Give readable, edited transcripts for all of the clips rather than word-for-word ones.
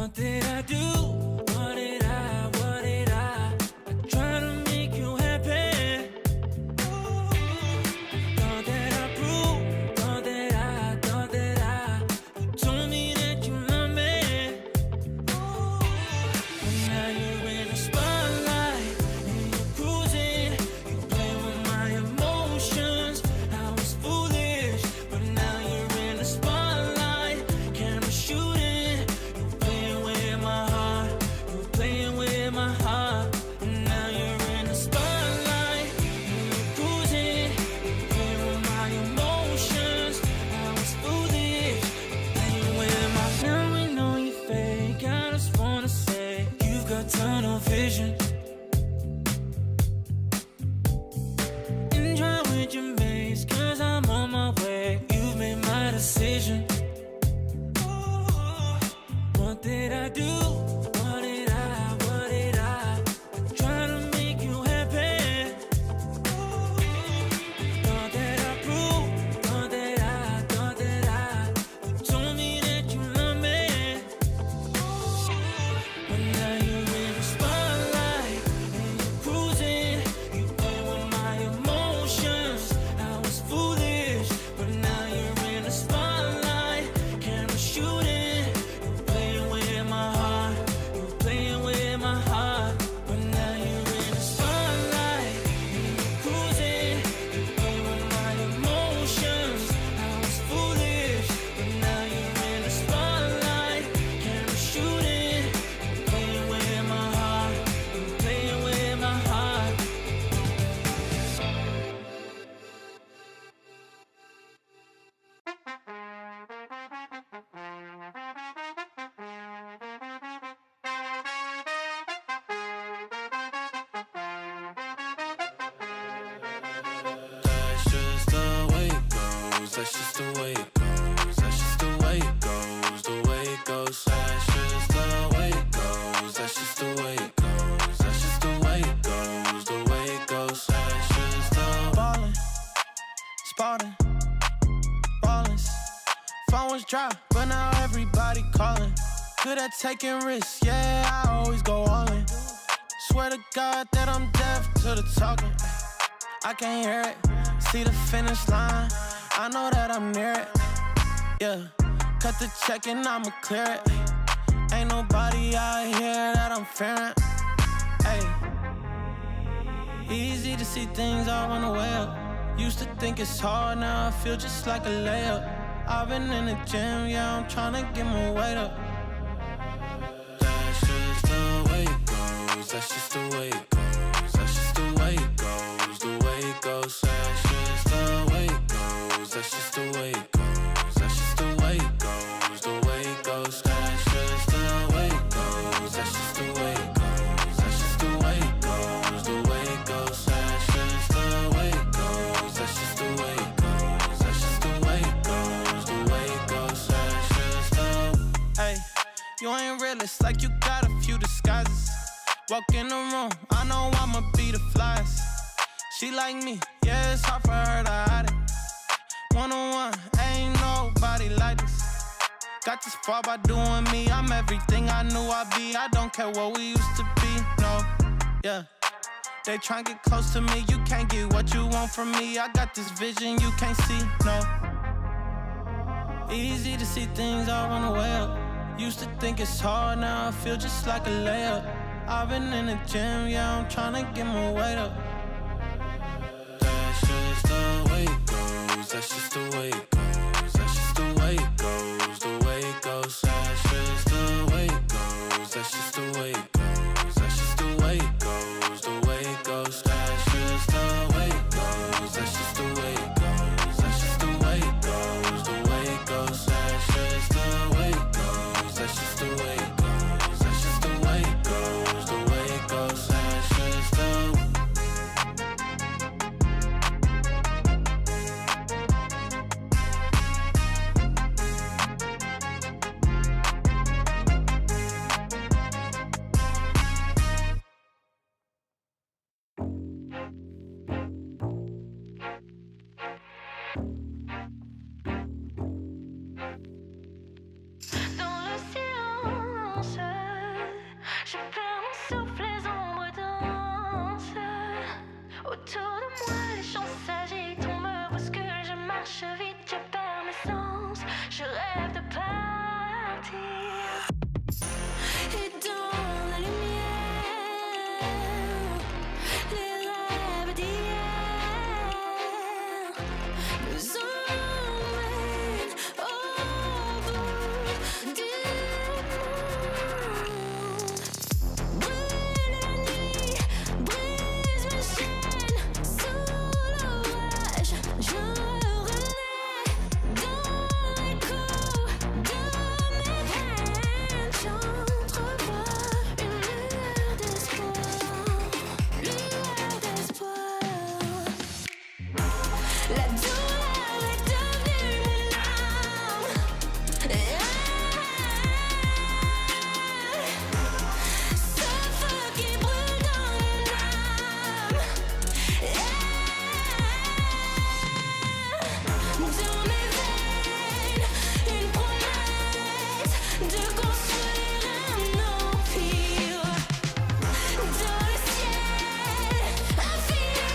What did I do? What did I try to make you happy? Thought that I proved, thought that I you told me that you love me. But now you're in the spotlight and you're cruising. You play with my emotions. I was foolish, but now you're in the spotlight. Camera shooting. You playing with my heart. You playing with my heart. And now you're in the spotlight and you're cruising. You playing with my emotions. I was foolish, playing with my. Now we know you fake. I just wanna say you've got tunnel vision. Enjoy with your mates, cause I'm on my way. You've made my decision. What did I do? What did I try to make you happy? Thought that I proved, thought that I you told me that you love me. But now you're in the spotlight and you're cruising. You play with my emotions. I was foolish, but now you're in the spotlight. Camera shooting. You playing with my heart. You playing with my heart. But now you're in the spotlight and you're cruising. You play with my emotions. I was foolish, but now you're in the spotlight. Camera shooting. You playing with my heart. You playing with my heart. That's just the way it goes. That's just the way it goes. That's just the way it goes. The way it goes. That's just the way it goes. That's just the way it goes. That's just the way it goes. The way it goes. That's just the ballin', spotting, ballin'. Phone was dry, but now everybody calling. Good at taking risks, yeah, I always go all in. Swear to God that I'm deaf to the talking. I can't hear it, see the finish line. I know that I'm near it, yeah. Cut the check and I'ma clear it. Ain't nobody out here that I'm fearing. Ay. Easy to see things all on the way up. Used to think it's hard, now I feel just like a layup. I've been in the gym, yeah, I'm tryna get my weight up. That's just the way it goes. That's just the way it goes. That's just the way it goes. The way it goes. That's just the way it goes. That's just the way it goes. That's just the way it goes. The way it goes. That's just the way it goes. That's just the way it goes. That's just the way it goes. The way it goes. That's just the way it goes. That's just the way it goes. That's just the way it goes. The way it goes. That's just the. Hey, you ain't real. It's like you got a few disguises. Walk in the room, I know I'ma be the flyest. She like me, yeah, it's hard for her to hide it. One-on-one, ain't nobody like this. Got this far by doing me, I'm everything I knew I'd be. I don't care what we used to be, no, yeah. They try and get close to me, you can't get what you want from me. I got this vision you can't see, no. Easy to see things all on the way up. Used to think it's hard, now I feel just like a layup. I've been in the gym, yeah, I'm tryna get my weight up. That's just the way it goes. That's just the way it goes. That's just the way it goes. The way it goes. That's just the way it goes. That's just the way it goes. That's just the way it goes. The way it goes. That's just the way it goes. That's just the way it goes. That's just the way it goes. The way it goes. That's just the way it goes. That's just the way it goes. That's just the way it goes. The way it goes. That's just the. Autour de moi, les gens s'agitent, on me bouscule, je marche vite, je perds mes sens, je rêve de partir. Et dans la lumière, les rêves d'hier nous emmènent au bout du monde. Brûle la nuit, brise mes chaînes, sous l'orage, je renais dans l'écho de mes veines. J'entrevois une lueur d'espoir. La douleur est devenue mes larmes. Ce feu qui brûle dans les lames. Dans mes veines, une promesse de construire un empire. Dans le ciel infini,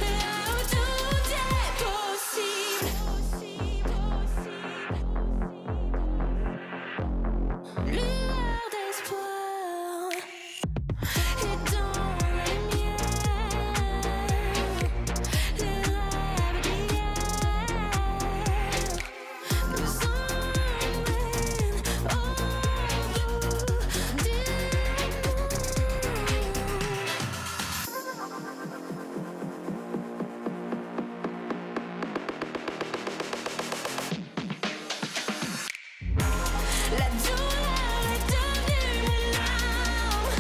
là où tout est possible. Lueur d'espoir. Et dans la lumière, les rêves d'hier nous emmènent au bout du La douleur est devenue mes larmes.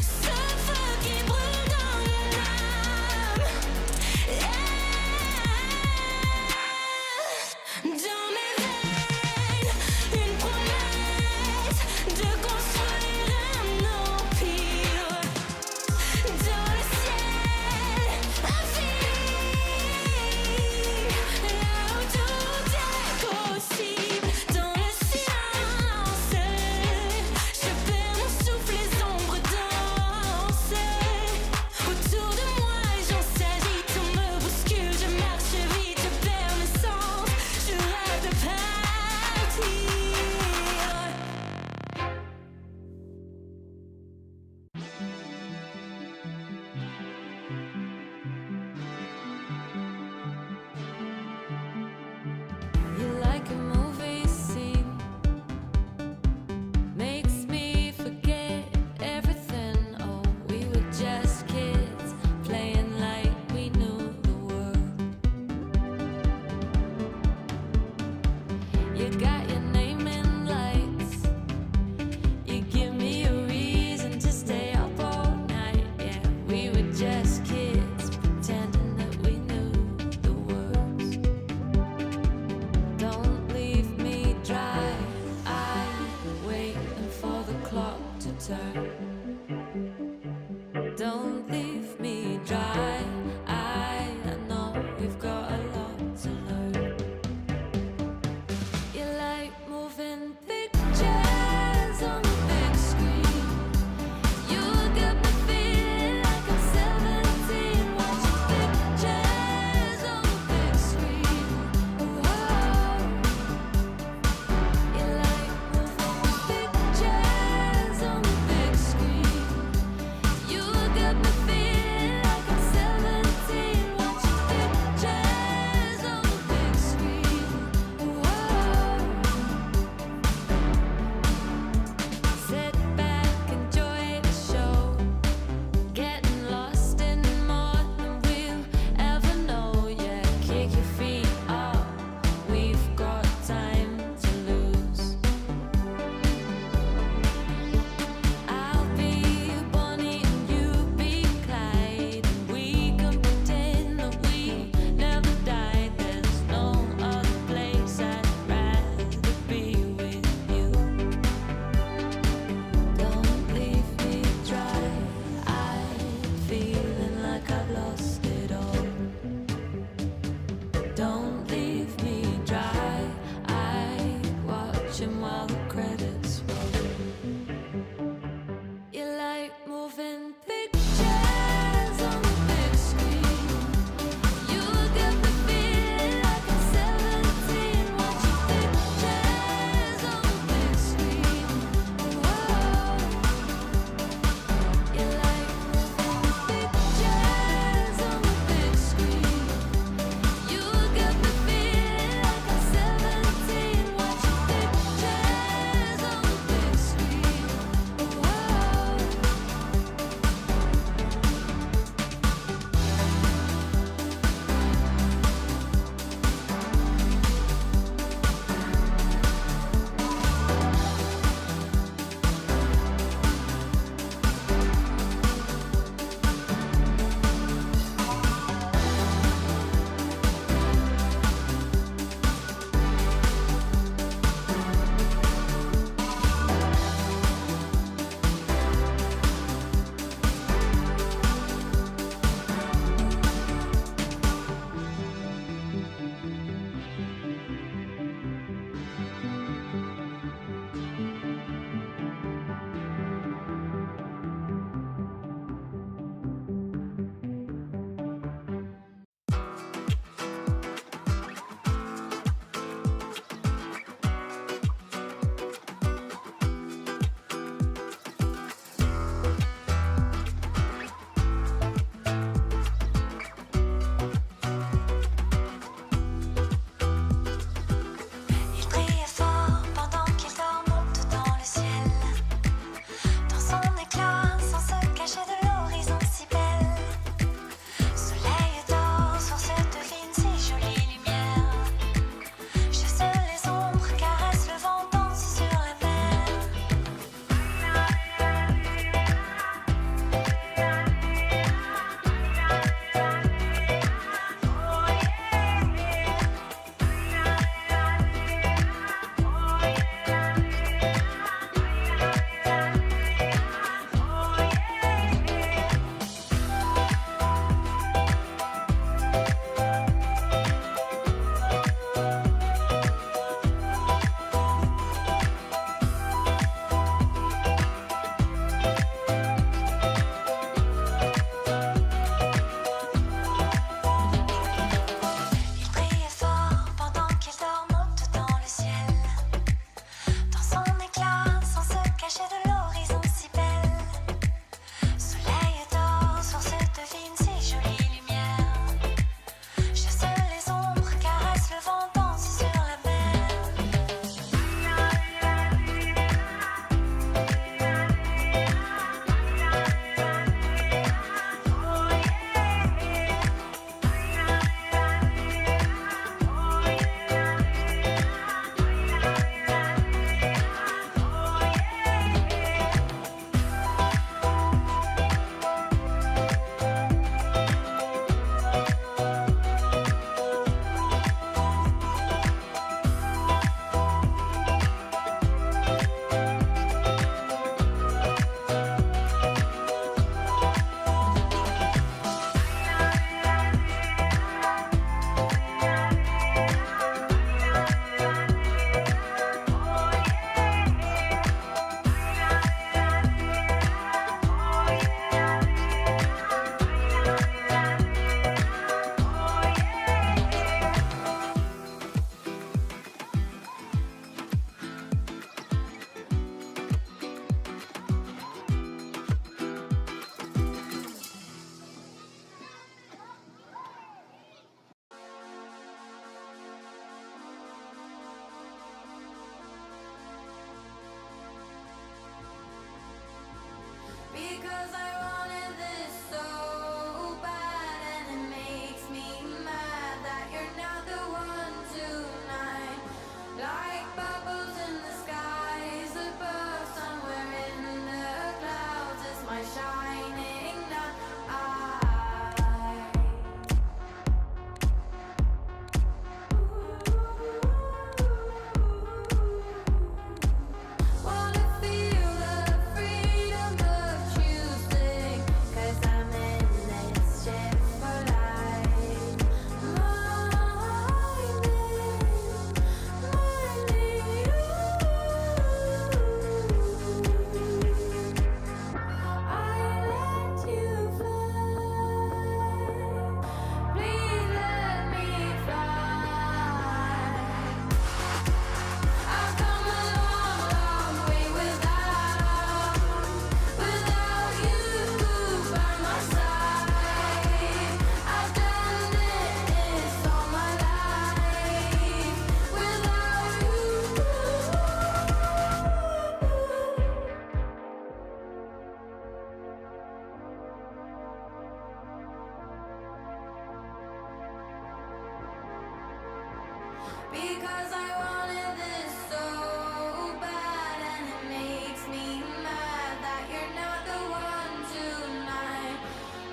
Ce feu qui brûle dans les lames. Dans mes veines, une promesse de construire un empire. Dans le ciel infini, là où tout est possible. Dans le silence, je perds mon souffle, les ombres dansent. Autour de moi, les gens s'agitent, on me bouscule, je marche vite, je perds mes sens, je rêve de partir. You're like a movie scene, makes me forget everything. Oh, we were just kids, playing like we knew the world. You got your name in lights, you give me a reason to stay up all night. Yeah, we were just kids, pretending that we knew the words. Don't leave me dry, I'm waiting for the clock to turn. Don't leave me dry, I know we've got a lot to learn. You like moving pictures on the big screen. You got me feeling like I'm 17, watching pictures on the big screen. Whoa. You like moving pictures on the big screen. You got me Because I wanted this so bad, and it makes me mad that you're not the one tonight. Like bubbles in the skies above, somewhere in the clouds is my shining light. Wanna feel the freedom of choosing, 'cause I'm in this shit for life. Minding you. I let you fly. Please let me fly. I've come a long, long way without you by my side. I've done this all my life without you. Because I wanted this so bad, and it makes me mad that you're not the one tonight.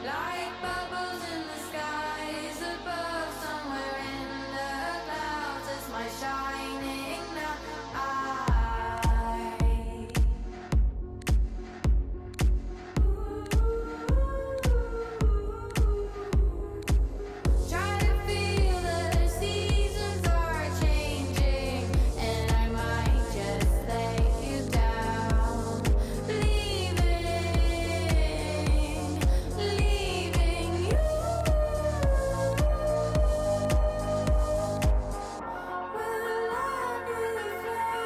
Like bubbles in the skies above, somewhere in the clouds is my shining light. Try to feel the seasons are changing, and I might just let you down. Leaving you. We'll let you fly.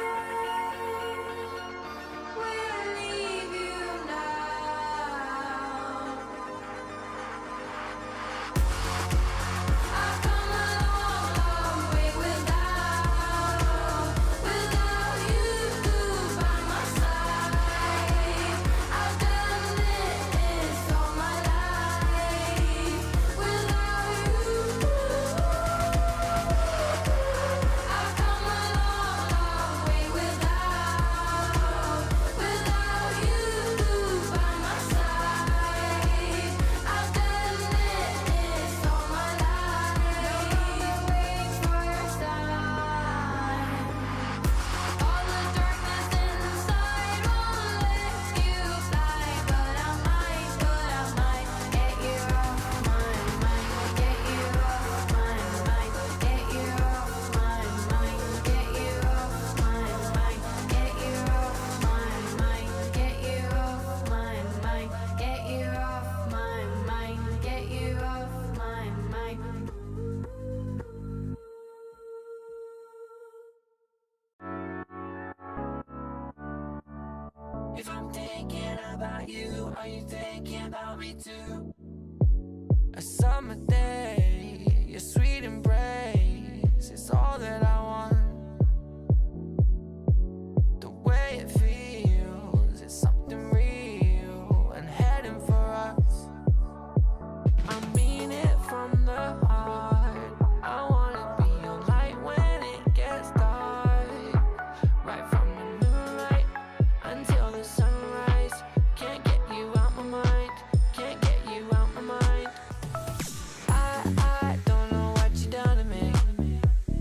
We'll leave you now. I've come a long, long way without you by my side. I've done this all my life without you. I've come a long, long way without you by my side. I've done this all my life. Wait for your sign. All the darkness inside won't let you fly, but I might get you off my mind, get you off my mind, get you off my mind, get you off my mind, get you off my mind, get you off my mind, get you off my mind, get you off my mind. If I'm thinking about you, are you thinking about me too? A summer day, your sweet embrace is all that I want. The way it feels is something real and heading for us. I mean it from the heart. I wanna be your light when it gets dark. Right from the moonlight until the sunrise. Can't get you out my mind. Can't get you out my mind. I don't know what you done to me.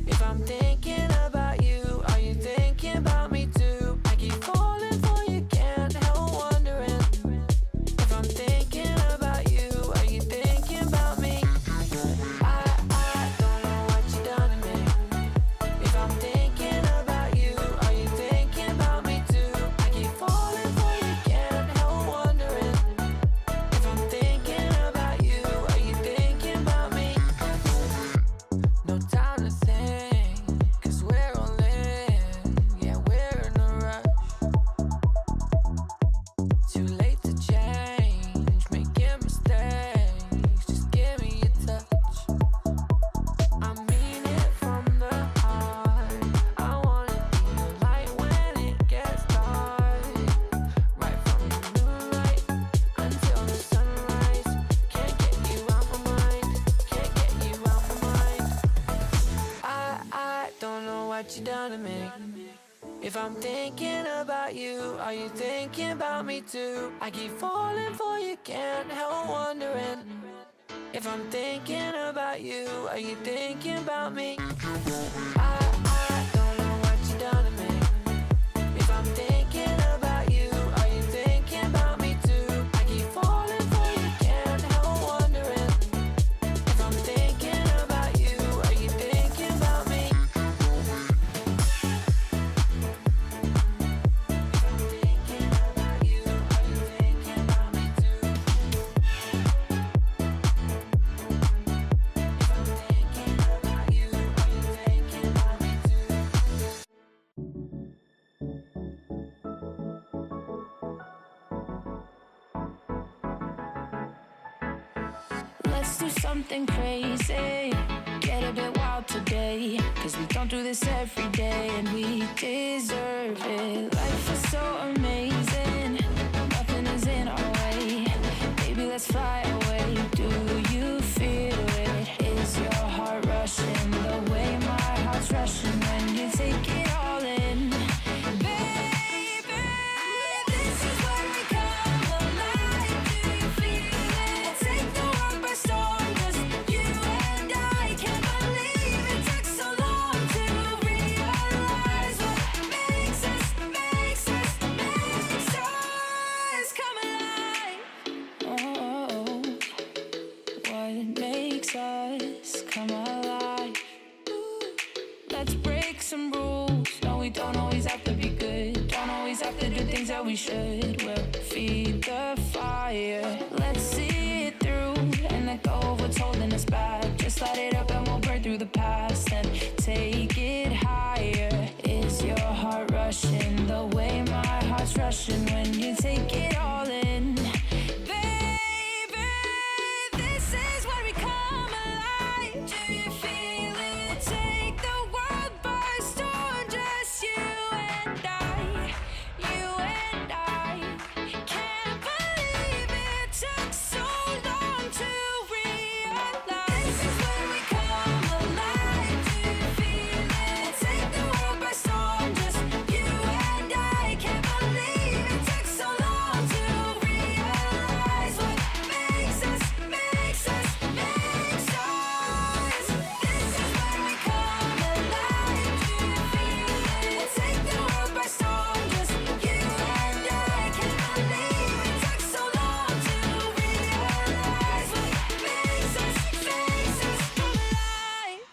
If I'm thinking If I'm thinking about you, are you thinking about me too? I keep falling for you, can't help wondering. If I'm thinking about you, are you thinking about me? I don't know what you done to me. If I'm thinking about you, are you thinking about me too? I keep falling for you, can't help wondering. If I'm thinking about you, are you thinking about me? Let's do something crazy, get a bit wild today, 'cause we don't do this every day and we deserve it. Life is so amazing, nothing is in our way. Baby, let's fly away. Do you feel it? Is your heart rushing the way my heart's rushing when you take it all in? Baby, this is where we come alive. Do you feel it? Take the world by storm, just you and I. Can't believe it took so long to realize what makes us come alive. Oh, what makes us come alive? Let's break some rules. No, we don't always have to be good. Don't always have to do things that we should. We'll feed the fire. Let's see it through and let go of what's holding us back. Just light it up and we'll burn through the past and take it higher. Is your heart rushing the way my heart's rushing when you take it all in? Baby, this is where we come alive. Do you feel it? Take the world by storm, just you and I. You and I. Can't believe it took so long to realize. This is where we come alive. Do you feel it? Take the world by storm, just you and I. Can't believe it took so long to realize what makes us. This is where we come alive. Do you feel it? Take the world by storm, just you and I. Can't believe it took so long to realize what makes us come alive.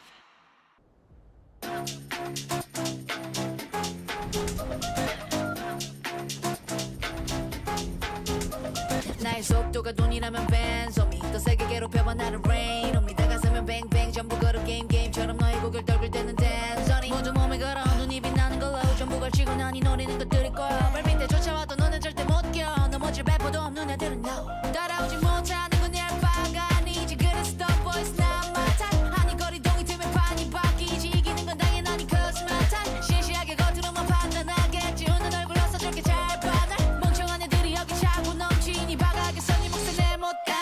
나의 속도가 눈이라면 벤소미 더 세게 괴롭혀봐 나를 rain on me 다가서면 뱅뱅 전부 걸어 게임처럼 너의 고개를 떨굴 때는 댄서니 모두 몸에 걸어 눈이 빛나는 걸로 전부 걸치고 난이 노리는 것들일 거야 발밑에 쫓아와도 너는 절대 못 껴 넘어질 배포도 없는 애들은 no 따라오지 못하는 건 얄바가 아니지 그래서 the boys not my type 아니 거리동이 틈에 판이 바뀌지 이기는 건 당연하니 cause my type 시시하게 겉으로만 판단하겠지 웃는 얼굴로서 저렇게 잘 봐 날 멍청한 애들이 여기 차고 넘치니 바가게 선이 목소리 내못 다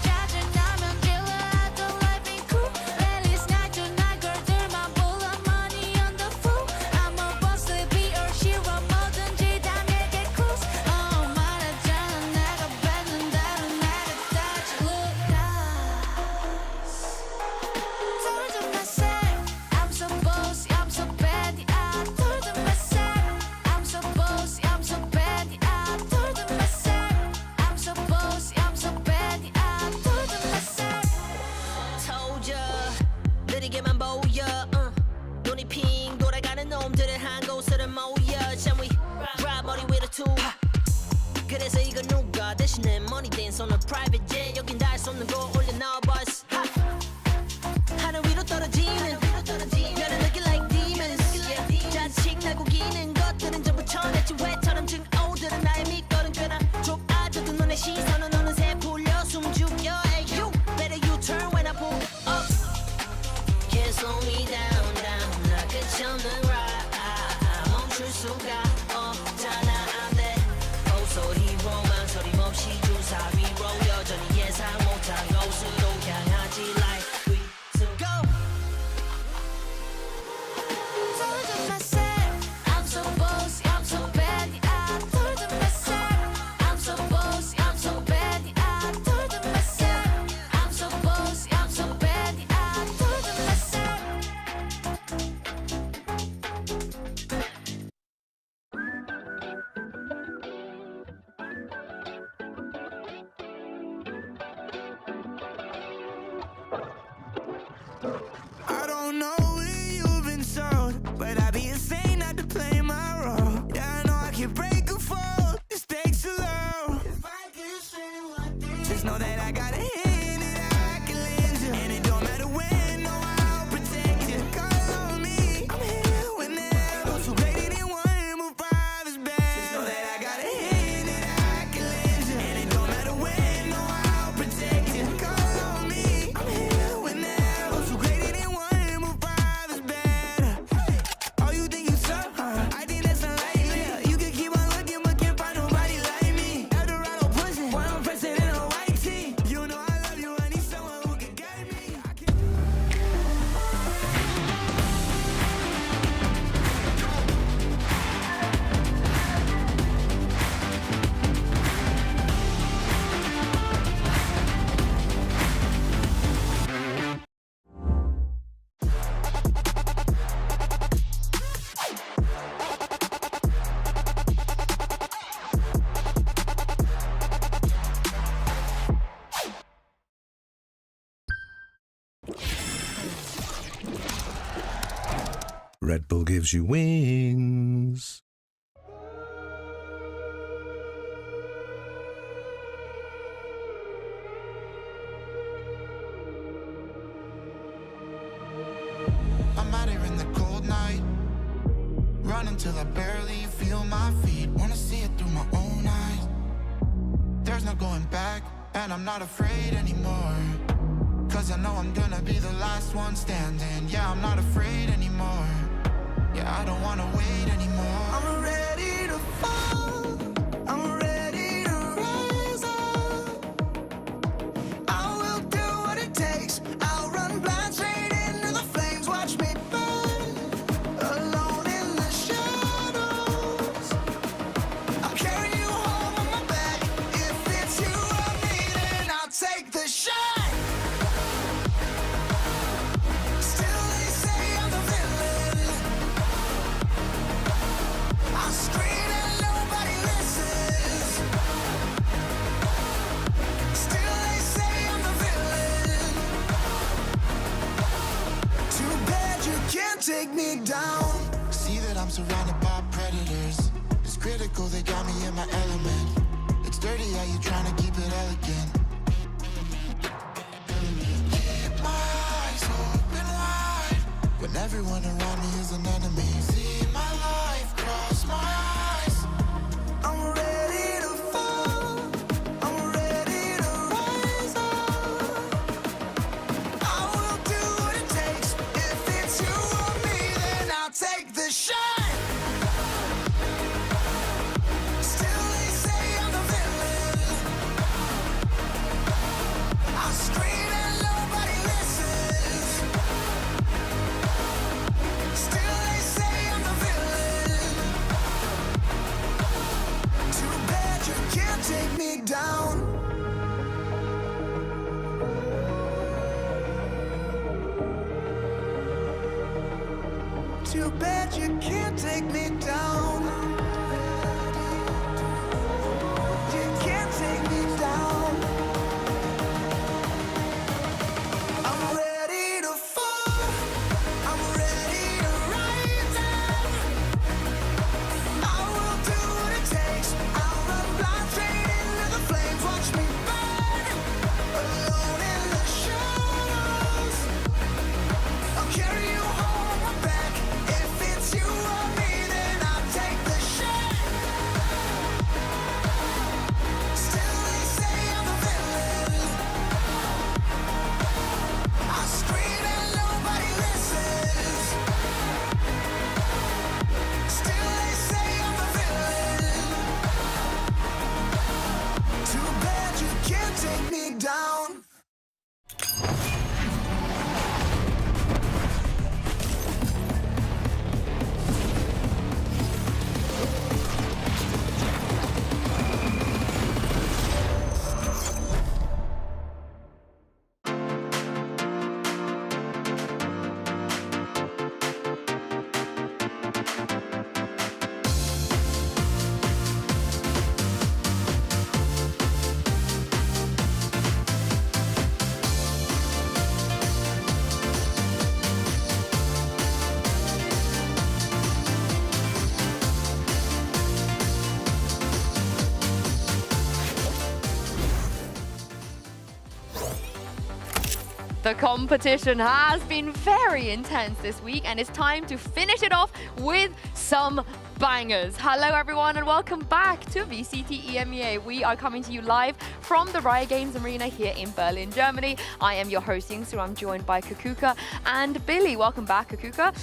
짜증나면 질러 I don't like being cool Ladies night to night girl들만 불러 money on the fool I'm a boss to be or hero 뭐든지 다 내게 cruise 말했잖아 내가 뱉는대로 내가 다시 look nice Told them myself I'm so bossy I'm so bad I told them myself I'm so bossy I'm so bad I told them myself I'm so bossy I'm so bad I told them myself told ya 느리게만 보여 눈이 핑 돌아가는 놈들은 한 곳으로 모여 Shall we ride body with a tool 그래서 이거 누가 대신에 money dance on a private jet 여긴 닿을 수 없는 곳 올려놔 boss 하늘 위로 떨어지는 별을 느낄 like demons 자식 나고 기는 것들은 전부 천했지 왜처럼 증오들은 나의 밑거름 꽤나 좁아져도 눈의 시선은 너는 새 풀려 숨 죽여 Hey you better you turn when I pull up Can't slow me down 나 끝이 없는 ride 멈출 수가 없잖아 I'm that oh so hero 망설임 없이 주사 위로 여전히 예상 못한 곳으로 향하지 like we to go Just know that I got a hand that I can lend you. And it don't matter when, no, I'll protect you. Call on me, I'm here whenever. Those who greater than one move father's bed. Just know that I got a hand that I can lend you. And it don't matter when, no, I'll protect you. Call on me, I'm here whenever. Those who greater than one move father's bed. Oh, you think you suck? I think that's unlikely. You can keep on looking, but can't find nobody like me. Eldorado pushing, boy, I'm pressing in a white tee. You know I love you, I need someone who can guide me. I can't... Red Bull gives you wings. I'm out here in the cold night, running till I barely feel my feet. Wanna see it through my own eyes. There's no going back, and I'm not afraid anymore. Cause I know I'm gonna be the last one standing. Yeah, I'm not afraid anymore. Yeah, I don't wanna wait anymore. I'm ready to fall, I'm ready to rise up. I will do what it takes, I'll run blind straight into the flames. Watch me burn, alone in the shadows. I'll carry you home on my back. If it's you or me, then I'll take the shot. Still they say I'm the villain. I scream and nobody listens. Still they say I'm the villain. Too bad you can't take me down. See that I'm surrounded by predators. It's critical, they got me in my element. It's dirty how you trying to keep it elegant. Keep my eyes open wide when everyone around me is an enemy. See my life cross my eyes. I'm ready to fall, I'm ready to rise up. I will do what it takes. If it's you or me, then I'll take the shot. Still they say I'm the villain. I scream and nobody listens. Still they say I'm the villain. Too bad you can't take me down. Too bad you can't take me down. You can't take me down. I'm ready to fall, I'm ready to rise up. I will do what it takes, I'll run blind straight into the flames. Watch me burn, alone in the shadows. I'll carry you home on my back. If it's you or me, then I'll take the shot. Still they The competition has been very intense this week, and it's time to finish it off with some bangers. Hello everyone and welcome back to VCT EMEA. We are coming to you live from the Riot Games Arena here in Berlin, Germany. I am your host Yingsu. I'm joined by Kakuka and Billy. Welcome back, Kakuka.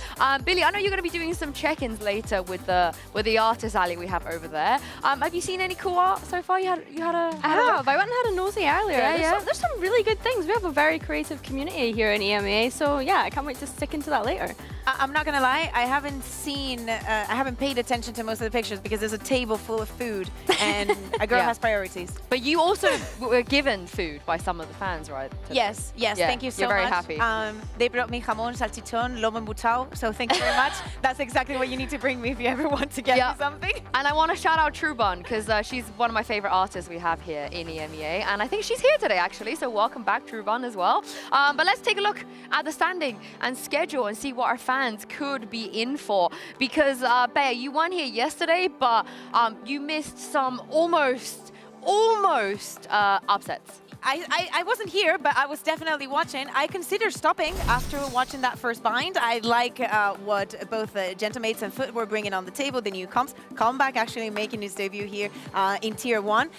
Billy, I know you're going to be doing some check-ins later with the artist alley we have over there. Have you seen any cool art so far? I went and had a nosy earlier. There's some really good things. We have a very creative community here in EMEA, so yeah, I can't wait to stick into that later. I'm not gonna lie, I haven't paid attention to most of the pictures because there's a table full of food and a girl has priorities. But you also were given food by some of the fans, right? Yes, thank you so much. You're very happy. They brought me jamón, salchichón, lomo embutado, so thank you very much. That's exactly what you need to bring me if you ever want to get me something. And I want to shout out Trubun because she's one of my favorite artists we have here in EMEA, and I think she's here today actually, so welcome back Trubun as well. But let's take a look at the standing and schedule and see what our fans could be in for, because Bea, you won here yesterday, but you missed some almost upsets. I wasn't here, but I was definitely watching. I considered stopping after watching that first bind. I like what both Gentlemates and Foot were bringing on the table, the new comps. Comeback actually making his debut here in Tier 1.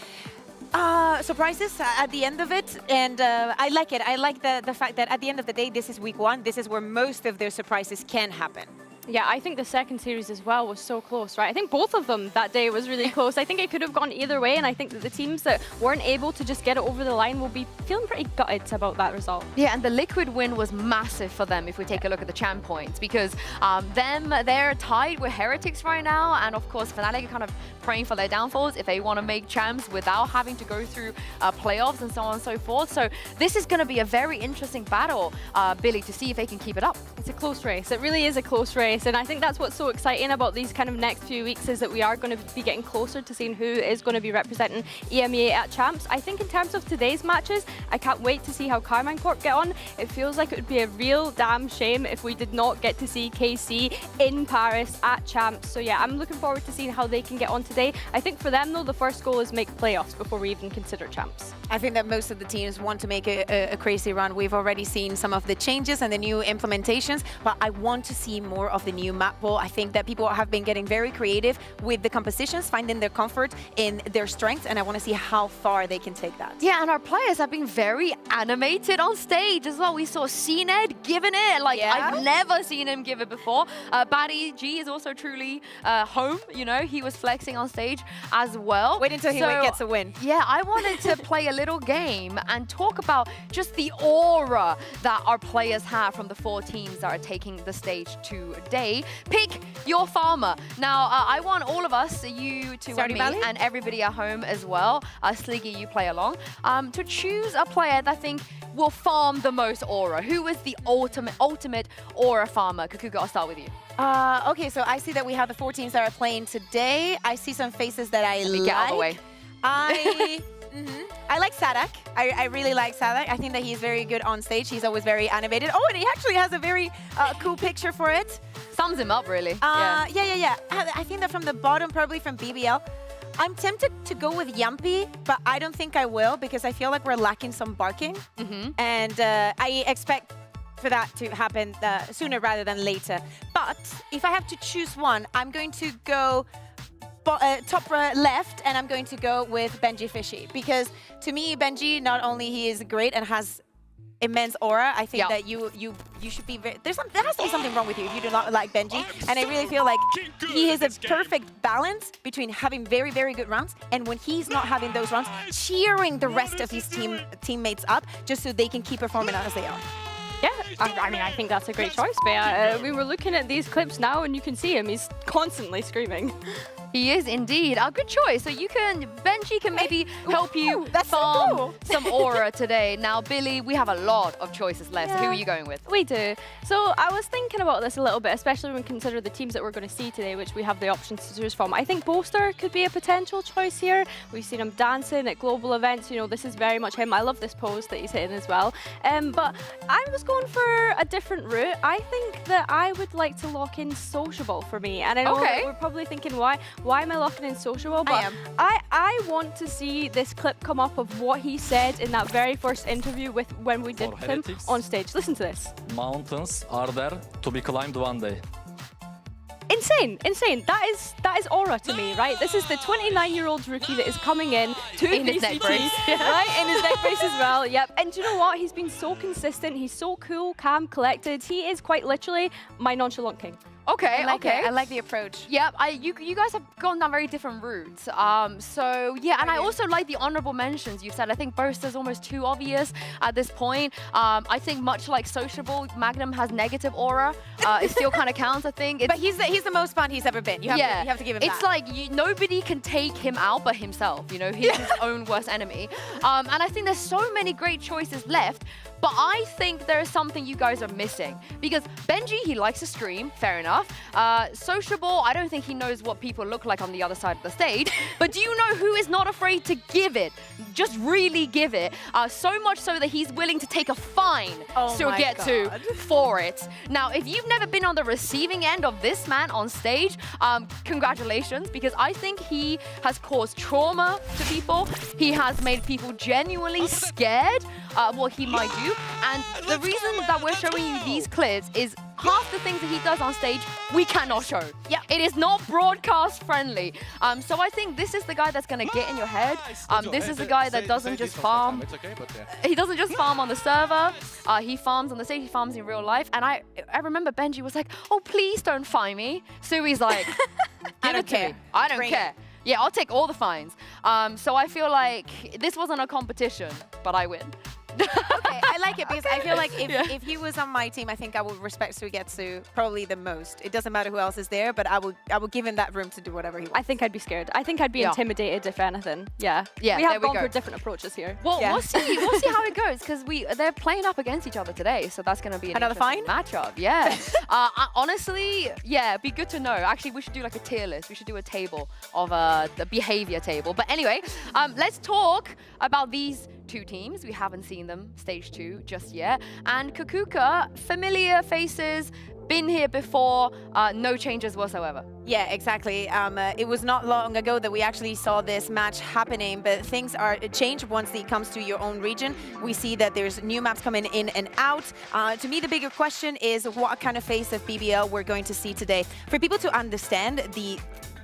Surprises at the end of it, and I like it. I like the fact that at the end of the day, this is week 1. This is where most of their surprises can happen. Yeah, I think the second series as well was so close, right? I think both of them that day was really close. I think it could have gone either way, and I think that the teams that weren't able to just get it over the line will be feeling pretty gutted about that result. Yeah, and the Liquid win was massive for them if we take a look at the champ points, because they're tied with Heretics right now, and of course FNATIC are kind of praying for their downfalls if they want to make champs without having to go through playoffs and so on and so forth. So this is going to be a very interesting battle, Billy, to see if they can keep it up. It's a close race. It really is a close race. And I think that's what's so exciting about these kind of next few weeks is that we are going to be getting closer to seeing who is going to be representing EMEA at Champs. I think in terms of today's matches, I can't wait to see how Carmine Corp get on. It feels like it would be a real damn shame if we did not get to see KC in Paris at Champs. So yeah, I'm looking forward to seeing how they can get on today. I think for them though, the first goal is make playoffs before we even consider Champs. I think that most of the teams want to make a crazy run. We've already seen some of the changes and the new implementations, but I want to see more of the new map pool. I think that people have been getting very creative with the compositions, finding their comfort in their strengths, and I want to see how far they can take that. Yeah, and our players have been very animated on stage as well. We saw CNED giving it, like I've never seen him give it before. Batty G is also truly home, you know, he was flexing on stage as well. Wait until he gets a win. Yeah, I wanted to play a little game and talk about just the aura that our players have from the 4 teams that are taking the stage today. Pick your farmer. Now, I want all of us, you two and me, and everybody at home as well, Sliggy, you play along, to choose a player that I think will farm the most aura. Who is the ultimate aura farmer? Kakuka, I'll start with you. Okay, so I see that we have the 4 teams that are playing today. I see some faces that I like. Get out of the way. I like Sadak. I really like Sadak. I think that he's very good on stage. He's always very animated. Oh, and he actually has a very cool picture for it. Sums him up, really. Yeah. I think that from the bottom, probably from BBL. I'm tempted to go with Yampy, but I don't think I will because I feel like we're lacking some barking. And I expect for that to happen sooner rather than later. But if I have to choose one, I'm going to go top left, and I'm going to go with Benji Fishy, because to me, Benji, not only he is great and has immense aura, I think that you should be there has to be something wrong with you if you do not like Benji, and I really feel like he is a perfect balance between having very, very good rounds and when he's not having those rounds, cheering the rest of his teammates up just so they can keep performing as they are. Yeah, I mean, I think that's a great choice, but we were looking at these clips now and you can see him, he's constantly screaming. He is indeed. A good choice. So Benji can maybe help you farm some aura today. Now, Billy, we have a lot of choices left. So who are you going with? We do. So I was thinking about this a little bit, especially when we consider the teams that we're going to see today, which we have the options to choose from. I think Bolster could be a potential choice here. We've seen him dancing at global events. You know, this is very much him. I love this pose that he's hitting as well. But I was going for a different route. I think that I would like to lock in Sociable for me. And I know that we're probably thinking, why am I locking in Sociable? But I want to see this clip come up of what he said in that very first interview with when we did For him Heretics. on stage. Listen to this. Mountains are there to be climbed one day. Insane, insane. That is aura to me, right? This is the 29-year-old rookie that is coming in to In his neck VCT, brace. right? In his neck brace as well. Yep. And do you know what? He's been so consistent. He's so cool, calm, collected. He is quite literally my nonchalant king. Okay, I like okay. it. I like the approach. Yep, you guys have gone down very different routes. So yeah, and I also like the honorable mentions you said. I think Boaster's almost too obvious at this point. I think much like Sociable, Magnum has negative aura. It still kind of counts, I think. But he's the most fun he's ever been. You have to give him It's that. like nobody can take him out but himself. You know, he's his own worst enemy. And I think there's so many great choices left. But I think there is something you guys are missing. Because Benji, he likes to stream, fair enough. Sociable, I don't think he knows what people look like on the other side of the stage. But do you know who is not afraid to give it? Just really give it. So much so that he's willing to take a fine to my get God. to for it. Now, if you've never been on the receiving end of this man on stage, congratulations, because I think he has caused trauma to people. He has made people genuinely scared of what he might do. And the reason that we're showing you these clips is half the things that he does on stage, we cannot show. Yeah. It is not broadcast friendly. So I think this is the guy that's going to get in your head. This is the guy that doesn't just farm. It's okay, but yeah. He doesn't just farm on the server. He farms on the stage. He farms in real life. And I remember Benji was like, "Oh, please don't fine me." Sui's like, "Give it to me. I don't Bring care. Yeah, I'll take all the fines." So I feel like this wasn't a competition, but I win. Okay, I like it because I feel like Yeah. if he was on my team, I think I would respect Suigetsu probably the most. It doesn't matter who else is there, but I would give him that room to do whatever he wants. I think I'd be scared. I think I'd be Yeah. intimidated if anything. Yeah. Yeah, We there have we gone go. for different approaches here. Well, Yeah. we'll see how it goes because they're playing up against each other today, so that's going to be an Another interesting matchup. Yeah. Honestly, yeah, it'd be good to know. Actually, we should do like a tier list. We should do a table of the behavior table. But anyway, let's talk about these two teams. We haven't seen them stage 2 just yet. And Kukuka, familiar faces, been here before, no changes whatsoever. Yeah, exactly. It was not long ago that we actually saw this match happening, but things are changed once it comes to your own region. We see that there's new maps coming in and out. To me, the bigger question is what kind of face of BBL we're going to see today. For people to understand the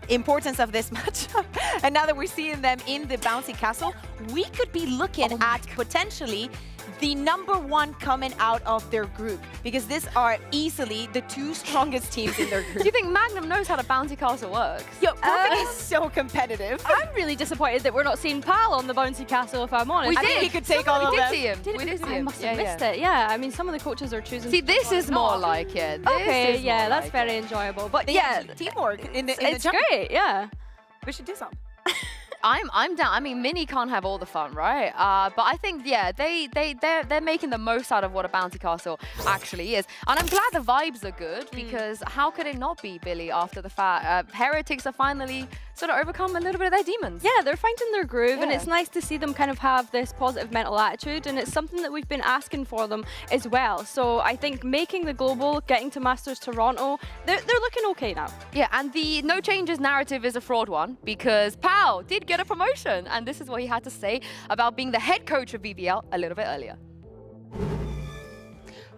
importance of this matchup, and now that we're seeing them in the bouncy castle, we could be looking at potentially the #1 coming out of their group, because these are easily the 2 strongest teams in their Do group. you think Magnum knows how the bouncy castle works? Yo, Perfect is so competitive. I'm really disappointed that we're not seeing Pal on the bouncy castle, if I'm honest. We I did. think he could take all we of did them. see him. Did We did see I him. must have missed it. Yeah, I mean, some of the coaches are choosing. See, this to is more not. like it. This Okay, is yeah, more that's like very it. enjoyable. But They yeah, actually teamwork in the it's jump. great. Yeah. We should do some. I'm down. I mean, Mini can't have all the fun, right? But I think, yeah, they're making the most out of what a bouncy castle actually is. And I'm glad the vibes are good, because how could it not be, Billy, after the fact? Heretics are finally sort of overcome a little bit of their demons. Yeah, they're finding their groove, and Yeah. it's nice to see them kind of have this positive mental attitude, and it's something that we've been asking for them as well. So I think making the global, getting to Masters Toronto, they're looking okay now. Yeah, and the no changes narrative is a fraud one, because Pau did get a promotion, and this is what he had to say about being the head coach of BBL a little bit earlier.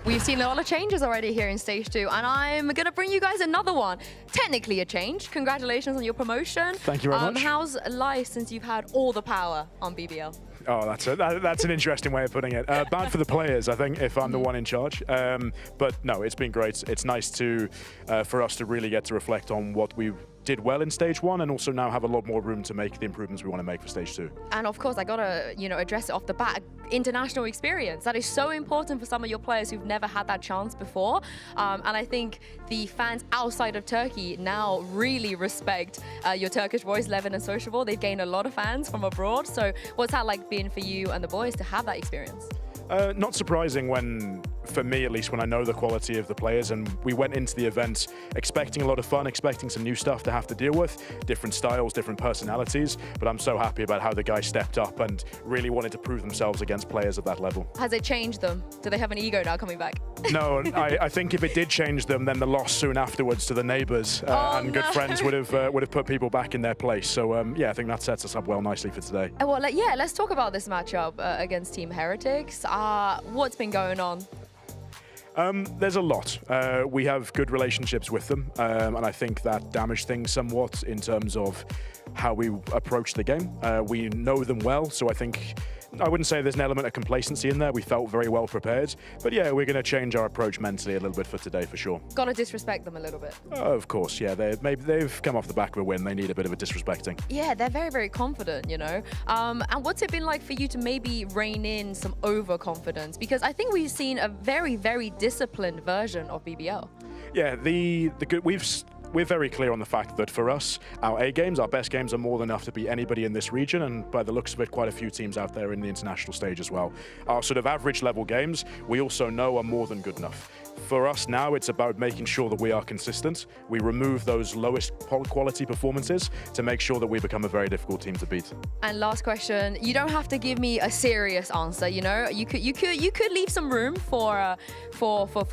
We've seen a lot of changes already here in Stage 2, and I'm going to bring you guys another one. Technically a change. Congratulations on your promotion. Thank you very much. How's life since you've had all the power on BBL? Oh, that's an interesting way of putting it. Bad for the players, I think, if I'm the one in charge. But no, it's been great. It's nice to for us to really get to reflect on what we did well in Stage 1, and also now have a lot more room to make the improvements we want to make for Stage 2. And of course, I gotta, address it off the bat. International experience. That is so important for some of your players who've never had that chance before. And I think the fans outside of Turkey now really respect your Turkish voice, Levin and Sociable. They've gained a lot of fans from abroad. So what's that like being for you and the boys to have that experience? Not surprising when for me at least, when I know the quality of the players, and we went into the event expecting a lot of fun, expecting some new stuff to have to deal with, different styles, different personalities, but I'm so happy about how the guys stepped up and really wanted to prove themselves against players at that level. Has it changed them? Do they have an ego now coming back? No, I think if it did change them, then the loss soon afterwards to the neighbours and good friends would have put people back in their place. So yeah, I think that sets us up well nicely for today. Well, yeah, let's talk about this matchup against Team Heretics. What's been going on? There's a lot. We have good relationships with them, and I think that damaged things somewhat in terms of how we approach the game. We know them well, so I wouldn't say there's an element of complacency in there. We felt very well prepared. But yeah, we're going to change our approach mentally a little bit for today, for sure. Gotta disrespect them a little bit. Of course, yeah. They've come off the back of a win. They need a bit of a disrespecting. Yeah, they're very, very confident, you know. And what's it been like for you to maybe rein in some overconfidence? Because I think we've seen a very, very disciplined version of BBL. Yeah, we're very clear on the fact that for us, our A games, our best games, are more than enough to beat anybody in this region, and by the looks of it, quite a few teams out there in the international stage as well. Our sort of average level games, we also know are more than good enough. For us now, it's about making sure that we are consistent. We remove those lowest quality performances to make sure that we become a very difficult team to beat. And last question, you don't have to give me a serious answer, you know? You could leave some room for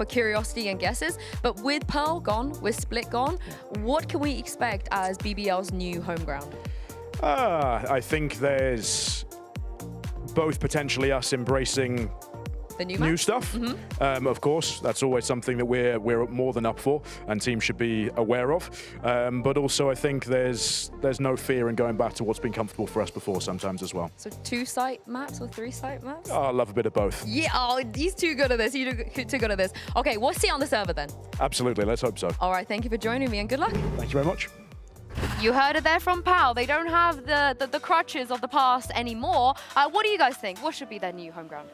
curiosity and guesses, but with Pearl gone, with Split gone, what can we expect as BBL's new home ground? I think there's both potentially us embracing the new stuff. Of course, that's always something that we're more than up for, and teams should be aware of. But also, I think there's no fear in going back to what's been comfortable for us before sometimes as well. So 2-site maps or 3-site maps? Oh, I love a bit of both. Yeah, he's too good at this. You're too good at this. Okay, we'll see on the server then. Absolutely, let's hope so. All right, thank you for joining me and good luck. Thank you very much. You heard it there from Pal. They don't have the crutches of the past anymore. What do you guys think? What should be their new home ground?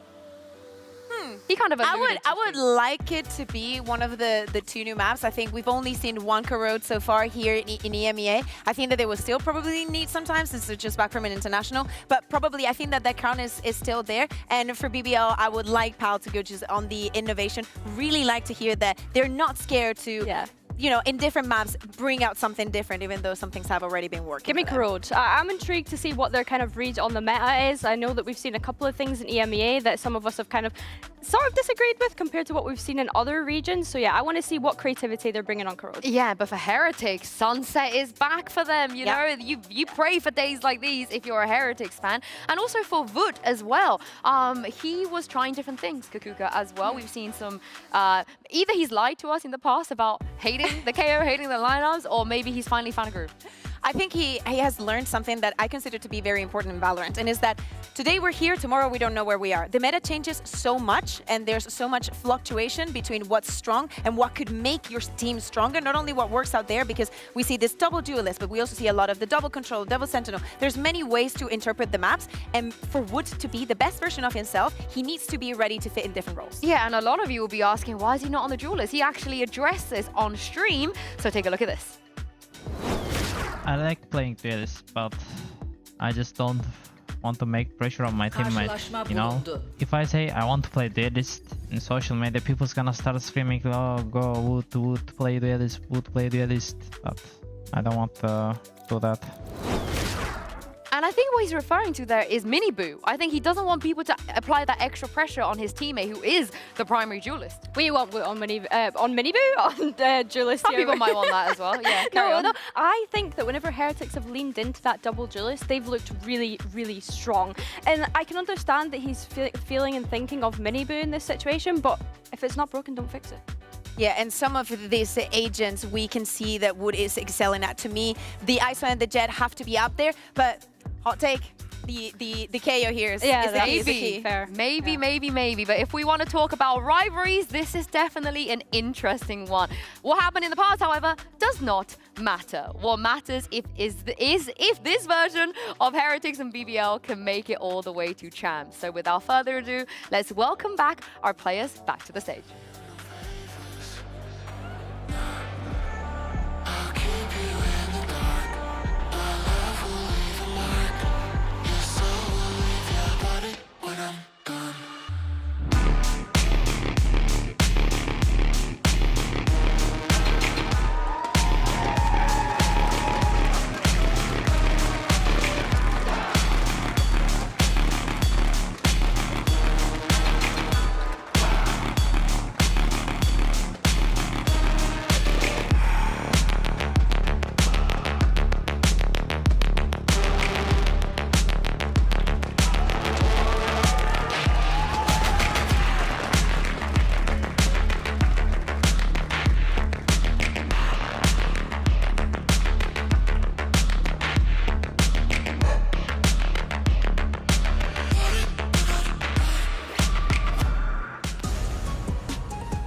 He kind of I would like it to be one of the two new maps. I think we've only seen Wonka Road so far here in EMEA. I think that they will still probably need some time since they're just back from an international. But probably I think that crown is still there. And for BBL, I would like Pal to go just on the innovation. Really like to hear that they're not scared to you know, in different maps, bring out something different, even though some things have already been working. Give me Corrode. I'm intrigued to see what their kind of read on the meta is. I know that we've seen a couple of things in EMEA that some of us have kind of sort of disagreed with compared to what we've seen in other regions. So yeah, I want to see what creativity they're bringing on Corrode. Yeah, but for Heretics, Sunset is back for them. You know, you pray for days like these if you're a Heretics fan. And also for Wood as well. He was trying different things, Kakuka, as well. We've seen some, either he's lied to us in the past about hating the KO, hating the lineups, or maybe he's finally found a groove. I think he has learned something that I consider to be very important in Valorant, and is that today we're here, tomorrow we don't know where we are. The meta changes so much, and there's so much fluctuation between what's strong and what could make your team stronger. Not only what works out there, because we see this double duelist, but we also see a lot of the double control, double sentinel. There's many ways to interpret the maps, and for Wood to be the best version of himself, he needs to be ready to fit in different roles. Yeah, and a lot of you will be asking, why is he not on the duelist? He actually addressed this on stream, so take a look at this. I like playing duelist, but I just don't want to make pressure on my teammates, you know? If I say I want to play duelist in social media, people's gonna start screaming, oh, go Wood, play duelist, Wood, play duelist, but I don't want to do that. And I think what he's referring to there is Mini Boo. I think he doesn't want people to apply that extra pressure on his teammate, who is the primary duelist. We want on Mini Boo, on duelist. Some people might want that as well. Yeah, no. I think that whenever Heretics have leaned into that double duelist, they've looked really, really strong. And I can understand that he's feeling and thinking of Mini Boo in this situation, but if it's not broken, don't fix it. Yeah, and some of these agents we can see that Wood is excelling at. To me, the ISO and the Jet have to be up there, but hot take, the KO here is the key. Fair. Maybe. But if we want to talk about rivalries, this is definitely an interesting one. What happened in the past, however, does not matter. What matters is if this version of Heretics and BBL can make it all the way to champs. So without further ado, let's welcome back our players back to the stage.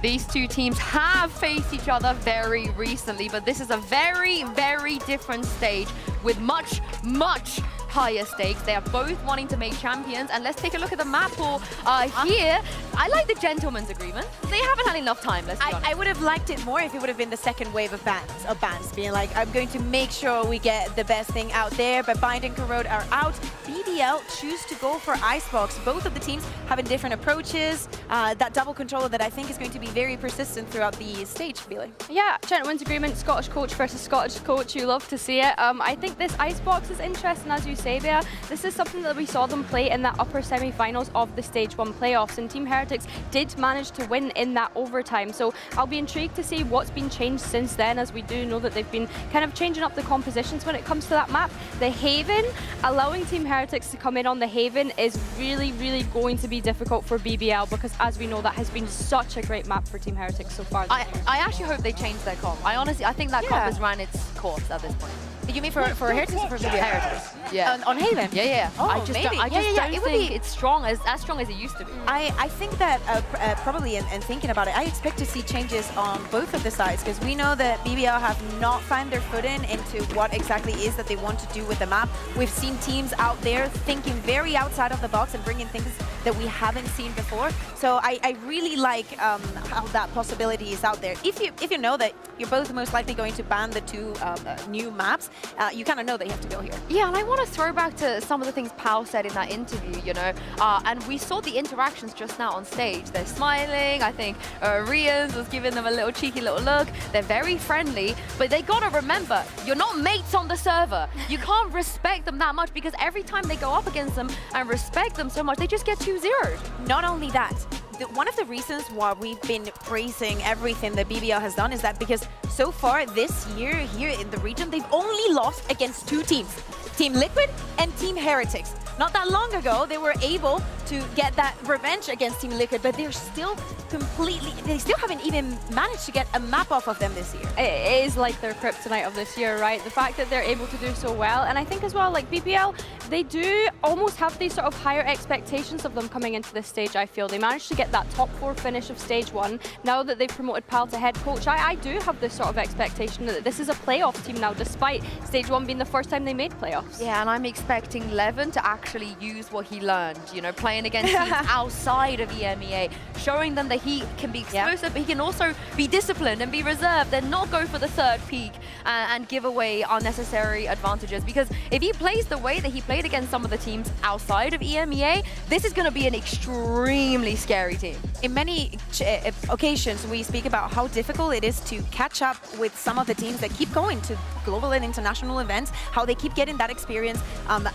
These two teams have faced each other very recently, but this is a very, very different stage with much, much higher stakes. They are both wanting to make champions, and let's take a look at the map pool here. I like the gentleman's agreement. They haven't had enough time, let's be honest. I would have liked it more if it would have been the second wave of bans, being like, I'm going to make sure we get the best thing out there, but Bind and Corrode are out. BBL choose to go for Icebox. Both of the teams having different approaches. That double controller that I think is going to be very persistent throughout the stage, feeling. Yeah, gentleman's agreement, Scottish coach versus Scottish coach. You love to see it. I think this Icebox is interesting, as you say there. This is something that we saw them play in the upper semi-finals of the Stage 1 playoffs, and Team Heretics did manage to win in that overtime. So I'll be intrigued to see what's been changed since then, as we do know that they've been kind of changing up the compositions when it comes to that map. The Haven, allowing Team Heretics to come in on the Haven is really, really going to be difficult for BBL, because as we know, that has been such a great map for Team Heretics so far. I actually hope they change their comp. I think that comp has ran its course at this point. You mean for Heretics or for BBL? Heretics. Yeah. On Haven? Yeah. Oh, I just maybe. don't think it's strong as strong as it used to be. I think that probably, and thinking about it, I expect to see changes on both of the sides, because we know that BBL have not found their footing into what exactly is that they want to do with the map. We've seen teams out there thinking very outside of the box and bringing things that we haven't seen before. So I really like how that possibility is out there. If you know that you're both most likely going to ban the two new maps, you kind of know that you have to go here. Yeah, and I want to throw back to some of the things Pao said in that interview, you know, and we saw the interactions just now on stage. They're smiling. I think Rians was giving them a little cheeky little look. They're very friendly, but they got to remember, you're not mates on the server. You can't respect them that much, because every time they go up against them and respect them so much, they just get 2-0'd. Not only that, one of the reasons why we've been praising everything that BBL has done is that because so far this year here in the region, they've only lost against two teams, Team Liquid and Team Heretics. Not that long ago, they were able to get that revenge against Team Liquid, but they're still they still haven't even managed to get a map off of them this year. It is like their kryptonite of this year, right? The fact that they're able to do so well. And I think as well, like BBL, they do almost have these sort of higher expectations of them coming into this stage, I feel. They managed to get that top 4 finish of Stage 1. Now that they've promoted Pal to head coach, I do have this sort of expectation that this is a playoff team now, despite Stage 1 being the first time they made playoffs. Yeah, and I'm expecting Levin to actually use what he learned, you know, playing against teams outside of EMEA, showing them that he can be explosive, but he can also be disciplined and be reserved and not go for the third peak and give away unnecessary advantages. Because if he plays the way that he played against some of the teams outside of EMEA, this is going to be an extremely scary team. In many occasions, we speak about how difficult it is to catch up with some of the teams that keep going to global and international events, how they keep getting that experience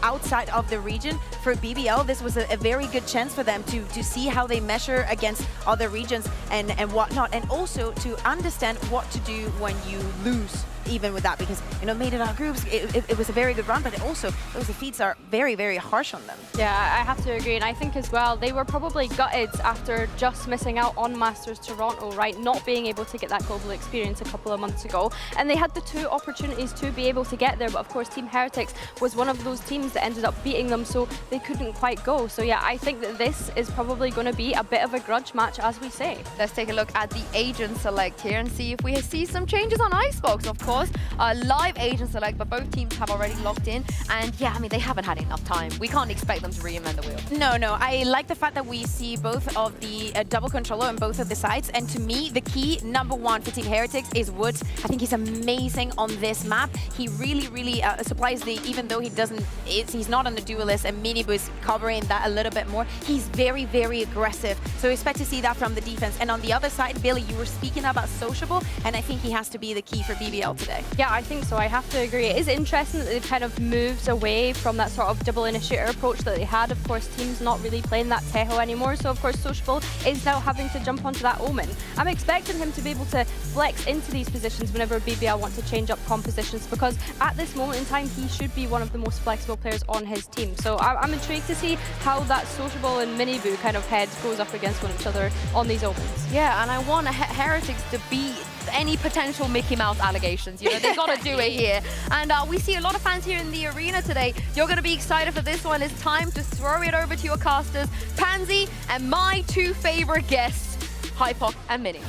outside of the region. For BBL, this was a very good chance for them to see how they measure against other regions and whatnot, and also to understand what to do when you lose. Even with that, because you know, made it out groups, it was a very good run, but also those defeats are very, very harsh on them. Yeah, I have to agree, and I think as well they were probably gutted after just missing out on Masters Toronto, right? Not being able to get that global experience a couple of months ago, and they had the 2 opportunities to be able to get there, but of course Team Heretics was one of those teams that ended up beating them, so they couldn't quite go. So yeah, I think that this is probably going to be a bit of a grudge match, as we say. Let's take a look at the agent select here and see if we see some changes on Icebox. Of course, live agent select, but both teams have already locked in, and yeah, I mean, they haven't had enough time. We can't expect them to reinvent the wheel. No, I like the fact that we see both of the double controller on both of the sides, and to me, the key #1 for Team Heretics is Woods. I think he's amazing on this map. He really supplies even though he's not on the duelist, and Minibu is covering that a little bit more. He's very, very aggressive, so we expect to see that from the defense. And on the other side, Billy, you were speaking about sociable, and I think he has to be the key for BBL today. Yeah, I think so. I have to agree. It is interesting that they've kind of moved away from that sort of double initiator approach that they had. Of course, teams not really playing that Teho anymore, so of course Sociable is now having to jump onto that Omen. I'm expecting him to be able to flex into these positions whenever BBL want to change up compositions, because at this moment in time, he should be one of the most flexible players on his team. So I'm intrigued to see how that Sociable and Miniboo kind of heads goes up against one each other on these Omens. Yeah, and I want Heretics to beat any potential Mickey Mouse allegations. You know, they've got to do it here. And we see a lot of fans here in the arena today. You're going to be excited for this one. It's time to throw it over to your casters, Pansy, and my 2 favorite guests, Hypoc and Mini.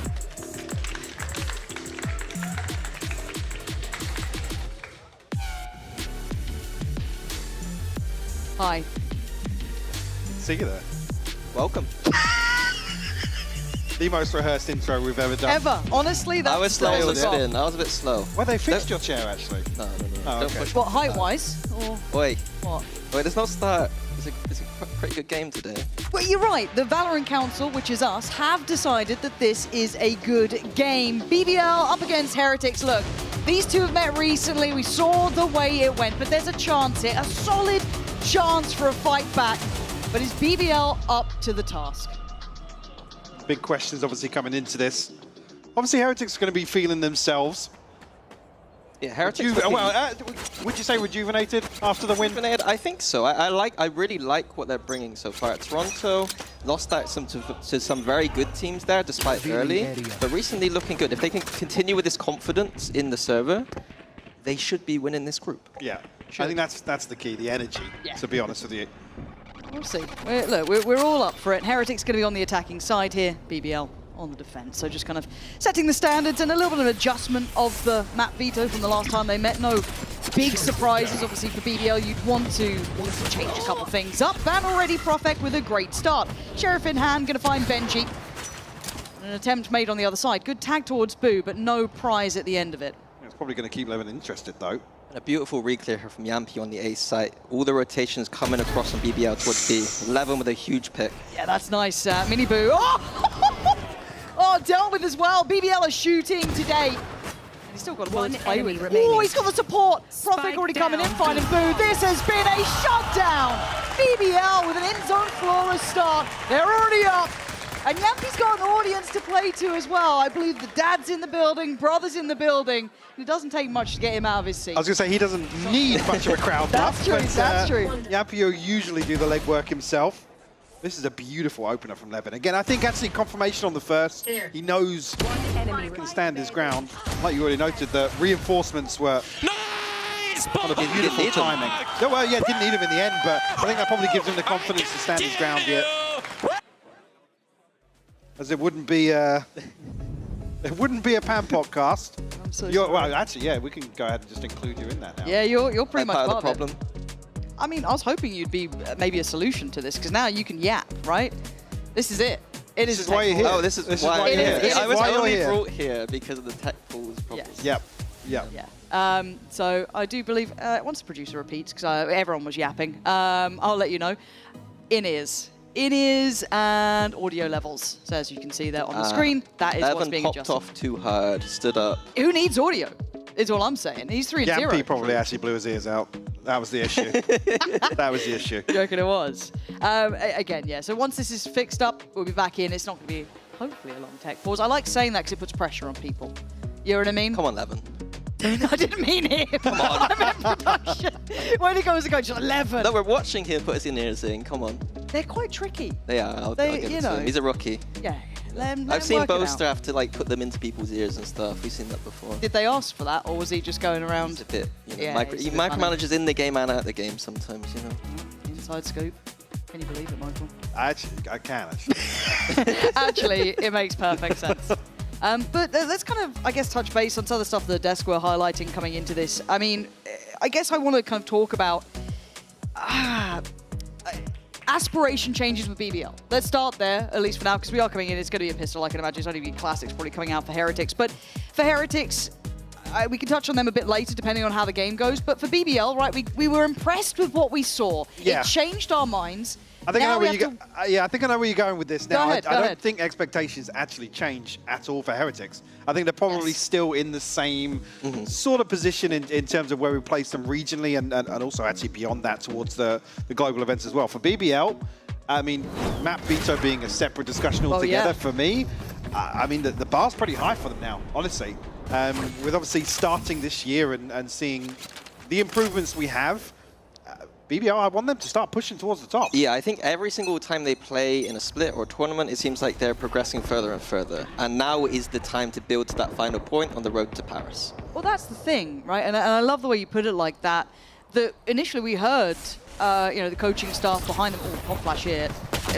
Hi. See you there. Welcome. The most rehearsed intro we've ever done. Ever. Honestly, that's I was slow on the spin. I was a bit slow. Well, they fixed your chair, actually. No. Oh, Don't okay. push What, me. height-wise? Or Wait. what? Wait, there's no start. It's a pretty good game today. Well, you're right. The VALORANT Council, which is us, have decided that this is a good game. BBL up against Heretics. Look, these two have met recently. We saw the way it went, but there's a chance here, a solid chance for a fight back. But is BBL up to the task? Big questions obviously coming into this. Obviously, Heretics are going to be feeling themselves. Yeah, Heretics. Would you say rejuvenated after the win? Rejuvenated, I think so. I really like what they're bringing so far. Toronto lost out to some very good teams there, despite early, but recently looking good. If they can continue with this confidence in the server, they should be winning this group. Yeah, I think that's the key, the energy. Yeah. To be honest with you. We'll see. We're all up for it. Heretics going to be on the attacking side here. BBL on the defense. So just kind of setting the standards and a little bit of adjustment of the map veto from the last time they met. No big surprises, obviously, for BBL. You'd want to change a couple things up. And already Profek with a great start. Sheriff in hand, going to find Benji. An attempt made on the other side. Good tag towards Boo, but no prize at the end of it. It's probably going to keep Levin interested, though. And a beautiful reclear here from Yampy on the A site. All the rotations coming across on BBL towards B. Levin with a huge pick. Yeah, that's nice. Mini Boo. Oh! Oh, dealt with as well. BBL are shooting today. And he's still got a bullet to play with. Oh, he's got the support. Profik already coming in, finding Boo. This has been a shutdown. BBL with an in-zone flawless start. They're already up. And Yampy's got an audience to play to as well. I believe the dad's in the building, brother's in the building. It doesn't take much to get him out of his seat. I was going to say, he doesn't need much of a crowd buff. That's true. Yampy will usually do the legwork himself. This is a beautiful opener from Levin. Again, I think actually confirmation on the first. He knows he can stand his ground. Like you already noted, the reinforcements were on a beautiful timing. Yeah, well, yeah, didn't need him in the end, but I think that probably gives him the confidence to stand his ground here. As it wouldn't be a Pan podcast. Well, actually, yeah, we can go ahead and just include you in that now. Yeah, you're pretty much part of the part of problem. I mean, I was hoping you'd be maybe a solution to this, because now you can yap, right? This is it. This is why you're here. Oh, this is why you're here. I was only brought here because of the tech pools problems. Yep. Yeah. So I do believe, once the producer repeats, because everyone was yapping, I'll let you know. In-ears and audio levels. So as you can see there on the screen, that is what's being adjusted. Popped off too hard, stood up. Who needs audio, is all I'm saying. He's 3-0. Yampy probably actually blew his ears out. That was the issue. That was the issue. You reckon it was? Again, yeah. So once this is fixed up, we'll be back in. It's not going to be, hopefully, a long tech pause. I like saying that because it puts pressure on people. You know what I mean? Come on, Levin. I didn't mean him. Come on. I meant production. When he goes to coach 11. No, we're watching him put his ears in. Come on. They're quite tricky. They are. I'll give it to him. He's a rookie. Yeah. I've seen Boaster have to like put them into people's ears and stuff. We've seen that before. Did they ask for that, or was he just going around? It's a bit, you know, Yeah, he micromanages in the game and out the game sometimes, you know. Inside scoop. Can you believe it, Michael? Actually, I can actually. Actually, it makes perfect sense. But let's kind of, I guess, touch base on some of the stuff that the desk were highlighting coming into this. I mean, I guess I want to kind of talk about aspiration changes with BBL. Let's start there, at least for now, because we are coming in. It's going to be a pistol, I can imagine. It's only be Classics probably coming out for Heretics. But for Heretics, we can touch on them a bit later, depending on how the game goes. But for BBL, right, we were impressed with what we saw. Yeah. It changed our minds. I think I know where I think I know where you're going with this now. Go ahead. I don't think expectations actually change at all for Heretics. I think they're probably still in the same sort of position in terms of where we place them regionally and also actually beyond that towards the global events as well. For BBL, I mean, map veto being a separate discussion altogether for me, I mean, the bar's pretty high for them now, honestly. With obviously starting this year and seeing the improvements we have, BBL, I want them to start pushing towards the top. Yeah, I think every single time they play in a split or a tournament, it seems like they're progressing further and further. And now is the time to build to that final point on the road to Paris. Well, that's the thing, right? And I love the way you put it like that. Initially we heard, you know, the coaching staff behind them, hot flash here,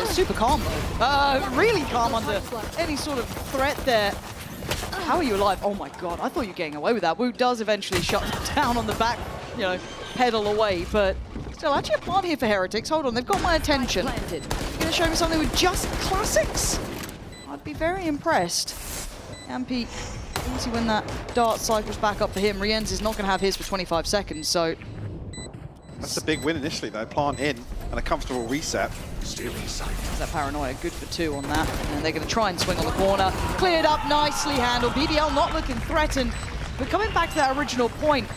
super calm though. Really calm under any sort of threat there. How are you alive? Oh my god, I thought you were getting away with that. Wu does eventually shut down on the back, you know, pedal away, but still actually a plant here for Heretics. Hold on, they've got my attention. You're gonna show me something with just classics? I'd be very impressed. Yampy, see when that dart cycles back up for him. Rienz is not gonna have his for 25 seconds, so. That's a big win initially though, plant in and a comfortable reset. That paranoia, good for 2 on that. And they're going to try and swing on the corner. Cleared up, nicely handled. BBL not looking threatened. But coming back to that original point,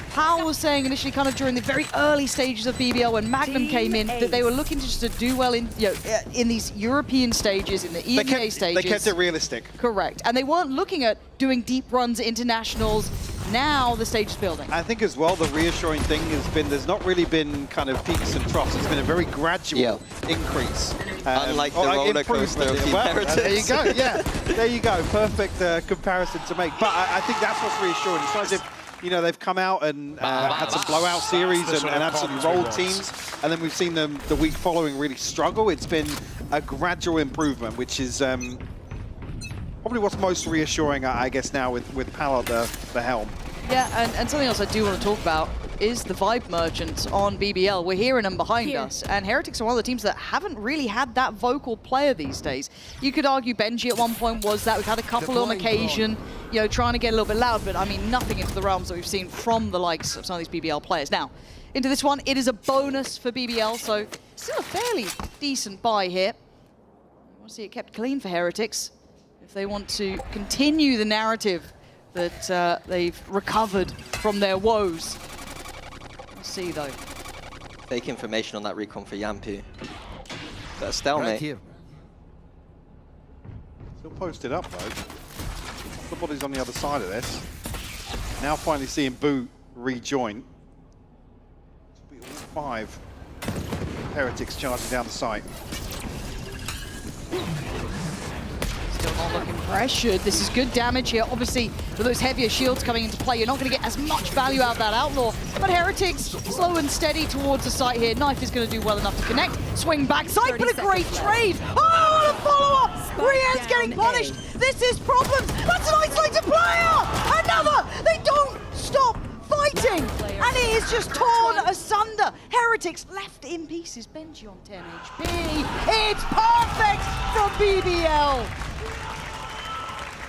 Powell was saying initially kind of during the very early stages of BBL when Magnum came in that they were looking just to do well in, you know, in these European stages, in the EMEA stages. They kept it realistic. Correct. And they weren't looking at doing deep runs at internationals. Now the stage is building. I think as well the reassuring thing has been there's not really been kind of peaks and troughs. It's been a very gradual increase. Unlike the roller coaster of Team Heretics. There you go, yeah. There you go. Perfect comparison to make. But I think that's what's reassuring. It's not as if, you know, they've come out and had some blowout series and absolutely rolled teams. And then we've seen them the week following really struggle. It's been a gradual improvement, which is probably what's most reassuring, I guess, now with Pal at the helm. Yeah, and something else I do want to talk about is the Vibe Merchants on BBL. We're hearing them behind us, and Heretics are one of the teams that haven't really had that vocal player these days. You could argue Benji at one point was that. We've had a couple on occasion, you know, trying to get a little bit loud, but I mean, nothing into the realms that we've seen from the likes of some of these BBL players. Now, into this one, it is a bonus for BBL, so still a fairly decent buy here. You want to see it kept clean for Heretics if they want to continue the narrative that they've recovered from their woes. We'll see, though. Fake information on that recon for Yampy. That's stalemate. Right here. Still posted up, though. Somebody's on the other side of this. Now finally seeing Boo rejoin. It'll be all 5 Heretics charging down the site. Still not looking pressured. This is good damage here. Obviously, with those heavier shields coming into play, you're not going to get as much value out of that Outlaw. But Heretics, slow and steady towards the site here. Knife is going to do well enough to connect. Swing backside, but a great trade. Oh, the follow-up! Rienz getting punished. This is problems. That's an isolated player! Another! They don't stop fighting! And it is just torn asunder. Heretics left in pieces. Benji on 10 HP. It's perfect from BBL.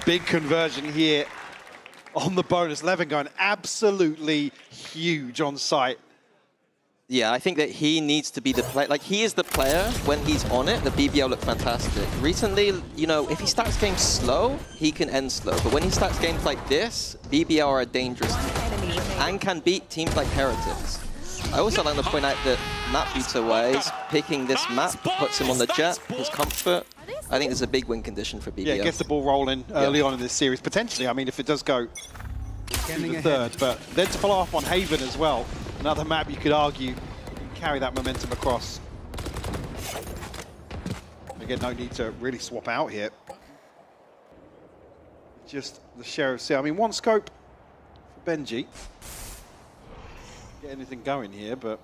Big conversion here on the bonus. Levin going absolutely huge on site. Yeah, I think that he needs to be the player. Like, he is the player when he's on it. The BBL look fantastic. Recently, you know, if he starts games slow, he can end slow. But when he starts games like this, BBL are a dangerous team and can beat teams like Heretics. I also like to point out that map beats ways. Picking this map puts him on the jet, his comfort. I think there's a big win condition for BBL. Yeah, it gets the ball rolling early on in this series. Potentially, I mean, if it does go to the third. But then to follow up on Haven as well. Another map you could argue can carry that momentum across. Again, no need to really swap out here. Just the Sheriff's here. I mean, one scope for Benji. Get anything going here, but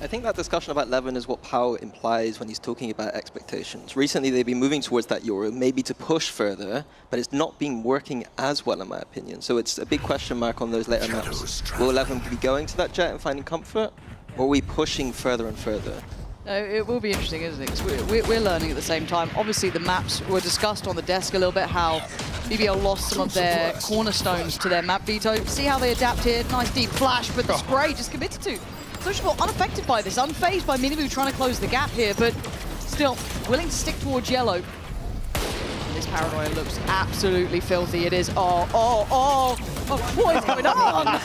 I think that discussion about Levin is what Powell implies when he's talking about expectations. Recently, they've been moving towards that Euro, maybe to push further, but it's not been working as well, in my opinion. So it's a big question mark on those later maps. Will Levin be going to that jet and finding comfort, or are we pushing further and further? No, it will be interesting, isn't it? 'Cause we're learning at the same time. Obviously, the maps were discussed on the desk a little bit, how BBL lost some of their cornerstones to their map veto. See how they adapt here. Nice deep flash, but the spray just committed to. Sociable unaffected by this, unfazed by Minibu trying to close the gap here, but still willing to stick towards yellow. This paranoia looks absolutely filthy. It is. Oh, what is going on?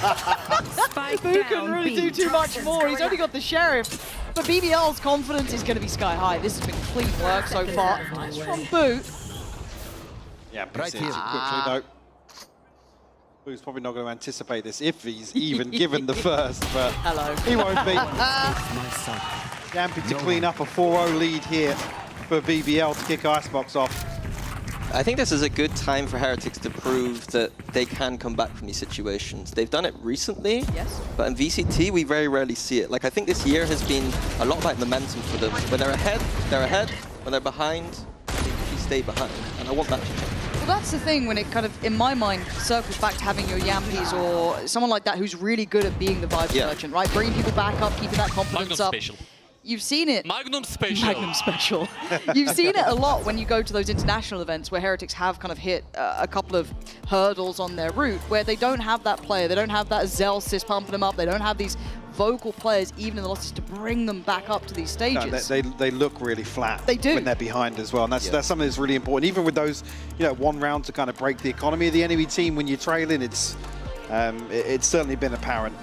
Boo couldn't really do too much more. He's only got the Sheriff. But BBL's confidence is going to be sky high. This has been clean work so far. Nice from Boo. Yeah, right here. Quickly though. Boo's probably not going to anticipate this if he's even given the first, but he won't be. Yampy to clean up a 4-0 lead here for BBL to kick Icebox off. I think this is a good time for Heretics to prove that they can come back from these situations. They've done it recently, yes, but in VCT, we very rarely see it. Like, I think this year has been a lot about momentum for them. When they're ahead, they're ahead. When they're behind, they usually stay behind. And I want that to change. Well, that's the thing when it kind of, in my mind, circles back to having your Yampis or someone like that who's really good at being the vibes merchant, right? Bringing people back up, keeping that confidence up. Special. You've seen it. Magnum Special. Magnum Special. You've seen it a lot when you go to those international events where Heretics have kind of hit a couple of hurdles on their route where they don't have that player, they don't have that Zellsis pumping them up, they don't have these vocal players, even in the losses, to bring them back up to these stages. No, they look really flat. They do. When they're behind as well, and that's something that's really important. Even with those, one round to kind of break the economy of the enemy team when you're trailing, it's certainly been apparent.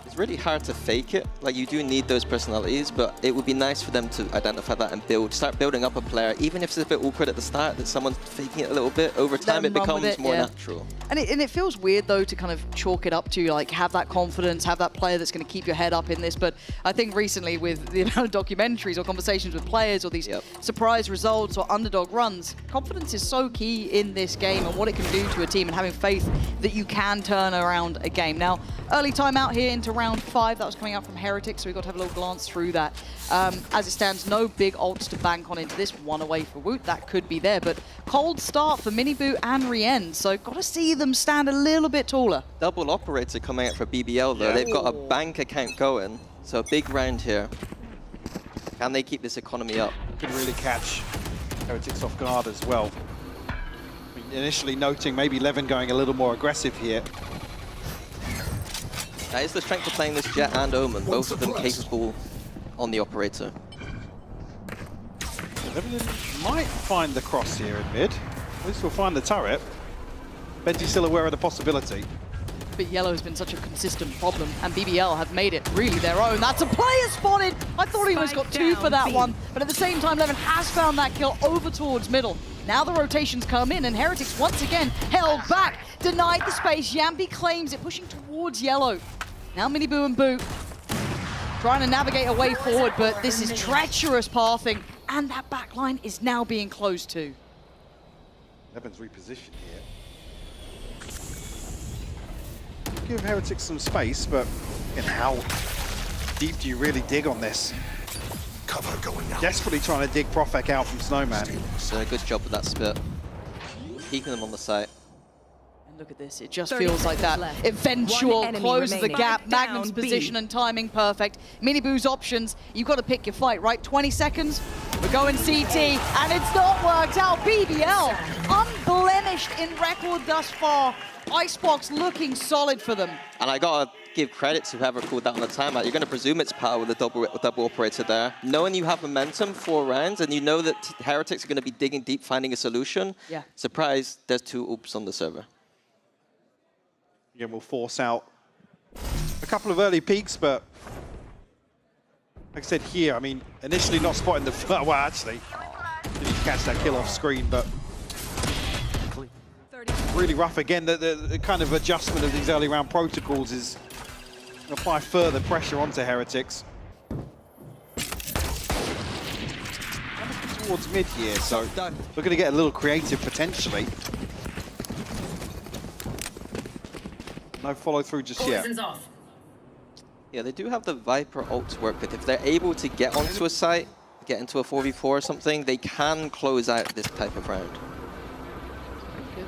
It's really hard to fake it. Like, you do need those personalities, but it would be nice for them to identify that and start building up a player, even if it's a bit awkward at the start, that someone's faking it a little bit. Over time, it becomes more natural. And it feels weird, though, to kind of chalk it up to, like, have that confidence, have that player that's going to keep your head up in this. But I think recently, with the amount of documentaries or conversations with players or these surprise results or underdog runs, confidence is so key in this game and what it can do to a team, and having faith that you can turn around a game. Now, early timeout here into round 5. That was coming out from Heretics, so we got to have a little glance through that. As it stands, no big ults to bank on into this. One away for Woot, that could be there, but cold start for Miniboo and Rien, so got to see them stand a little bit taller. Double operator coming out for BBL, though. They've got a bank account going, so a big round here. Can they keep this economy up? Could really catch Heretics off guard as well. Initially noting maybe Levin going a little more aggressive here. That is the strength of playing this Jet and Omen, both of them capable on the operator. Levin might find the cross here in mid. At least we'll find the turret. Benji's still aware of the possibility. But yellow has been such a consistent problem, and BBL have made it really their own. That's a player spotted! I thought he almost got 2 for that one, but at the same time, Levin has found that kill over towards middle. Now the rotations come in, and Heretics once again held back, denied the space. Yampy claims it, pushing towards yellow. Now Miniboo and Boo trying to navigate a way forward, but this is treacherous pathing, and that back line is now being closed to. Levin's repositioned here. Give Heretics some space, but how deep do you really dig on this? Cover going out. Desperately trying to dig Profek out from Snowman. So a good job with that spit. Keeping them on the site. And look at this, it just feels like that eventual close of the gap. Magnum's position and timing perfect. Miniboo's options, you've got to pick your fight, right? 20 seconds, we're going CT, and it's not worked out. BBL, unblemished in record thus far. Icebox looking solid for them. And I gotta give credit to whoever called that on the timeout. You're gonna presume it's power with a double operator there. Knowing you have momentum 4 rounds, and you know that Heretics are gonna be digging deep, finding a solution. Yeah. Surprise, there's 2 oops on the server. Again, we'll force out a couple of early peaks, but like I said here, I mean, initially not spotting the, well, actually, didn't catch that kill off screen, but really rough again. The kind of adjustment of these early round protocols is going to apply further pressure onto Heretics. Towards mid here, so we're going to get a little creative potentially. No follow through just yet. Yeah, they do have the Viper ult to work with. If they're able to get onto a site, get into a 4v4 or something, they can close out this type of round. Good.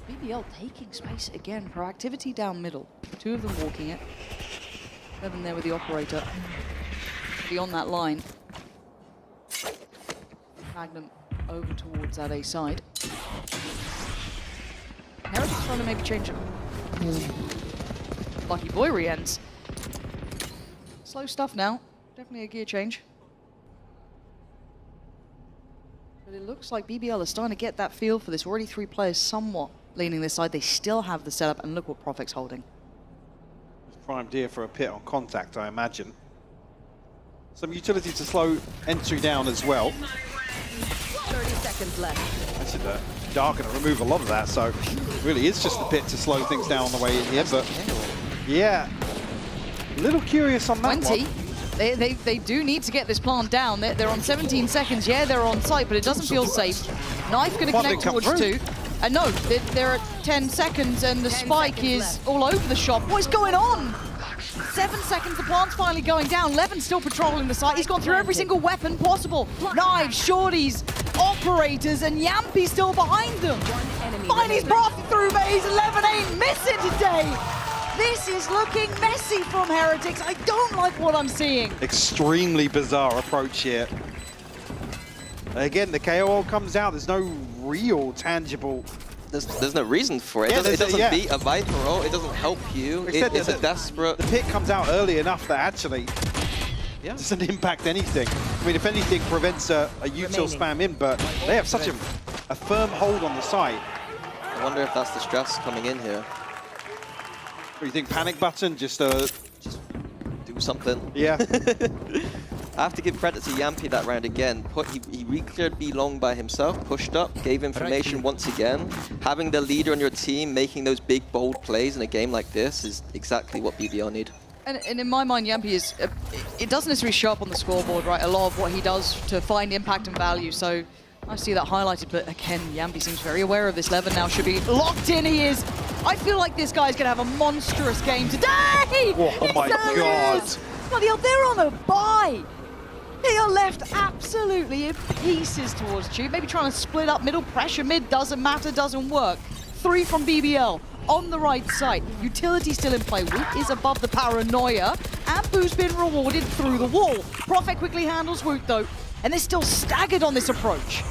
BBL taking space again. Proactivity down middle. 2 of them walking it. Levin there with the operator. Beyond that line. Magnum over towards that A side. Heretics trying to maybe change it. Lucky boy re-ends. Slow stuff now. Definitely a gear change. But it looks like BBL is starting to get that feel for this. Already 3 players somewhat leaning this side. They still have the setup, and look what Profek's holding. It's primed here for a pit on contact, I imagine. Some utility to slow entry down as well. 30 seconds left. Actually, the Dark going to remove a lot of that, so really it's just the pit to slow things down on the way in here. But yeah, a little curious on that 20. one. They do need to get this plant down. They're on 17 seconds. Yeah, they're on site, but it doesn't feel safe. Knife going to connect towards 2. And no, they're at 10 seconds, and the spike is all over the shop. What is going on? 7 seconds, the plant's finally going down. Levin still patrolling the site. He's gone through every single weapon possible. Knives, shorties, operators, and Yampy still behind them. Finey's brought through, but he's 11 ain't missing today. This is looking messy from Heretics. I don't like what I'm seeing. Extremely bizarre approach here. Again, the KO comes out. There's no real tangible... There's no reason for it. It doesn't beat a Viper ult. It doesn't help you. It's a desperate... The pick comes out early enough that actually doesn't impact anything. I mean, if anything, prevents a util spam in, but they have such a firm hold on the site. I wonder if that's the stress coming in here. What do you think? Panic button? Just do something. Yeah. I have to give credit to Yampy that round again. He re-cleared B long by himself, pushed up, gave information once again. Having the leader on your team making those big, bold plays in a game like this is exactly what BBL need. And in my mind, Yampy is... it doesn't necessarily show up on the scoreboard, right? A lot of what he does to find impact and value, so I see that highlighted, but again, Yampy seems very aware of this. Levin now should be locked in, he is. I feel like this guy's going to have a monstrous game today! Oh my God! Bloody hell, they're on a bye! They are left absolutely in pieces towards Tube. Maybe trying to split up middle pressure. Mid doesn't matter, doesn't work. 3 from BBL on the right side. Utility still in play. Woot is above the paranoia. And Boo's been rewarded through the wall. Prophet quickly handles Woot though. And they're still staggered on this approach.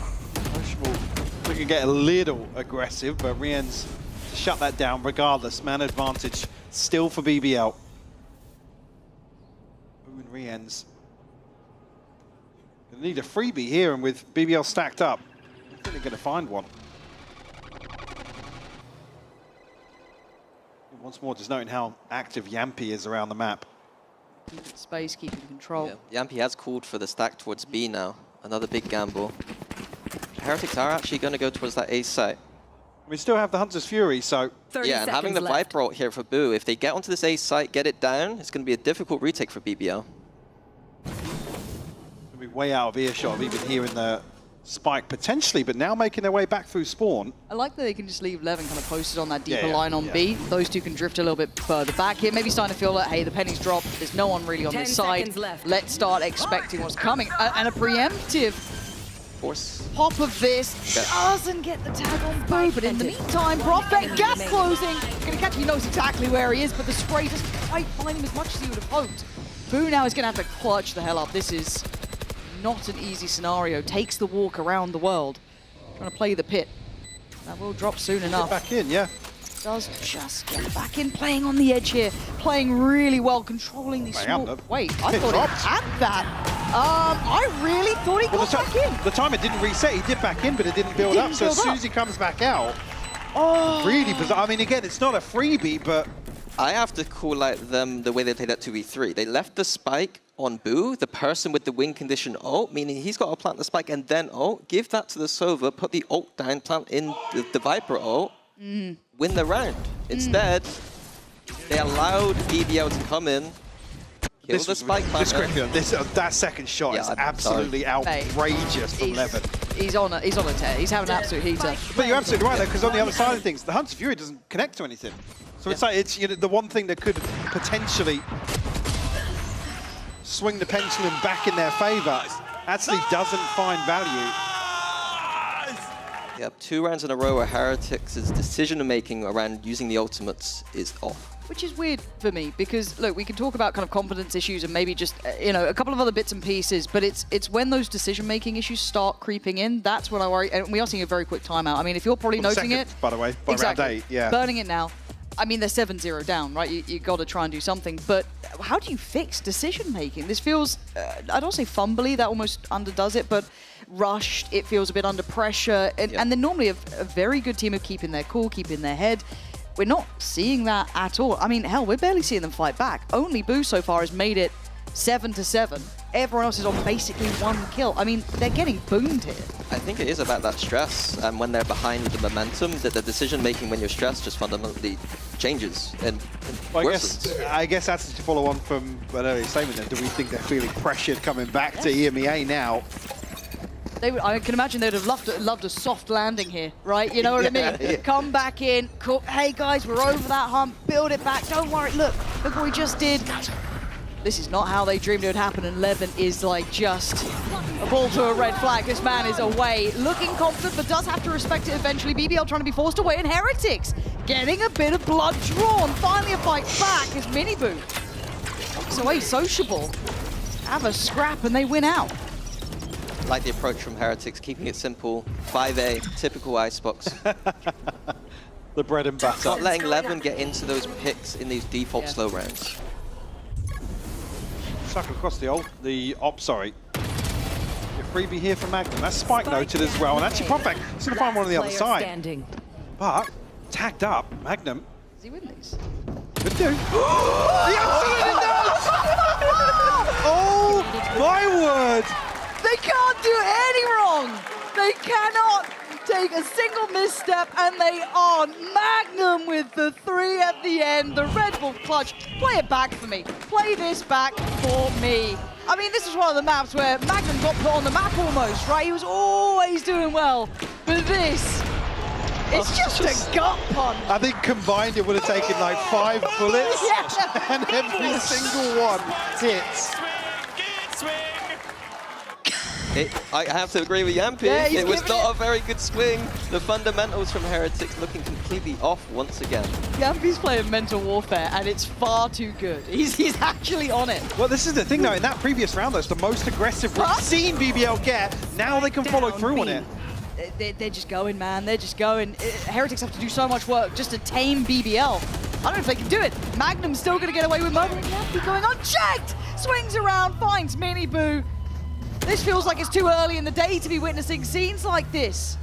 We can get a little aggressive, but Rien's shut that down regardless. Man advantage still for BBL. Boo and Rien's gonna need a freebie here, and with BBL stacked up, I think they're gonna find one. Once more, just noting how active Yampy is around the map. Keeping space, keeping control. Yeah, Yampy has called for the stack towards B now. Another big gamble. Heretics are actually going to go towards that A site. We still have the Hunter's Fury, so... Yeah, and having the Viper ult here for Boo, if they get onto this A site, get it down, it's going to be a difficult retake for BBL. Be way out of earshot of even hearing the spike potentially, but now making their way back through spawn. I like that they can just leave Levin kind of posted on that deeper line on B. Those two can drift a little bit further back here. Maybe starting to feel like, hey, the penny's dropped. There's no one really on this side. Let's start expecting what's coming. And a preemptive pop of this doesn't get the tag on Boo, but in the meantime, Prophet gap closing. Gonna catch him, he knows exactly where he is, but the spray doesn't quite find him as much as he would have hoped. Boo now is gonna have to clutch the hell up. This is not an easy scenario. Takes the walk around the world. Trying to play the pit. That will drop soon enough. Get back in, yeah. Does just get back in, playing on the edge here. Playing really well, controlling these small... Wait, I thought he had that. I really thought he got back in. The time it didn't reset, he did back in, but it didn't build up. So as soon as he comes back out, really bizarre. I mean, again, it's not a freebie, but... I have to call out them the way they played that 2v3. They left the spike on Boo, the person with the win condition ult, meaning he's got to plant the spike and then ult, give that to the Sova, put the ult down, plant in the Viper ult, win the round. Instead, they allowed BBL to come in, kill the spike planter. That second shot is absolutely outrageous from Levin. He's on a tear. He's having an absolute heater. But you're absolutely right, though, because on the other side of things, the Hunter's Fury doesn't connect to anything. So it's like, it's the one thing that could potentially swing the pendulum back in their favor actually doesn't find value. Yep, 2 rounds in a row where Heretics' decision-making around using the ultimates is off. Which is weird for me, because, look, we can talk about kind of confidence issues and maybe just, a couple of other bits and pieces, but it's when those decision-making issues start creeping in, that's when I worry. And we are seeing a very quick timeout. I mean, if you're probably noting it... By the way, by round 8, yeah. Burning it now. I mean, they're 7-0 down, right? You got to try and do something. But how do you fix decision-making? This feels, I don't say fumbly, that almost underdoes it, but rushed. It feels a bit under pressure. And they're normally a very good team of keeping their cool, keeping their head. We're not seeing that at all. I mean, hell, we're barely seeing them fight back. Only Boo so far has made it 7-7. Everyone else is on basically 1 kill. I mean, they're getting boomed here. I think it is about that stress, and when they're behind with the momentum, that the decision-making when you're stressed just fundamentally changes and Well, worsens. I guess that's to follow on from an earlier statement then. Do we think they're feeling pressured coming back to EMEA now? I can imagine they'd have loved a soft landing here, right? You know what I mean? Yeah. Come back in, cool. Hey guys, we're over that hump, build it back, don't worry, look what we just did. This is not how they dreamed it would happen, and Levin is like just a ball to a red flag. This man is away, looking confident, but does have to respect it eventually. BBL trying to be forced away, and Heretics getting a bit of blood drawn. Finally a fight back as Miniboo walks away sociable. Have a scrap and they win out. Like the approach from Heretics, keeping it simple. 5A, typical Icebox. The bread and butter. Not letting Levin get into those picks in these default slow rounds. Suck across the op, sorry. Your freebie here for Magnum. That's Spike noted as well. And actually, Propback is going to find one on the other side. Standing. But, tagged up, Magnum. Does he win these? Could do. He absolutely does! Oh, my word! They can't do any wrong! They cannot take a single misstep, and they are Magnum with the 3 at the end. The Red Bull clutch. Play it back for me. Play this back for me. I mean, this is one of the maps where Magnum got put on the map almost, right? He was always doing well. But this, it's just a gut punch. I think combined it would have taken like 5 bullets, and every single one hits. I have to agree with Yampy. Yeah, it was not a very good swing. The fundamentals from Heretics looking completely off once again. Yampy's playing Mental Warfare, and it's far too good. He's actually on it. Well, this is the thing, though. In that previous round, though, it's the most aggressive we've seen BBL get. Now they can follow through on it. They're just going, man. They're just going. Heretics have to do so much work just to tame BBL. I don't know if they can do it. Magnum's still going to get away with murder. Yampy going unchecked. Swings around, finds Miniboo. This feels like it's too early in the day to be witnessing scenes like this.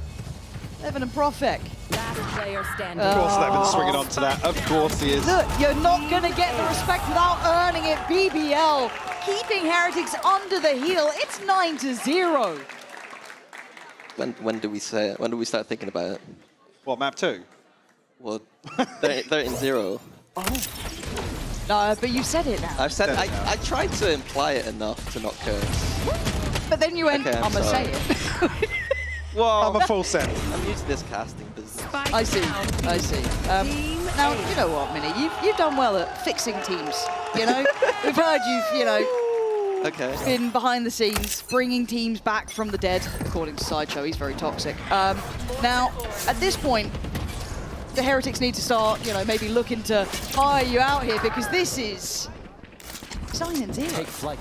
Levin and Profek. Last player standing. Of course, Levin's swinging onto that. Of course he is. Look, you're not going to get the respect without earning it. BBL keeping Heretics under the heel. It's 9-0. When do we say it? When do we start thinking about it? What, map 2? Well, 13-0. Oh. No, but you said it now. I've said I tried to imply it enough to not curse. But then you went, Okay, I'm going to say it. Well, I'm a full set. I'm used to this casting business. I see. Now, you know what, Minnie? You've done well at fixing teams, you know? We've heard you've, been behind the scenes, bringing teams back from the dead, according to Sideshow. He's very toxic. Now, at this point, the Heretics need to start, maybe looking to hire you out here, because this is 9-0. Take flight.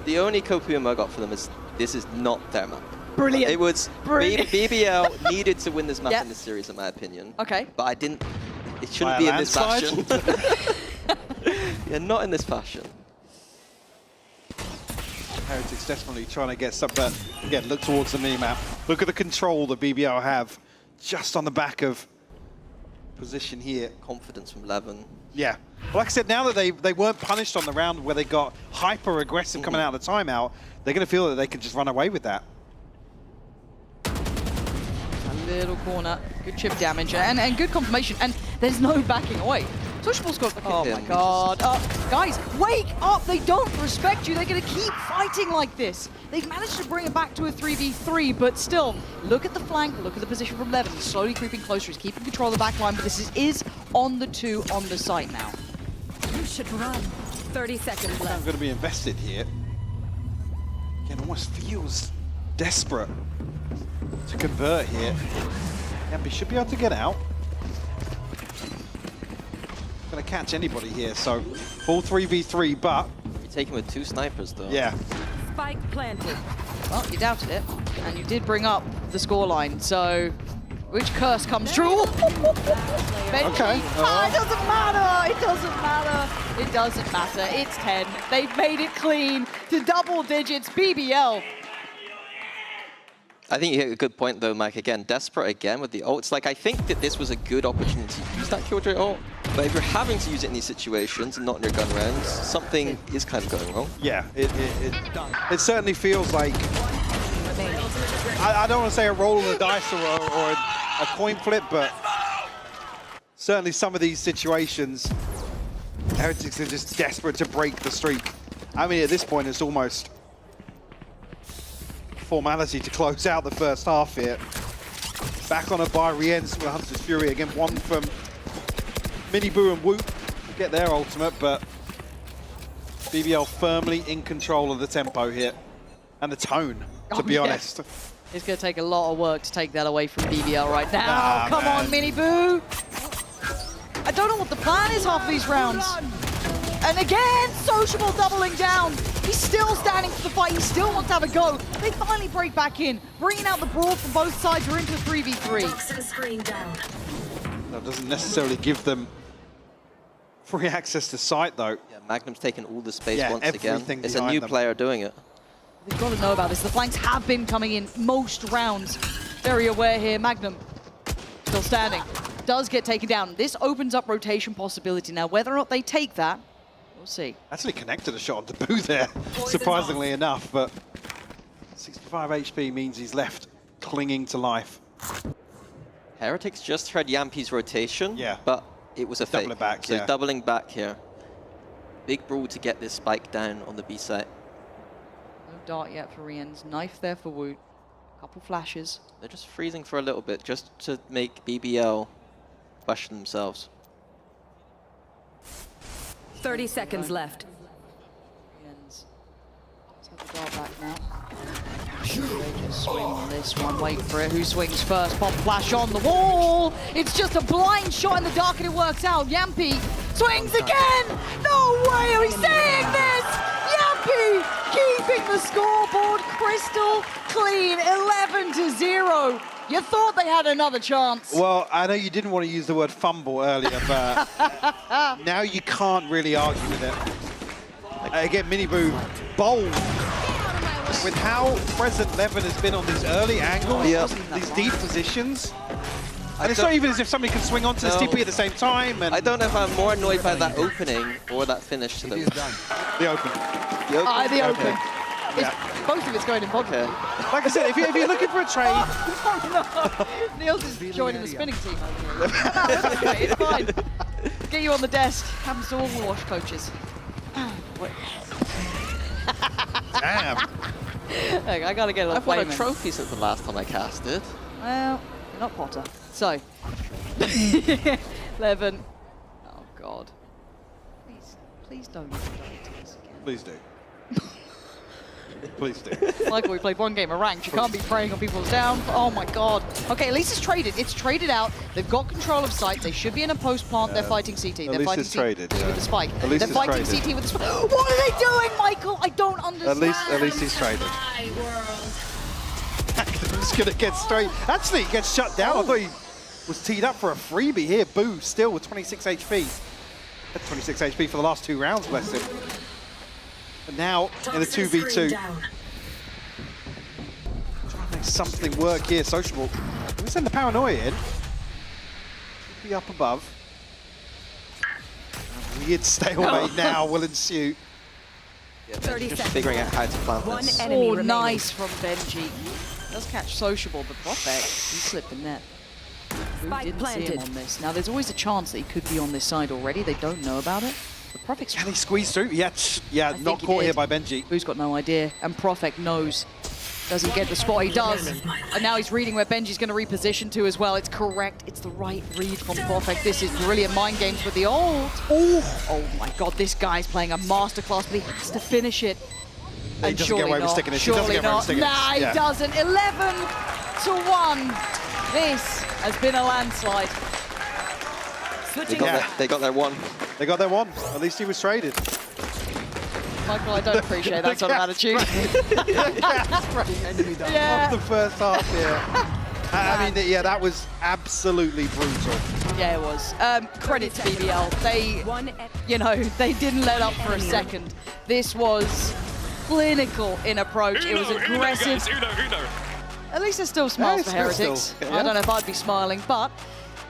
The only copium I got for them is this is not their map. Brilliant. It was Brilliant. BBL needed to win this map in this series, in my opinion. Okay. But I didn't. It shouldn't be in this fashion. Yeah, not in this fashion. Heretics definitely trying to get some, but again, look towards the mini-map. Look at the control that BBL have just on the back of position here. Confidence from Levin. Yeah. Well, like I said, now that they weren't punished on the round where they got hyper-aggressive coming out of the timeout, they're going to feel that they can just run away with that. A little corner, good chip damage, and good confirmation, and there's no backing away. Sociable's got, oh my god. Guys, wake up! They don't respect you. They're going to keep fighting like this. They've managed to bring it back to a 3v3, but still, look at the flank, look at the position from Levin. He's slowly creeping closer. He's keeping control of the back line, but this is on the 2 on the site now. You should run. 30 seconds left. I'm going to be invested here. Again, almost feels desperate to convert here. Yampy should be able to get out. Going to catch anybody here, so full 3v3, but... You're taking with 2 snipers, though. Yeah. Spike planted. Well, you doubted it, and you did bring up the scoreline, so which curse comes true? Okay. It doesn't matter. It doesn't matter. It doesn't matter. It's 10. They've made it clean to double digits. BBL. I think you hit a good point, though, Mike. Again, desperate again with the ult. It's like, I think that this was a good opportunity to use that Killjoy ult, But if you're having to use it in these situations and not in your gun rounds, something is kind of going wrong. Yeah, it certainly feels like, I don't want to say a roll of the dice or a coin flip, but certainly some of these situations, Heretics are just desperate to break the streak. I mean, at this point, it's almost formality to close out the first half here. Back on a by Rien's with Hunter's Fury. Again, one from Miniboo and Woot get their ultimate, but BBL firmly in control of the tempo here. And the tone, to be honest. It's going to take a lot of work to take that away from BBL right now. Come on, Miniboo! I don't know what the plan is half these rounds. And again, Sociable doubling down. He's still standing for the fight. He still wants to have a go. They finally break back in, bringing out the brawl from both sides. We're into a 3v3. That doesn't necessarily give them free access to site, though. Yeah, Magnum's taken all the space Yeah, once again. everything It's a behind new them. player doing it. They've got to know about this. The flanks have been coming in most rounds. Very aware here. Magnum still standing. Does get taken down. This opens up rotation possibility. Now, whether or not they take that, we'll see. Actually connected a shot on Debut there, surprisingly enough, but 65 HP means he's left clinging to life. Heretics just heard Yampi's rotation, but it was a Double fake. it back, so yeah. he's doubling back here. Big brawl to get this spike down on the B site. No dart yet for Rien's. Knife there for Woot. Couple flashes. They're just freezing for a little bit, just to make BBL question themselves. 30 seconds left. Rien's. Let's have the dart back now. They just swing on this one. Wait for it. Who swings first? Pop flash on the wall. It's just a blind shot in the dark and it works out. Yampi swings again. No way are we seeing this? Yampi keeping the scoreboard crystal clean. 11-0. You thought they had another chance. Well, I know you didn't want to use the word fumble earlier, but now you can't really argue with it. Again, Miniboo bold. With how present Levin has been on these early angles, these deep positions. And it's not even as if somebody can swing onto the TP at the same time. And I don't know if I'm more annoyed by that opening or that finish to them. The open. The open? The open. Yeah. Both of it's going in pocket. Like I said, if you're looking for a trade... Oh, no. Neil's just joining the spinning team over here. No, it's okay, it's fine. Get you on the desk. Happens to all the wash coaches. Damn. Hey, I gotta get a little I've won a flame in. trophy since the last time I casted. Well, you're not Potter. So, Levin. Oh God. Please don't do this again. Please do. Please do. Like we played one game of ranked, you can't be preying on people's down. Oh my God. Okay, at least it's traded. It's traded out. They've got control of sight. They should be in a post plant. They're fighting CT. They're least fighting it's traded, CT with the spike. At least They're it's fighting traded. CT with the spike. What are they doing, Michael? I don't understand. At least he's traded. He's gonna get straight. Actually, he gets shut down. I thought he was teed up for a freebie here. Boo, still with 26 HP. Had 26 HP for the last 2 rounds, bless him. But now in a 2v2. Trying to make something work here. Sociable. Can we send the paranoia in? Should be up above. A weird stalemate now will ensue. Yeah, Ben's just figuring out how to plant this. Oh, nice from Benji. Does catch Sociable, but Prophet, he's slipping net. Who didn't see him on this? Now, there's always a chance that he could be on this side already. They don't know about it. But Prophet's... Can he squeeze through? Yeah, I not think he caught did. here by Benji. Who's got no idea? And Prophet knows. Does he get the spot? He does. And now he's reading where Benji's going to reposition to as well. It's correct. It's the right read from Prophet. This is brilliant mind games with the ult. Oh my God, this guy's playing a masterclass, but he has to finish it. He doesn't get away with sticking it. He doesn't get away with sticking it. Nah, he doesn't. 11-1. This has been a landslide. They got their one. They got their one. At least he was traded. Michael, I don't appreciate that sort of attitude. Off the first half here. I mean, yeah, that was absolutely brutal. Yeah, it was. Credit to BBL. They, you know, they didn't let up for a second. This was clinical in approach. It was aggressive. At least there's still smiles for Heretics. I don't know if I'd be smiling, but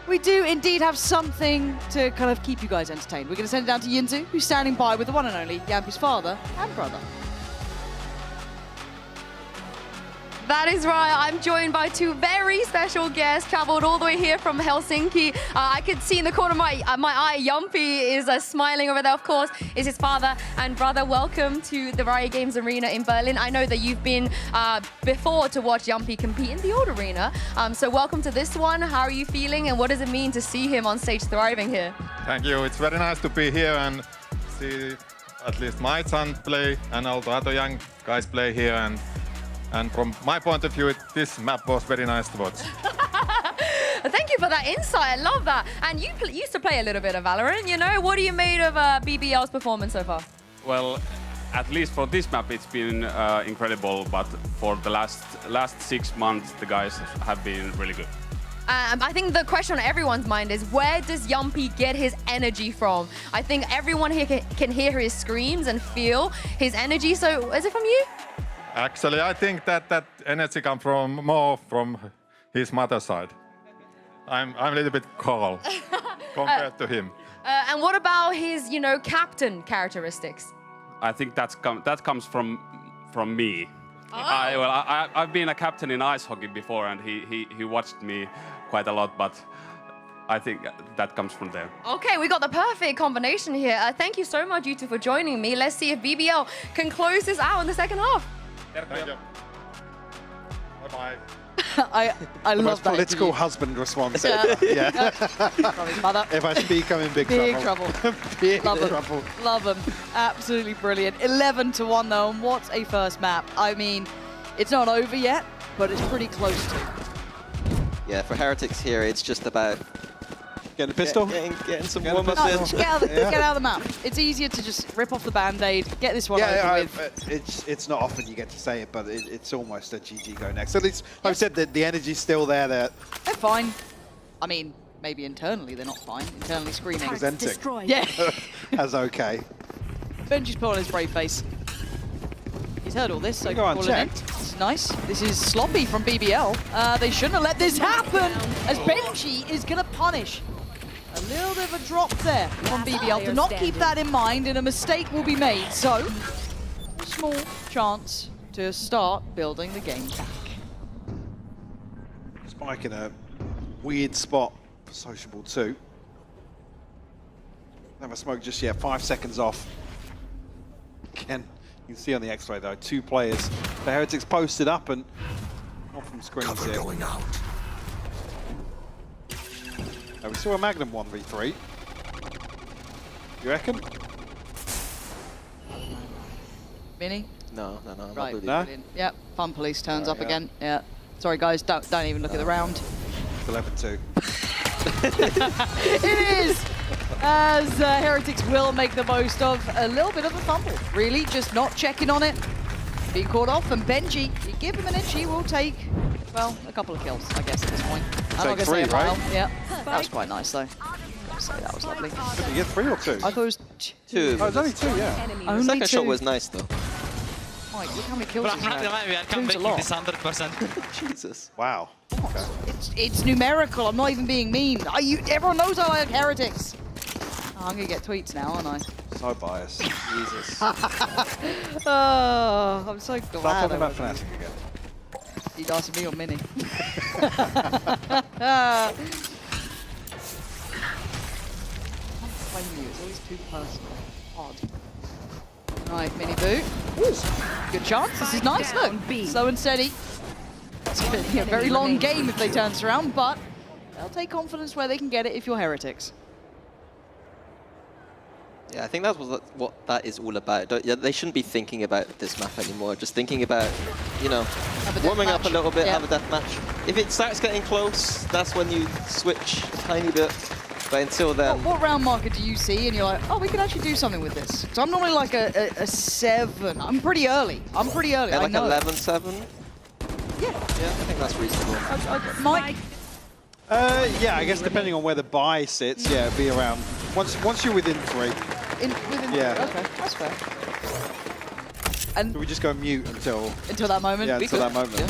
we do indeed have something to kind of keep you guys entertained. We're going to send it down to Yinzu, who's standing by with the one and only Yampi's father and brother. That is right. I'm joined by two very special guests, traveled all the way here from Helsinki. I could see in the corner of my eye, Yumpy is smiling over there, of course, is his father and brother. Welcome to the Riot Games Arena in Berlin. I know that you've been before to watch Yumpy compete in the old arena. So welcome to this one. How are you feeling and what does it mean to see him on stage thriving here? Thank you. It's very nice to be here and see at least my son play and all the other young guys play here. And from my point of view, this map was very nice to watch. Thank you for that insight. I love that. And you used to play a little bit of Valorant, you know? What do you made of BBL's performance so far? Well, at least for this map, it's been incredible. But for the last 6 months, the guys have been really good. I think the question on everyone's mind is, where does Yumpy get his energy from? I think everyone here can hear his screams and feel his energy. So is it from you? Actually, I think that energy comes more from his mother's side. I'm a little bit cold compared to him. And what about his, captain characteristics? I think that comes from me. Oh. I've been a captain in ice hockey before, and he watched me quite a lot, but I think that comes from there. Okay, we got the perfect combination here. Thank you so much, you two, for joining me. Let's see if BBL can close this out in the second half. Thank you. Bye-bye. I the love most that political husband response ever. Yeah. From his mother. If I speak, I'm in big trouble. Big trouble. Love them. Absolutely brilliant. 11-1 though, and what a first map. I mean, it's not over yet, but it's pretty close to. Yeah, for Heretics here, it's just about getting a pistol, getting some warm-ups in. Just get out of the map. It's easier to just rip off the band-aid, get this one over with. It's not often you get to say it, but it's almost a GG go next. At least, like I said, the energy's still there. They're fine. I mean, maybe internally they're not fine. Internally screaming. Presenting. Yeah. As okay. Benji's put on his brave face. He's heard all this, so go unchecked. This is nice. This is sloppy from BBL. They shouldn't have let this happen, as Benji is going to punish. A little bit of a drop there from BBL. Do not keep that in mind, and a mistake will be made. So, a small chance to start building the game back. Spike in a weird spot for Sociable 2. Never smoked just yet. 5 seconds off. Again, you can see on the X-ray though, 2 players. The Heretics posted up and off from screens here. Going out. We saw a Magnum 1v3. You reckon? Mini? No, Right. No? Yep, Fun Police turns up again. Yeah. Sorry guys, don't even look at the round. It's 11-2. It is! As Heretics will make the most of a little bit of a fumble. Really, just not checking on it. Being caught off, and Benji, you give him an inch, he will take, well, a couple of kills, I guess, at this point. I'm not gonna say a mile. Yeah, that was quite nice, though. Gotta say, that was lovely. Did you get 3 or 2? I thought it was 2. Oh, it was only 2, yeah. Only The second 2. shot was nice, though. Mike, look how many kills he's had. 2's a lot. 100%. Jesus. Wow. Okay. It's numerical, I'm not even being mean. Everyone knows I like Heretics. Oh, I'm gonna get tweets now, aren't I? So biased. Jesus. Oh, I'm so glad. Stop talking about FNATIC again. He's asking me on Mini. It's always too personal. Odd. Right, Mini boot. Ooh, good chance. This is nice, look. Slow and steady. It's going to be a very long game if they turn this around, but they'll take confidence where they can get it if you're Heretics. Yeah, I think that's what that is all about. They shouldn't be thinking about this map anymore. Just thinking about, warming up a little bit, have a death match. If it starts getting close, that's when you switch a tiny bit. But until then... What round marker do you see and you're like, oh, we can actually do something with this? So I'm normally like a 7. I'm pretty early. Yeah, like 11-7? Yeah. Yeah, I think that's reasonable. Mike? Yeah, I guess depending on where the buy sits, yeah, it'd be around... Once you're within 3. Within yeah. 3, okay, that's fair. And so we just go mute until... Until that moment? Yeah, until that moment. Yeah.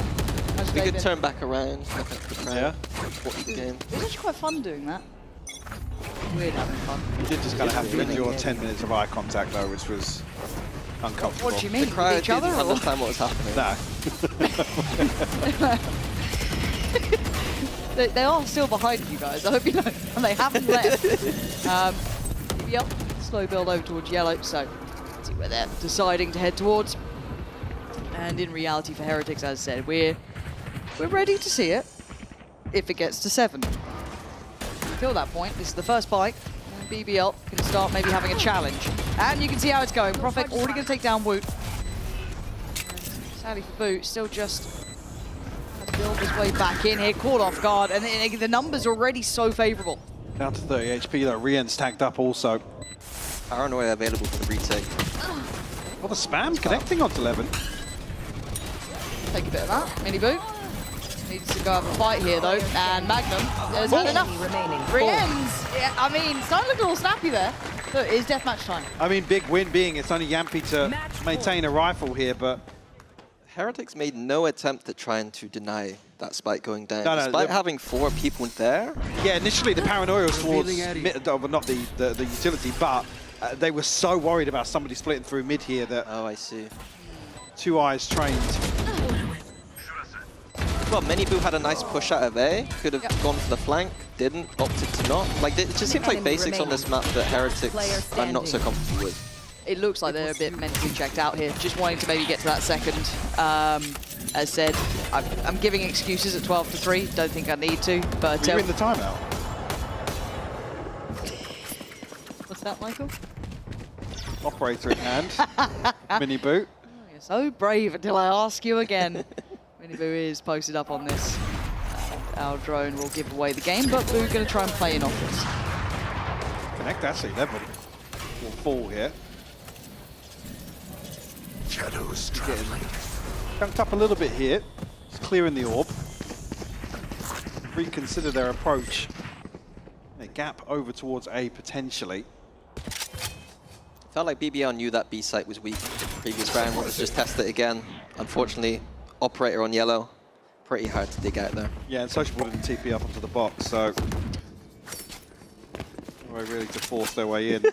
We could turn back around. Look at the crowd. Yeah. Watch the game. It was actually quite fun doing that. Weird having fun. You did just kind of have to endure 10 minutes of eye contact though, which was uncomfortable. What do you mean? The crowd With each other? didn't Or? understand what was happening. No. They are still behind you guys, I hope you know, and they haven't left. Yep, slow build over towards yellow, so let's see where they're deciding to head towards. And in reality for Heretics, as I said, we're ready to see it if it gets to 7. Until that point, this is the first fight, and BBL can start maybe having a challenge. And you can see how it's going. Prophet already going to take down Woot. Sadly for Boot, still just build his way back in here, caught off guard, and the numbers are already so favourable. Down to 30 HP though, Rien's tagged up also. Paranoia available for the retake. Well, the spam's connecting onto 11. Take a bit of that, Mini Boot. Needs to go have a fight here though, and Magnum, there's not enough. Rien's, yeah, I mean, it's not looking all snappy there. Look, it is deathmatch time. I mean, big win being it's only Yampy to maintain a rifle here, but Heretics made no attempt at trying to deny that spike going down, No, despite having 4 people there. yeah, initially the paranoia was towards not the utility, but they were so worried about somebody splitting through mid here that. Oh, I see. 2 eyes trained. Well, Miniboo had a nice push out of A, could have gone for the flank, didn't, opted to not. Like, it just seems like basics on this map that Heretics are not so comfortable with. It looks like they're a bit mentally checked out here, just wanting to maybe get to that second. As said, I'm giving excuses at 12-3, don't think I need to, but... You're in the timeout. What's that, Michael? Operator in hand. Mini boot. Oh, you're so brave until I ask you again. Miniboo is posted up on this. Our drone will give away the game, but Boo going to try and play in offense. Connect actually, 11 will fall here. Shadows traveling. Jumped up a little bit here. It's clearing the orb. Reconsider their approach. A gap over towards A potentially. Felt like BBL knew that B site was weak previous round, wanted to just test it again. Unfortunately, operator on yellow, pretty hard to dig out there. Yeah, and Sociable didn't TP up onto the box, so they're really to force their way in.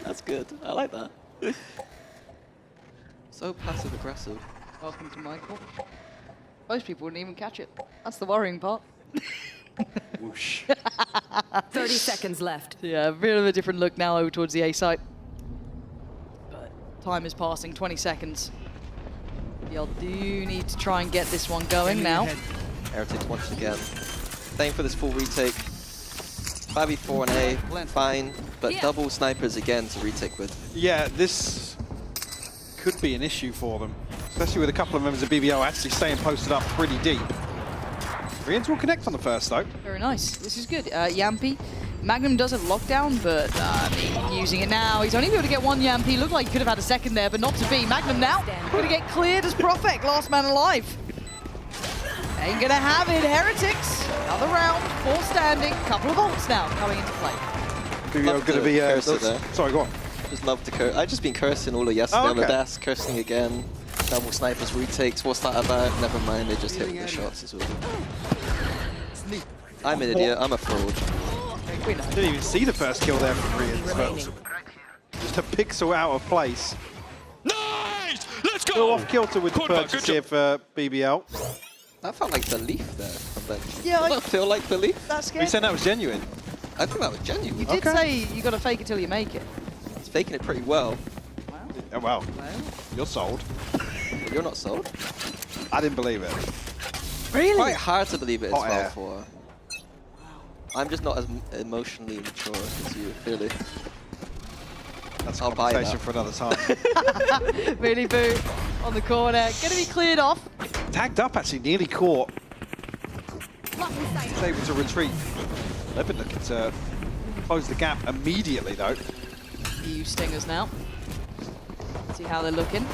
That's good. I like that. So passive aggressive. Welcome to Michael. Most people wouldn't even catch it. That's the worrying part. Whoosh. 30 seconds left. Yeah, a bit of a different look now over towards the A site. But time is passing, 20 seconds. Y'all do need to try and get this one going now. Heretics once again. Staying for this full retake. 5v4 and A, fine, but double snipers again to retake with. Yeah, this could be an issue for them, especially with a couple of members of BBL actually staying posted up pretty deep. Riens will connect on the first though. Very nice. This is good. Yampy. Magnum does have lockdown, but using it now. He's only able to get 1 Yampy. Looked like he could have had a second there, but not to be. Magnum now going to get cleared as Prophet, last man alive. Ain't gonna have it. Heretics. Another round, 4 standing. Couple of ults now coming into play. BBL going to be sorry, go on. Just love to curse. I've just been cursing all of yesterday on the desk, cursing again. Double snipers retakes. What's that about? Never mind. They just hit with the shots as well. I'm an idiot. I'm a fraud. Didn't even see the first kill there from Riens, but just a pixel out of place. Nice! Let's go! Still off kilter with the purchase here for BBL. That felt like belief there from bench. Yeah, I feel like belief. That's We good. said that was genuine. I think that was genuine. You did say you got to fake it till you make it. He's faking it pretty well. Oh, well, you're sold. But you're not sold. I didn't believe it. Really? Quite hard to believe it as Hot well air. for. I'm just not as emotionally mature as you, clearly. That's a I'll buy conversation that. for another time. Really Boo on the corner. Going to be cleared off. Tagged up, actually, nearly caught. He's able to retreat. They've been looking to close the gap immediately, though. EU Stingers now. See how they're looking.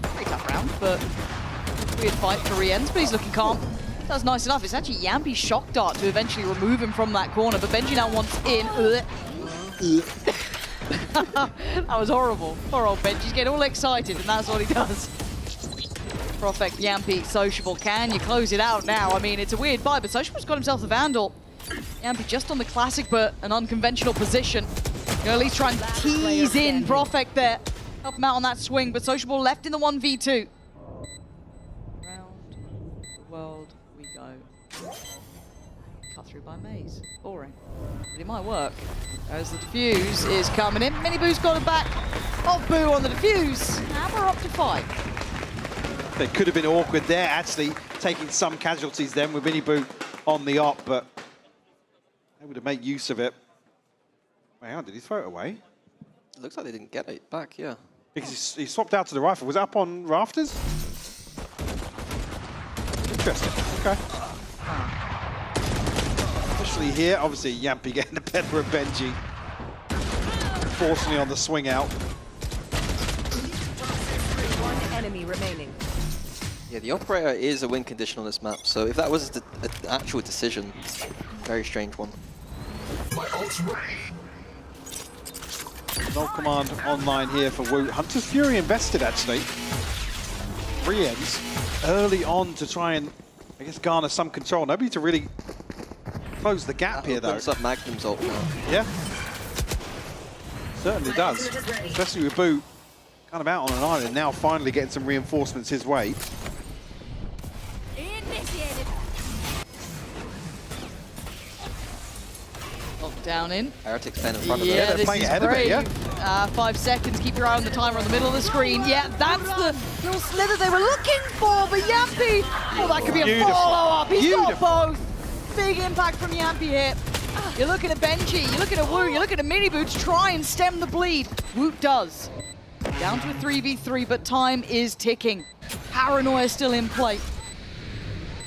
Pretty tough round, but weird fight for Riens, but he's looking calm. That's nice enough. It's actually Yampy's shock dart to eventually remove him from that corner, but Benji now wants in. That was horrible. Poor old Benji's getting all excited, and that's what he does. Profect, Yampi, Sociable, can you close it out now? I mean, it's a weird buy, but Sociable's got himself a Vandal. Yampi just on the classic, but an unconventional position. You know, at least try and tease in Profect there. Help him out on that swing, but Sociable left in the 1v2. Round the world we go. Cut through by Maze. Boring. But it might work. As the defuse is coming in. Miniboo's got it back. Oh, Boo on the defuse. And we're up to 5. It could have been awkward there, actually, taking some casualties then with Miniboo on the op, but able to make use of it. Wait, hang on, did he throw it away? It looks like they didn't get it back, yeah. Because he swapped out to the rifle. Was it up on rafters? Interesting, okay. Especially here, obviously Yampi getting the better of Benji. Fortunately on the swing out. One enemy remaining. Yeah, the operator is a win condition on this map, so if that was an actual decision, very strange one. No command online here for Wu. Hunter's Fury invested, actually. 3 ends early on to try and, I guess, garner some control. Nobody to really close the gap here, though. Opens up Magnum's ult now. Yeah. Certainly does. Especially with Boo kind of out on an island, now finally getting some reinforcements his way. Initiated. Down in. Heretics playing in front of them. Yeah, they're playing ahead of it, yeah. 5 seconds, keep your eye on the timer on the middle of the screen. Yeah, that's the little slither they were looking for, but Yampi, oh, that could be a follow-up. He's got both. Big impact from Yampi here. You're looking at Benji, you're looking at Wu, you're looking at Miniboo to try and stem the bleed. Woot does. Down to a 3v3, but time is ticking. Paranoia still in play.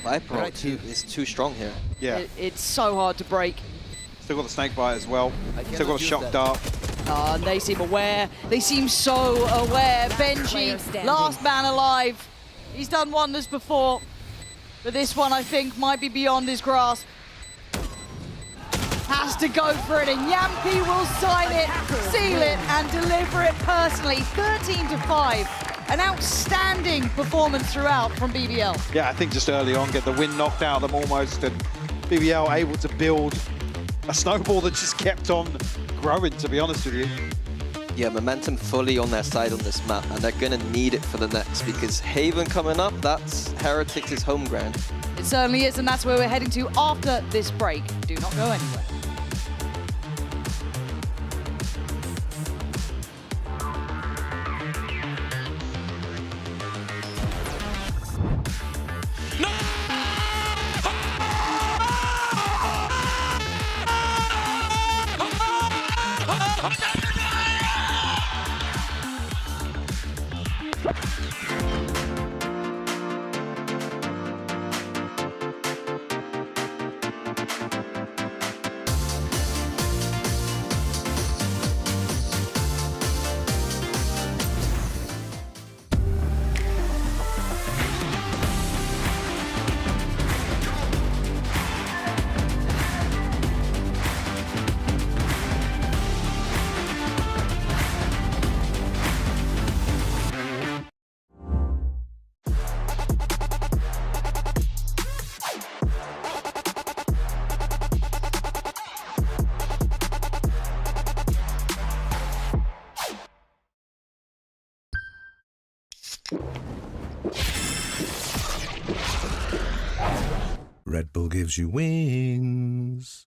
Viper is too strong here. Yeah. It's so hard to break. Still got the snake bite as well. Still got a shock dart. And they seem aware. They seem so aware. Benji, last man alive. He's done wonders before. But this one, I think, might be beyond his grasp. Has to go for it, and Yampi will sign it, seal it, and deliver it personally. 13-5. An outstanding performance throughout from BBL. Yeah, I think just early on, get the wind knocked out of them almost, and BBL able to build a snowball that just kept on growing, to be honest with you. Yeah, momentum fully on their side on this map, and they're going to need it for the next, because Haven coming up, that's Heretics' home ground. It certainly is, and that's where we're heading to after this break. Do not go anywhere. Red Bull gives you wings.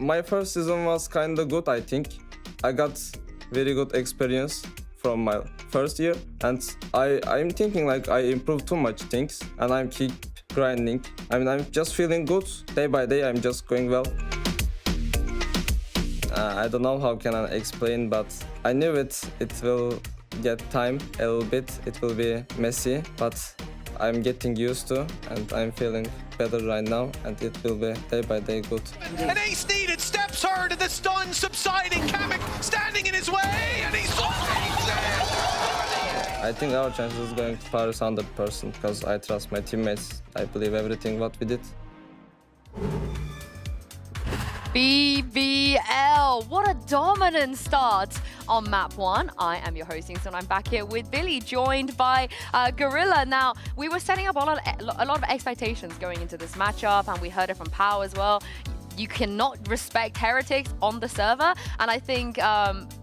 My first season was kind of good, I think. I got very good experience from my first year, and I'm thinking like I improved too much things, and I'm keep grinding. I mean, I'm just feeling good day by day. I'm just going well. I don't know how can I explain, but I knew it will get time a little bit. It will be messy, but I'm getting used to, and I'm feeling better right now, and it will be day by day good. An ace needed, steps heard, and the stun subsiding. Kamek standing in his way, and he's I think our chances is going to Paris 100% because I trust my teammates. I believe everything what we did. BBL, what a dominant start on map 1. I am your hosting, so I'm back here with Billy, joined by Gorilla. Now, we were setting up a lot of expectations going into this matchup, and we heard it from Pau as well. You cannot respect Heretics on the server, and I think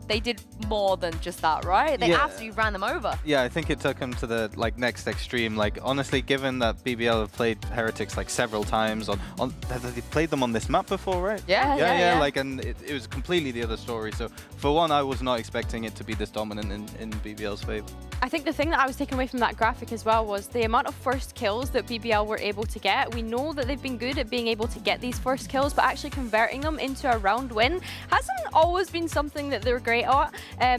they did more than just that, right? They absolutely ran them over. Yeah, I think it took them to the next extreme. Like, honestly, given that BBL have played Heretics like several times have they played them on this map before, right? Yeah. Like, and it was completely the other story. So for one, I was not expecting it to be this dominant in BBL's favor. I think the thing that I was taking away from that graphic as well was the amount of first kills that BBL were able to get. We know that they've been good at being able to get these first kills, but actually converting them into a round win hasn't always been something that they're great at.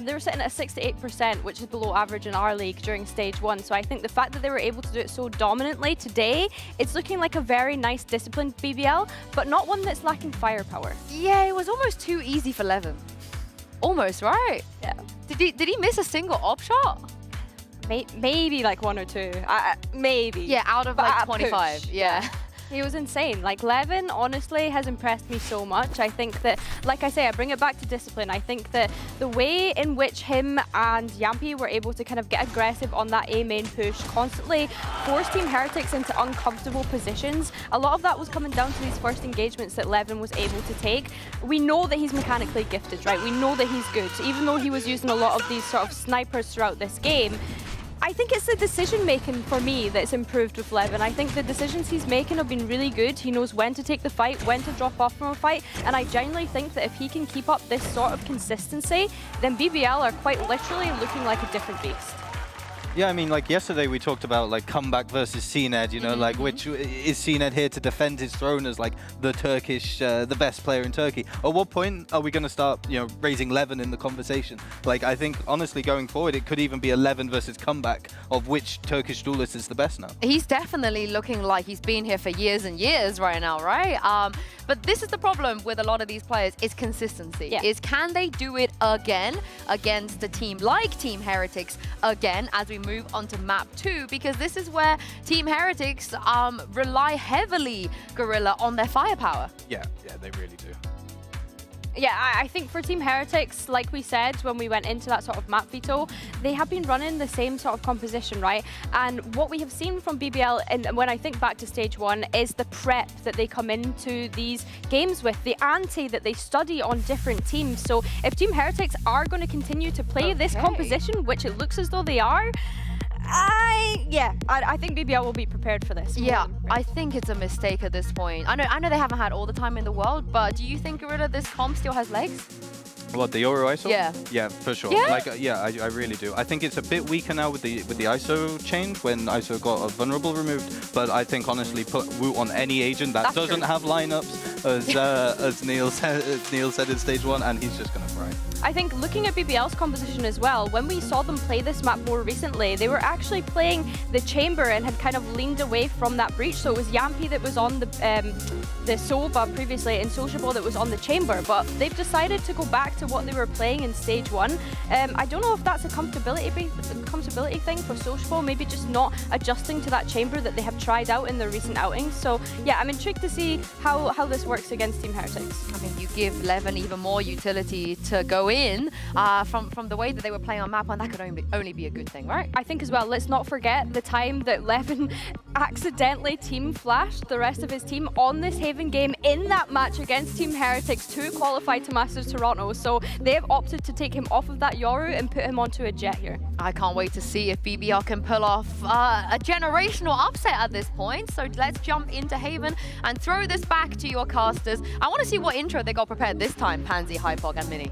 They were sitting at 68%, which is below average in our league during stage 1. So I think the fact that they were able to do it so dominantly today, it's looking like a very nice disciplined BBL, but not one that's lacking firepower. Yeah, it was almost too easy for Levin. Almost, right? Yeah. Did he miss a single op shot? Maybe like 1 or 2. Maybe. Yeah, out of like 25. Push. Yeah. He was insane. Like, Levin, honestly, has impressed me so much. I think that, like I say, I bring it back to discipline. I think that the way in which him and Yampy were able to kind of get aggressive on that A main push, constantly force Team Heretics into uncomfortable positions, a lot of that was coming down to these first engagements that Levin was able to take. We know that he's mechanically gifted, right? We know that he's good. So even though he was using a lot of these sort of snipers throughout this game, I think it's the decision-making for me that's improved with Levin. I think the decisions he's making have been really good. He knows when to take the fight, when to drop off from a fight, and I genuinely think that if he can keep up this sort of consistency, then BBL are quite literally looking like a different beast. Yeah, I mean, like yesterday we talked about like comeback versus CNED, you know, like which is CNED here to defend his throne as like the Turkish, the best player in Turkey. At what point are we going to start, you know, raising Levin in the conversation? Like, I think honestly going forward, it could even be a Levin versus comeback of which Turkish duelist is the best now. He's definitely looking like he's been here for years and years right now, right? But this is the problem with a lot of these players, is consistency. Yeah. Is can they do it again against a team like Team Heretics again as we move on to map 2? Because this is where Team Heretics rely heavily, Gorilla, on their firepower. Yeah, they really do. Yeah, I think for Team Heretics, like we said when we went into that sort of map veto, they have been running the same sort of composition, right? And what we have seen from BBL, and when I think back to stage 1, is the prep that they come into these games with, the ante that they study on different teams. So if Team Heretics are going to continue to play this composition, which it looks as though they are, I think BBL will be prepared for this. Yeah, I think it's a mistake at this point. I know they haven't had all the time in the world, but do you think, Gorilla, this comp still has legs? What, the Yoru ISO? Yeah. Yeah, for sure. Yeah? Like, I really do. I think it's a bit weaker now with the ISO change when ISO got a vulnerable removed. But I think honestly, put Woot on any agent that doesn't have lineups, as Neil said in stage 1, and he's just gonna fry. I think looking at BBL's composition as well, when we saw them play this map more recently, they were actually playing the chamber and had kind of leaned away from that breach. So it was Yampy that was on the Sova previously and Sociable that was on the chamber, but they've decided to go back to what they were playing in stage 1. I don't know if that's a comfortability thing for Sociable, maybe just not adjusting to that chamber that they have tried out in their recent outings. So yeah, I'm intrigued to see how this works against Team Heretics. I mean, you give Levin even more utility to go in from the way that they were playing on map 1, that could only be a good thing, right? I think as well, let's not forget the time that Levin accidentally team flashed the rest of his team on this Haven game in that match against Team Heretics to qualify to Masters Toronto. So they have opted to take him off of that Yoru and put him onto a Jet here. I can't wait to see if BBL can pull off a generational upset at this point. So let's jump into Haven and throw this back to your casters. I want to see what intro they got prepared this time, Pansy, Hypog, and Mini.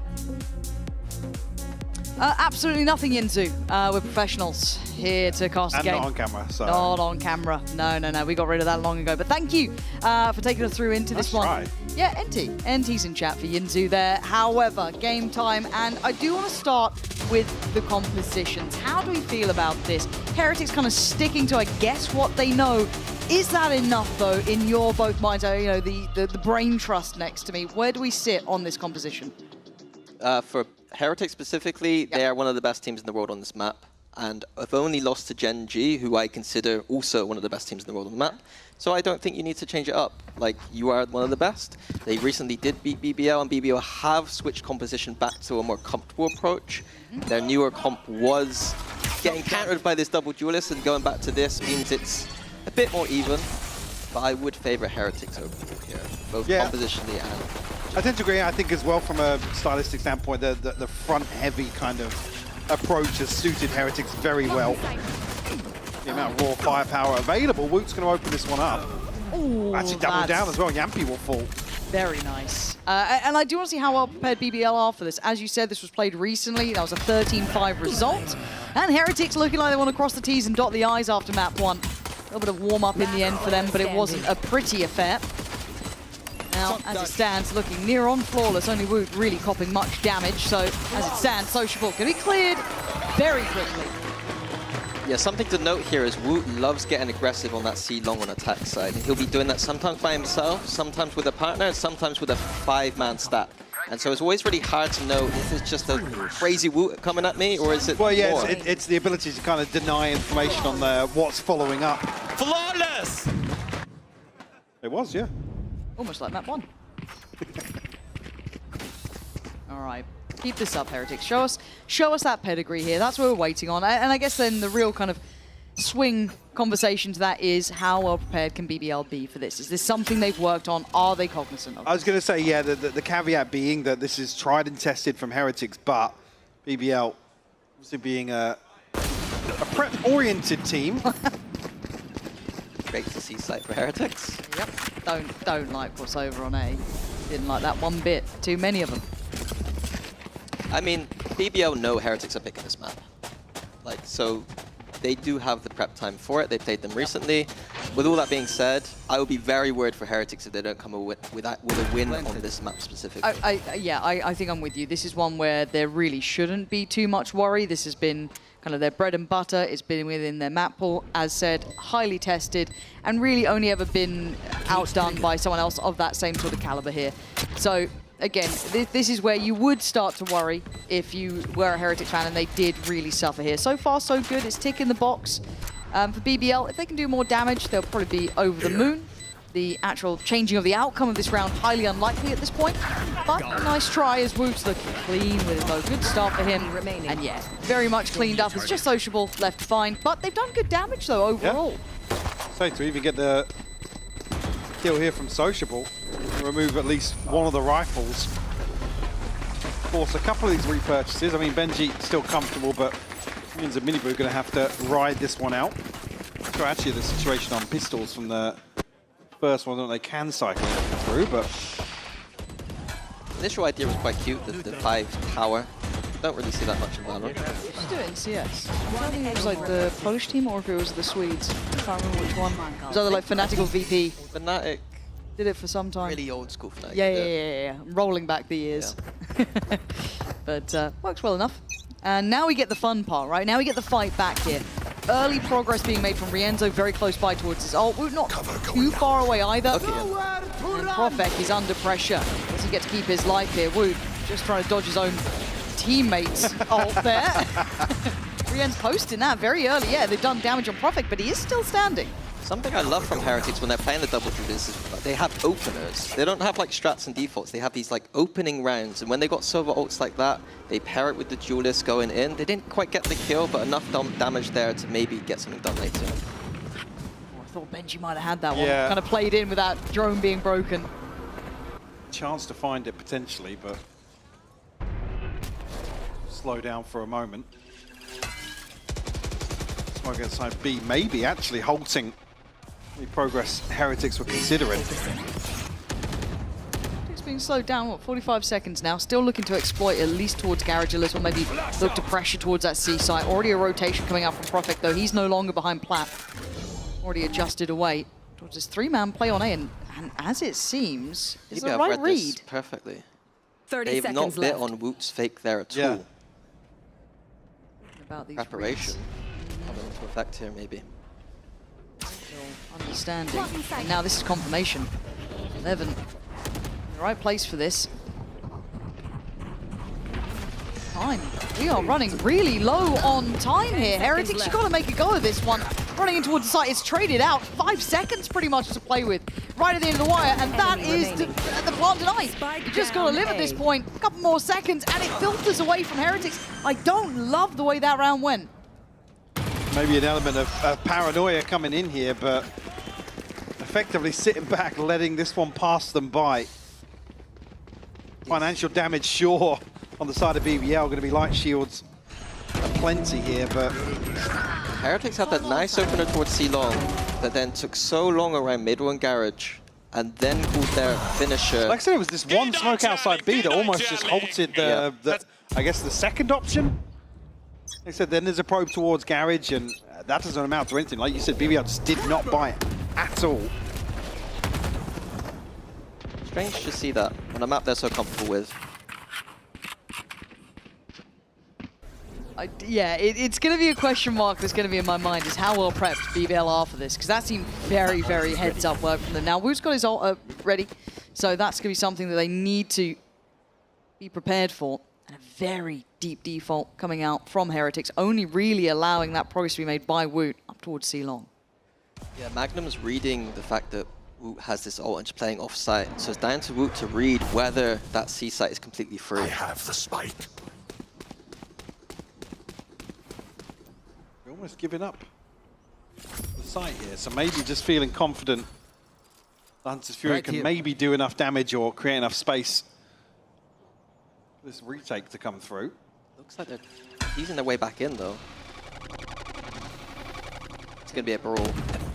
Absolutely nothing, Yinzu. We're professionals here to cast a game. And not on camera, so. Not on camera. No. We got rid of that long ago. But thank you for taking us through into this one. Right. Yeah, NT's in chat for Yinzu there. However, game time. And I do want to start with the compositions. How do we feel about this? Heretics kind of sticking to, I guess, what they know. Is that enough, though, in your both minds? You know, the brain trust next to me. Where do we sit on this composition? For Heretics specifically, they are one of the best teams in the world on this map. And I've only lost to Gen G, who I consider also one of the best teams in the world on the map. So I don't think you need to change it up. Like, you are one of the best. They recently did beat BBL, and BBL have switched composition back to a more comfortable approach. Their newer comp was getting countered by this double duelist, and going back to this means it's a bit more even. But I would favor Heretics over here, both compositionally and... I tend to agree. I think as well from a stylistic standpoint, the front-heavy kind of approach has suited Heretics very well. The amount of raw firepower available, Woot's going to open this one up. Ooh, actually double down as well. Yampi will fall. Very nice. And I do want to see how well prepared BBL are for this. As you said, this was played recently. That was a 13-5 result. And Heretics looking like they want to cross the T's and dot the I's after map 1. A little bit of warm-up in the end for them, but it wasn't a pretty affair. Now, as it stands, looking near on flawless, only Woot really copping much damage. So, as it stands, Sociable can be cleared very quickly. Yeah, something to note here is Woot loves getting aggressive on that C long on attack side. He'll be doing that sometimes by himself, sometimes with a partner, and sometimes with a 5-man stack. And so it's always really hard to know if it's just a crazy Woot coming at me, or is it Well, yeah, more? it's the ability to kind of deny information on what's following up. Flawless! It was, yeah. Almost like map 1. All right, keep this up, Heretics. Show us that pedigree here. That's what we're waiting on. And I guess then the real kind of swing conversation to that is how well prepared can BBL be for this? Is this something they've worked on? Are they cognizant of it? I was going to say, yeah, the caveat being that this is tried and tested from Heretics, but BBL, obviously being a prep-oriented team. Great to see sight for Heretics. Yep. Don't like what's over on A. Didn't like that one bit. Too many of them. I mean, BBL know Heretics are picking this map. Like, so they do have the prep time for it. They played them recently. With all that being said, I would be very worried for Heretics if they don't come with a win on this map specifically. I think I'm with you. This is one where there really shouldn't be too much worry. This has been kind of their bread and butter. It's been within their map pool, as said, highly tested, and really only ever been outdone by someone else of that same sort of caliber here. So again, this is where you would start to worry if you were a Heretics fan and they did really suffer here. So far, so good. It's ticking the box. For BBL, if they can do more damage, they'll probably be over the moon. The actual changing of the outcome of this round, highly unlikely at this point. But a nice try as Woot's looking clean with it though. Good start for him. And yeah, very much cleaned up. It's just Sociable left fine. But they've done good damage though overall. Yeah. So to even get the kill here from Sociable, remove at least one of the rifles. Force a couple of these repurchases. I mean, Benji still comfortable, but Minions and Miniboo are going to have to ride this one out. So actually the situation on pistols from the first one that they can cycle through, but the initial idea was quite cute, the 5 tower. Don't really see that much in Valorant. Just do it in CS. I don't think it was like the Polish team or if it was the Swedes. I can't remember which one. It was either like FNATIC or VP. FNATIC did it for some time. Really old school FNATIC. Yeah. Rolling back the years. Yeah. But works well enough. And now we get the fun part, right? Now we get the fight back here. Early progress being made from Rienzo, very close by towards his ult. Woot not too far away either. Okay. And Profek is under pressure. Does he get to keep his life here? Woot just trying to dodge his own teammate's ult there. Rien's posting that very early. Yeah, they've done damage on Profek, but he is still standing. Something I love from Heretics when they're playing the double through this is they have openers. They don't have like strats and defaults. They have these like opening rounds, and when they got silver ults like that, they pair it with the duelist going in. They didn't quite get the kill, but enough damage there to maybe get something done later. I thought Benji might have had that one. Yeah. Kind of played in with that drone being broken. Chance to find it potentially, but slow down for a moment. Smoke outside B, maybe actually halting the progress Heretics were considering. It's being slowed down, what, 45 seconds now. Still looking to exploit at least towards Garage a little, maybe look to pressure towards that C site. Already a rotation coming out from Profek, though. He's no longer behind Platt. Already adjusted away towards his 3-man play on A, and as it seems, is the right read. Perfectly. 30 They've seconds not bit left. on Woot's fake there at Yeah. all. About these Preparation coming into effect here, maybe. Understanding. And now this is confirmation. 11. In the right place for this. Time. We are running really low on time here. Heretics, you've got to make a go of this one. Running in towards the site, it's traded out. 5 seconds pretty much to play with. Right at the end of the wire, and that is the plant denied. You just got to live at this point. A couple more seconds, and it filters away from Heretics. I don't love the way that round went. Maybe an element of paranoia coming in here, but effectively sitting back, letting this one pass them by. Financial damage, sure, on the side of BBL, going to be light shields plenty here, but... Heretics had that nice opener towards C-Long that then took so long around middle and Garage, and then called their finisher. Like I said, it was this one smoke outside B that almost just halted I guess, the second option. Like I said, then there's a probe towards Garage, and that doesn't amount to anything. Like you said, BBL just did not buy it at all. Strange to see that on a map they're so comfortable with. Yeah, it's going to be a question mark that's going to be in my mind, is how well prepped BBL are for this, because that seemed very, very heads-up work from them. Now, Woot's got his ult ready, so that's going to be something that they need to be prepared for. And a very deep default coming out from Heretics, only really allowing that progress to be made by Woot up towards C-Long. Yeah, Magnum's reading the fact that Woot has this ult and just playing off-site, so it's down to Woot to read whether that C site is completely free. I have the spike. We're almost giving up the site here, so maybe just feeling confident Hunter's Fury can maybe do enough damage or create enough space for this retake to come through. Looks like they're easing their way back in, though. It's going to be a brawl.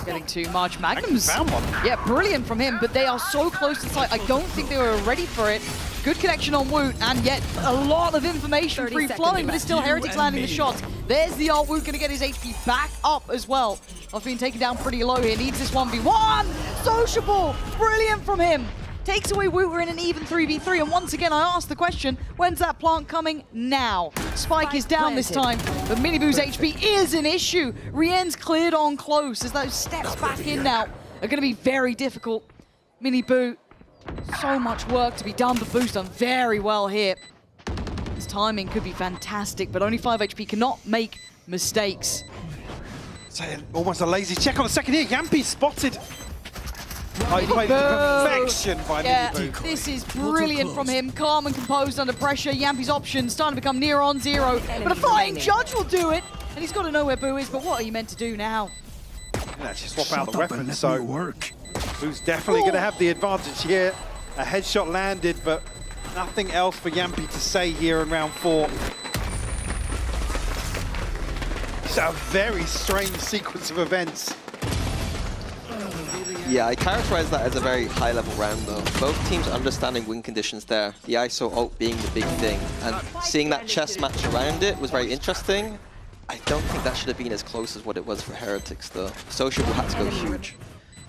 Getting too much. Magnum's... Found one. Yeah, brilliant from him, but they are so close to the site. I don't think they were ready for it. Good connection on Woot, and yet a lot of information free-flowing, but it's still Heretics landing the shots. There's the ult. Woot going to get his HP back up as well. I've been taken down pretty low here. Needs this 1v1. Sociable. Brilliant from him. Takes away Woot. We're in an even 3v3, and once again, I ask the question, when's that plant coming? Now. Spike is down this time, but Miniboo's HP is an issue. Rien's cleared on close, as those steps back in now are going to be very difficult. Miniboo, so much work to be done, but Boo's done very well here. His timing could be fantastic, but only 5 HP cannot make mistakes. So almost a lazy check on the second here. Yampy spotted. Oh, he played to perfection by Miniboo. This is brilliant from him. Calm and composed under pressure. Yampy's options starting to become near on zero. But a flying judge will do it. And he's got to know where Boo is, but what are you meant to do now? You can actually swap out the weapon, so Boo's definitely going to have the advantage here. A headshot landed, but nothing else for Yampy to say here in round 4. It's a very strange sequence of events. Yeah, I characterize that as a very high-level round, though. Both teams understanding win conditions there, the ISO ult being the big thing, and seeing that chess match around it was very interesting. I don't think that should have been as close as what it was for Heretics, though. Sociable had to go huge.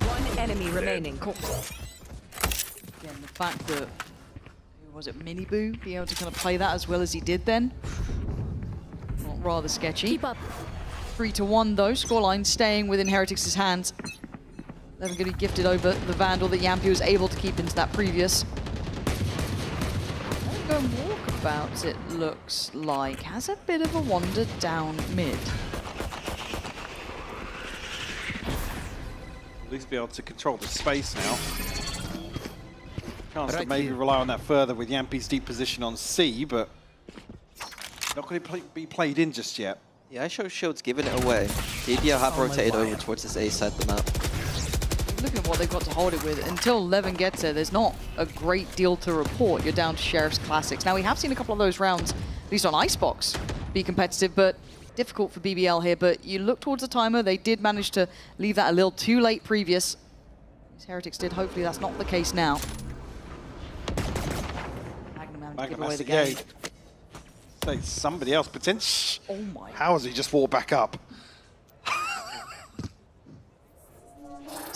One enemy remaining. Again, the fact that, who was it, Miniboo, being able to kind of play that as well as he did then, not rather sketchy. Keep up. 3-1 though, scoreline staying within Heretics' hands. They're going to be gifted over the Vandal that Yampy was able to keep into that previous. Go walkabout, it looks like. Has a bit of a wander down mid. At least be able to control the space now. Chance to maybe rely on that further with Yampy's deep position on C, but not going to be played in just yet. Yeah, ISO Shield's giving it away. DBL have rotated over towards this A side of the map. looking at what they've got to hold it with, until Levin gets there, there's not a great deal to report. You're down to Sheriff's Classics. Now, we have seen a couple of those rounds, at least on Icebox, be competitive, but difficult for BBL here. But you look towards the timer, they did manage to leave that a little too late previous. As Heretics did, hopefully that's not the case now. Magnum having to give away the game. Say somebody else potentially. Oh my. How has he just walked back up?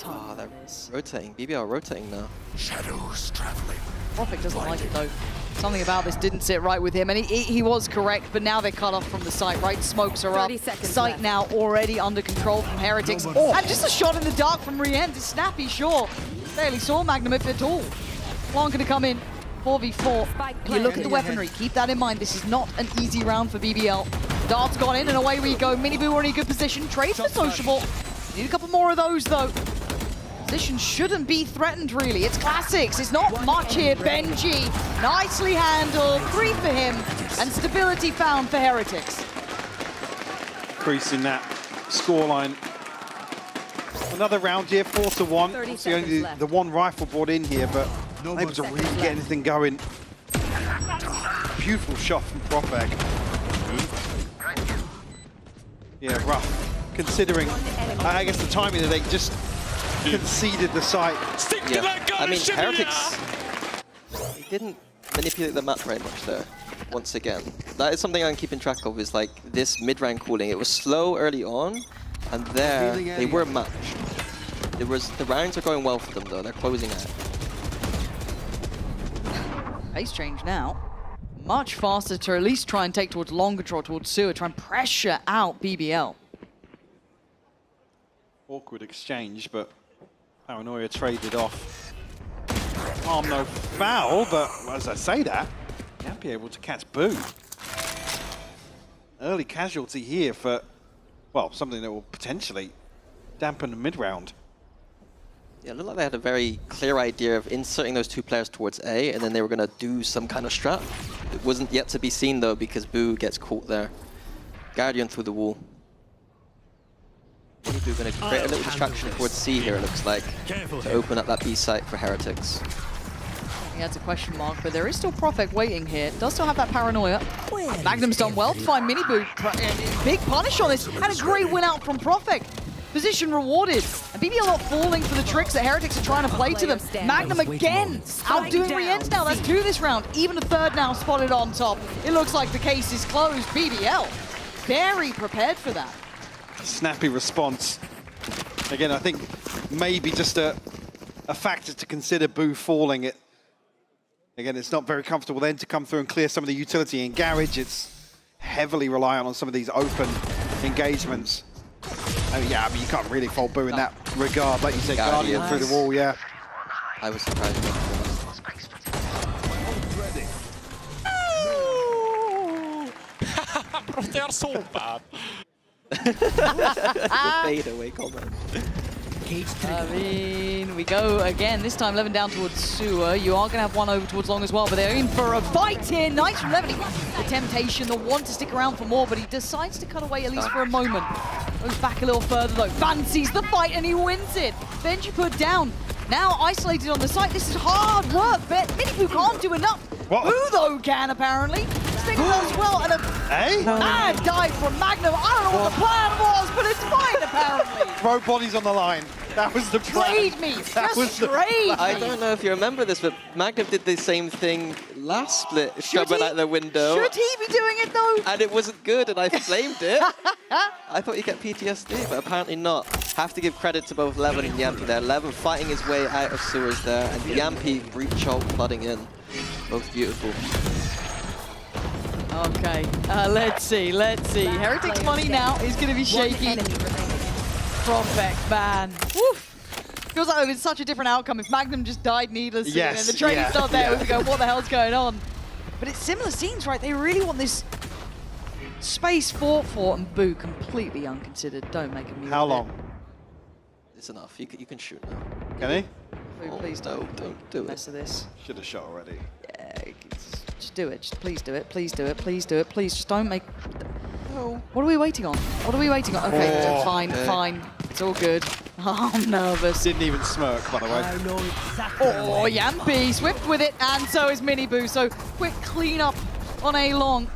Oh, they're rotating. BBL rotating now. Shadows traveling. Prophet doesn't like it though. Something about this didn't sit right with him, and he was correct, but now they're cut off from the site, right? Smokes are up. Site left. now already under control from Heretics. Oh. And just a shot in the dark from Riend. It's snappy, sure. Barely saw Magnum if at all. Long going to come in. 4v4. You look at the weaponry. Keep that in mind. This is not an easy round for BBL. Dart's gone in, and away we go. Miniboo are in a good position. Trade for Sociable. Need a couple more of those, though. Position shouldn't be threatened, really. It's Classics. It's not much here. Benji, nicely handled. 3 for him, and stability found for Heretics. Increasing that scoreline. Another round here, 4-1. Obviously only the one rifle brought in here, but not able to really get anything going. Beautiful shot from Propeg. Yeah, rough. Considering, I guess the timing that they just conceded the site. Yeah, I mean, Heretics, they didn't manipulate the map very much there, once again. That is something I'm keeping track of, is like this mid-round cooling. It was slow early on, and there, they were matched. The rounds are going well for them though, they're closing out. Pace change now. Much faster to at least try and take towards long control, towards Sewer, try and pressure out BBL. Awkward exchange, but Paranoia traded off. Harm no foul, but as I say that, can't be able to catch Boo. Early casualty here for, well, something that will potentially dampen the mid-round. Yeah, it looked like they had a very clear idea of inserting those 2 players towards A, and then they were going to do some kind of strat. It wasn't yet to be seen, though, because Boo gets caught there. Guardian through the wall. Maybe we're going to create a little distraction towards C here, it looks like, to open up that B site for Heretics. He adds a question mark, but there is still Prophet waiting here. Does still have that Paranoia. Magnum's done well to find Miniboo. Big punish on this, and a great win out from Prophet. Position rewarded. And BBL not falling for the tricks that Heretics are trying to play to them. Magnum again, outdoing Rienz now. That's 2 this round. Even a 3rd now spotted on top. It looks like the case is closed. BBL, very prepared for that. Snappy response. Again, I think maybe just a factor to consider Boo falling. It again, it's not very comfortable then to come through and clear some of the utility in Garage. It's heavily reliant on some of these open engagements. Oh yeah, I mean, you can't really fault Boo in that regard. Like you said, Guardian through the wall, yeah. I was surprised. They are so bad. Fade away comment. I mean, we go again. This time, Levin down towards Sewer. You are going to have one over towards Long as well, but they're in for a fight here. Nice from Levin. The temptation, the want to stick around for more, but he decides to cut away at least for a moment. Goes back a little further though. Fancies the fight and he wins it. Benji put down. Now isolated on the site. This is hard work, but Miniboo can't do enough. Boo though can apparently. Stick does well, and a mad dive from Magnum. I don't know what the plan was, but it's fine apparently. Throw bodies on the line. That was the plan. Trade me. Just trade me. I don't know if you remember this, but Magnum did the same thing last split, shoving out the window. Should he be doing it though? And it wasn't good, and I blamed it. I thought he'd get PTSD, but apparently not. Have to give credit to both Levin and Yampy there. Levin fighting his way out of sewers there, and Yampy breach ult flooding in. Both beautiful. Okay, let's see. Heretics money now is going to be shaky. Prophet, man. Woof. Feels like it was such a different outcome if Magnum just died needlessly and the training's not there. We go, what the hell's going on? But it's similar scenes, right? They really want this space fought for, and Boo completely unconsidered. Don't make a move. How long? It's enough. You can shoot now. Can he? Boo, please don't do mess of this. Should have shot already. Yeah, just do it. Just please do it. Please do it. Please do it. Please just don't make... No. What are we waiting on? What are we waiting on? Okay, fine. It's all good. Oh, I'm nervous. Didn't even smirk, by the way. Oh, Yampi, swift with it, and so is Miniboo. So quick cleanup on A-Long.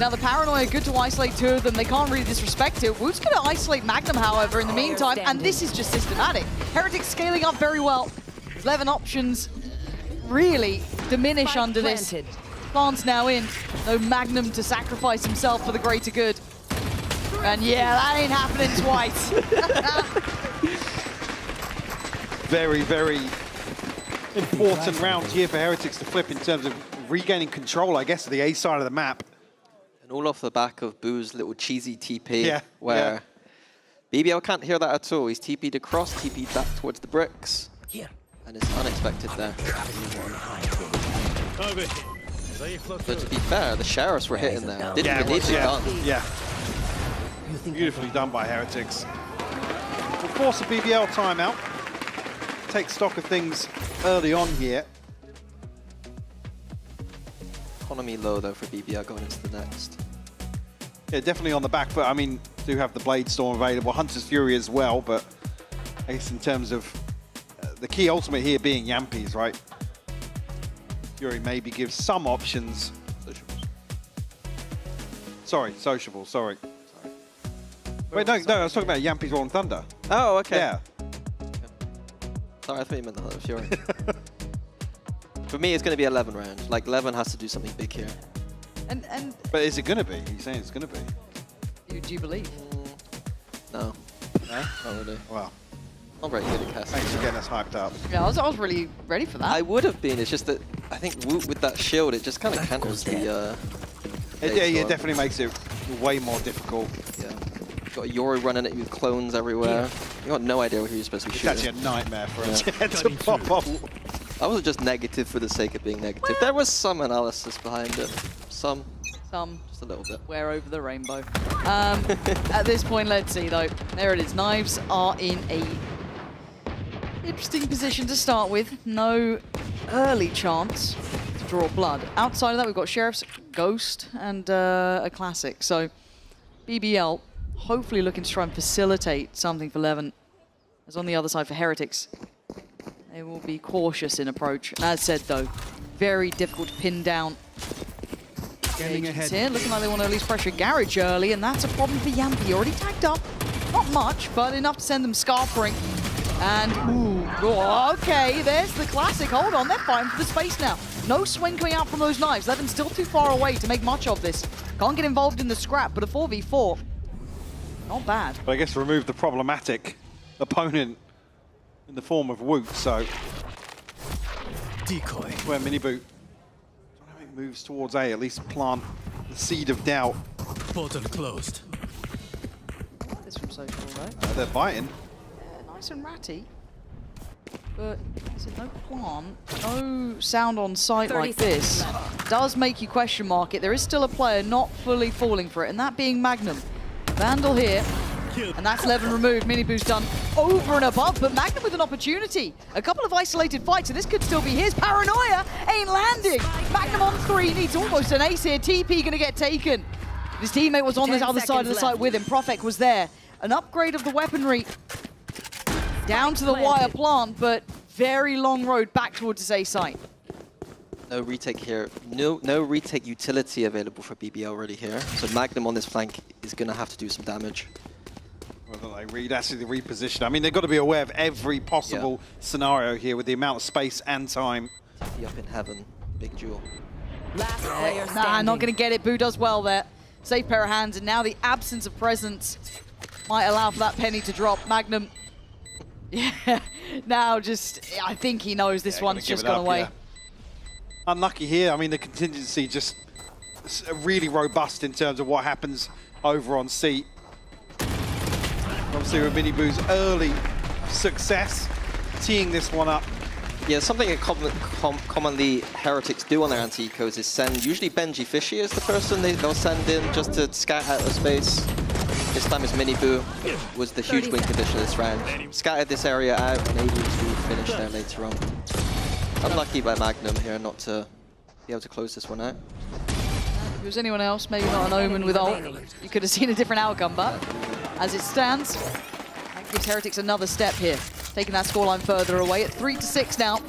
Now the Paranoia, good to isolate two of them. They can't really disrespect it. Woot's going to isolate Magnum, however, in the meantime, and this is just systematic. Heretics scaling up very well. 11 options really diminish under this. Plant's now in. No Magnum to sacrifice himself for the greater good. And yeah, that ain't happening twice. Very, very important round here for Heretics to flip in terms of regaining control, I guess, of the A side of the map. And all off the back of Boo's little cheesy TP, where BBL can't hear that at all. He's TP'd across, TP'd back towards the bricks. And it's unexpected there. But to be fair, the Sheriffs were hitting there. Didn't even need to gun. Yeah. Beautifully done by Heretics. We'll force a BBL timeout. Take stock of things early on here. Economy low though for BBL going into the next. Yeah, definitely on the back foot. I mean, do have the Blade Storm available, Hunter's Fury as well, but I guess in terms of the key ultimate here being Yampi's, right? Fury maybe gives some options. Sorry, Sociable, sorry. Wait, no, I was talking about Yampi's Rolling Thunder. Oh, okay. Yeah. Sorry, I thought you meant the Hunter Fury. For me, it's going to be 11 rounds. Like, 11 has to do something big here. But is it going to be? He's saying it's going to be. Do you believe? No. No? Not really. Well. Not very good at casting. Thanks for getting us hyped up. Yeah, I was really ready for that. I would have been. It's just that I think Woot with that shield, it just kind of cancels the... it definitely makes it way more difficult. Yeah. Got a Yori running at you with clones everywhere. You got no idea who you're supposed to be shooting. It's actually a nightmare for us to pop up. I wasn't just negative for the sake of being negative. There was some analysis behind it. Some. Just a little bit. Where over the rainbow. At this point, let's see though. There it is. Knives are in a interesting position to start with. No early chance to draw blood. Outside of that, we've got Sheriff's Ghost and a Classic. So BBL hopefully looking to try and facilitate something for Levin. As on the other side for Heretics, they will be cautious in approach. And as said though, very difficult to pin down. Getting ahead here, looking like they want to at least pressure Garage early, and that's a problem for Yampi. Already tagged up. Not much, but enough to send them scarpering. And, ooh, okay, there's the Classic. Hold on, they're fighting for the space now. No swing coming out from those knives. Levin's still too far away to make much of this. Can't get involved in the scrap, but a 4v4. Not bad. But I guess remove the problematic opponent in the form of Woot, so... Decoy. Where Miniboo moves towards A, at least plant the seed of doubt. Portal closed. This from Social, right? They're biting. Yeah, nice and ratty. But is it no plant, no sound on sight like this does make you question mark it. There is still a player not fully falling for it, and that being Magnum. Vandal here, and that's 11 removed. Miniboo's done over and above, but Magnum with an opportunity. A couple of isolated fights, and this could still be his. Paranoia ain't landing. Magnum on 3, needs almost an ace here. TP gonna get taken. His teammate was on the other side of the site with him. Profek was there. An upgrade of the weaponry down to the wire plant, but very long road back towards his A site. No retake here. No retake utility available for BBL already here. So Magnum on this flank is going to have to do some damage. Whether they read actually the reposition. I mean, they've got to be aware of every possible scenario here with the amount of space and time. TP up in heaven. Big duel. Last player Nah, not going to get it. Boo does well there. Safe pair of hands, and now the absence of presence might allow for that penny to drop. Magnum, yeah, now just, I think he knows this one's just gone away. Yeah. Unlucky here. I mean, the contingency just really robust in terms of what happens over on C. Obviously with Miniboo's early success, teeing this one up. Yeah, something that commonly Heretics do on their anti-ecos is send, usually Benji Fishy is the person they'll send in just to scout out of space. This time it's Miniboo, was the huge win condition this round. Scattered this area out and able to finish there later on. Unlucky by Magnum here not to be able to close this one out. If it was anyone else, maybe not an Omen with ult, you could have seen a different outcome, but as it stands, Gives Heretics another step here. Taking that scoreline further away at 3-6 now.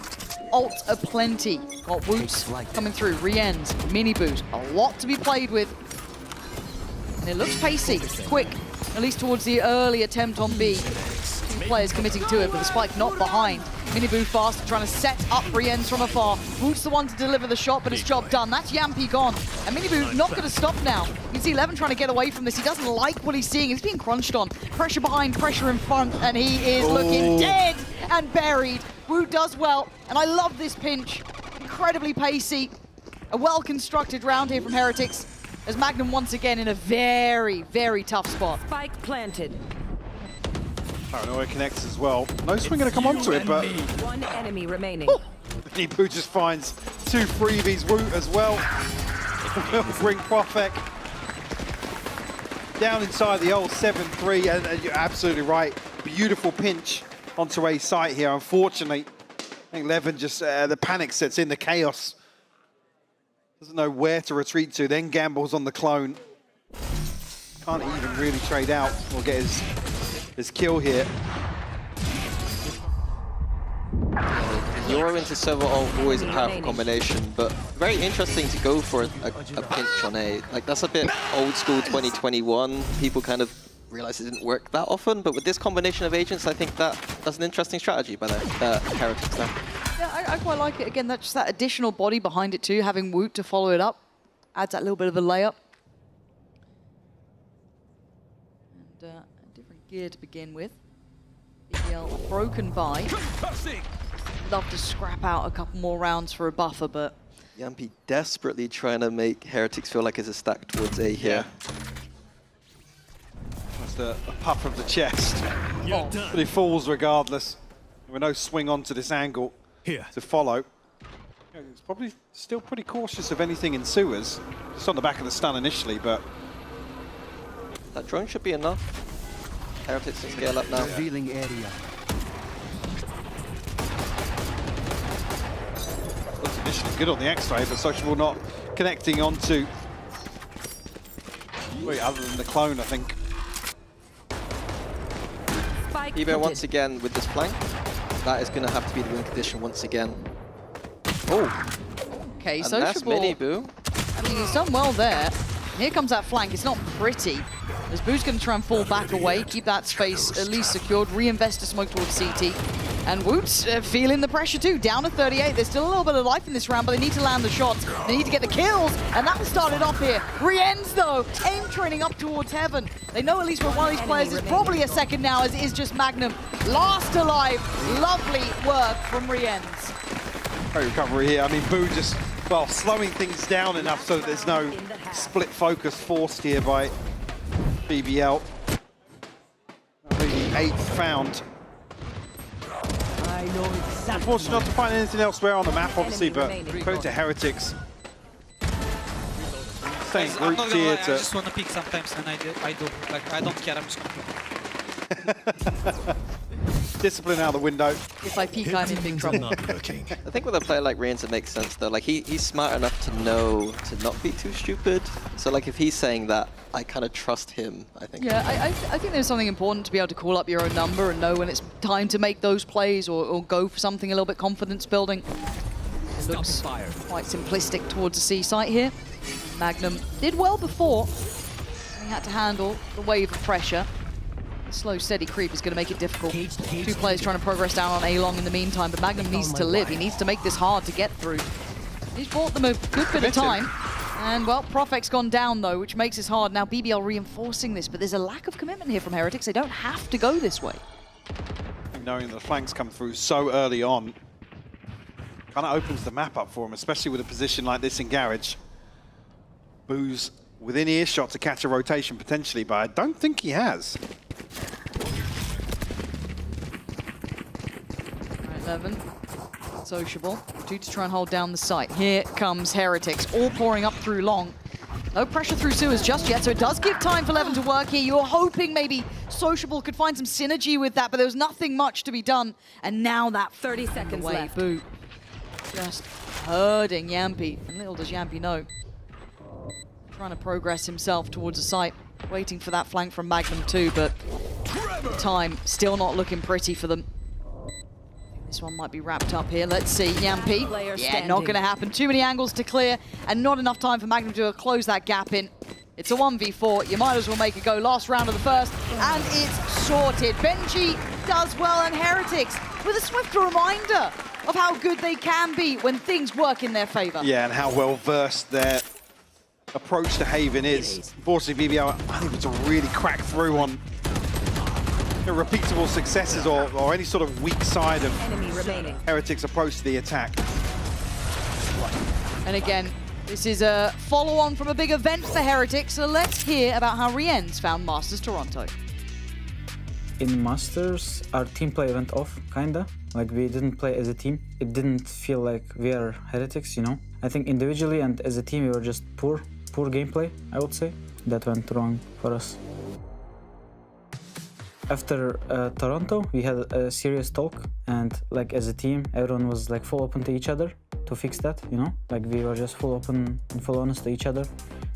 Ult aplenty. Got Woots coming through. Rien's, mini boot. A lot to be played with. And it looks pacey, quick, at least towards the early attempt on B. Two players committing to it, but the spike not behind. Mini boot fast, trying to set up Rien's from afar. Woots the one to deliver the shot, but it's job done. That's Yampy gone. And Mini boot not going to stop now. You can see Eleven trying to get away from this. He doesn't like what he's seeing. He's being crunched on. Pressure behind, pressure in front, and he is looking dead and buried. Woot does well, and I love this pinch. Incredibly pacey. A well-constructed round here from Heretics, as Magnum once again in a very, very tough spot. Spike planted. Paranoia connects as well. No swing going to come onto it, but One enemy remaining. Nibu just finds 2 freebies. Woot as well. Will bring Profek down inside the old 7-3, and you're absolutely right. Beautiful pinch onto a site here. Unfortunately, I think Levin just, the panic sets in, the chaos. Doesn't know where to retreat to, then gambles on the clone. Can't even really trade out or get his kill here. Euro into server ult, always a powerful combination, but very interesting to go for a pinch on A. Like, that's a bit old school 2021. People kind of realize it didn't work that often, but with this combination of agents, I think that's an interesting strategy by the Heretics there. Yeah, I quite like it. Again, that's just that additional body behind it too, having Woot to follow it up. Adds that little bit of a layup. And a different gear to begin with. BBL broken by. Love to scrap out a couple more rounds for a buffer, but... Yampy desperately trying to make Heretics feel like it's a stack towards A here. Just a puff of the chest. But he falls regardless. With no swing onto this angle to follow. He's probably still pretty cautious of anything in sewers. Just on the back of the stun initially, but... That drone should be enough. Heretics can scale up now. Revealing area. Looks initially good on the X-ray, but Sociable not connecting onto... Wait, other than the clone, I think. Evo once again with this flank. That is going to have to be the win condition once again. Oh. Okay, and Sociable. that's Mini Boo. I mean, he's done well there. Here comes that flank. It's not pretty. As Boo's going to try and fall back away, keep that space at least secured, reinvest a smoke towards CT. And Woot's feeling the pressure too, down to 38. There's still a little bit of life in this round, but they need to land the shots. They need to get the kills, and that started off here. Rien's though, aim training up towards heaven. They know at least where one of these players is probably a second now, as it is just Magnum. Last alive, lovely work from Rien's. Great recovery here. I mean, Boo just, well, slowing things down enough so that there's no split focus forced here by BBL. Really 8th found. Unfortunately not to find anything elsewhere on the map, obviously, but credit to Heretics. Staying grouped here to... I just want to pick sometimes, and I do. Like, I don't care, I'm just Discipline out the window. If I peek, I'm in big trouble. I think with a player like Rien's, it makes sense though. Like he's smart enough to know to not be too stupid. So like if he's saying that, I kind of trust him, I think. Yeah, I think there's something important to be able to call up your own number and know when it's time to make those plays or go for something a little bit confidence building. It looks quite simplistic towards the C site here. Magnum did well before. He had to handle the wave of pressure. The slow, steady creep is going to make it difficult. Two players trying to progress down on A-Long in the meantime, but Magnum needs to live. He needs to make this hard to get through. He's bought them a good bit of time. And, well, Profek's gone down, though, which makes this hard. Now BBL reinforcing this, but there's a lack of commitment here from Heretics. They don't have to go this way. Knowing the flanks come through so early on, kind of opens the map up for him, especially with a position like this in Garage. Boo's within earshot to catch a rotation potentially, but I don't think he has. 11. Sociable. 2 to try and hold down the site. Here comes Heretics, all pouring up through long. No pressure through sewers just yet, so it does give time for Levin to work here. You were hoping maybe Sociable could find some synergy with that, but there was nothing much to be done. And now that 30 seconds left. Boot. Just herding Yampy. And little does Yampy know. Trying to progress himself towards the site. waiting for that flank from Magnum too, but time still not looking pretty for them. This one might be wrapped up here. Let's see, Yampi. Yeah, not going to happen. Too many angles to clear, and not enough time for Magnum to close that gap in. It's a 1v4. You might as well make a go. Last round of the first, and it's sorted. Benji does well, and Heretics with a swift reminder of how good they can be when things work in their favor. Yeah, and how well versed their approach to Haven is. Unfortunately, VBL unable to really crack through on repeatable successes or any sort of weak side of Heretics' approach to the attack. And again, this is a follow-on from a big event for Heretics, so let's hear about how Rien's found Masters Toronto. In Masters, our team play went off, kinda. Like, we didn't play as a team. It didn't feel like we are Heretics, you know? I think individually and as a team, we were just poor gameplay, I would say. That went wrong for us. After Toronto, we had a serious talk, and like as a team, everyone was like full open to each other to fix that, you know? Like, we were just full open and full honest to each other.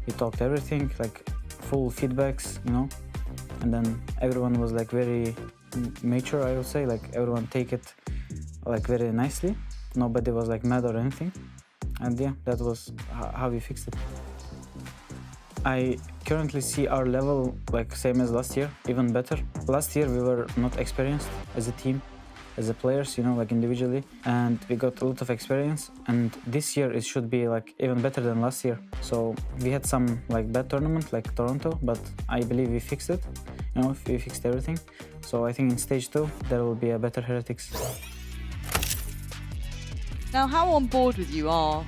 We talked everything, like full feedbacks, you know? And then everyone was like very mature, I would say. Like, everyone take it like very nicely. Nobody was like mad or anything. And yeah, that was how we fixed it. I currently see our level like same as last year, even better. Last year we were not experienced as a team, as a players, you know, like individually, and we got a lot of experience. And this year it should be like even better than last year. So we had some like bad tournament like Toronto, but I believe we fixed it. You know, we fixed everything. So I think in stage 2 there will be a better Heretics. Now, how on board with you are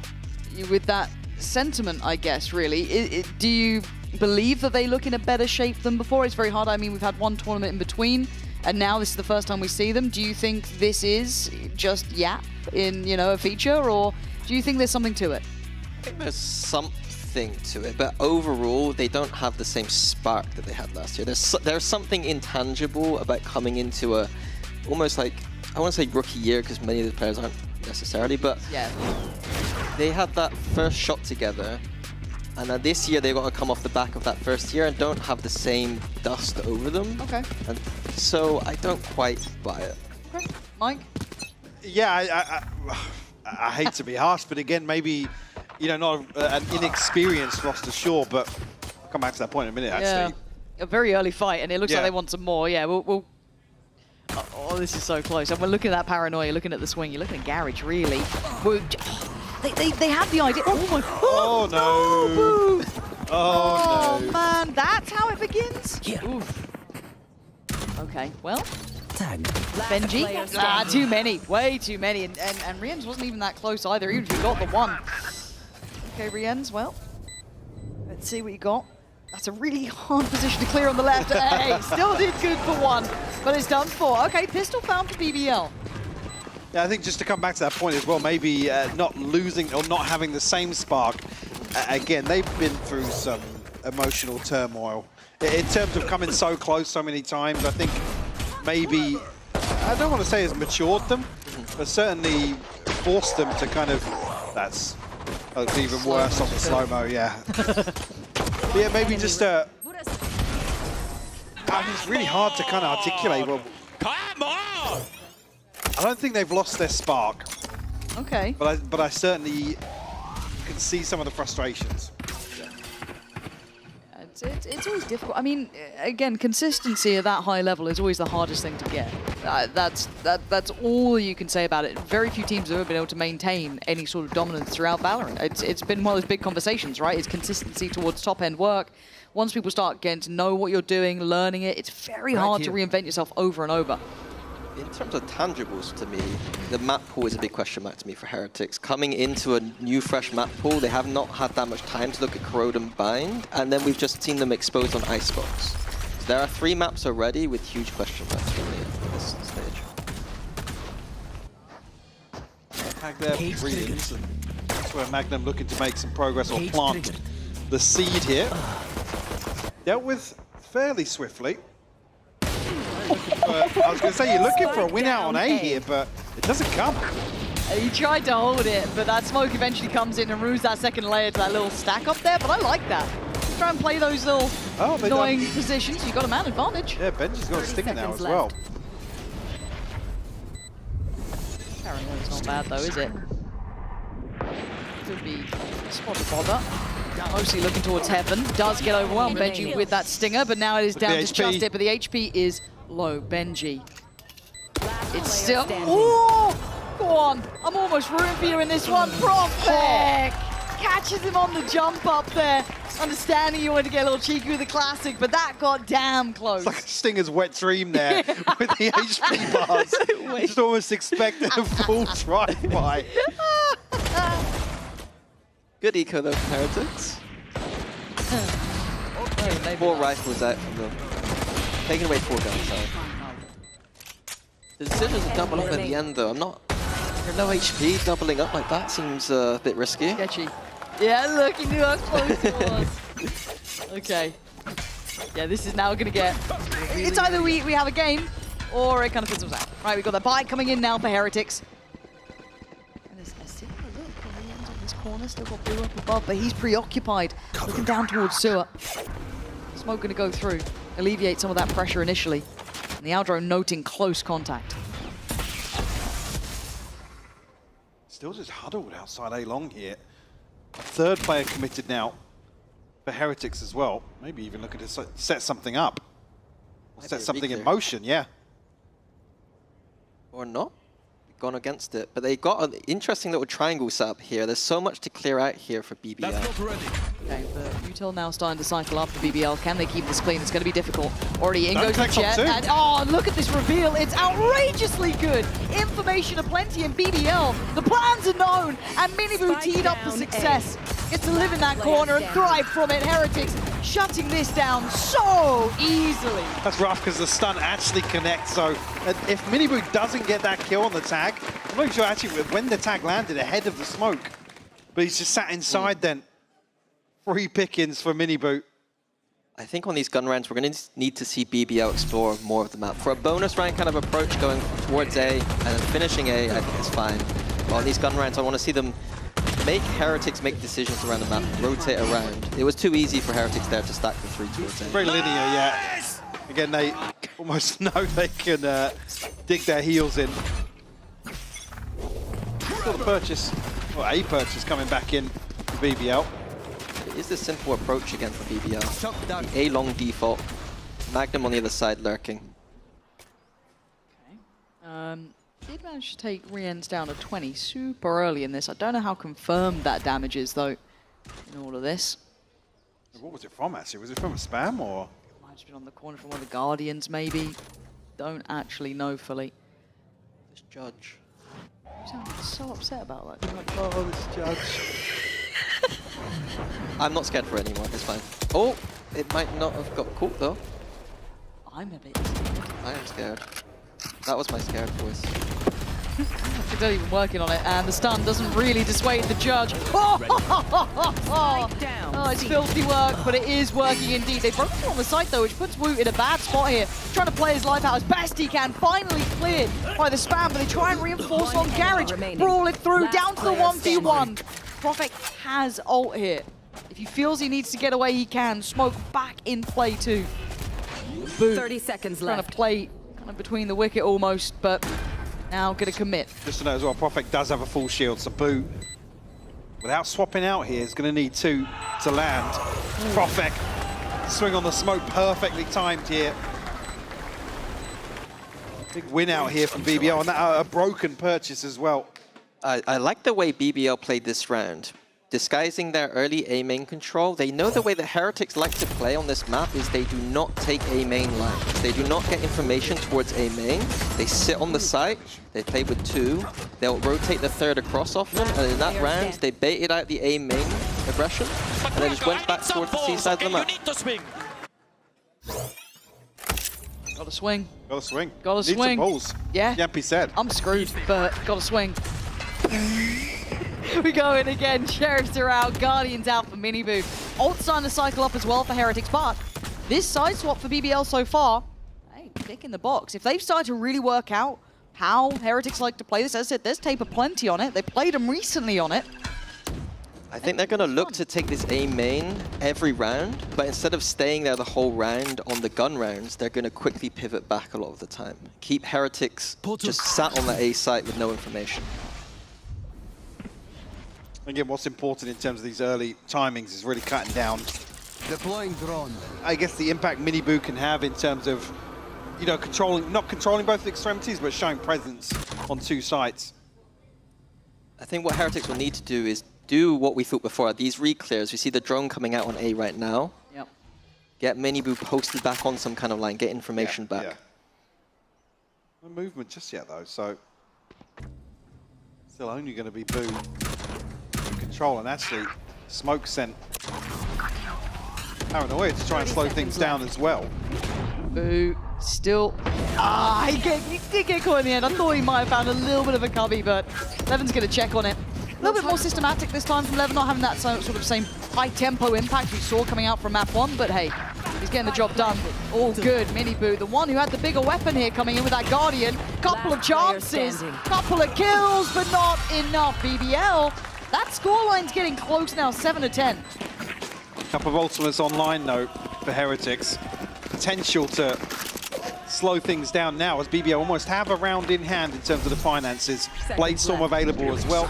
you with that sentiment, I guess, really? Do you believe that they look in a better shape than before? It's very hard. I mean, we've had one tournament in between, and now this is the first time we see them. Do you think this is just Yap in, you know, a feature, or do you think there's something to it? I think there's something to it, but overall, they don't have the same spark that they had last year. There's something intangible about coming into a, almost like, I want to say rookie year, because many of the players aren't necessarily, but yeah, they had that first shot together, and this year they got to come off the back of that first year and don't have the same dust over them. Okay. And so I don't quite buy it. Okay. Mike? Yeah, I hate to be harsh, but again, maybe, you know, not an inexperienced roster, sure, but I'll come back to that point in a minute, actually. A very early fight, and it looks Yeah. like they want some more. Yeah, we'll oh, this is so close. And we're looking at that paranoia, looking at the swing, you're looking at Garage, really. They have the idea. Oh my god. Oh no. Oh no. Man, that's how it begins? Oof. Okay, well. Benji? Too many. Way too many. And Rien's wasn't even that close either, even if he got the one. Okay, Rien's, well. Let's see what you got. That's a really hard position to clear on the left. Hey, still did good for one, but it's done for. Okay, pistol found for BBL. Yeah, I think just to come back to that point as well, maybe not losing or not having the same spark. Again, they've been through some emotional turmoil. In terms of coming so close so many times, I think maybe, I don't want to say it's matured them, but certainly forced them to kind of, that's even worse on the slow-mo, yeah. But yeah, maybe just I mean, it's really hard to kind of articulate. Well, come on! I don't think they've lost their spark. Okay. But I certainly can see some of the frustrations. It's always difficult. I mean, again, consistency at that high level is always the hardest thing to get. That's all you can say about it. Very few teams have ever been able to maintain any sort of dominance throughout Valorant. It's been one of those big conversations, right? It's consistency towards top-end work. Once people start getting to know what you're doing, learning it, it's very hard to reinvent yourself over and over. In terms of tangibles, to me, the map pool is a big question mark to me for Heretics. Coming into a new, fresh map pool, they have not had that much time to look at Corrode and Bind, and then we've just seen them exposed on Icebox. So there are 3 maps already with huge question marks for me at this stage. Tag there for Brilliance, and that's where Magnum looking to make some progress or plant the seed here. Dealt with fairly swiftly. I was going to say, you're looking for a win out on A here, but it doesn't come. He tried to hold it, but that smoke eventually comes in and ruins that second layer to that little stack up there, but I like that. Try and play those little they annoying positions. You've got a man advantage. Yeah, Benji's got a stinger now as well. Paranoia's not bad though, is it? Could be spot to bother. Mostly looking towards heaven. Does get overwhelmed, Benji, with that stinger, but now it is down to just it, but the HP is low. Benji. It's still... Ooh! Go on. I'm almost rooting for you in this one. Profek catches him on the jump up there. Understanding you wanted to get a little cheeky with the classic, but that got damn close. It's like a Stinger's wet dream there with the HP bars. Just almost expected a full drive-by. Good eco though for Heretics. 4 rifles out from them. Taking away 4 guns, sorry. The decision to double up at the end though, I'm not... You're low HP, doubling up like that seems a bit risky. Sketchy. Yeah, look, he knew how close it was. Okay. Yeah, this is now going to get... It's either we have a game, or it kind of fizzles out. Right, we've got the buy coming in now for Heretics. And there's still a look on the end of this corner, still got Blue up above, but he's preoccupied, looking down towards sewer. Smoke going to go through, alleviate some of that pressure initially. And the Aldro noting close contact. Still just huddled outside A-Long here. Third player committed now for Heretics as well. Maybe even looking to set something up. Or set something in motion, yeah. Or not. Gone against it. But they got an interesting little triangle setup here. There's so much to clear out here for BBL. Okay, but Util now starting to cycle up for BBL. Can they keep this clean? It's going to be difficult. Already in goes the Jet. And oh, look at this reveal. It's outrageously good. Information aplenty in BBL. The plans are known. And Miniboo teed up for success. Gets to live in that corner and thrive from it. Heretics shutting this down so easily. That's rough because the stun actually connects. So if Miniboo doesn't get that kill on the tag, I'm not sure actually when the tag landed ahead of the smoke. But he's just sat inside then. Free pickings for Miniboo. I think on these gun rounds, we're going to need to see BBL explore more of the map. For a bonus round kind of approach going towards A and then finishing A, I think it's fine. But on these gun rounds, I want to see them make Heretics make decisions around the map, rotate around. It was too easy for Heretics there to stack the 3 towards A. Very linear, yeah. Again, they almost know they can dig their heels in. Got the purchase, or a purchase coming back in for BBL. It is a simple approach again for BBL. The A-long default. Magnum on the other side lurking. Did manage to take Rien's down to 20 super early in this. I don't know how confirmed that damage is, though, in all of this. What was it from, actually? Was it from a spam, or...? Might have been on the corner from one of the Guardians, maybe. Don't actually know fully. This judge. You sound so upset about that. Like, oh, this judge. I'm not scared for it anymore, it's fine. Oh, it might not have got caught, though. I'm a bit scared. I am scared. That was my scared voice. They're not even working on it, and the stun doesn't really dissuade the judge. Oh, it's filthy work, but it is working indeed. They broke through on the site, though, which puts Woot in a bad spot here. Trying to play his life out as best he can. Finally cleared by the spam, but they try and reinforce on Garage. Brawl it through, down to the 1v1. Profek has ult here. If he feels he needs to get away, he can. Smoke back in play, too. Boot 30 seconds trying left. to play kind of between the wicket almost, but now going to commit. Just to know as well, Profek does have a full shield, so Boot, without swapping out here, is going to need 2 to land. Profek, swing on the smoke, perfectly timed here. Big win out here from BBL, and that a broken purchase as well. I like the way BBL played this round. Disguising their early A main control, they know the way the Heretics like to play on this map is they do not take A main lines. They do not get information towards A main. They sit on the site, they play with 2, they'll rotate the 3rd across often, and in that round, they baited out the A main aggression, and they just went back towards the C side of the map. Got to swing. Got to swing. Got to Need swing. some balls. Yeah. Yampy said. I'm screwed, but got to swing. We go in again. Sheriffs are out. Guardians out for Miniboo. Ult starting to cycle up as well for Heretics, but this side swap for BBL so far, hey, tick in the box. If they've started to really work out how Heretics like to play this, as I said, there's tape aplenty on it. They played them recently on it. I think they're going to look to take this A main every round, but instead of staying there the whole round on the gun rounds, they're going to quickly pivot back a lot of the time. Keep Heretics just sat on the A site with no information. Again, what's important in terms of these early timings is really cutting down. Deploying drone. I guess the impact Minibu can have in terms of, you know, not controlling both extremities, but showing presence on two sites. I think what Heretics will need to do is do what we thought before. These re-clears, we see the drone coming out on A right now. Yep. Get Minibu posted back on some kind of line, get information back. Yeah. No movement just yet, though, so still only going to be Boo in control, and actually Smoke sent Paranoia to try and slow things down as well. Boo still. He did get caught in the end. I thought he might have found a little bit of a cubby, but Levin's going to check on it. A little bit more systematic this time from Levin, not having that sort of same high tempo impact we saw coming out from map 1, but hey, he's getting the job done. All good. Minibu, the one who had the bigger weapon here, coming in with that Guardian. Couple of chances, couple of kills, but not enough. BBL, that scoreline's getting close now, 7-10. Couple of ultimates online, though, for Heretics. Potential to slow things down now, as BBL almost have a round in hand in terms of the finances. Bladestorm available as well.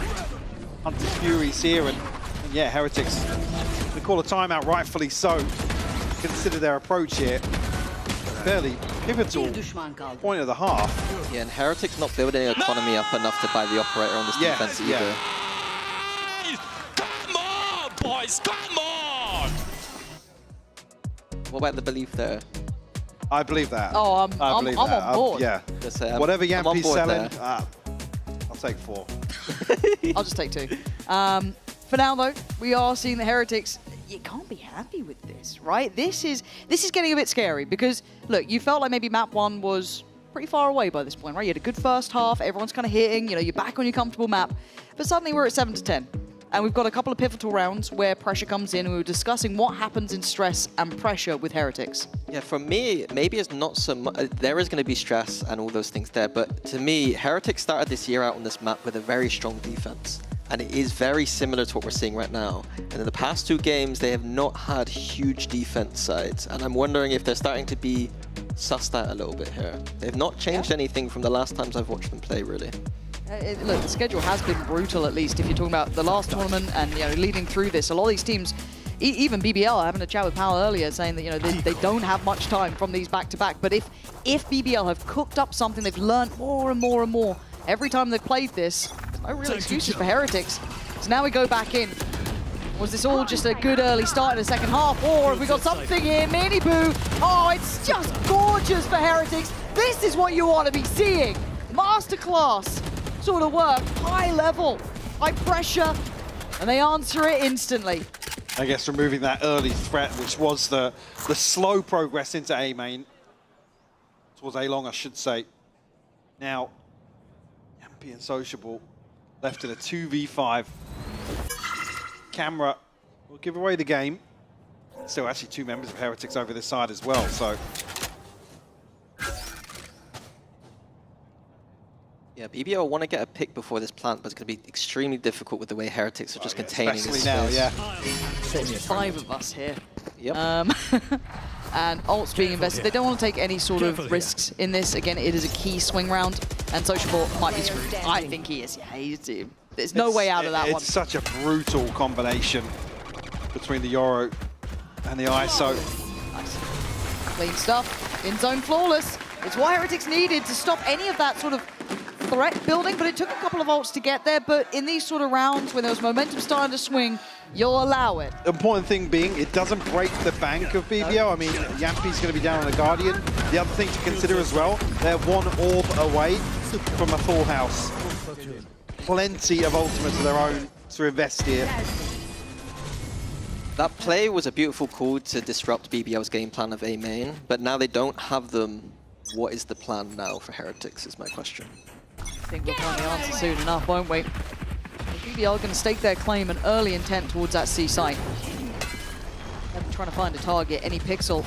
Hunter's Fury's here, and yeah, Heretics, they call a timeout, rightfully so. Consider their approach here. Fairly pivotal point of the half. Yeah, and Heretics not building economy up enough to buy the operator on this defense either. Come on, boys, come on! What about the belief there? I believe that. Oh, I'm on board. Yeah. Whatever Yampi's selling, I'll take 4. I'll just take 2. For now, though, we are seeing the Heretics. You can't be happy with this, right? This is getting a bit scary because, look, you felt like maybe map 1 was pretty far away by this point, right? You had a good first half, everyone's kind of hitting, you know, you're back on your comfortable map, but suddenly we're at 7-10. And we've got a couple of pivotal rounds where pressure comes in, and we're discussing what happens in stress and pressure with Heretics. Yeah, for me, maybe it's not so much. There is going to be stress and all those things there, but to me, Heretics started this year out on this map with a very strong defense. And it is very similar to what we're seeing right now. And in the past 2 games, they have not had huge defense sides. And I'm wondering if they're starting to be sussed out a little bit here. They've not changed anything from the last times I've watched them play, really. Look, the schedule has been brutal, at least if you're talking about the last tournament and, you know, leading through this. A lot of these teams, even BBL, having a chat with Pal earlier, saying that, you know, they don't have much time from these back-to-back. But if BBL have cooked up something, they've learned more and more and more every time they've played this, there's no real excuses for Heretics. So now we go back in. Was this all just a good early start in the second half, or have we got something here? Minibu, oh, it's just gorgeous for Heretics. This is what you want to be seeing. Masterclass sort of work, high level, high pressure, and they answer it instantly. I guess removing that early threat, which was the slow progress into A main, towards A long, I should say. Now, Yampy and Sociable left in a 2v5. Camera will give away the game. Still actually 2 members of Heretics over this side as well, so. Yeah, BBL want to get a pick before this plant, but it's going to be extremely difficult with the way Heretics are just containing especially this now, space. yeah. 5 of us here. Yep. And ults being invested. They don't want to take any sort of risks in this. Again, it is a key swing round, and Sociable might be screwed. I think he is. Yeah, there's no way out of that one. It's such a brutal combination between the Yoro and the ISO. Nice. Clean stuff. In zone flawless. It's what Heretics needed to stop any of that sort of threat building, but it took a couple of ults to get there. But in these sort of rounds, when there was momentum starting to swing, you'll allow it. The important thing being, it doesn't break the bank of BBL. I mean, Yampy's going to be down on the Guardian. The other thing to consider as well, they're 1 orb away from a full house. Plenty of ultimates of their own to invest here. That play was a beautiful call to disrupt BBL's game plan of A main, but now they don't have them. What is the plan now for Heretics is my question. I think we'll find the answer soon enough, won't we? BBL going to stake their claim and early intent towards that C site. They're trying to find a target, any pixel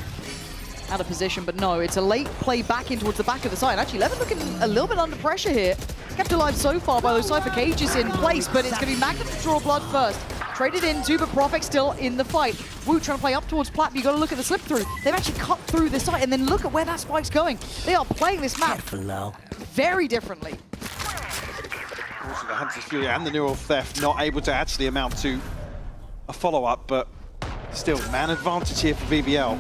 out of position, but no, it's a late play back in towards the back of the site. Actually, Levin looking a little bit under pressure here. Kept alive so far by those Cypher cages in place, but it's going to be Magnum to draw blood first. traded into, but Profek still in the fight. Wu trying to play up towards Plat, but you got to look at the slip through. They've actually cut through the site, and then look at where that spike's going. They are playing this map very differently. Also, the Hunter's Fury and the Neural Theft not able to actually amount to a follow-up, but still, man advantage here for BBL.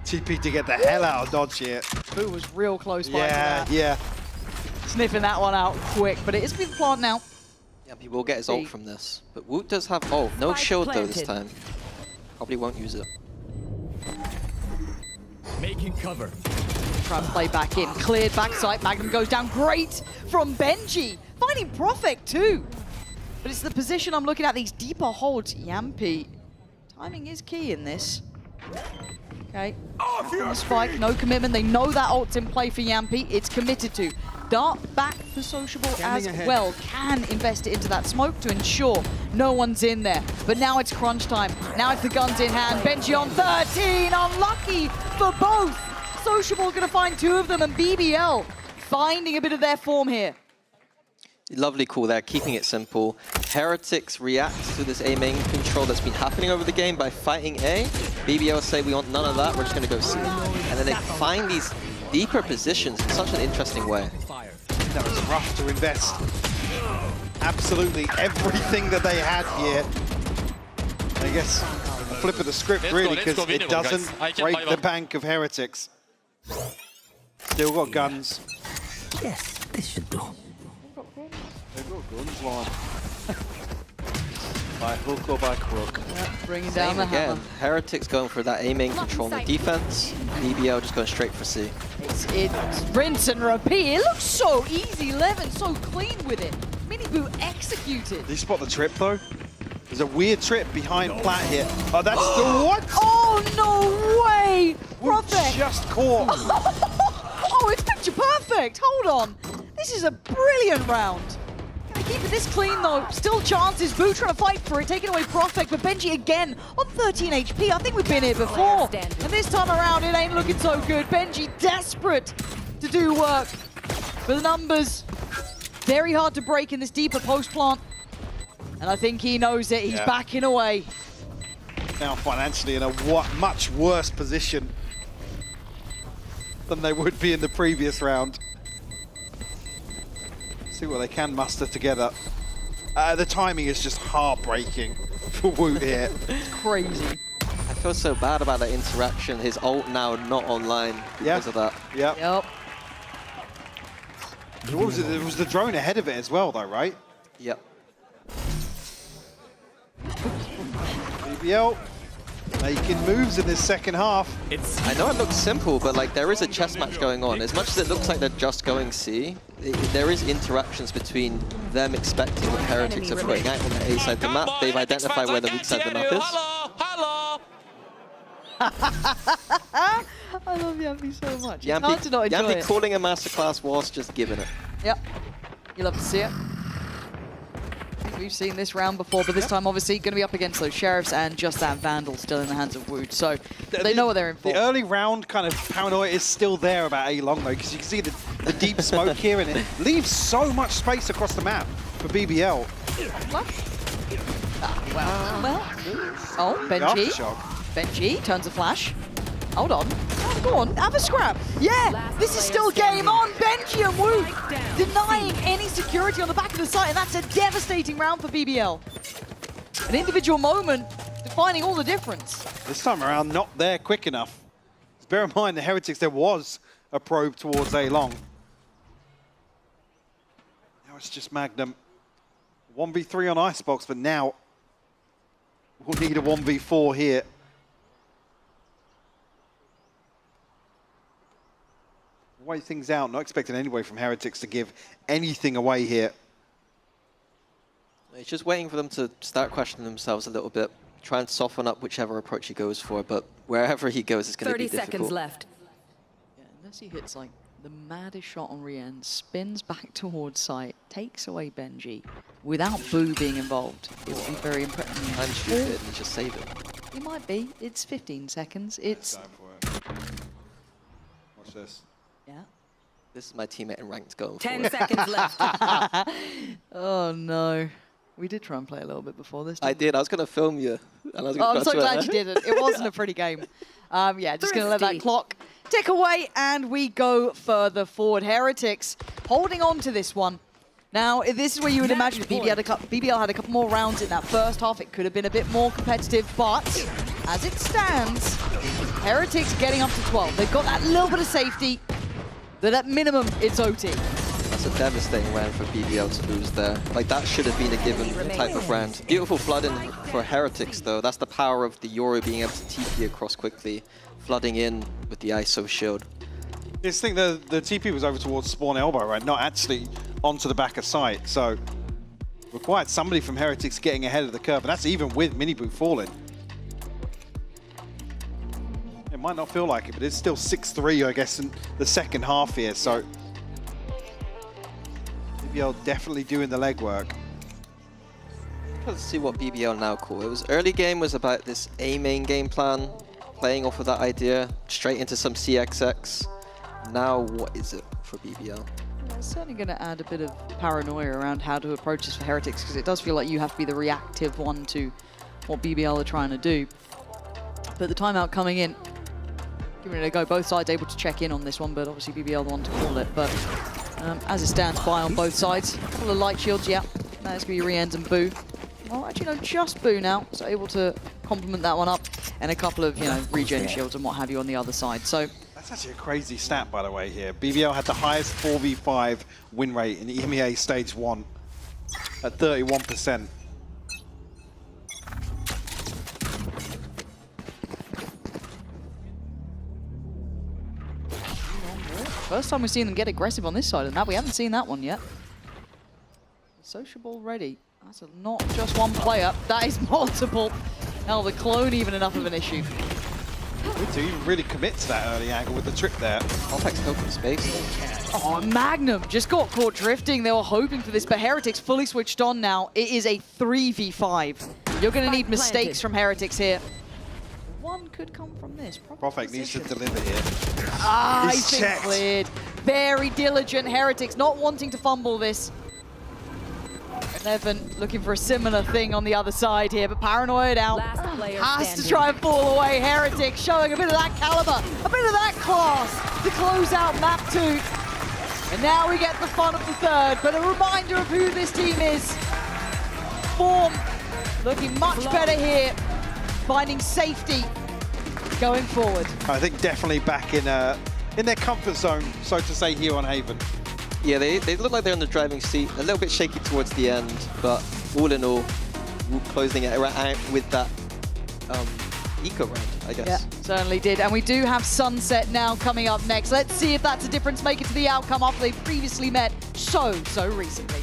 TP to get the hell out of dodge here. Wu was real close by to that. Yeah. Sniffing that one out quick, but it is being planted now. Yeah, he will get his ult from this. But Woot does have no shield though this time. Probably won't use it. Making cover. Try and play back in. Cleared backside. Magnum goes down. Great from Benji. Finding Profek too. But it's the position I'm looking at. These deeper holds. Yampi. Timing is key in this. Okay. On the spike. No commitment. They know that ult's in play for Yampi. It's committed to. Dart back for Sociable as well. Can invest it into that smoke to ensure no one's in there. But now it's crunch time. Now it's the guns in hand. Benji on 13. Unlucky for both. Sociable going to find two of them, and BBL finding a bit of their form here. Lovely call there, keeping it simple. Heretics reacts to this A main control that's been happening over the game by fighting A. BBL say we want none of that, we're just going to go C. And then they find these deeper positions in such an interesting way. That was rough to invest absolutely everything that they had here. I guess a flip of the script really, because it doesn't break the bank of Heretics. Still got guns. Yes, this should do. They've got guns, one. By hook or by crook. Bringing down the again. hammer. Heretics going for that aiming control on the defense. BBL just going straight for C. It's rinse and repeat. It looks so easy. Levin so clean with it. Miniboo executed. Did you spot the trip though? There's a weird trip behind Plat here. Oh, that's the what? Oh, no way! Profek just caught. Oh, it's picture perfect. Hold on. This is a brilliant round. Gonna keep it this clean though. Still chances. Boo trying to fight for it, taking away Profek, but Benji again on 13 HP. I think we've been here before. And this time around, it ain't looking so good. Benji desperate to do work. But the numbers, very hard to break in this deeper post plant. And I think he knows it. He's backing away. Now financially in a much worse position than they would be in the previous round. See what they can muster together. The timing is just heartbreaking for Woot here. It's crazy. I feel so bad about that interaction. His ult now not online because of that. Yep. Yep. What was it? It was the drone ahead of it as well though, right? Yep. BBL making moves in this second half. I know it looks simple, but like there is a chess match going on. As much as it looks like they're just going C, there is interactions between them expecting what Heretics are putting out on the A side of the map. They've identified where the weak side of the map is. I love Yampi so much. It's hard to not enjoy Yampi it. calling a masterclass was just giving it. Yep. You love to see it. We've seen this round before, but this time obviously going to be up against those Sheriffs and just that Vandal still in the hands of Wood. So they know what they're in for. The early round kind of paranoia is still there about A-Long though, because you can see the deep smoke here, and it leaves so much space across the map for BBL. Well. Oh, Benji. Benji turns a flash. Hold on. Oh, go on, have a scrap. Yeah, this is still game on. Benji and Wu denying any security on the back of the site, and that's a devastating round for BBL. An individual moment defining all the difference. This time around, not there quick enough. Bear in mind, the Heretics, there was a probe towards A-Long. Now it's just Magnum. 1v3 on Icebox, but now we'll need a 1v4 here. Wait things out, not expecting anyway from Heretics to give anything away here. It's just waiting for them to start questioning themselves a little bit, try and soften up whichever approach he goes for, but wherever he goes, it's going to be difficult. 30 seconds left. Yeah, unless he hits like the maddest shot on Rien, spins back towards site, takes away Benji, without Boo being involved. It would be very impressive. I'm stupid and just save it. It might be. It's 15 seconds. It's... Watch this. Yeah. This is my teammate in ranked going 10 for it. seconds left. Oh no. We did try and play a little bit before this. I did. I was going to film you. And I was I'm so glad you didn't. It wasn't a pretty game. Yeah, just going to let that clock tick away, and we go further forward. Heretics holding on to this one. Now, this is where you would imagine BBL had a couple more rounds in that first half. It could have been a bit more competitive, but as it stands, Heretics getting up to 12. They've got that little bit of safety, that at minimum, it's OT. That's a devastating round for BBL to lose there. Like, that should have been a given type of round. Beautiful flooding for Heretics, though. That's the power of the Yoru being able to TP across quickly, flooding in with the ISO shield. I think the TP was over towards spawn elbow, right? Not actually onto the back of site. So required somebody from Heretics getting ahead of the curve, and that's even with Miniboot falling. It might not feel like it, but it's still 6-3, I guess, in the second half here. So BBL definitely doing the legwork. Let's see what BBL now call. It was early game was about this A main game plan, playing off of that idea, straight into some CXX. Now what is it for BBL? Yeah, it's certainly going to add a bit of paranoia around how to approach this for Heretics, because it does feel like you have to be the reactive one to what BBL are trying to do. But the timeout coming in, giving it a go. Both sides able to check in on this one, but obviously BBL the one to call it. But as it stands by on both sides, a couple of light shields, yeah. That's going to be Rienz and Boo. Well, actually, no, just Boo now. So able to complement that one up. And a couple of, regen shields and what have you on the other side. So that's actually a crazy stat, by the way, here. BBL had the highest 4v5 win rate in EMEA Stage 1 at 31%. First time we've seen them get aggressive on this side, and we haven't seen that one yet. Sociable ready. That's not just one player, that is multiple. Hell, the clone even enough of an issue. Good to even really commit to that early angle with the trip there. Ophex open space. Oh, Magnum just got caught drifting. They were hoping for this, but Heretics fully switched on now. It is a 3v5. You're going to need mistakes from Heretics here. One could come from this. Profek needs to deliver here. Ah, He's he's been cleared. Very diligent Heretics, not wanting to fumble this. Neven looking for a similar thing on the other side here, but Paranoid out. Has to try and fall away. Heretics showing a bit of that caliber, a bit of that class to close out map 2. And now we get the fun of the third, but a reminder of who this team is. Form looking much better here, finding safety going forward. I think definitely back in their comfort zone, so to say, here on Haven. Yeah, they look like they're in the driving seat, a little bit shaky towards the end, but all in all, closing it out with that eco round, I guess. Yeah, certainly did. And we do have Sunset now coming up next. Let's see if that's a difference maker to the outcome after they previously met so recently.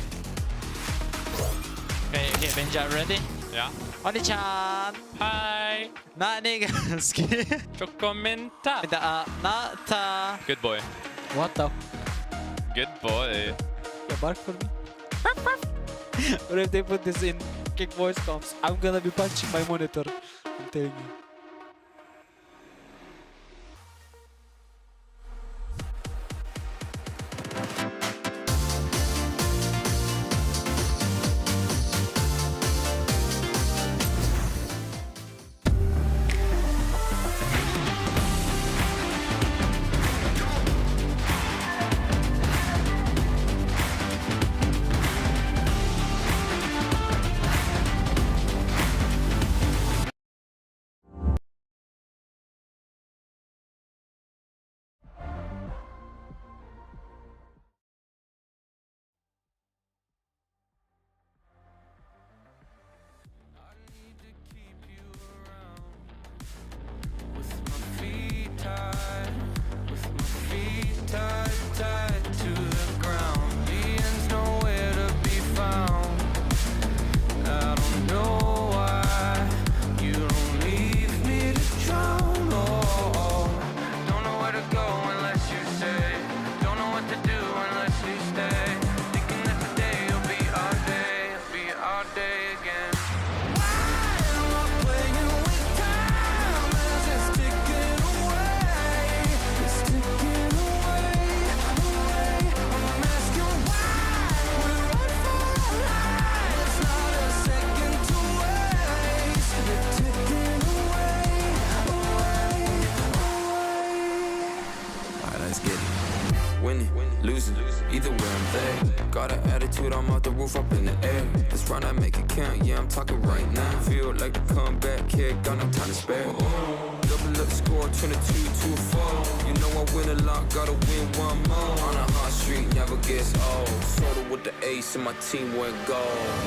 Okay, Benja ready? Yeah. Oni-chan! Hi! Nani ga suki? Chokomenta! Nata! Good boy. What the? Good boy. You bark for me? But if they put this in kick voice comms, I'm gonna be punching my monitor. I'm telling you. attitude, I'm off the roof, up in the air. This run, I make it count, yeah, I'm talking right now. Feel like the comeback kid, got no time to spare. Double up score, 22-4. You know I win a lot, gotta win one more. On a hot street, never gets old. Soda with the ace and my team went gold.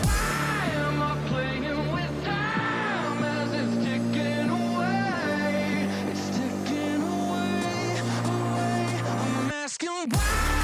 Why am I playing with time as it's ticking away? It's ticking away, away. I'm asking why.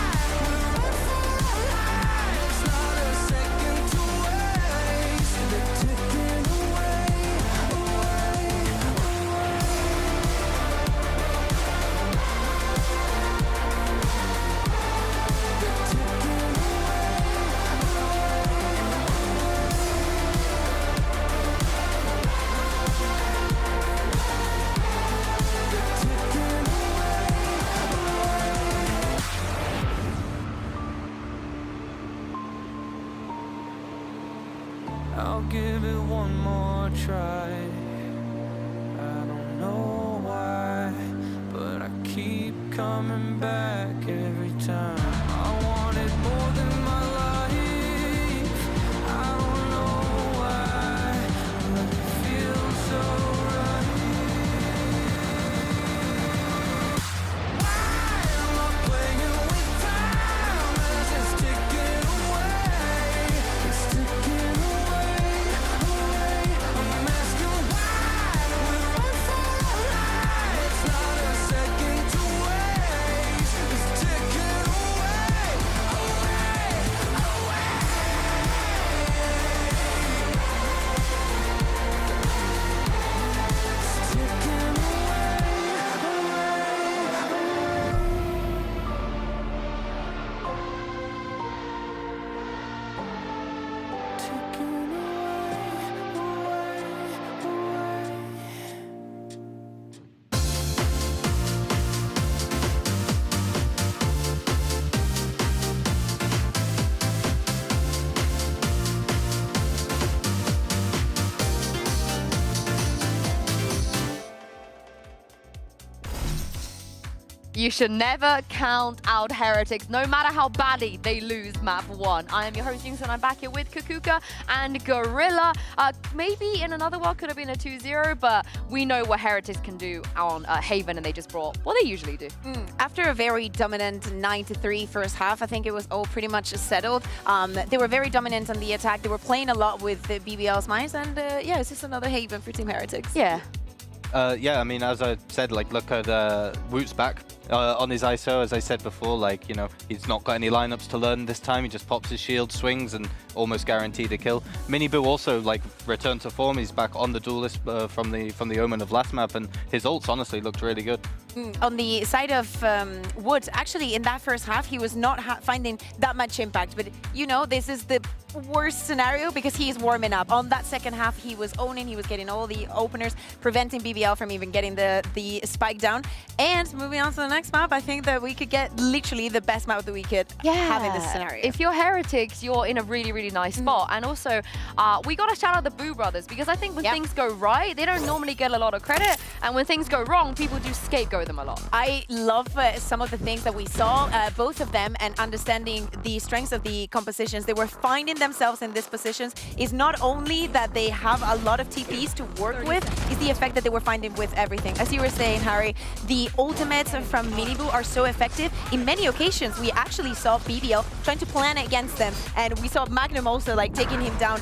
I'll give it one more try. I don't know why, but I keep coming back every time. I want it more than my life. I don't know why, but it feels so right. Why am I playing with time as it's ticking away? It's ticking away. You should never count out Heretics, no matter how badly they lose map 1. I am your host, Jinx, and I'm back here with Kukuka and Gorilla. Maybe in another world could have been a 2-0, but we know what Heretics can do on Haven, and they just brought what they usually do. After a very dominant 9-3 first half, I think it was all pretty much settled. They were very dominant on the attack. They were playing a lot with the BBL's minds, and yeah, it's just another Haven for Team Heretics. Yeah. Yeah, I mean, as I said, like, look at Woot's back on his ISO. As I said before, like, you know, he's not got any lineups to learn this time. He just pops his shield, swings, and almost guaranteed a kill. Miniboo also, like, returned to form. He's back on the duelist from the Omen of last map, and his ults honestly looked really good. On the side of Wood, actually, in that first half, he was not finding that much impact. But, you know, this is the worst scenario because he is warming up. On that second half, he was owning, he was getting all the openers, preventing BBL from even getting the spike down. And moving on to the next map, I think that we could get literally the best map that we could have in this scenario. If you're Heretics, you're in a really, really nice spot. And also, we got to shout out the Boo brothers, because I think when things go right, they don't normally get a lot of credit. And when things go wrong, people do scapegoat them a lot. I love some of the things that we saw, both of them, and understanding the strengths of the compositions. They were finding themselves in these positions. Is not only that they have a lot of TPs to work with, is the effect that they were finding with everything. As you were saying, Harry, the ultimates from Miniboo are so effective. In many occasions, we actually saw BBL trying to plan against them, and we saw Magnum also like taking him down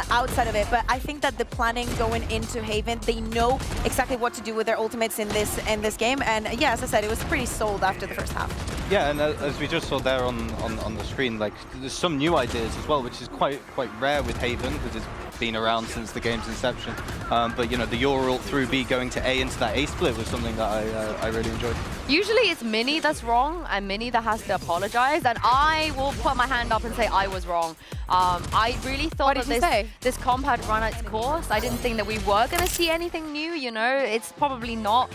outside of it. But I think that the planning going into Haven, they know exactly what to do with their ultimates in this game. And yeah, as I said, it was pretty sold after the first half. Yeah, and as we just saw there on the screen, like, there's some new ideas as well, which is quite rare with Haven, because it's been around since the game's inception. But, you know, the Your ult through B going to A into that A split was something that I really enjoyed. Usually it's Mini that's wrong and Mini that has to apologize, and I will put my hand up and say I was wrong. I really thought that this comp had run its course. I didn't think that we were going to see anything new, you know. It's probably not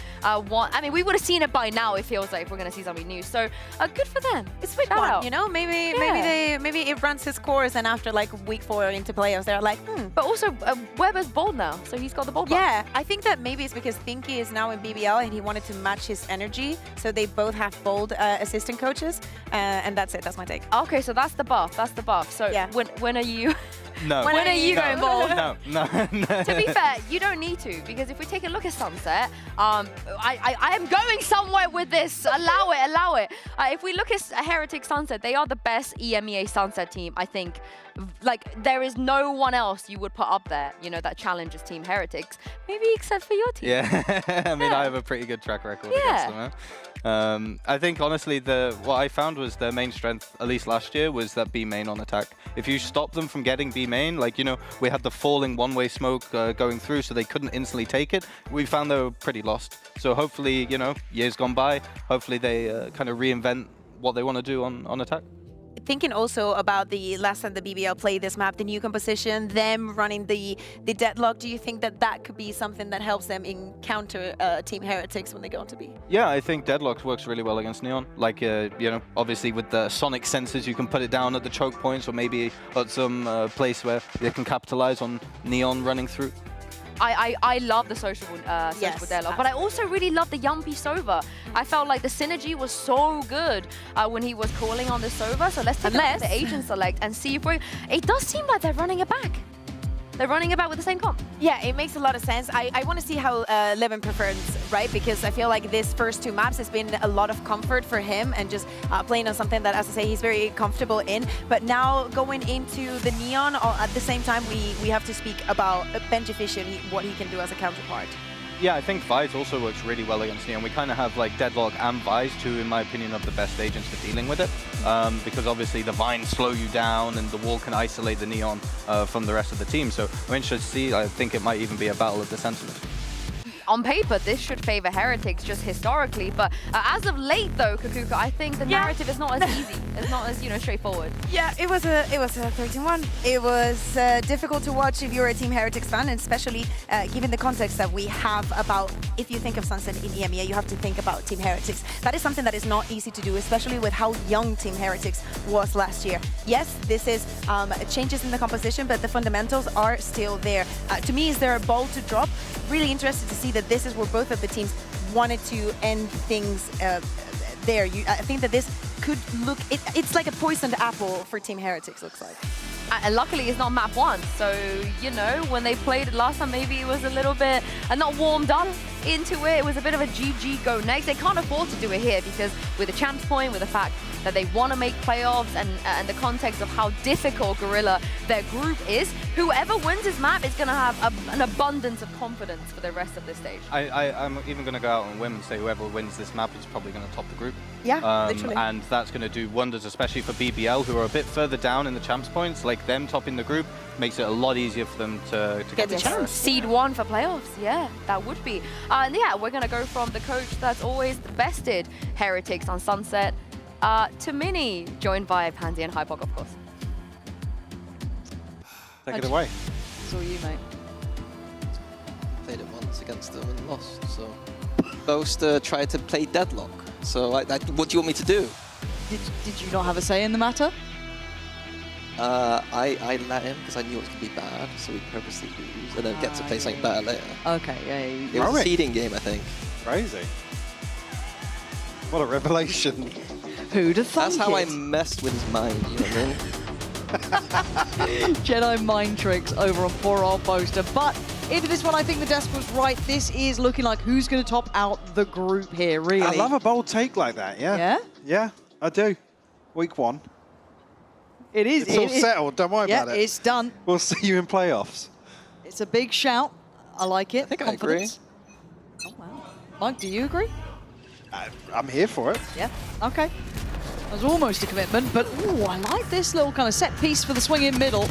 one. I mean, we would have seen it by now, it feels like, if we're going to see something new. So good for them. It's week one, you know. Maybe it runs its course, and after like week 4 into playoffs, they're like, But also, Weber's bold now, so he's got the bold buff. Yeah, I think that maybe it's because Thinky is now in BBL and he wanted to match his energy Yampi, so they both have bold assistant coaches, and that's it. That's my take. Okay, so that's the buff. That's the buff. So Yeah. when are you? No. When are you going bold? No, no, no. To be fair, you don't need to, because if we take a look at Sunset, I am going somewhere with this. Allow it, allow it. If we look at Heretics Sunset, they are the best EMEA Sunset team, I think. Like, there is no one else you would put up there, you know, that challenges Team Heretics, maybe except for your team. Yeah, I mean, I have a pretty good track record against them. Huh? I think, honestly, what I found was their main strength, at least last year, was that B main on attack. If you stop them from getting B main, like, you know, we had the falling one-way smoke going through, so they couldn't instantly take it. We found they were pretty lost. So hopefully, you know, years gone by, hopefully they kind of reinvent what they want to do on attack. Thinking also about the last time the BBL played this map, the new composition, them running the deadlock, do you think that that could be something that helps them encounter Team Heretics when they go on to B? Yeah, I think Deadlock works really well against Neon. Like, you know, obviously with the sonic sensors, you can put it down at the choke points or maybe at some place where they can capitalize on Neon running through. I love the sociable dialogue, but I also really love the Yampi Sova. I felt like the synergy was so good when he was calling on the Sova. So let's take a look at the agent select and see if it does seem like they're running it back. They're running it back with the same comp. Yeah, it makes a lot of sense. I want to see how Levin prefers, right? Because I feel like this first two maps has been a lot of comfort for him and just playing on something that, as I say, he's very comfortable in. But now going into the Neon, at the same time, we have to speak about Benji Fisher and what he can do as a counterpart. Yeah, I think Vise also works really well against Neon. We kind of have like Deadlock and Vise, two, in my opinion, of the best agents for dealing with it. Because obviously the vines slow you down and the wall can isolate the Neon from the rest of the team. So I'm interested to see. I think it might even be a battle of the sentinels. On paper, this should favor Heretics just historically, but as of late, though, Kakuka, I think the narrative is not as easy. It's not as, you know, straightforward. Yeah, it was a 13-1. It was difficult to watch if you're a Team Heretics fan, and especially given the context that we have about, if you think of Sunset in EMEA, you have to think about Team Heretics. That is something that is not easy to do, especially with how young Team Heretics was last year. Yes, this is changes in the composition, but the fundamentals are still there. To me, is there a ball to drop? Really interested to see that this is where both of the teams wanted to end things there. I think that this could look, it's like a poisoned apple for Team Heretics, looks like. Luckily, it's not map 1, so, you know, when they played it last time, maybe it was a little bit not warmed up into it. It was a bit of a GG go next. They can't afford to do it here because with the champs point, with the fact that they want to make playoffs and the context of how difficult Gorilla, their group is, whoever wins this map is going to have an abundance of confidence for the rest of this stage. I'm even going to go out on a whim and say whoever wins this map is probably going to top the group. Yeah, literally. And that's going to do wonders, especially for BBL, who are a bit further down in the champs points. Like, them topping the group makes it a lot easier for them to get the chance. Seed 1 for playoffs, yeah, that would be. And yeah, we're going to go from the coach that's always bested Heretics on Sunset to Mini, joined by Pansy and Hypok, of course. Take it away. It's all you, mate. Played it once against them and lost, so... Boast tried to play Deadlock, so what do you want me to do? Did you not have a say in the matter? I let him because I knew it was going to be bad, so we purposely lose and then get to play something better later. Okay, yeah. It was a seeding game, I think. Crazy. What a revelation. Who'd have thought That's how I messed with his mind, you know what I mean? Jedi mind tricks over on poor old Boaster. But into this one, I think the desk was right. This is looking like who's going to top out the group here, really. I love a bold take like that, yeah. Yeah? Yeah, I do. Week 1. It is. It's all settled, don't worry about it. Yeah, it's done. We'll see you in playoffs. It's a big shout. I like it. I think Confidence. I agree. Oh, wow. Mike, do you agree? I'm here for it. Yeah, okay. That was almost a commitment, but ooh, I like this little kind of set piece for the swing in middle.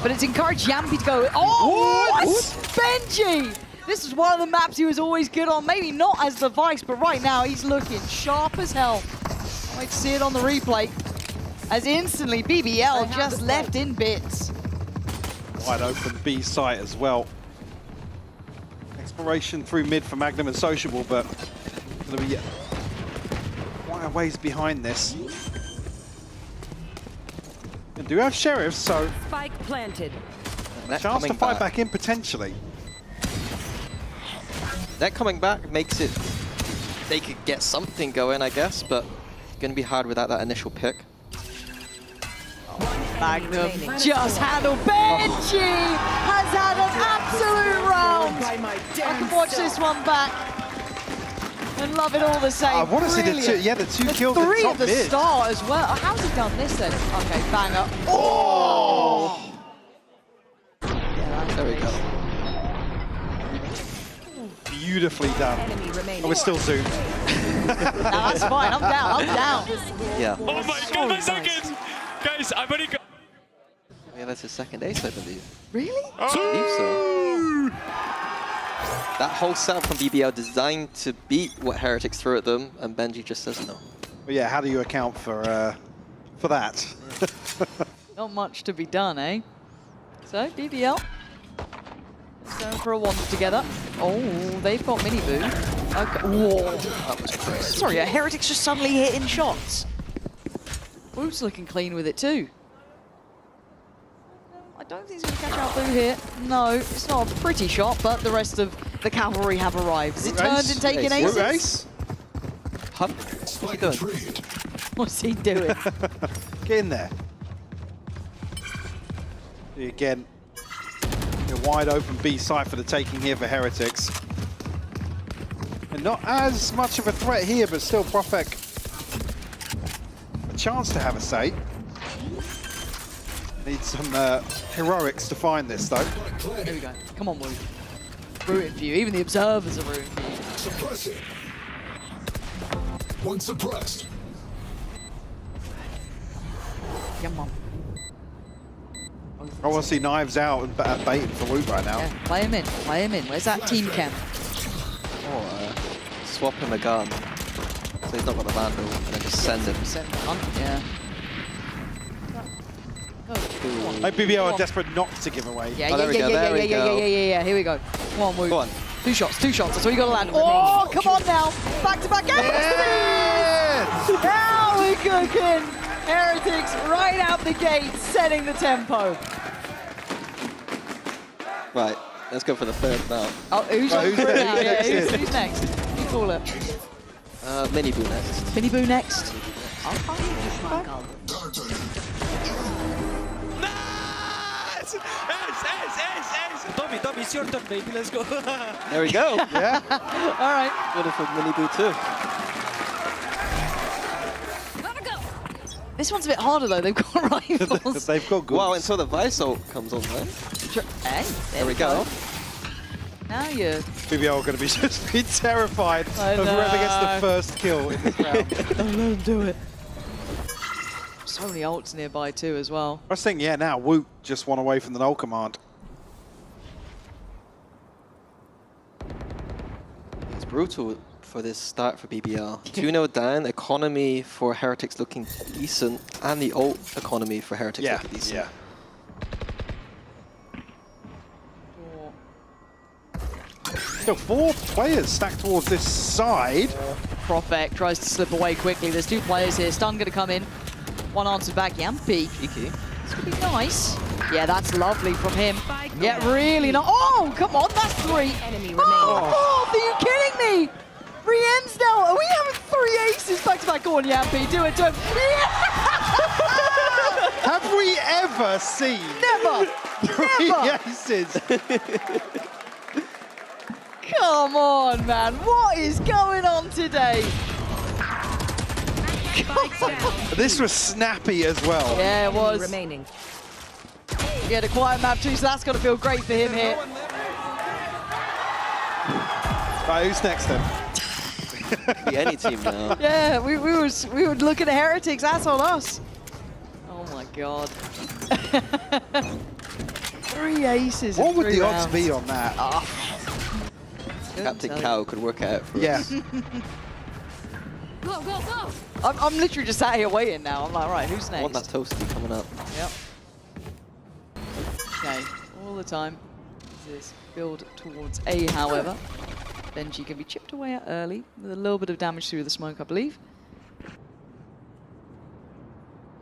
But it's encouraged Yampi to go. Oh, what? Benji! This is one of the maps he was always good on. Maybe not as the Vice, but right now he's looking sharp as hell. I might see it on the replay. As instantly BBL just left in bits. Wide open B site as well. Exploration through mid for Magnum and Sociable, but going to be quite a ways behind this. They do have Sheriffs, so Spike planted. chance to fight back in potentially. That coming back makes it they could get something going, I guess, but going to be hard without that initial pick. Magnum just handled. Benji has had an absolute round. I can watch this one back and love it all the same. I want to see the two, the two kills at Three top at the mid. start as well. How's he done this then? Okay, banger. Oh! There we go. Beautifully done. Oh, we're still zoomed. No, that's fine. I'm down. I'm down. Yeah. Oh my god, my second! Guys, I've already got... Yeah, that's his second ace, I believe. Really? I believe so. That whole setup from BBL designed to beat what Heretics threw at them, and Benji just says no. Well, yeah, how do you account for that? Not much to be done, eh? So, BBL. Let's go for a one together. Oh, they've got Mini Boo. Okay. Whoa. That was crazy. Sorry, Heretics just suddenly hitting shots. Boo's looking clean with it too. I don't think he's going to catch out Boo here. No, it's not a pretty shot, but the rest of the cavalry have arrived. Is it turned and taken aces? Ace? Huh? What's he doing? What's he doing? Get in there. Again, a wide open B site for the taking here for Heretics. And not as much of a threat here, but still Profek a chance to have a say. Need some heroics to find this though. There we go. Come on, Woo. Rooting for you. Even the observers are rooting for you. Suppress it. One suppressed. Come on. I want to see knives out and baiting for Woot right now. Yeah, play him in. Play him in. Where's that team cam? Or swap him a gun. So he's not got the Vandal, and then just send him. Send him on. Yeah. Like BBL are desperate not to give away. Yeah, yeah. Here we go. Come on, Woo. Go on. Two shots. That's all you got to land. Oh, come on now. Back to back. Yes! Now we're cooking. Heretics right out the gate, setting the tempo. Right, let's go for the third now. Oh, who's on for it now? Yeah, who's next? You call it. Mini Boo next. Mini Boo next. Tommy, it's your turn, baby. Let's go. There we go. Yeah. All right. Good for Mini Boo too. This one's a bit harder though. They've got rifles. They've got good. Wow, until the Visol comes on, right? Hey, There we go. Now you're... BBL are going to be just be terrified of whoever gets the first kill in this round. Don't let them do it. So many ults nearby too as well. I was thinking, yeah, now Woot just one away from the null command. It's brutal for this start for BBL. 2-0 down, economy for Heretics looking decent, and the ult economy for Heretics looking decent. Yeah. Still 4 players stacked towards this side. Profek tries to slip away quickly. There's 2 players here. Stun going to come in. One answered back. Yampy. Cheeky. This could be nice. Yeah, that's lovely from him. Yeah, really not. Oh, come on, that's 3. Enemy remaining. Oh, are you kidding me? 3 ends now. Are we having 3 aces back to back? Go on, Yampy. Do it to him. Yeah! Have we ever seen Never. 3 aces? Come on, man. What is going on today? This was snappy as well. Yeah, it was. Remaining. He had a quiet map too, so that's got to feel great for him here. Right, who's next then? Be any team now. Yeah, we would look at the Heretics. That's on us. Oh my god. 3 aces. What in would 3 the rounds. odds be on that? Captain Cow could work it out for us. Go, go, go! I'm literally just sat here waiting now. I'm like, right, who's I want that next? toast to be coming up. Yep. Okay, all the time. This build towards A, however. Benji can be chipped away at early with a little bit of damage through the smoke, I believe.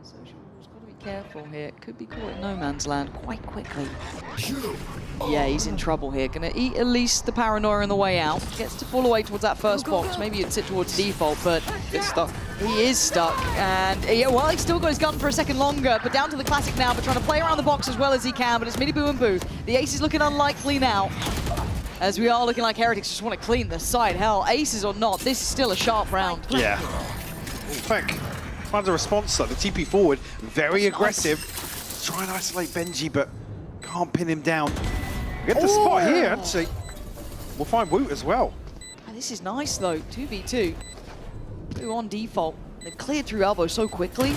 So she's got to be Careful here. Could be caught in no man's land quite quickly. Yeah, he's in trouble here. Gonna eat at least the paranoia on the way out. Gets to pull away towards that first box. Maybe you'd sit towards default, but Gets stuck. he is stuck. And yeah, well, he's still got his gun for a second longer, but down to the classic now, but trying to play around the box as well as he can. But it's Mini Boo and Boo. The ace is looking unlikely now, as we are looking like Heretics just want to clean the side. Hell, aces or not, this is still a sharp round. Yeah. Peck finds a response though. The TP forward, very aggressive. Try and isolate Benji, but can't pin him down. Get the spot here, actually. We'll find Woot as well. This is nice though, 2v2. Boo on default. They've cleared through elbow so quickly.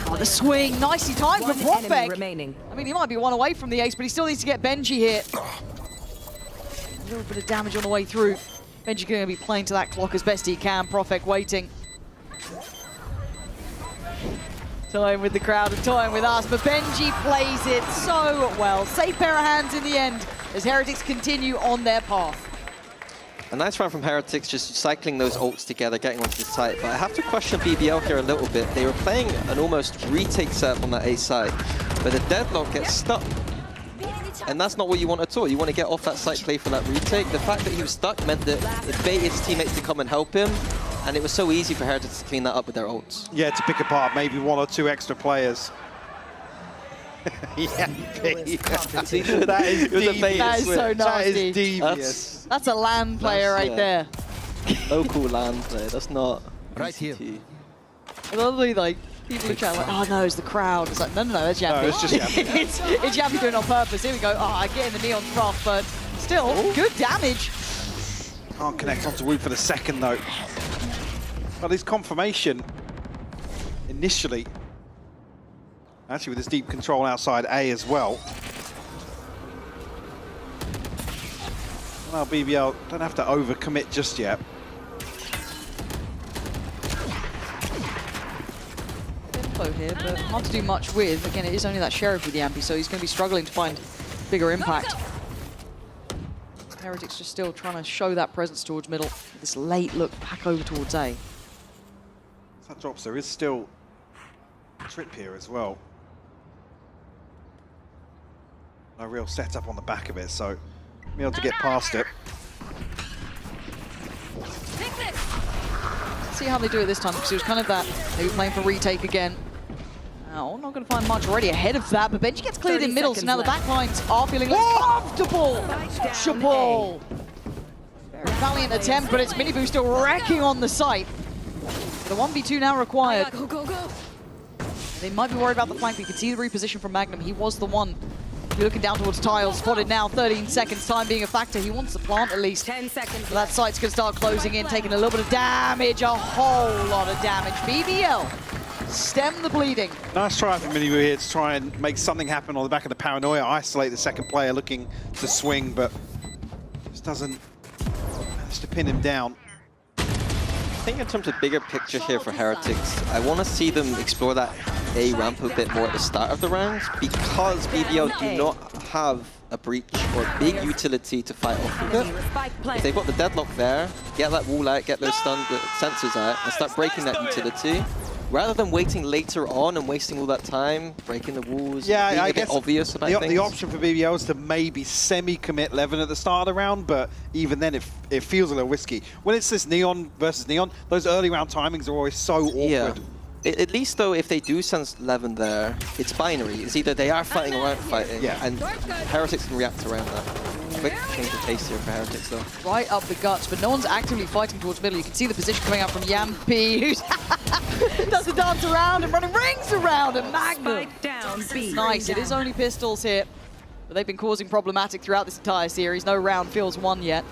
Oh, the swing, nicely timed for Profek. I mean, he might be one away from the ace, but he still needs to get Benji here. A little bit of damage on the way through. Benji going to be playing to that clock as best he can. Profek waiting. Toying with the crowd and toying with us, but Benji plays it so well. Safe pair of hands in the end as Heretics continue on their path. A nice run from Heretics, just cycling those ults together, getting onto the site. But I have to question BBL here a little bit. They were playing an almost retake setup on that A side, but the deadlock gets stuck. And that's not what you want at all. You want to get off that site play for that retake. The fact that he was stuck meant that it baited his teammates to come and help him. And it was so easy for Heretics to clean that up with their ults. Yeah, to pick apart maybe one or two extra players. Yeah, that is devious. That is so nasty. That is devious. That's a LAN player right there. Local LAN player, that's not right here. Lovely, like, people are trying like, oh no, it's the crowd. It's like, no, it's Yappy. No, it's just Yappy. it's Yappy doing it on purpose. Here we go. Oh, I get in the neon trough, but still, good damage. Can't connect onto Woot for the second though. Well, his confirmation initially, actually with his deep control outside A as well. Well, BBL don't have to overcommit just yet. Info here, but hard to do much with. Again, it is only that Sheriff with the Yampy, so he's going to be struggling to find bigger impact. Heretics just still trying to show that presence towards middle. This late look back over towards A. That drops, there is still a trip here as well. No real setup on the back of it, so be able to get past it. See how they do it this time, because it was kind of that. They were playing for retake again. Oh, not going to find much already ahead of that, but Benji gets cleared in middle, so now the back lines are feeling less comfortable. Chabal. Very valiant attempt, but it's Mini Boo still wrecking on the site. The 1v2 now required. Go. They might be worried about the flank, but you can see the reposition from Magnum. He was the one. You're looking down towards Tiles, spotted now, 13 seconds, time being a factor. He wants the plant at least. 10 seconds. But that site's going to start closing in, taking a little bit of damage, a whole lot of damage. BBL, stem the bleeding. Nice try from Mini Boo here to try and make something happen on the back of the paranoia, isolate the second player looking to swing, but just doesn't manage to pin him down. I think in terms of bigger picture here for Heretics, I want to see them explore that A ramp a bit more at the start of the rounds, because BBL do not have a breach or a big utility to fight off with it. If they've got the deadlock there, get that wall out, get those sensors out, and start breaking that utility. Rather than waiting later on and wasting all that time, breaking the walls, being a bit obvious about things. The option for BBL is to maybe semi-commit Levin at the start of the round, but even then it feels a little risky. When it's this Neon versus Neon, those early round timings are always so awkward. Yeah. At least though, if they do sense Levin there, it's binary. It's either they are fighting or aren't fighting, and Heretics can react around that. Quick change of pace here for Heretics though. Right up the guts, but no one's actively fighting towards middle. You can see the position coming out from Yampy, who does a dance around and running rings around, and Magnum. Nice, it is only pistols here, but they've been causing problematic throughout this entire series. No round feels won yet.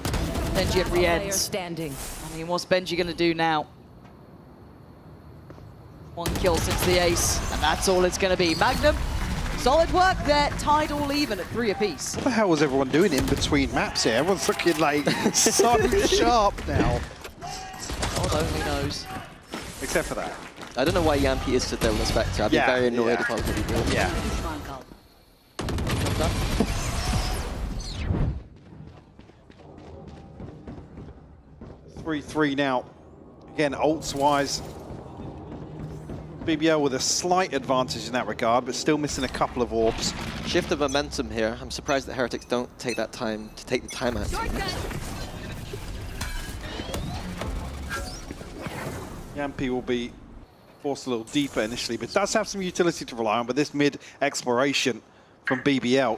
Benji at re-ends. I mean, what's Benji going to do now? One kill since the ace, and that's all it's going to be. Magnum, solid work there, tied all even at 3 apiece. What the hell was everyone doing in between maps here? Everyone's looking like so sharp now. God only knows. Except for that. I don't know why Yampy is still on the Spectre. I'd be very annoyed if I was really good. Yeah. 3-3 now. Again, ults-wise, BBL with a slight advantage in that regard, but still missing a couple of orbs. Shift of momentum here. I'm surprised that Heretics don't take that time to take the timeout. Yampi will be forced a little deeper initially, but does have some utility to rely on. But this mid exploration from BBL.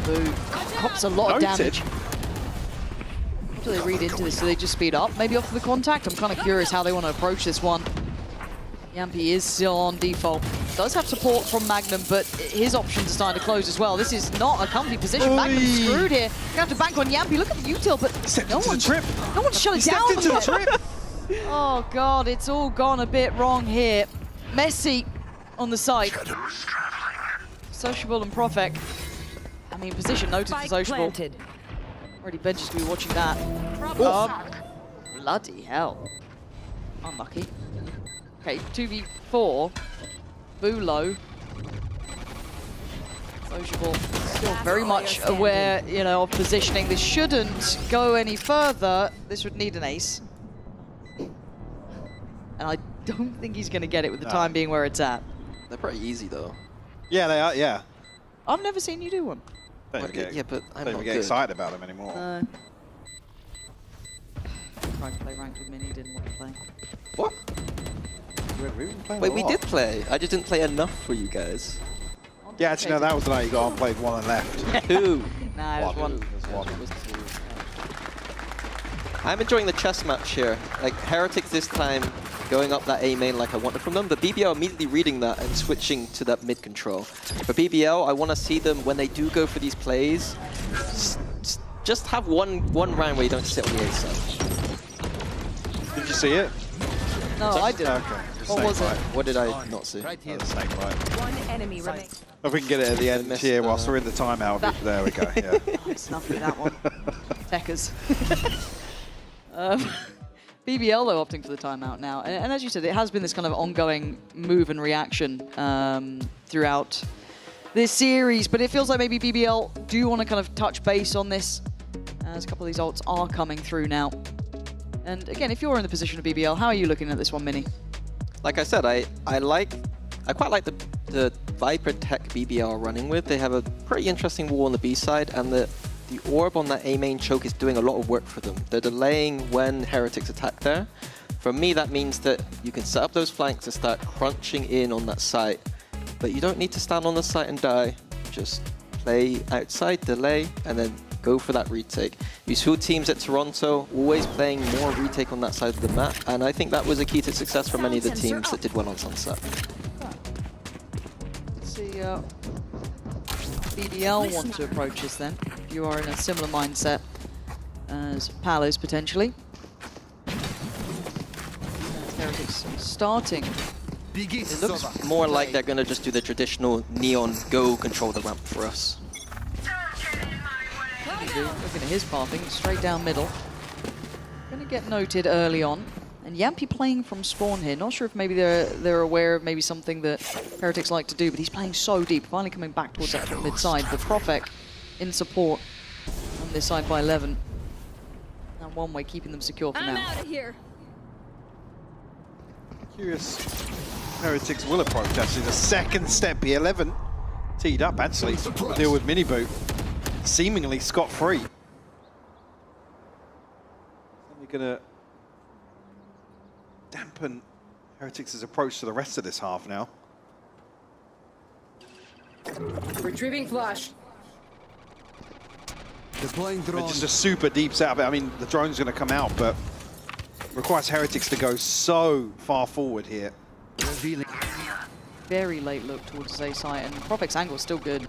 Boo cops a lot of Noted. damage. How do they read into this? Do they just speed up? Maybe off the contact? I'm kind of curious how they want to approach this one. Yampi is still on default. Does have support from Magnum, but his options are starting to close as well. This is not a comfy position. Magnum's screwed here. Gonna have to bank on Yampi. Look at the util, but no one's shut it down. Into the trip. Oh god, it's all gone a bit wrong here. Messy on the side. Sociable and Profek. I mean, position noted for Sociable. Already benches to be watching that. Oh, bloody hell. Unlucky. Okay, 2v4. Boo low. Sociable still very much aware, you know, of positioning. This shouldn't go any further. This would need an ace. And I don't think he's going to get it with the time being where it's at. They're pretty easy though. Yeah, they are. Yeah. I've never seen you do one. Yeah, but I'm don't not get good. excited about them anymore. Tried to play ranked with Mini, didn't want to play. What? Wait, we did play. I just didn't play enough for you guys. Yeah, actually, no, that was the night you got on, played one and left. Two. Nah, it was one. It was two. I'm enjoying the chess match here. Like, Heretics this time going up that A main like I wanted from them, but BBL immediately reading that and switching to that mid control. For BBL, I want to see them, when they do go for these plays, just have one round where you don't sit on the A side. Did you see it? No, I didn't. Okay. What was it? What did I not see? Right here. Snake bite. One enemy remaining. If we can get it at the end here whilst we're in the timeout. There we go. Yeah. Oh, snuffy that one. Techers. BBL though opting for the timeout now, and as you said, it has been this kind of ongoing move and reaction throughout this series. But it feels like maybe BBL do want to kind of touch base on this, as a couple of these ults are coming through now. And again, if you're in the position of BBL, how are you looking at this one, Mini? Like I said, I quite like the Viper tech BBL are running with. They have a pretty interesting wall on the B side, and the orb on that A main choke is doing a lot of work for them. They're delaying when Heretics attack there. For me, that means that you can set up those flanks and start crunching in on that site. But you don't need to stand on the site and die. Just play outside, delay, and then go for that retake. You saw teams at Toronto always playing more retake on that side of the map, and I think that was a key to success for many of the teams that did well on Sunset. Let's see BBL want to approach this then. You are in a similar mindset as Palos potentially. Heretics starting. It looks more like they're going to just do the traditional Neon go control the ramp for us. Looking at his pathing, straight down middle. Going to get noted early on. And Yampi playing from spawn here. Not sure if maybe they're aware of maybe something that Heretics like to do, but he's playing so deep, finally coming back towards that mid side. The Profek in support on this side by 11. And one way keeping them secure for now. I'm out of here. Curious. Heretics will approach actually the second step here. 11 teed up actually to deal with Mini Boot. Seemingly scot-free. We're gonna dampen Heretics' approach to the rest of this half now. Retrieving flash. Deploying drone. Just a super deep setup. I mean, the drone's going to come out, but requires Heretics to go so far forward here. Very late look towards his A site, and Profek's angle is still good.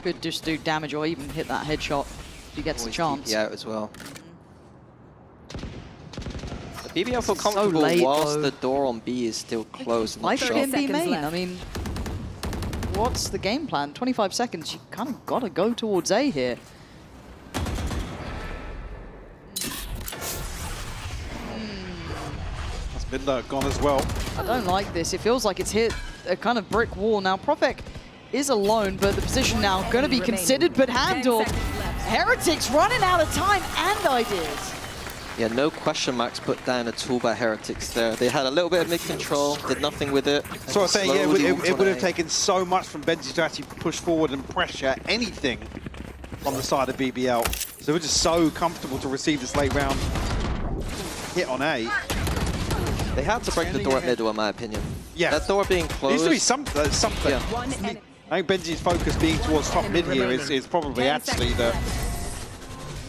Could just do damage or even hit that headshot if he gets the chance. Yeah, as well. The BBL feel comfortable late, whilst though. the door on B is still closed. Life Not can shot. be main. I mean, what's the game plan? 25 seconds. You kind of got to go towards A here. That's been gone as well. I don't like this. It feels like it's hit a kind of brick wall. Now, Profek is alone, but the position now going to be considered but handled. Heretics running out of time and ideas. Yeah, no question marks put down at all by Heretics there. They had a little bit of mid-control, did nothing with it. So I was saying, yeah, Slowly it walked would on have A. taken so much from Benji to actually push forward and pressure anything on the side of BBL. So we're just so comfortable to receive this late round hit on A. They had to break the door at middle, in my opinion. Yeah. That door being closed. Needs to be something. Yeah. I think Benji's focus being towards top mid here is probably actually the...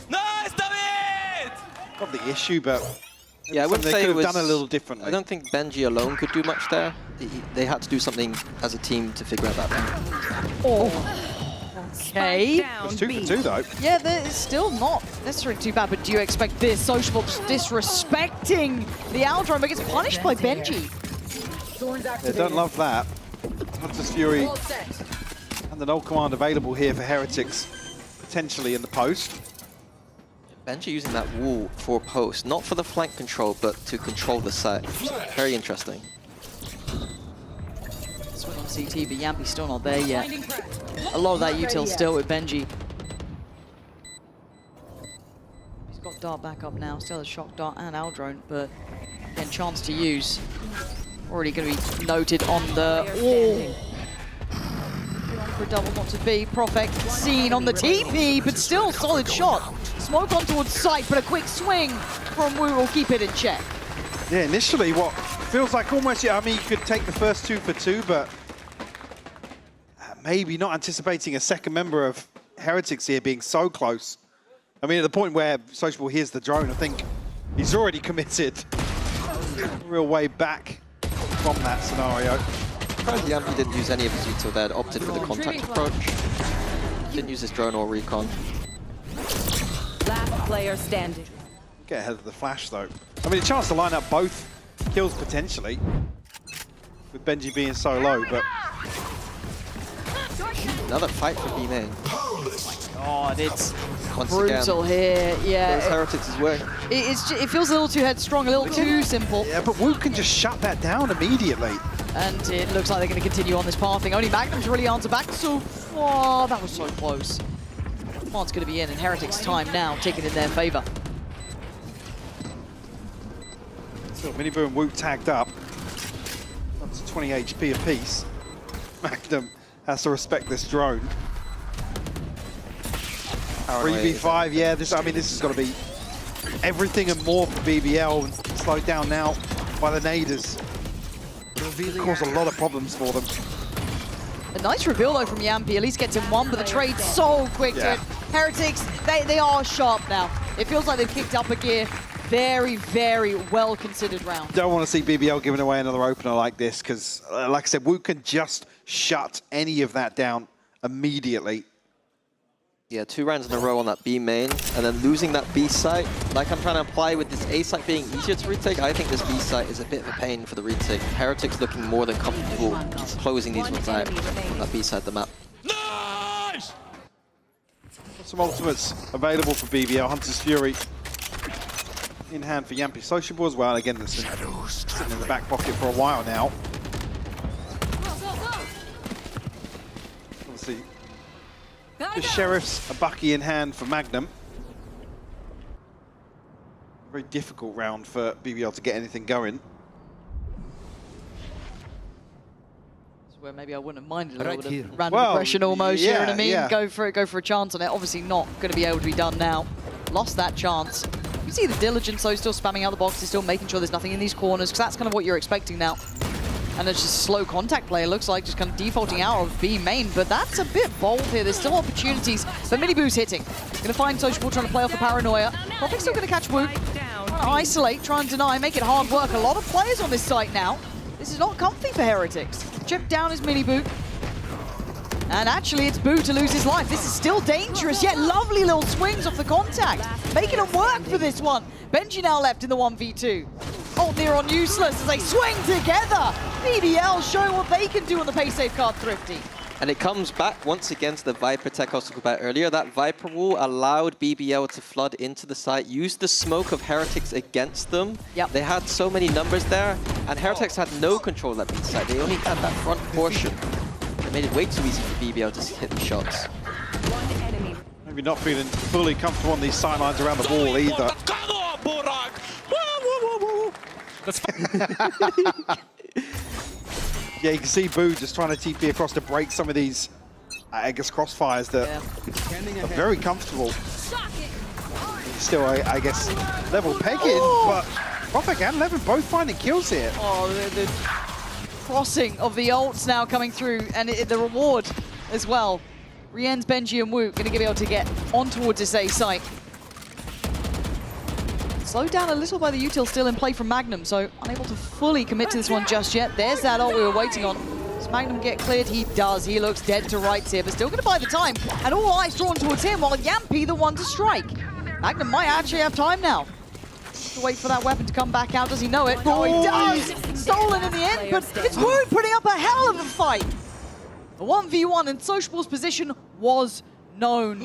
Nice, David! Not the issue, but Yeah, I wouldn't they say could it have was, done a little differently. I don't think Benji alone could do much there. They had to do something as a team to figure out that round. Oh, okay. It's 2 for 2 though. Yeah, it's still not necessarily too bad, but do you expect this? Sociable just disrespecting the Aldrome, but gets punished by Benji. They don't love that. Hunter's Fury and the null command available here for Heretics, potentially in the post. Benji using that wall for post, not for the flank control, but to control the site. Very interesting. Swing on CT, but Yampi's still not there yet. A lot of that util still with Benji. He's got dart back up now, still has shock dart and Aldrone, but again, chance to use. Already going to be noted on the wall. For a double, not to be. Profect seen on the TP, but still solid shot. Smoke on towards sight, but a quick swing from Wu will keep it in check. Yeah, initially what feels like almost, yeah, I mean, you could take the first 2 for 2, but maybe not anticipating a second member of Heretics here being so close. I mean, at the point where Sociable hears the drone, I think he's already committed real way back from that scenario. Surprised Yampi didn't use any of his util there, opted for the contact approach. Didn't use his drone or recon. Last player standing. Get ahead of the flash though. I mean, a chance to line up both kills potentially, with Benji being so low, but... Another fight for B main. God, it's Once brutal again, here. Yeah, there's Heretics' way. It feels a little too headstrong, a little too simple. Yeah, but Wu can just shut that down immediately. And it looks like they're going to continue on this pathing. Only Magnum's really answer back, so... Oh, that was so close. Command's going to be in, and Heretics' time now taken in their favor. So Miniboo and Wu tagged up. Up to 20 HP apiece. Magnum has to respect this drone. 3v5, yeah, this is going to be everything and more for BBL, and slowed down now by the naders. Cause a lot of problems for them. A nice reveal though from Yampi, at least gets him one, but the trade so quick to it. Heretics, they are sharp now. It feels like they've kicked up a gear. Very, very well considered round. Don't want to see BBL giving away another opener like this, because like I said, Wu can just shut any of that down immediately. Yeah, 2 rounds in a row on that B main, and then losing that B site, like I'm trying to apply with this A site being easier to retake, I think this B site is a bit of a pain for the retake. Heretics looking more than comfortable closing these ones out on that B side of the map. Nice! Some ultimates available for BBL. Hunter's Fury in hand for Yampi Sociable as well. Again, that's been sitting in the back pocket for a while now. Obviously, the Sheriff's a Bucky in hand for Magnum. Very difficult round for BBL to get anything going. Where maybe I wouldn't have minded a little Right bit here. of random aggression almost, you know what I mean? yeah. Go for it, go for a chance on it. Obviously not going to be able to be done now. Lost that chance. You see the diligence though, still spamming out the boxes, still making sure there's nothing in these corners, because that's kind of what you're expecting now. And it's just slow contact play, it looks like, just kind of defaulting out of B main, but that's a bit bold here. There's still opportunities, but Miniboo's hitting. Gonna find Sociable trying to play off the paranoia. Probably still gonna catch Wu. Trying to isolate, try and deny, make it hard work. A lot of players on this site now. This is not comfy for Heretics. Chipped down is Miniboo. And actually, it's Boo to lose his life. This is still dangerous, yet lovely little swings off the contact. Making them work for this one. Benji now left in the 1v2. Hold near on useless as they swing together. BBL showing what they can do on the pay safe card, Thrifty. And it comes back once again to the Viper tech I was talking about earlier. That Viper wall allowed BBL to flood into the site, use the smoke of Heretics against them. Yep. They had so many numbers there, and Heretics had no control of that B site. They only had that front portion. It made it way too easy for BBL to hit the shots. Maybe not feeling fully comfortable on these sidelines around the wall either. Burak! Woo! That's Yeah, you can see Boo just trying to TP across to break some of these, I guess, crossfires that are very comfortable. Still, I guess, level pegging, but Prophet and Levin both finding kills here. Oh, the crossing of the ults now coming through, and the reward as well. Rien's, Benji, and Wu going to be able to get on towards this A site. Slowed down a little by the util still in play from Magnum, so unable to fully commit to this one just yet. There's that ult we were waiting on. Does Magnum get cleared? He does. He looks dead to rights here, but still going to buy the time. And all eyes drawn towards him, while Yampy the one to strike. Magnum might actually have time now. To wait for that weapon to come back out. Does he know it? Oh, he does! Stolen in the end, but it's Wu putting up a hell of a fight. A 1v1 and Sociable's position was known.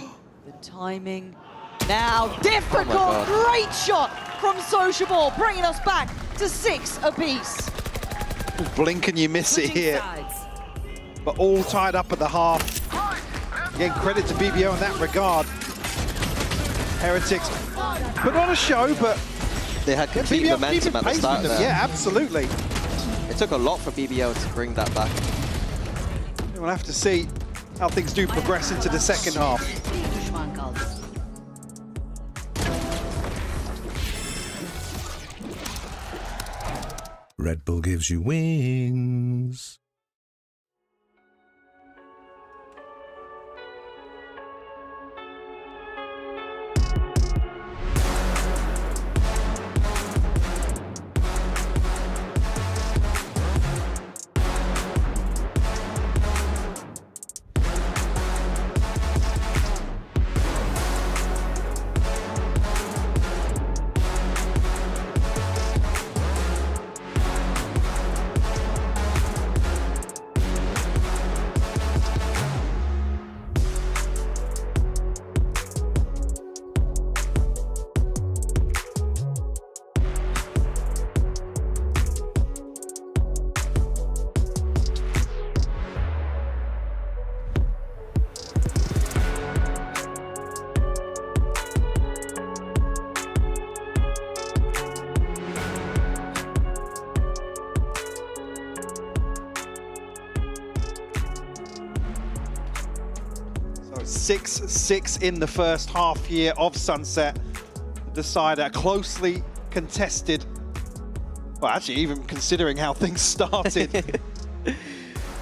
The timing now difficult. Great shot from Sociable, bringing us back to 6 apiece. Blink and you miss it here. But all tied up at the half. Again, credit to BBO in that regard. Heretics put on a show, but they had complete momentum at the start there. Yeah, absolutely. It took a lot for BBO to bring that back. We'll have to see how things do progress into the second half. Red Bull gives you wings. So 6-6 in the first half here of Sunset. The side are closely contested. Well, actually, even considering how things started.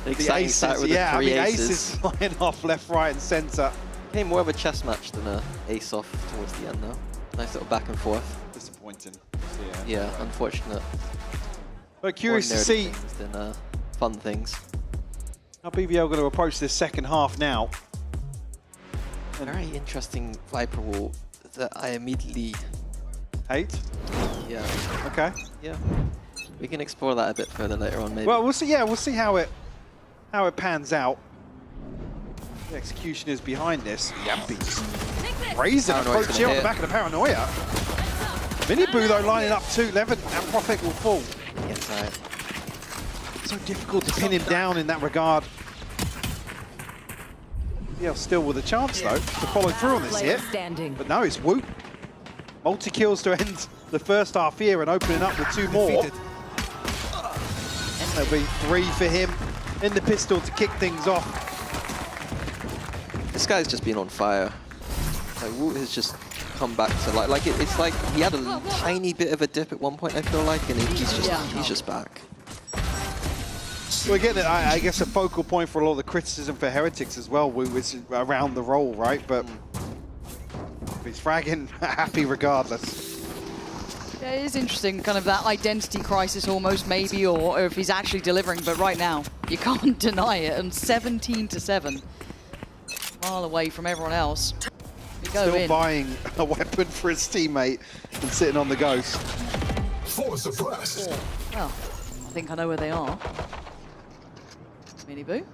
The aces, yeah, I mean, aces flying off left, right, and center. Became more of a chess match than a ace off towards the end, though. Nice little back and forth. Disappointing. Yeah, unfortunate. But curious to see than fun things. how BBL going to approach this second half now. A very interesting Viper wall that I immediately hate. Yeah. Okay. Yeah. We can explore that a bit further later on, maybe. Well, we'll see. Yeah, we'll see how it pans out. The execution is behind this. Yampy. Brazen approach here on the back of the Paranoia. Miniboo though lining up too. Levin and Prophet will fall. Yes, right. So difficult to pin him down in that regard. Yeah, still with a chance though to follow through on this hit. But no, it's Wu. Multi-kills to end the first half here and opening up with 2 more. And there'll be 3 for him in the pistol to kick things off. This guy's just been on fire. Like, Wu has just come back to like it's like he had a tiny bit of a dip at one point, I feel like, and he's just back. Well, again, I guess a focal point for a lot of the criticism for Heretics as well, Wu is around the role, right? But if he's fragging, happy regardless. Yeah, it is interesting, kind of that identity crisis almost, maybe, or if he's actually delivering. But right now, you can't deny it. And 17-7, mile away from everyone else. Still buying a weapon for his teammate and sitting on the ghost. Well, I think I know where they are. Miniboo?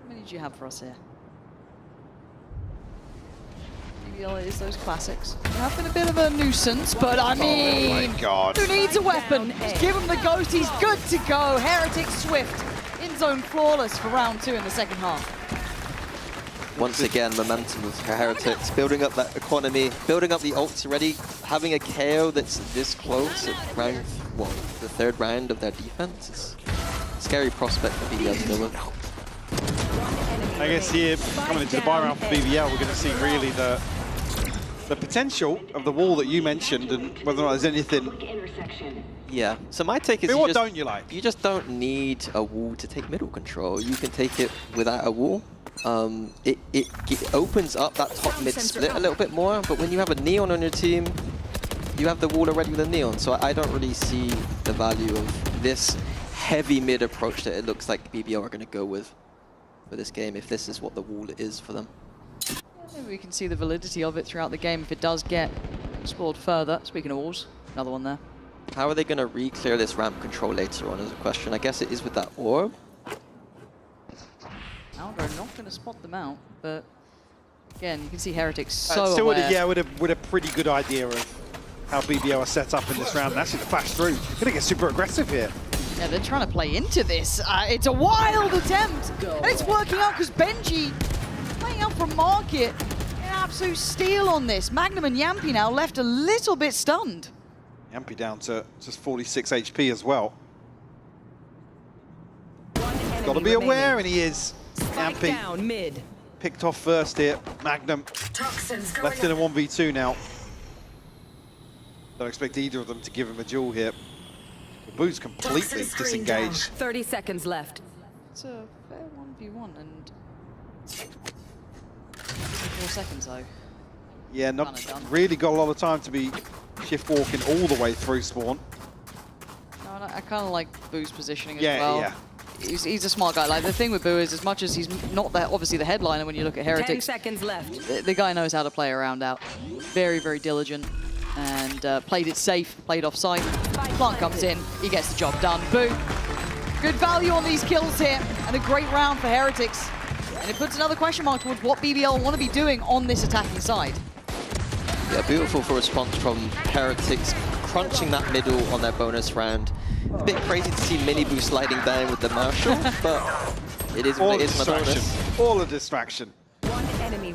How many do you have for us here? BBL is those classics. They have been a bit of a nuisance, but I mean, oh my God. Who needs a weapon? Just give him the ghost, he's good to go. Heretics Swift, in zone flawless for round 2 in the second half. Once again, momentum with Heretics, building up that economy, building up the ults already, having a KO that's this close at round, what, the 3rd round of their defense. It's a scary prospect for BBL to go with. I guess here, coming into the buy round for BBL, we're going to see really the potential of the wall that you mentioned and whether or not there's anything. Yeah, so my take is what don't you like? You just don't need a wall to take middle control. You can take it without a wall. It opens up that top mid split a little bit more, but when you have a Neon on your team, you have the wall already with a Neon, so I don't really see the value of this heavy mid approach that it looks like BBL are going to go with for this game, if this is what the wall is for them. Maybe we can see the validity of it throughout the game if it does get explored further. Speaking of walls, another one there. How are they going to re-clear this ramp control later on is a question. I guess it is with that orb. Aldo not going to spot them out, but again, you can see Heretics Still aware. with a pretty good idea of how BBL are set up in this round. And actually, the flash through. Going to get super aggressive here. Yeah, they're trying to play into this. It's a wild attempt, and it's working out because Benji playing out from Market. An absolute steal on this. Magnum and Yampi now left a little bit stunned. Yampi down to just 46 HP as well. Got to be aware, and he is. Yampi down mid. Picked off first here. Magnum left in a 1v2 now. Don't expect either of them to give him a duel here. Boo's completely disengaged. 30 seconds left. It's a fair 1v1 and 4 seconds though. Yeah, not really got a lot of time to be shift walking all the way through spawn. No, I kind of like Boo's positioning as Yeah, well. yeah. He's a smart guy. Like the thing with Boo is, as much as he's not obviously the headliner when you look at 10 Heretics, seconds left. the guy knows how to play around out. Very, very diligent and played it safe, played off site. Plant comes in, he gets the job done. Boo. Good value on these kills here and a great round for Heretics. And it puts another question mark towards what BBL want to be doing on this attacking side. Yeah, beautiful for response from Heretics, crunching that middle on their bonus round. A bit crazy to see Minibu sliding down with the Marshall, but it is what it is on the bonus. All a distraction. One enemy.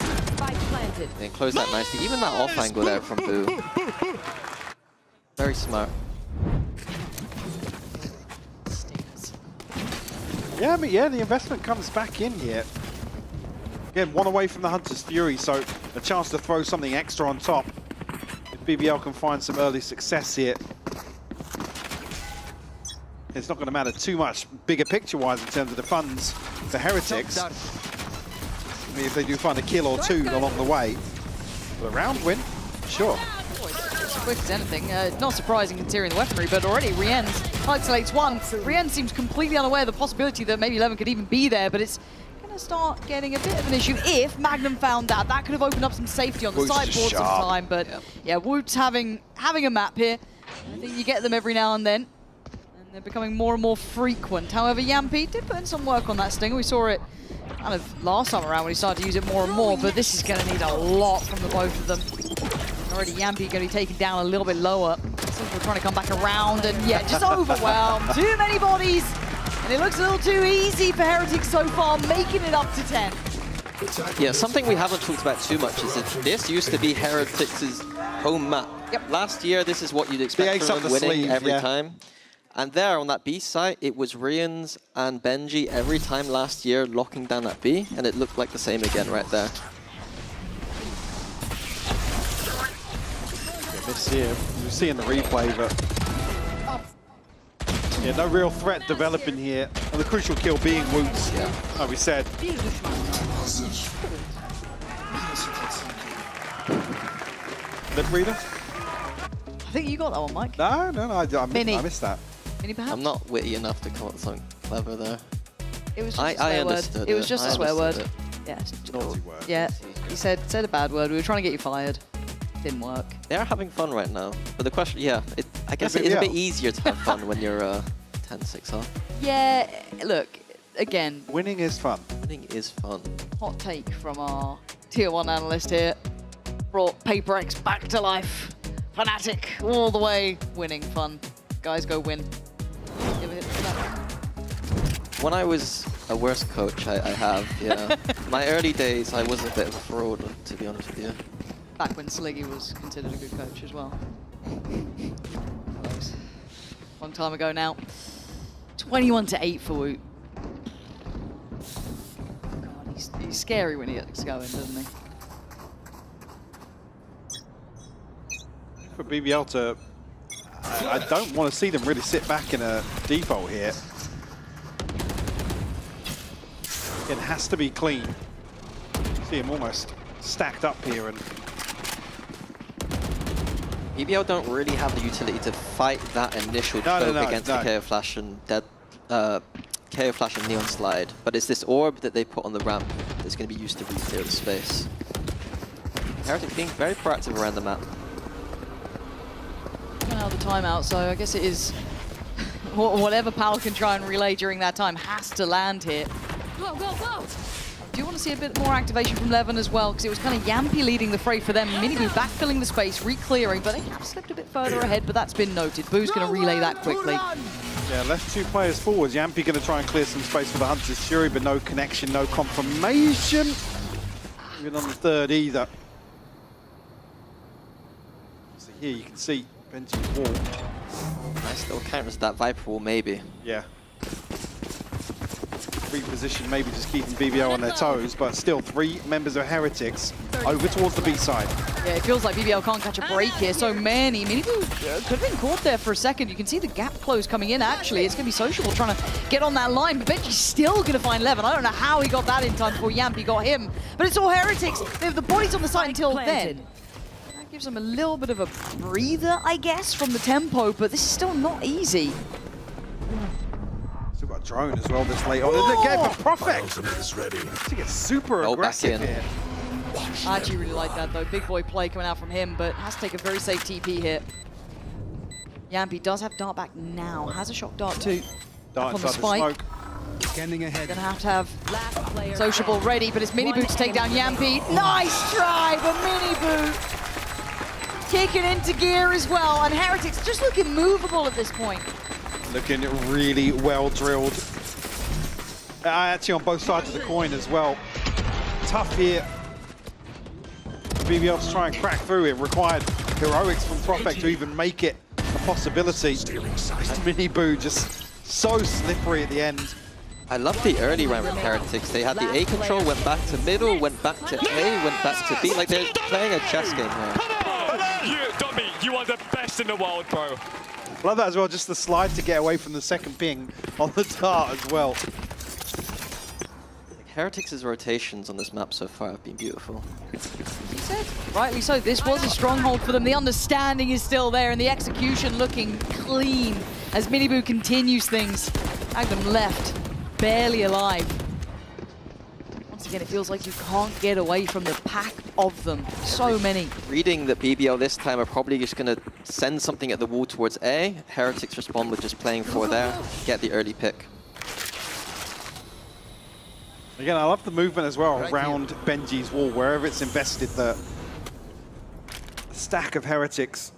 Spike planted. And close that nicely. Even that off angle there from Boo. Very smart. Yeah, but yeah, the investment comes back in here. Again, one away from the Hunter's Fury, so a chance to throw something extra on top. If BBL can find some early success here, it's not going to matter too much bigger picture-wise in terms of the funds for Heretics. I mean, if they do find a kill or two along the way. But a round win, sure. As quick as anything. Not surprising considering the weaponry, but already Rien's isolates one. Rien seems completely unaware of the possibility that maybe 11 could even be there, but it's going to start getting a bit of an issue. If Magnum found that, that could have opened up some safety on the sideboard some time. But yeah, Woot's having a map here. I think you get them every now and then. They're becoming more and more frequent. However, Yampi did put in some work on that stinger. We saw it kind of last time around when he started to use it more and more, but this is going to need a lot from the both of them. Already Yampi going to be taken down a little bit lower. We're trying to come back around and yeah, just overwhelmed. Too many bodies. And it looks a little too easy for Heretics so far, making it up to 10. Yeah, something we haven't talked about too much is that this used to be Heretics' home map. Yep. Last year, this is what you'd expect from them winning every time. And there on that B site, it was Rian's and Benji every time last year locking down that B, and it looked like the same again right there. This here, you see in the replay, but yeah, no real threat developing here, and the crucial kill being Woots, like we said. Lip reader? I think you got that one, Mike. No, I missed that. Mini perhaps? I'm not witty enough to come up with something clever there. It was just a swear word. It was just a swear word. Yeah. Naughty word. Yeah. He said a bad word. We were trying to get you fired. Didn't work. They are having fun right now. But the question, I guess it is a bit easier to have fun when you're 10-6 off. Yeah, look, again. Winning is fun. Winning is fun. Hot take from our Tier 1 analyst here. Brought Paper X back to life. FNATIC all the way. Winning fun. Guys, go win. Give it to that one. When I was a worse coach I have, yeah. My early days, I was a bit of a fraud, to be honest with you. Back when Sliggy was considered a good coach as well. Long time ago now. 21-8 for Woot. God, he's scary when he gets going, doesn't he? For BBL to... I don't want to see them really sit back in a default here. It has to be clean. See him almost stacked up here, and BBL don't really have the utility to fight that initial trope against the KO Flash and KO Flash and Neon Slide, but it's this orb that they put on the ramp that's going to be used to re-clear the space. Heretics being very proactive around the map. Now the timeout, so I guess it is whatever Pal can try and relay during that time has to land here. Go, go, go! I do want to see a bit more activation from Levin as well, because it was kind of Yampy leading the fray for them. Miniboo backfilling the space, re-clearing, but they have slipped a bit further ahead, but that's been noted. Boo's going to relay that quickly. yeah, left 2 players forwards. Yampy going to try and clear some space for the Hunter's Fury, but no connection, no confirmation. Even on the third either. So here you can see Benji's wall. Nice little counters to that Viper wall, maybe. Yeah. Reposition, maybe just keeping BBL on their toes, but still 3 members of Heretics over towards the B side. Yeah, it feels like BBL can't catch a break here. So many. Miniboo could have been caught there for a second. You can see the gap close coming in, actually. It's going to be Sociable trying to get on that line, but Benji's still going to find Levin. I don't know how he got that in time before Yampy got him, but it's all Heretics. They have the bodies on the side until then. That gives them a little bit of a breather, I guess, from the tempo, but this is still not easy. Still got a drone as well this late on. And again for Prophet. To get super aggressive here. I actually really like that though. Big boy play coming out from him, but has to take a very safe TP here. Yampy does have dart back now. Has a shock dart too. Dart on the inside spike. the smoke. Scanning ahead. Gonna have Sociable ready, but it's Miniboo to take down Yampy. Nice try, but Miniboo kicking into gear as well, and Heretics just looking movable at this point. Looking really well drilled. Actually on both sides of the coin as well. Tough here. BBL to try and crack through. It required heroics from Prophet to even make it a possibility. And Miniboo just so slippery at the end. I love the early round with Heretics. They had the A control, went back to middle, went back to A, went back to B. Like they're playing a chess game here. You are the best in the world, bro. Love that as well, just the slide to get away from the second ping on the dart as well. Heretics' rotations on this map so far have been beautiful. He said, rightly so, this was a stronghold for them. The understanding is still there and the execution looking clean as Miniboo continues things. Magnum left, barely alive. Once again, it feels like you can't get away from the pack of them. So many. Reading that BBL this time are probably just going to send something at the wall towards A. Heretics respond with just playing 4 there, get the early pick. Again, I love the movement as well around Benji's wall, wherever it's invested, the stack of Heretics.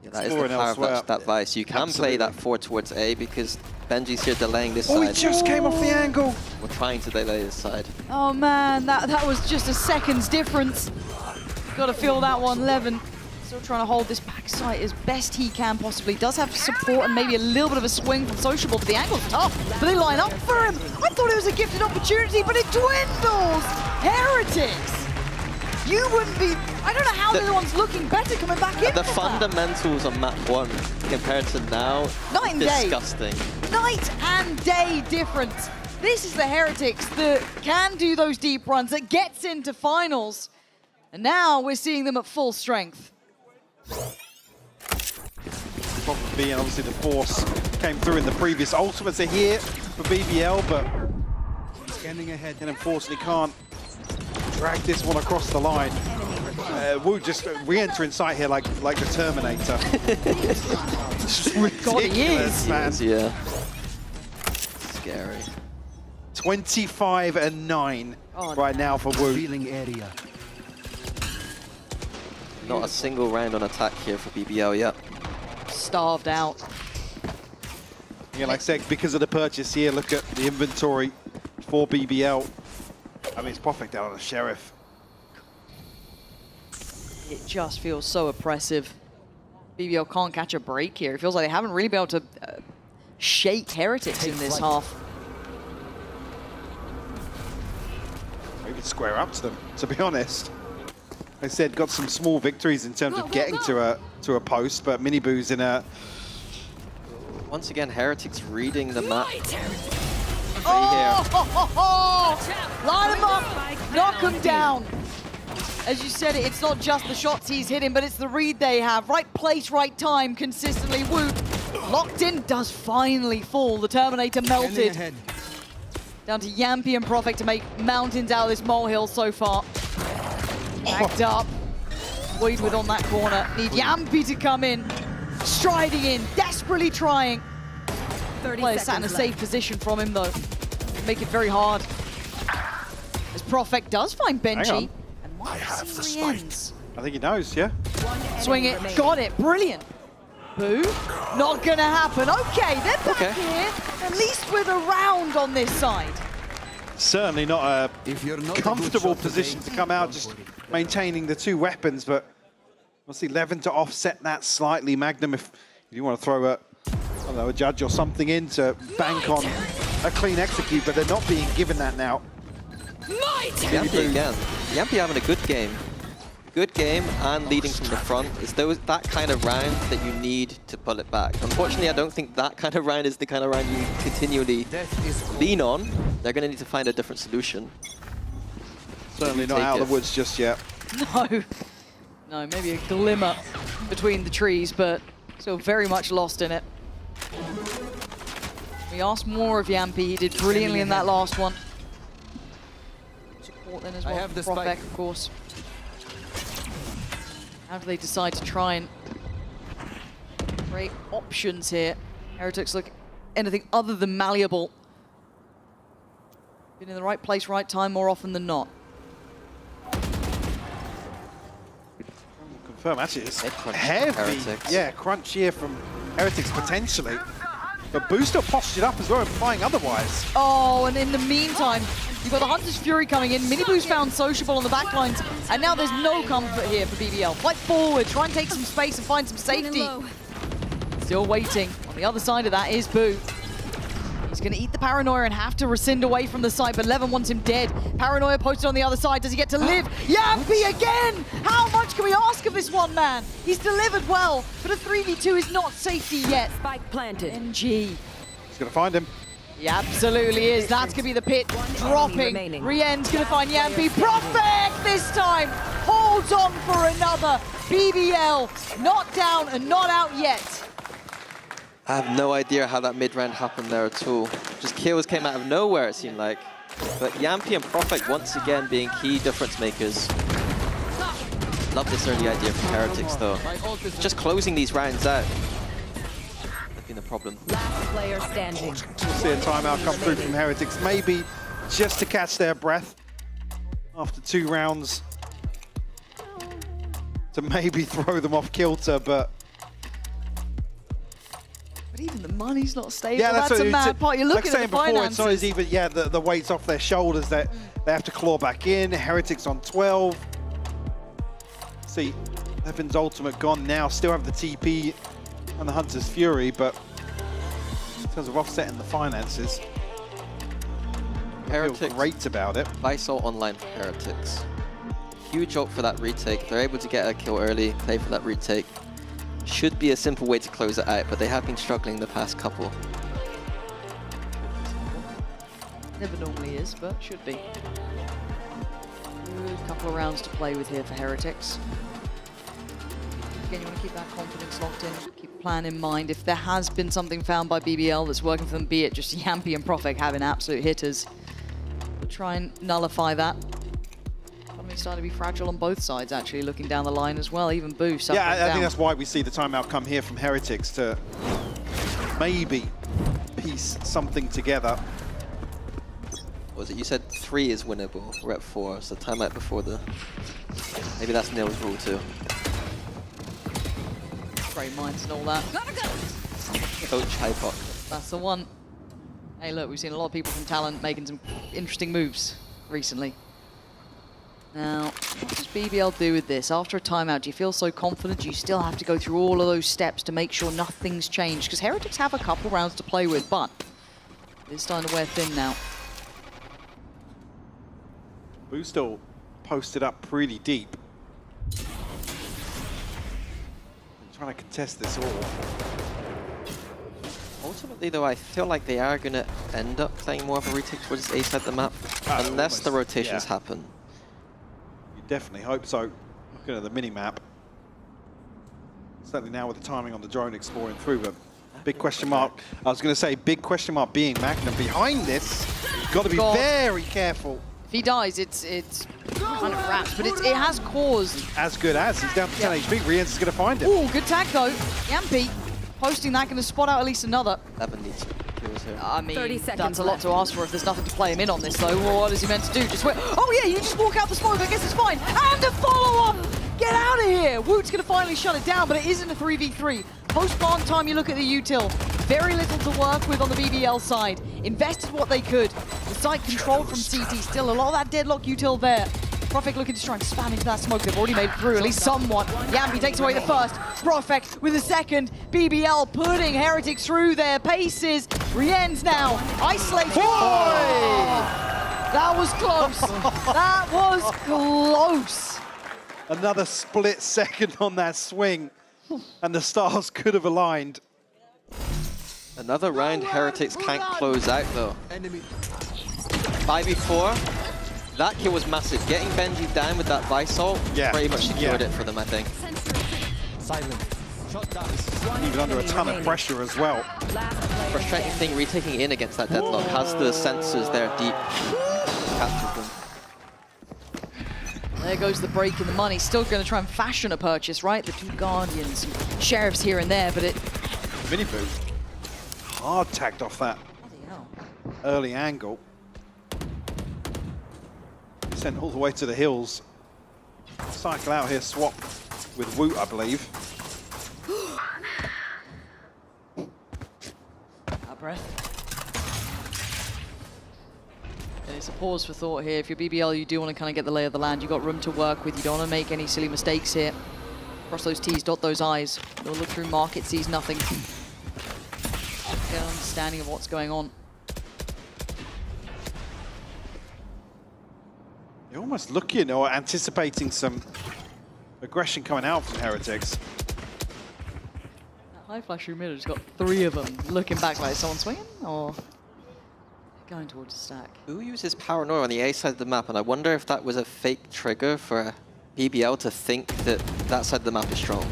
Yeah, that is the power of that Vice. You can play that 4 towards A because Benji's here delaying this side. Oh, he just came off the angle. We're trying to delay this side. Oh man, that was just a second's difference. Got to feel that one, Levin. Still trying to hold this backside as best he can possibly. Does have support and maybe a little bit of a swing from Sociable, but the angle's tough. But they line up for him. I thought it was a gifted opportunity, but it dwindles. Heretics. You wouldn't be... I don't know how the other one's looking better coming back in. The fundamentals on map 1 compared to now, Night and day. disgusting. Night and day difference. This is the Heretics that can do those deep runs, that gets into finals. And now we're seeing them at full strength. Probably, and obviously the force came through in the previous ultimates are here for BBL, but Scanning ahead. and unfortunately can't drag this one across the line. Wu just re-enter sight here like the Terminator. God, he is. Man. Yeah. Scary. 25-9 right now for Wu. Revealing area. Not a single round on attack here for BBL yet. Starved out. Yeah, like I said, because of the purchase here, look at the inventory for BBL. I mean, it's perfect out on the Sheriff. It just feels so oppressive. BBL can't catch a break here. It feels like they haven't really been able to shake Heretics in this half. Maybe square up to them, to be honest. Like I said, got some small victories in terms of getting to a post, but Miniboo's in a... Once again, Heretics reading the map. Line him up, knock him down. As you said, it's not just the shots he's hitting, but it's the read they have. Right place, right time, consistently. Woot, locked in, does finally fall. The Terminator melted. Down to Yampy and Profek to make mountains out of this molehill so far. Backed up. Void with on that corner. Need Yampy to come in. Striding in, desperately trying. Player sat in a safe position from him though. Make it very hard. As Profek does find Benji. And I have the ends. I think he knows, yeah. Swing it, got it, brilliant. Boo, not gonna happen. Okay, they're back here, at least with a round on this side. Certainly not a comfortable position to come out, just maintaining the two weapons, but we'll see Levin to offset that slightly. Magnum, if you want to throw a, I don't know, a judge or something in to bank on a clean execute, but they're not being given that now. Yampy again. Yampy having a good game. Good game and leading from the front. It's that kind of round that you need to pull it back. Unfortunately, I don't think that kind of round is the kind of round you continually lean on. They're going to need to find a different solution. Certainly not out of the woods just yet. No. No, maybe a glimmer between the trees, but still very much lost in it. We asked more of Yampy. He did brilliantly in that last one. Support then as well from Profek, of course. How do they decide to try and create options here? Heretics look anything other than malleable. Been in the right place, right time more often than not. Confirm, actually, it's heavy. Yeah, crunch here from Heretics potentially. But Booster postured up as well, implying otherwise. Oh, and in the meantime, you've got the Hunter's Fury coming in. Miniboo's found sociable on the back lines, and now there's no comfort here for BBL. Fight forward, try and take some space and find some safety. Still waiting. On the other side of that is Boo. He's going to eat the Paranoia and have to rescind away from the site, but Levin wants him dead. Paranoia posted on the other side. Does he get to live? Yampy again! How much can we ask of this one man? He's delivered well, but a 3v2 is not safety yet. Spike planted. NG. He's going to find him. He absolutely is. That's going to be the pit dropping. Rien's going to find Yampy. Profek this time holds on for another. BBL not down and not out yet. I have no idea how that mid-round happened there at all. Just kills came out of nowhere, it seemed like. But Yampy and Profek once again being key difference makers. Love this early idea from Heretics though. Just closing these rounds out. That's been the problem. Last player standing. We'll see a timeout come through from Heretics, maybe just to catch their breath after 2 rounds. To maybe throw them off kilter, but even the money's not stable. Yeah, that's a mad part. You're looking at the finances. It's not as even, yeah, the weight's off their shoulders that they have to claw back in. Heretics on 12. See, Levin's ultimate gone now. Still have the TP and the Hunter's Fury, but in terms of offsetting the finances, I feel great about it. Visol online for Heretics. Huge ult for that retake. They're able to get a kill early, play for that retake. Should be a simple way to close it out, but they have been struggling the past couple. Never normally is, but should be. Good couple of rounds to play with here for Heretics. Again, you want to keep that confidence locked in, keep the plan in mind. If there has been something found by BBL that's working for them, be it just Yampy and Profek having absolute hitters, we'll try and nullify that. Starting to be fragile on both sides, actually, looking down the line as well. Even Boo suffering I down. think that's why we see the timeout come here from Heretics to maybe piece something together. What was it? You said 3 is winnable. We're at 4, so timeout before the... Maybe that's Neil's rule too. Great minds and all that. Coach Hypok. That's the one. Hey, look, we've seen a lot of people from Talent making some interesting moves recently. Now, what does BBL do with this? After a timeout, do you feel so confident? Do you still have to go through all of those steps to make sure nothing's changed? Because Heretics have a couple rounds to play with, but it's starting to wear thin now. Boo's still posted up pretty deep. Trying to contest this all. Ultimately, though, I feel like they are going to end up playing more of a retake towards A side of the map, unless the rotations happen. You definitely hope so. Looking at the mini-map. Certainly now with the timing on the drone exploring through, but big question mark. I was going to say, big question mark being Magnum behind this. You've got to be very careful. If he dies, it's kind of wrapped, but it has caused... As good as. He's down to 10 HP. Rienz is going to find it. Ooh, good tag, though. Yampy posting that, going to spot out at least another. 11 needs kills here. I mean, that's a lot to ask for if there's nothing to play him in on this, though. Well, what is he meant to do? Just wait. Oh, yeah, you just walk out the smoke. I guess it's fine. And a follow-up! Get out of here! Woot's going to finally shut it down, but it isn't a 3v3. Post-plant time, you look at the util. Very little to work with on the BBL side. Invested what they could. The site controlled from CT. Still a lot of that deadlock util there. Profek looking to try and spam into that smoke. They've already made it through, at least somewhat. Yampy takes away the first. Profek with the second. BBL putting Heretics through their paces. Rienz now isolated. That was close. That was close. Another split second on that swing. And the stars could have aligned. Another round Heretics can't close out, though. 5v4. That kill was massive. Getting Benji down with that Visol pretty much secured it for them, I think. Even under a ton of pressure as well. Frustrating thing, retaking in against that deadlock. Has the sensors there deep. Captures them. There goes the break in the money. Still going to try and fashion a purchase, right? The two Guardians, Sheriffs here and there, but it... Mini Boo. Hard tagged off that early angle. Sent all the way to the hills. Cycle out here, swap with Woot, I believe. That breath. And it's a pause for thought here. If you're BBL, you do want to kind of get the lay of the land. You've got room to work with. You don't want to make any silly mistakes here. Cross those T's, dot those I's. They'll look through market, sees nothing. Get an understanding of what's going on. You're almost looking or anticipating some aggression coming out from Heretics. That high flash through middle has got 3 of them looking back like someone swinging or going towards the stack. Who uses paranoia on the A side of the map? And I wonder if that was a fake trigger for BBL to think that that side of the map is strong.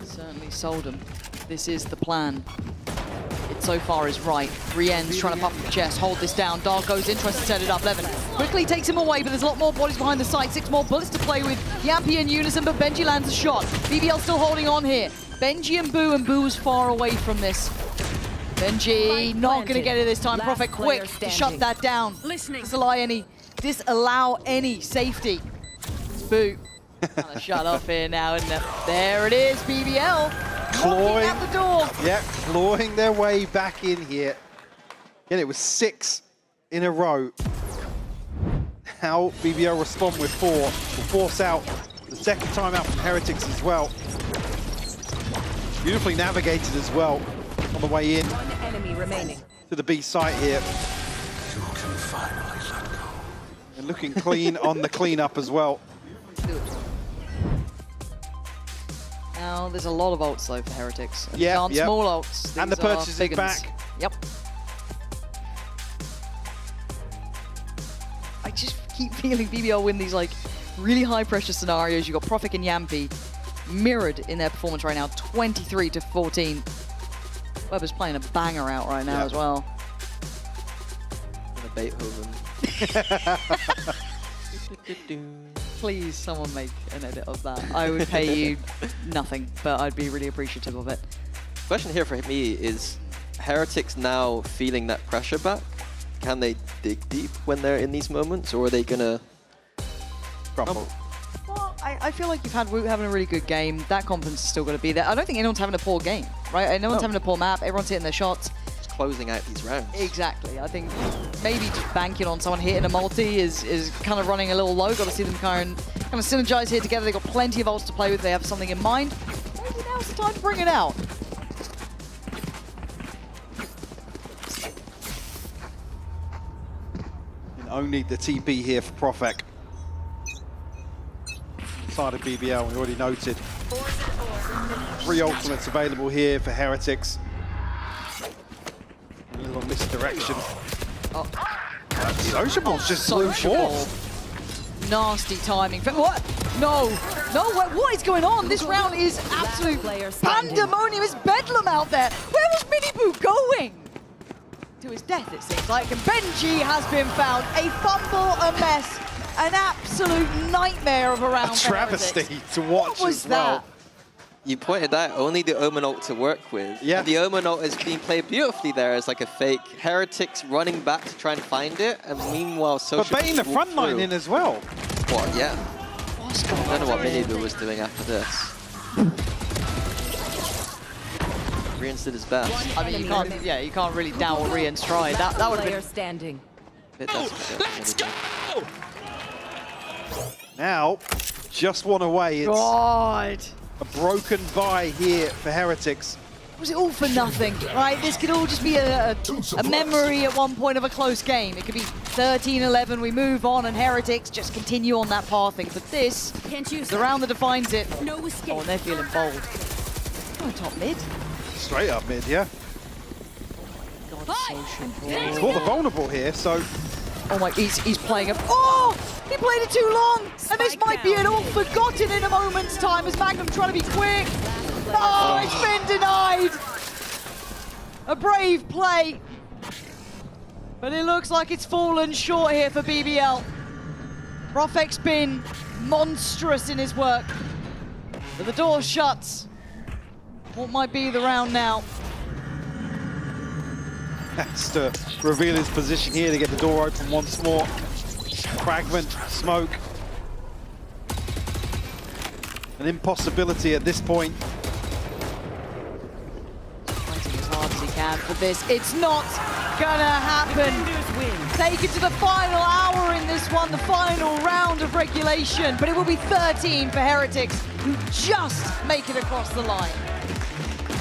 Certainly sold them. This is the plan. It so far is right. Rienz trying to pump the chest, hold this down. Dark goes in, tries to set it up. Levin quickly takes him away, but there's a lot more bodies behind the site. 6 more bullets to play with. Yampy in unison, but Benji lands a shot. BBL still holding on here. Benji and Boo's far away from this. Benji not going to get it this time. Profek quick to shut that down. Disallow any safety. It's Boo. Trying to shut up here now, and there it is, BBL. Clawing at the door. Yeah, clawing their way back in here. And it was 6 in a row. How BBL respond with 4 will force out the second time out from Heretics as well. Beautifully navigated as well on the way in. 1 enemy remaining. To the B site here. You can finally let go. And looking clean on the cleanup as well. Now, there's a lot of ults, though, for Heretics. Yeah, Aren't small ults. And the These are purchase is big uns. back. Yep. I just keep feeling BBL win these, like, really high-pressure scenarios. You've got Profek and Yampy mirrored in their performance right now, 23-14. Weber's playing a banger out right now as well. And a Beethoven. Please, someone make an edit of that. I would pay you nothing, but I'd be really appreciative of it. Question here for me is, Heretics now feeling that pressure back? Can they dig deep when they're in these moments, or are they gonna crumble? Well, I feel like you've had Woot having a really good game. That confidence is still going to be there. I don't think anyone's having a poor game, right? No one's having a poor map. Everyone's hitting their shots. closing out these rounds. Exactly. I think maybe just banking on someone hitting a multi is kind of running a little low. Got to see them kind of synergize here together. They've got plenty of ults to play with. They have something in mind. Maybe now's the time to bring it out. And only the TP here for Profek. Side of BBL, we already noted. 3 ultimates available here for Heretics. A little misdirection. Oh. Sociable's just blew forth. Nasty timing. What? No. No, what is going on? This round is absolute pandemonium. It's bedlam out there. Where was Miniboo going? To his death, it seems like. And Benji has been found. A fumble, a mess. An absolute nightmare of a round. A travesty to watch as well. That? You pointed out only the Omen ult to work with. Yeah. And the Omen ult is being played beautifully there as like a fake. Heretics running back to try and find it, and meanwhile, Social. But baiting the front line in as well. What? Yeah. I don't know what Miniboo was doing after this. Rian's did his best. I mean, you can't really doubt what Rian's tried. That would have been standing. Let's go! Now, just one away. It's God. a broken bye here for Heretics. Was it all for nothing, right? This could all just be a memory at one point of a close game. It could be 13-11, we move on, and Heretics just continue on that pathing. But this, the round that defines it. No escape. Oh, and they're feeling bold. Oh, top mid. Straight up mid, yeah. God, He's caught the vulnerable here, so... Oh my, he's playing a... Oh! He played it too long! And this might be it all forgotten in a moment's time as Magnum trying to be quick. Oh, it's been denied! A brave play. But it looks like it's fallen short here for BBL. Profek's been monstrous in his work. But the door shuts. What might be the round now? Has to reveal his position here to get the door open once more. Fragment, smoke. An impossibility at this point. Fighting as hard as he can for this. It's not gonna happen. Take it to the final hour in this one, the final round of regulation. But it will be 13 for Heretics, who just make it across the line.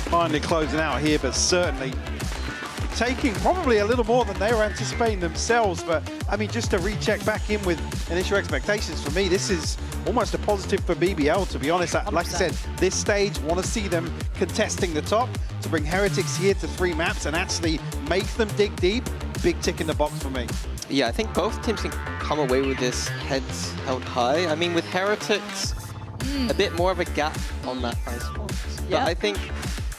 Finally closing out here, but certainly taking probably a little more than they were anticipating themselves. But I mean, just to recheck back in with initial expectations, for me, this is almost a positive for BBL, to be honest. 100%. Like I said, this stage, want to see them contesting the top to bring Heretics here to 3 maps and actually make them dig deep. Big tick in the box for me. Yeah, I think both teams can come away with this heads held high. I mean, with Heretics, a bit more of a gap on that ice box. But I think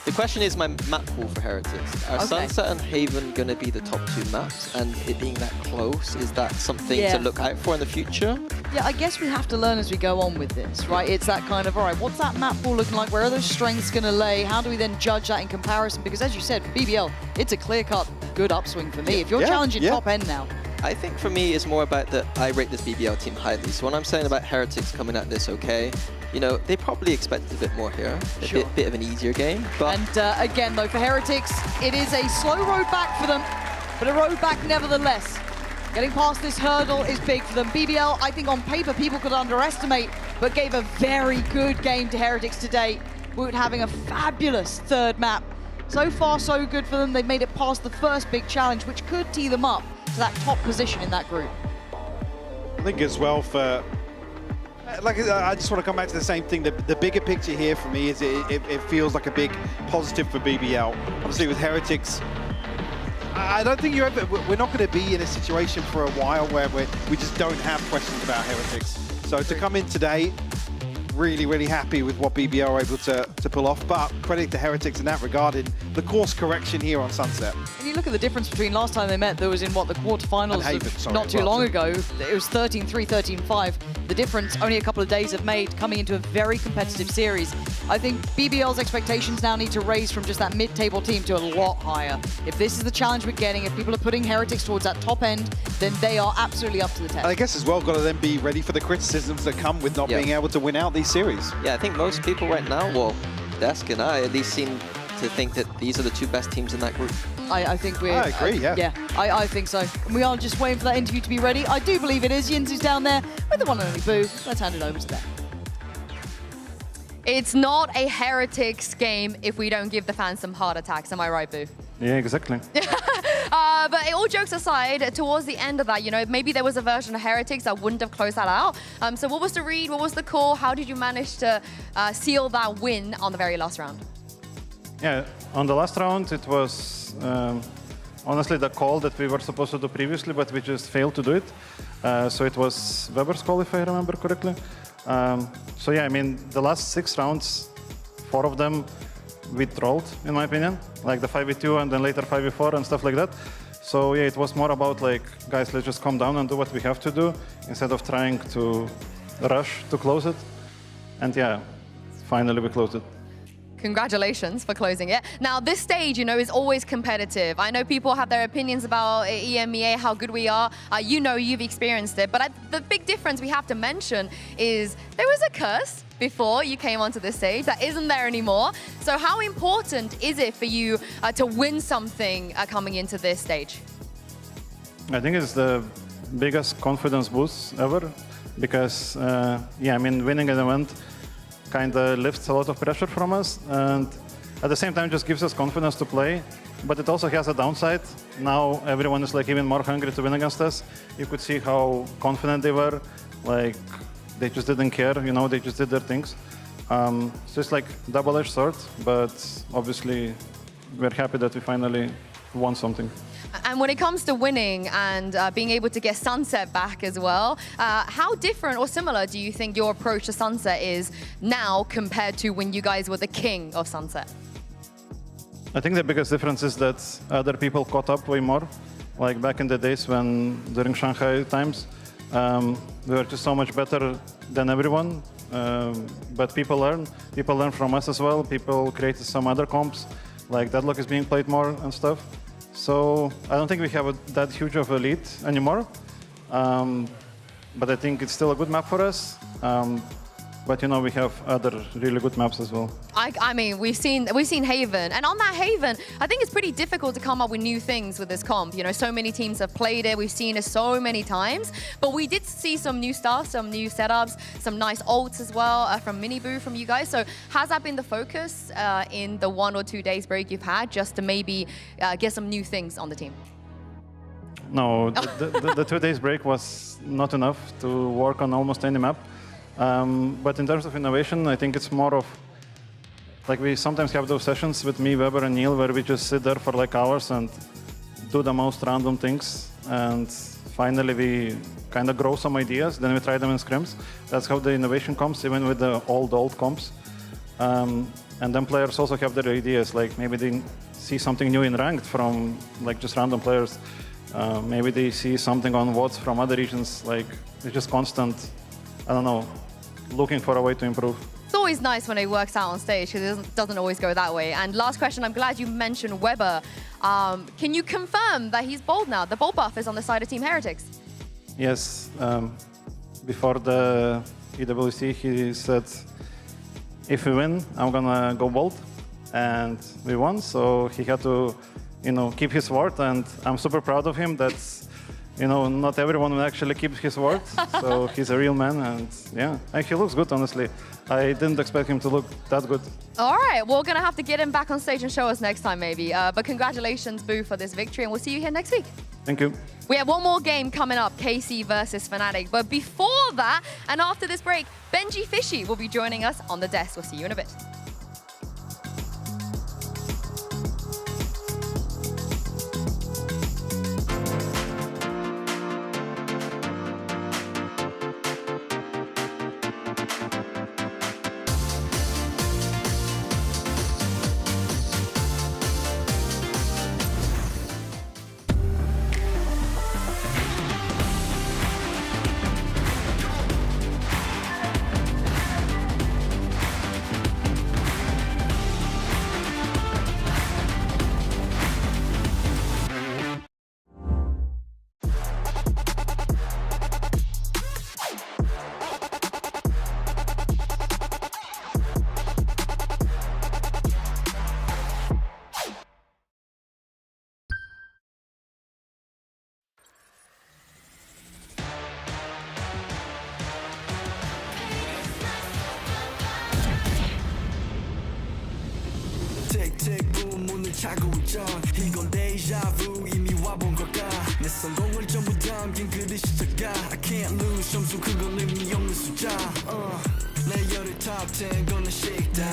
the question is my map pool for Heretics. Are Sunset and Haven going to be the top 2 maps? And it being that close, is that something to look out for in the future? Yeah, I guess we have to learn as we go on with this, right? It's that kind of, all right, what's that map pool looking like? Where are those strengths going to lay? How do we then judge that in comparison? Because as you said, for BBL, it's a clear-cut good upswing for me. If you're challenging top end now. I think for me, it's more about that I rate this BBL team highly. So when I'm saying about Heretics coming at this okay, you know, they probably expected a bit more here. A bit of an easier game. But And again, though, for Heretics, it is a slow road back for them, but a road back nevertheless. Getting past this hurdle is big for them. BBL, I think on paper, people could underestimate, but gave a very good game to Heretics today. Woot having a fabulous 3rd map. So far, so good for them. They've made it past the first big challenge, which could tee them up to that top position in that group. I think as well for, like, I just want to come back to the same thing. The bigger picture here for me is it feels like a big positive for BBL. Obviously with Heretics, I don't think we're not going to be in a situation for a while where we just don't have questions about Heretics. So to come in today, really, really happy with what BBL are able to pull off, but credit to Heretics in that regard in the course correction here on Sunset. And you look at the difference between last time they met, there was in what, the quarterfinals Haven, not too long ago. It was 13-3, 13-5. The difference only a couple of days have made coming into a very competitive series. I think BBL's expectations now need to raise from just that mid-table team to a lot higher. If this is the challenge we're getting, if people are putting Heretics towards that top end, then they are absolutely up to the test. I guess as well, got to then be ready for the criticisms that come with not being able to win out these series. Yeah, I think most people right now, well, Desk and I at least seem to think that these are the 2 best teams in that group. I think we're... I agree, yeah. Yeah, I think so. And we are just waiting for that interview to be ready. I do believe it is. Yinzu's down there with the one and only Boo. Let's hand it over to them. It's not a Heretics game if we don't give the fans some heart attacks. Am I right, Boo? Yeah, exactly. But all jokes aside, towards the end of that, you know, maybe there was a version of Heretics that wouldn't have closed that out. So what was the read? What was the call? How did you manage to seal that win on the very last round? Yeah, on the last round, it was honestly the call that we were supposed to do previously, but we just failed to do it. So it was Weber's call, if I remember correctly. So yeah, I mean, the last 6 rounds, 4 of them we trolled, in my opinion, like the 5v2 and then later 5v4 and stuff like that. So yeah, it was more about like, guys, let's just calm down and do what we have to do instead of trying to rush to close it. And yeah, finally we closed it. Congratulations for closing it. Now, this stage, you know, is always competitive. I know people have their opinions about EMEA, how good we are. You know, you've experienced it. But the big difference we have to mention is there was a curse before you came onto this stage that isn't there anymore. So how important is it for you to win something coming into this stage? I think it's the biggest confidence boost ever because, yeah, I mean, winning an event kind of lifts a lot of pressure from us and at the same time just gives us confidence to play. But it also has a downside. Now everyone is like even more hungry to win against us. You could see how confident they were. Like they just didn't care, you know, they just did their things. So it's like double-edged sword, but obviously we're happy that we finally won something. And when it comes to winning and being able to get Sunset back as well, how different or similar do you think your approach to Sunset is now compared to when you guys were the king of Sunset? I think the biggest difference is that other people caught up way more. Like back in the days when, during Shanghai times, we were just so much better than everyone. But people learn from us as well. People created some other comps, like Deadlock is being played more and stuff. So I don't think we have that huge of a lead anymore, but I think it's still a good map for us. But you know, we have other really good maps as well. I mean, we've seen Haven, and on that Haven, I think it's pretty difficult to come up with new things with this comp. You know, so many teams have played it. We've seen it so many times, but we did see some new stuff, some new setups, some nice ults as well from Miniboo from you guys. So has that been the focus in the 1 or 2 days break you've had, just to maybe get some new things on the team? No, the 2 days break was not enough to work on almost any map. But in terms of innovation, I think it's more of, like we sometimes have those sessions with me, Weber and Neil, where we just sit there for like hours and do the most random things. And finally we kind of grow some ideas, then we try them in scrims. That's how the innovation comes, even with the old comps. And then players also have their ideas, like maybe they see something new in ranked from like just random players. Maybe they see something on VODs from other regions, like it's just constant, I don't know, looking for a way to improve. It's always nice when it works out on stage because it doesn't always go that way. And last question, I'm glad you mentioned Weber. Can you confirm that he's bold now? The bold buff is on the side of Team Heretics. Yes, before the EWC he said, if we win, I'm gonna go bold. And we won, so he had to, you know, keep his word, and I'm super proud of him. That's, you know, not everyone will actually keep his word, so he's a real man, and yeah, and he looks good, honestly. I didn't expect him to look that good. All right, we're going to have to get him back on stage and show us next time, maybe. But congratulations, Boo, for this victory, and we'll see you here next week. Thank you. We have one more game coming up, KC versus FNATIC. But before that, and after this break, Benji Fishy will be joining us on the desk. We'll see you in a bit. 차고 있던 이건 데자부 이미 와본 걸까 내 성공을 전부 담긴 그릇이 작아 I can't lose 점수 그건 의미 없는 숫자 내 열의 top 10 거는 식당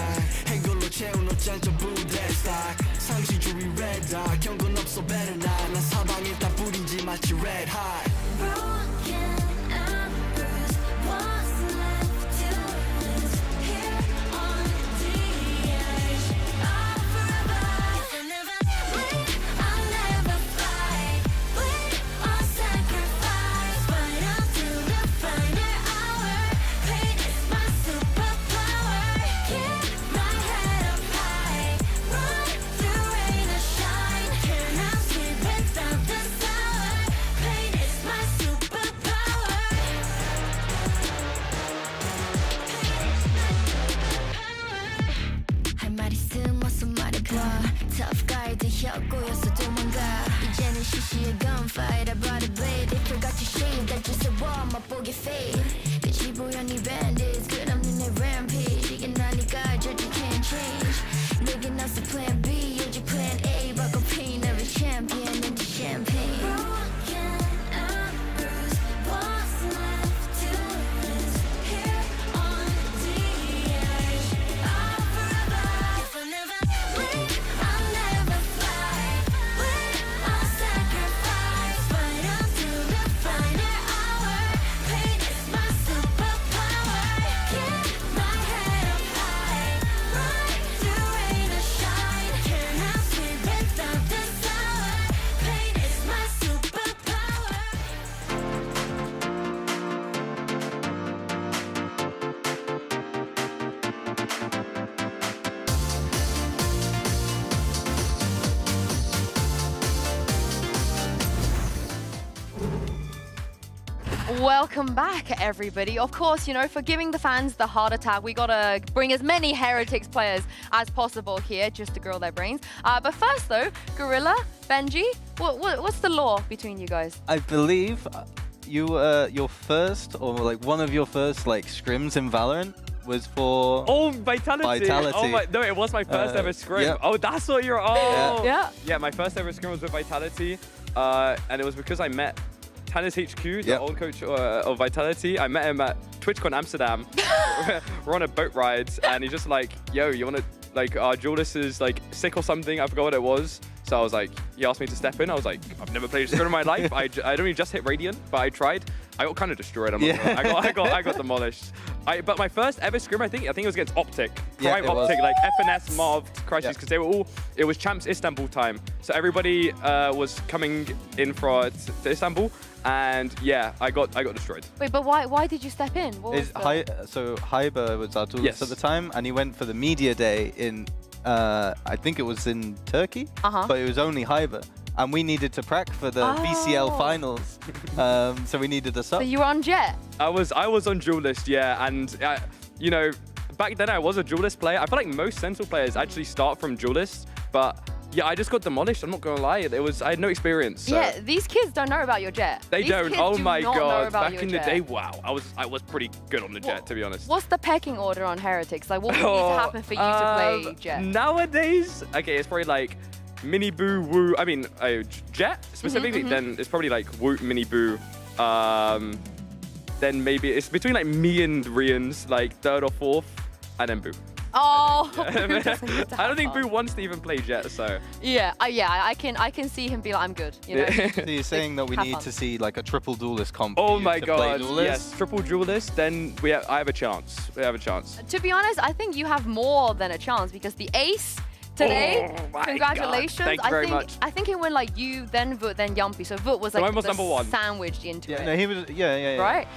해골로 채운 옷장 전부 that's like 상시주의 red dot 경고는 없어 better not 난 사방에 다 뿌린지 마치 red hot Broken and bruised, what's left to lose here on the edge of forever? I'll never win, I'll never fight. Win or sacrifice, fight until the final hour. Pain is my superpower. Keep my head up high, run through rain or shine. Cannot sleep without the sour. Pain is my superpower. 할 말 있음 어서 말해봐. Tough guy 되었고여서 도망가. 이제는 시시해 gunfight. I brought a blade. If forgot to shave that just a wall 맛보게 fade. 빛이 보여 네 bandits. 끝없는 내 rampage. 이게 나니까 절대 can't change. 내겐 없어 plan B 오직 plan A. 바꿔 pain every champion into champagne. Broken and bruised. What's left to lose here on the edge of forever? If I never win, I'll never fight. Win or sacrifice, fight until the final hour. Pain is my superpower. Keep my head up high, run through rain or shine. Cannot sleep without the sour. Pain is my superpower. Welcome back, everybody. Of course, you know, for giving the fans the heart attack, we gotta bring as many Heretics players as possible here just to grill their brains. But first, though, Gorilla, Benji, what's the law between you guys? I believe your first, or like one of your first like scrims in Valorant was for Vitality. Oh my, no, it was my first ever scrim. Yep. Oh, that's what you're. Oh, Yeah. Yeah, my first ever scrim was with Vitality, and it was because I met Tannis HQ, the old coach of Vitality. I met him at TwitchCon Amsterdam. We're on a boat ride, and he's just like, "Yo, you wanna like our duelist is like sick or something?" I forgot what it was. So I was like, he asked me to step in. I was like, I've never played a scrim in my life. I'd only just hit Radiant, but I tried. I got kind of destroyed. I'm not gonna- I got demolished. But my first ever scrim, I think it was against Optic, Prime it was. Optic, like FNS, Marv, Crisis, because they were all. It was Champs Istanbul time, so everybody was coming in to Istanbul, and yeah, I got destroyed. Wait, but why did you step in? What was the- So Hyber was our duelist at the time, and he went for the media day in, I think it was in Turkey, but it was only Hyber. And we needed to prac for the VCL finals, so we needed a sub. So you were on Jet? I was on duelist, yeah, and you know, back then I was a duelist player. I feel like most Central players actually start from duelist, but yeah, I just got demolished. I'm not gonna lie, I had no experience. So. Yeah, these kids don't know about your Jet. They These don't. kids Oh do my not know god! about Back your in the Jet. day, wow, I was pretty good on the Jet, to be honest. What's the pecking order on Heretics? Like, what would need to happen for you to play Jet? Nowadays, okay, it's probably like Mini Boo, Woo. I mean, Jet specifically. Then it's probably like Woo, Mini Boo. Then maybe it's between like me and Rian's like third or fourth, and then Boo. Oh, I don't think Boo wants to even play Jet, so. Yeah, I can see him be like, I'm good. You know? So you're saying that we have need fun. to see like a triple duelist comp. Oh for you my to play god! duelist? Yes, triple duelist. Then I have a chance. We have a chance. To be honest, I think you have more than a chance because the ace today, Oh my congratulations. God. Thank you very much. I think it went like you, then Vut, then Yumpy. So Vut was So like mine was number one. sandwiched into Yeah, it. no, he was. Yeah. Right?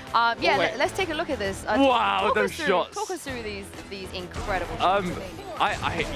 Yeah, wait. let's take a look at this. Wow, talk those us through, shots. Talk us through these incredible shots.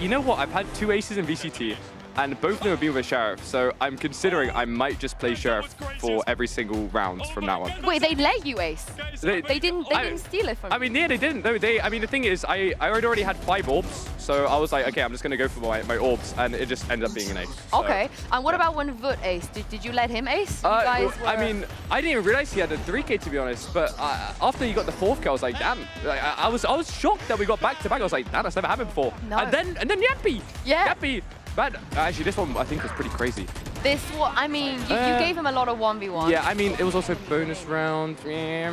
You know what? I've had 2 aces in VCT, and both of them have been with Sheriff. So I'm considering I might just play Sheriff for every single round from now on. Wait, they let you ace? They didn't steal it from I mean, yeah, they didn't. No, I mean, the thing is, I already had 5 orbs, so I was like, okay, I'm just gonna go for my orbs, and it just ended up being an ace. So. Okay. And what about when Vut aced? Did you let him ace? You guys I mean, I didn't even realize he had a 3K, to be honest. But after he got the 4th kill, I was like, damn. Like, I was shocked that we got back to back. I was like, damn, that's never happened before. No. And then Yappy. Yeah. Yappy. But actually, this one I think was pretty crazy. This one, I mean, you gave him a lot of 1v1. Yeah, I mean, it was also bonus round. I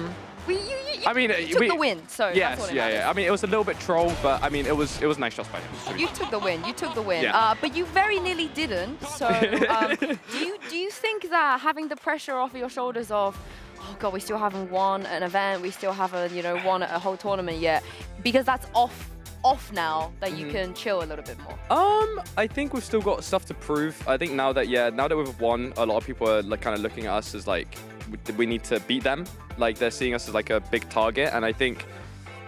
mean, you took the win, so yes, that's what it yeah. matters. I mean, it was a little bit troll, but I mean, it was nice shots by him. You took the win. You took the win. Yeah. But you very nearly didn't. So do you think that having the pressure off your shoulders of, oh god, we still haven't won an event, we still haven't won a whole tournament yet, because that's off now, that you can chill a little bit more? I think we've still got stuff to prove. I think now that we've won, a lot of people are like kind of looking at us as like we need to beat them. Like they're seeing us as like a big target, and I think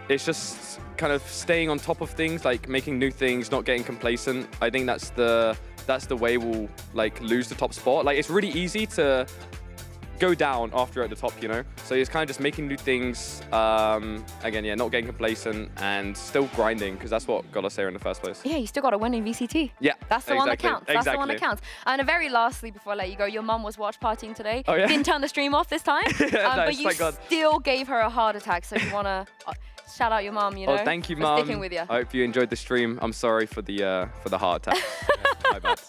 it's just kind of staying on top of things, like making new things, not getting complacent. I think that's the way we'll like lose the top spot. Like it's really easy to go down after you're at the top, So it's kind of just making new things. Again, yeah, not getting complacent and still grinding, because that's what got us here in the first place. Yeah, you still got to win in VCT. Yeah, that's the one that exactly, counts. That's the one that counts. And very lastly, before I let you go, your mum was watch partying today. Oh, yeah? Didn't turn the stream off this time, Nice, but you thank God. still gave her a heart attack. So you want to shout out your mum, Oh, thank you, for Mum. sticking with you. I hope you enjoyed the stream. I'm sorry for the heart attack. Yeah, my bad.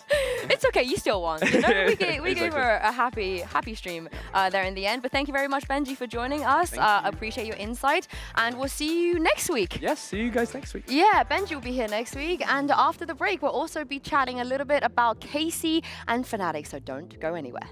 It's okay, you still won. We gave Exactly. her a happy stream there in the end. But thank you very much, Benji, for joining us. Appreciate your insight, and we'll see you next week. Yes, see you guys next week. Yeah, Benji will be here next week, and after the break, we'll also be chatting a little bit about KC and FNATIC. So don't go anywhere.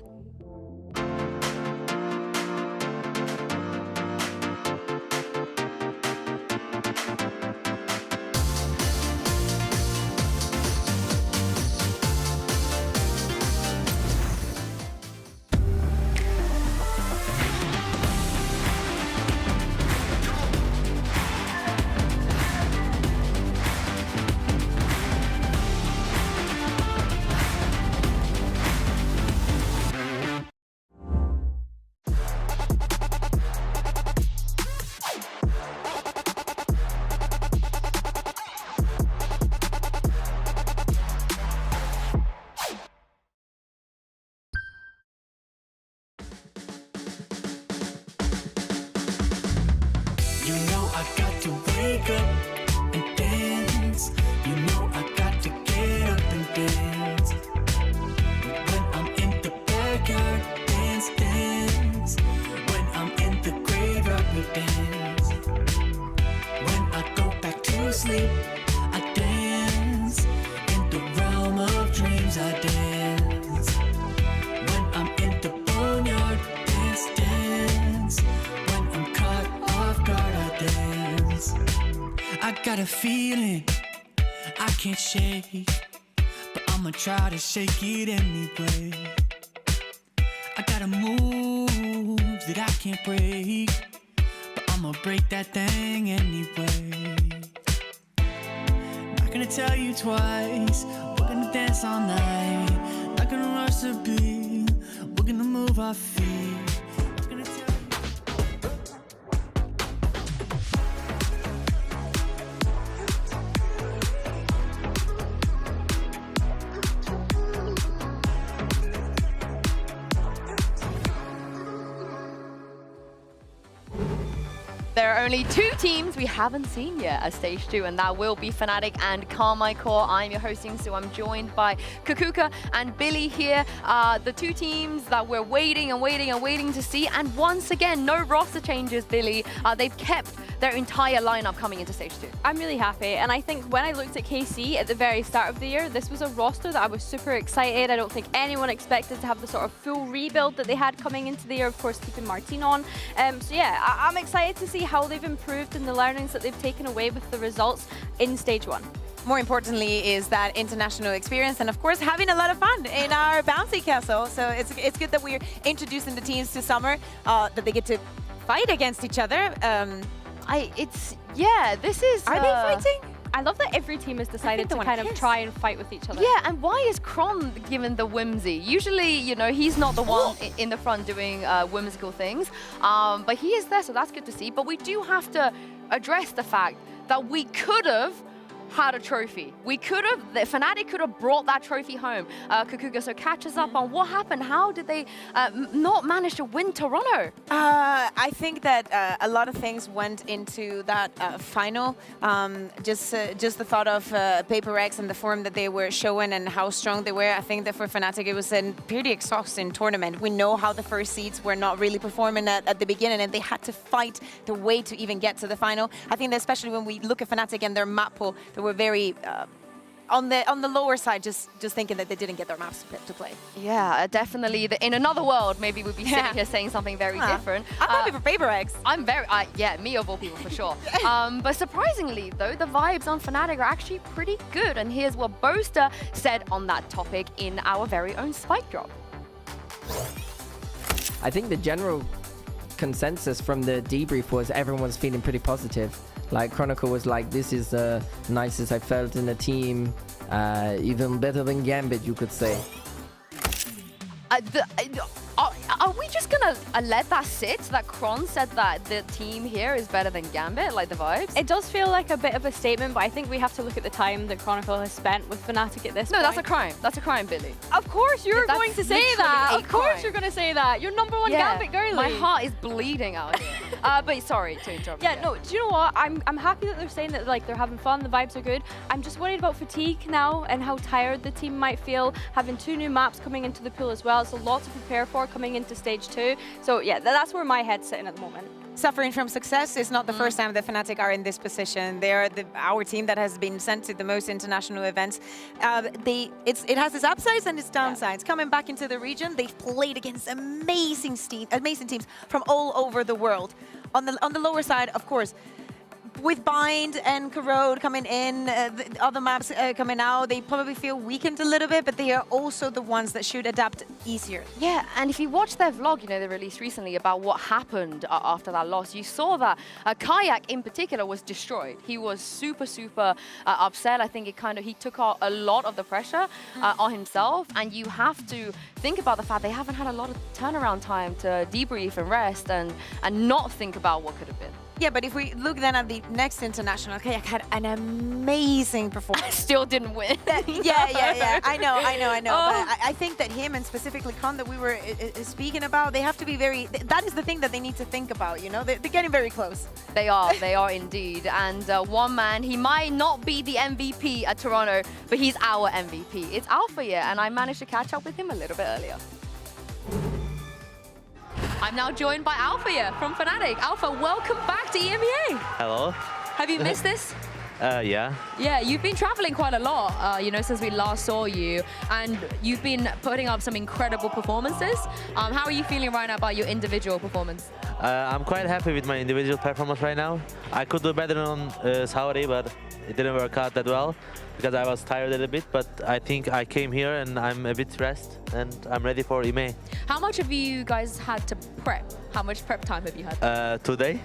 You know I got to wake up and dance. You know I got to get up and dance. When I'm in the backyard, dance, dance. When I'm in the graveyard, we dance. When I go back to sleep, I dance. In the realm of dreams, I dance. When I'm in the boneyard, dance, dance. When I'm caught off guard, I dance. I got a feeling I can't shake, but I'ma try to shake it anyway. I got a move that I can't break, but I'ma break that thing anyway. Not gonna tell you twice, we're gonna dance all night. Not gonna rush the beat, we're gonna move our feet. There are only two teams we haven't seen yet at Stage 2, and that will be FNATIC and Carmichael. I'm your hosting, so I'm joined by Kukuka and Billy here. The two teams that we're waiting to see, and once again, no roster changes, Billy. They've kept their entire lineup coming into Stage 2. I'm really happy, and I think when I looked at KC at the very start of the year, this was a roster that I was super excited. I don't think anyone expected to have the sort of full rebuild that they had coming into the year, of course keeping Martin on. So yeah, I'm excited to see how they've improved and the learnings that they've taken away with the results in Stage 1. More importantly is that international experience, and of course having a lot of fun in our bouncy castle. So it's good that we're introducing the teams to summer, that they get to fight against each other. This is... Are they fighting? I love that every team has decided to kind of try and fight with each other. Yeah, and why is Kron given the whimsy? Usually, he's not the one in the front doing whimsical things, but he is there, so that's good to see. But we do have to address the fact that we could have had a trophy. We could have, the FNATIC could have brought that trophy home. Kukuga, so catch us up on what happened. How did they not manage to win Toronto? I think that a lot of things went into that final. Just the thought of Paper X and the form that they were showing and how strong they were. I think that for FNATIC it was a pretty exhausting tournament. We know how the first seeds were not really performing at the beginning, and they had to fight their way to even get to the final. I think that especially when we look at FNATIC and their map pool, they were very on the lower side, just thinking that they didn't get their maps to play. Yeah, definitely. In another world, maybe we'd be sitting here saying something very different. I'm happy for Paper Eggs. I'm very, yeah, me of all people for sure. But surprisingly, though, the vibes on FNATIC are actually pretty good. And here's what Boaster said on that topic in our very own Spike Drop. I think the general consensus from the debrief was everyone's feeling pretty positive. Like Chronicle was like, this is the nicest I felt in a team, even better than Gambit, you could say. Are we just gonna let that sit? That Kron said that the team here is better than Gambit, like the vibes? It does feel like a bit of a statement, but I think we have to look at the time that Chronicle has spent with FNATIC at this point. No, that's a crime. That's a crime, Billy. Of course you're going to say that. Of course you're going to say that. You're #1 Gambit girly. My heart is bleeding out here. But sorry to interrupt. Yeah, no, do you know what? I'm happy that they're saying that like they're having fun, the vibes are good. I'm just worried about fatigue now and how tired the team might feel, having 2 new maps coming into the pool as well. It's a lot to prepare for coming into stage 2. So yeah, that's where my head's sitting at the moment. Suffering from success is not the first time that FNATIC are in this position. They are our team that has been sent to the most international events. It has its upsides and its downsides. Coming back into the region, they've played against amazing teams from all over the world. On the lower side, of course, with Bind and Corrode coming in, the other maps coming out, they probably feel weakened a little bit, but they are also the ones that should adapt easier. Yeah, and if you watch their vlog, you know, they released recently about what happened after that loss, you saw that Kayak in particular was destroyed. He was super upset. I think he took out a lot of the pressure on himself, and you have to think about the fact they haven't had a lot of turnaround time to debrief and rest and not think about what could have been. Yeah, but if we look then at the next international, Kayak had an amazing performance. Still didn't win. Yeah. I know. But I think that him and specifically Con that we were speaking about, they have to be very, that is the thing that they need to think about, you know? They're getting very close. They are indeed. And one man, he might not be the MVP at Toronto, but he's our MVP. It's Alpha Year, and I managed to catch up with him a little bit earlier. I'm now joined by Alpha Year from FNATIC. Alpha, welcome back to EMEA. Hello. Have you missed this? Yeah. Yeah, you've been traveling quite a lot, you know, since we last saw you, and you've been putting up some incredible performances. How are you feeling right now about your individual performance? I'm quite happy with my individual performance right now. I could do better on Saudi, but it didn't work out that well because I was tired a little bit, but I think I came here and I'm a bit stressed and I'm ready for EMEA. How much have you guys had to prep? How much prep time have you had? Today.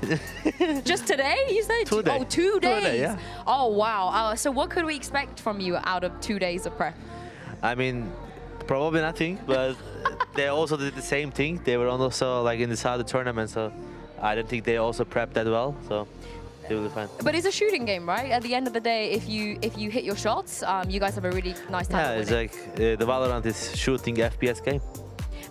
Just today, you said? 2 days. Oh, 2 days? 2 days, yeah. Oh, wow. So what could we expect from you out of 2 days of prep? I mean, probably nothing, but they also did the same thing. They were also like in the Saudi tournament, so I don't think they also prepped that well, so they will be fine. But it's a shooting game, right? At the end of the day, if you hit your shots, you guys have a really nice time. Yeah, it's like the Valorant is shooting FPS game.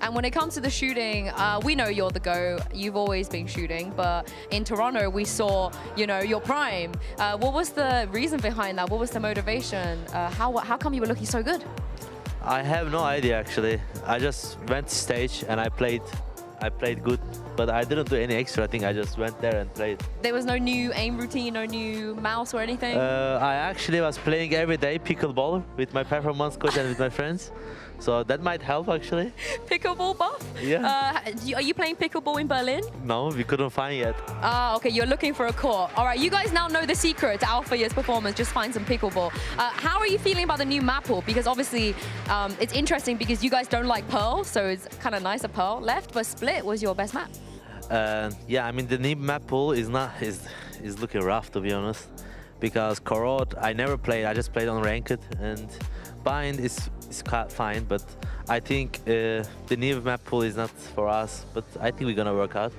And when it comes to the shooting, we know you're the GO. You've always been shooting, but in Toronto, we saw, you know, your prime. What was the reason behind that? What was the motivation? How come you were looking so good? I have no idea, actually. I just went to stage and I played good, but I didn't do any extra. I think I just went there and played. There was no new aim routine, no new mouse or anything? I actually was playing every day pickleball with my performance coach and with my friends. So that might help, actually. Pickleball buff? Yeah. Are you playing pickleball in Berlin? No, we couldn't find yet. Okay, you're looking for a court. All right, you guys now know the secret to Alpha Year's performance. Just find some pickleball. How are you feeling about the new map pool? Because obviously, it's interesting because you guys don't like Pearl, so it's kind of nice a Pearl left, but Split was your best map. Yeah, I mean, the new map pool is looking rough, to be honest. Because Corrode, I never played. I just played on Ranked, and Bind is quite fine, but I think the new map pool is not for us, but I think we're gonna work out.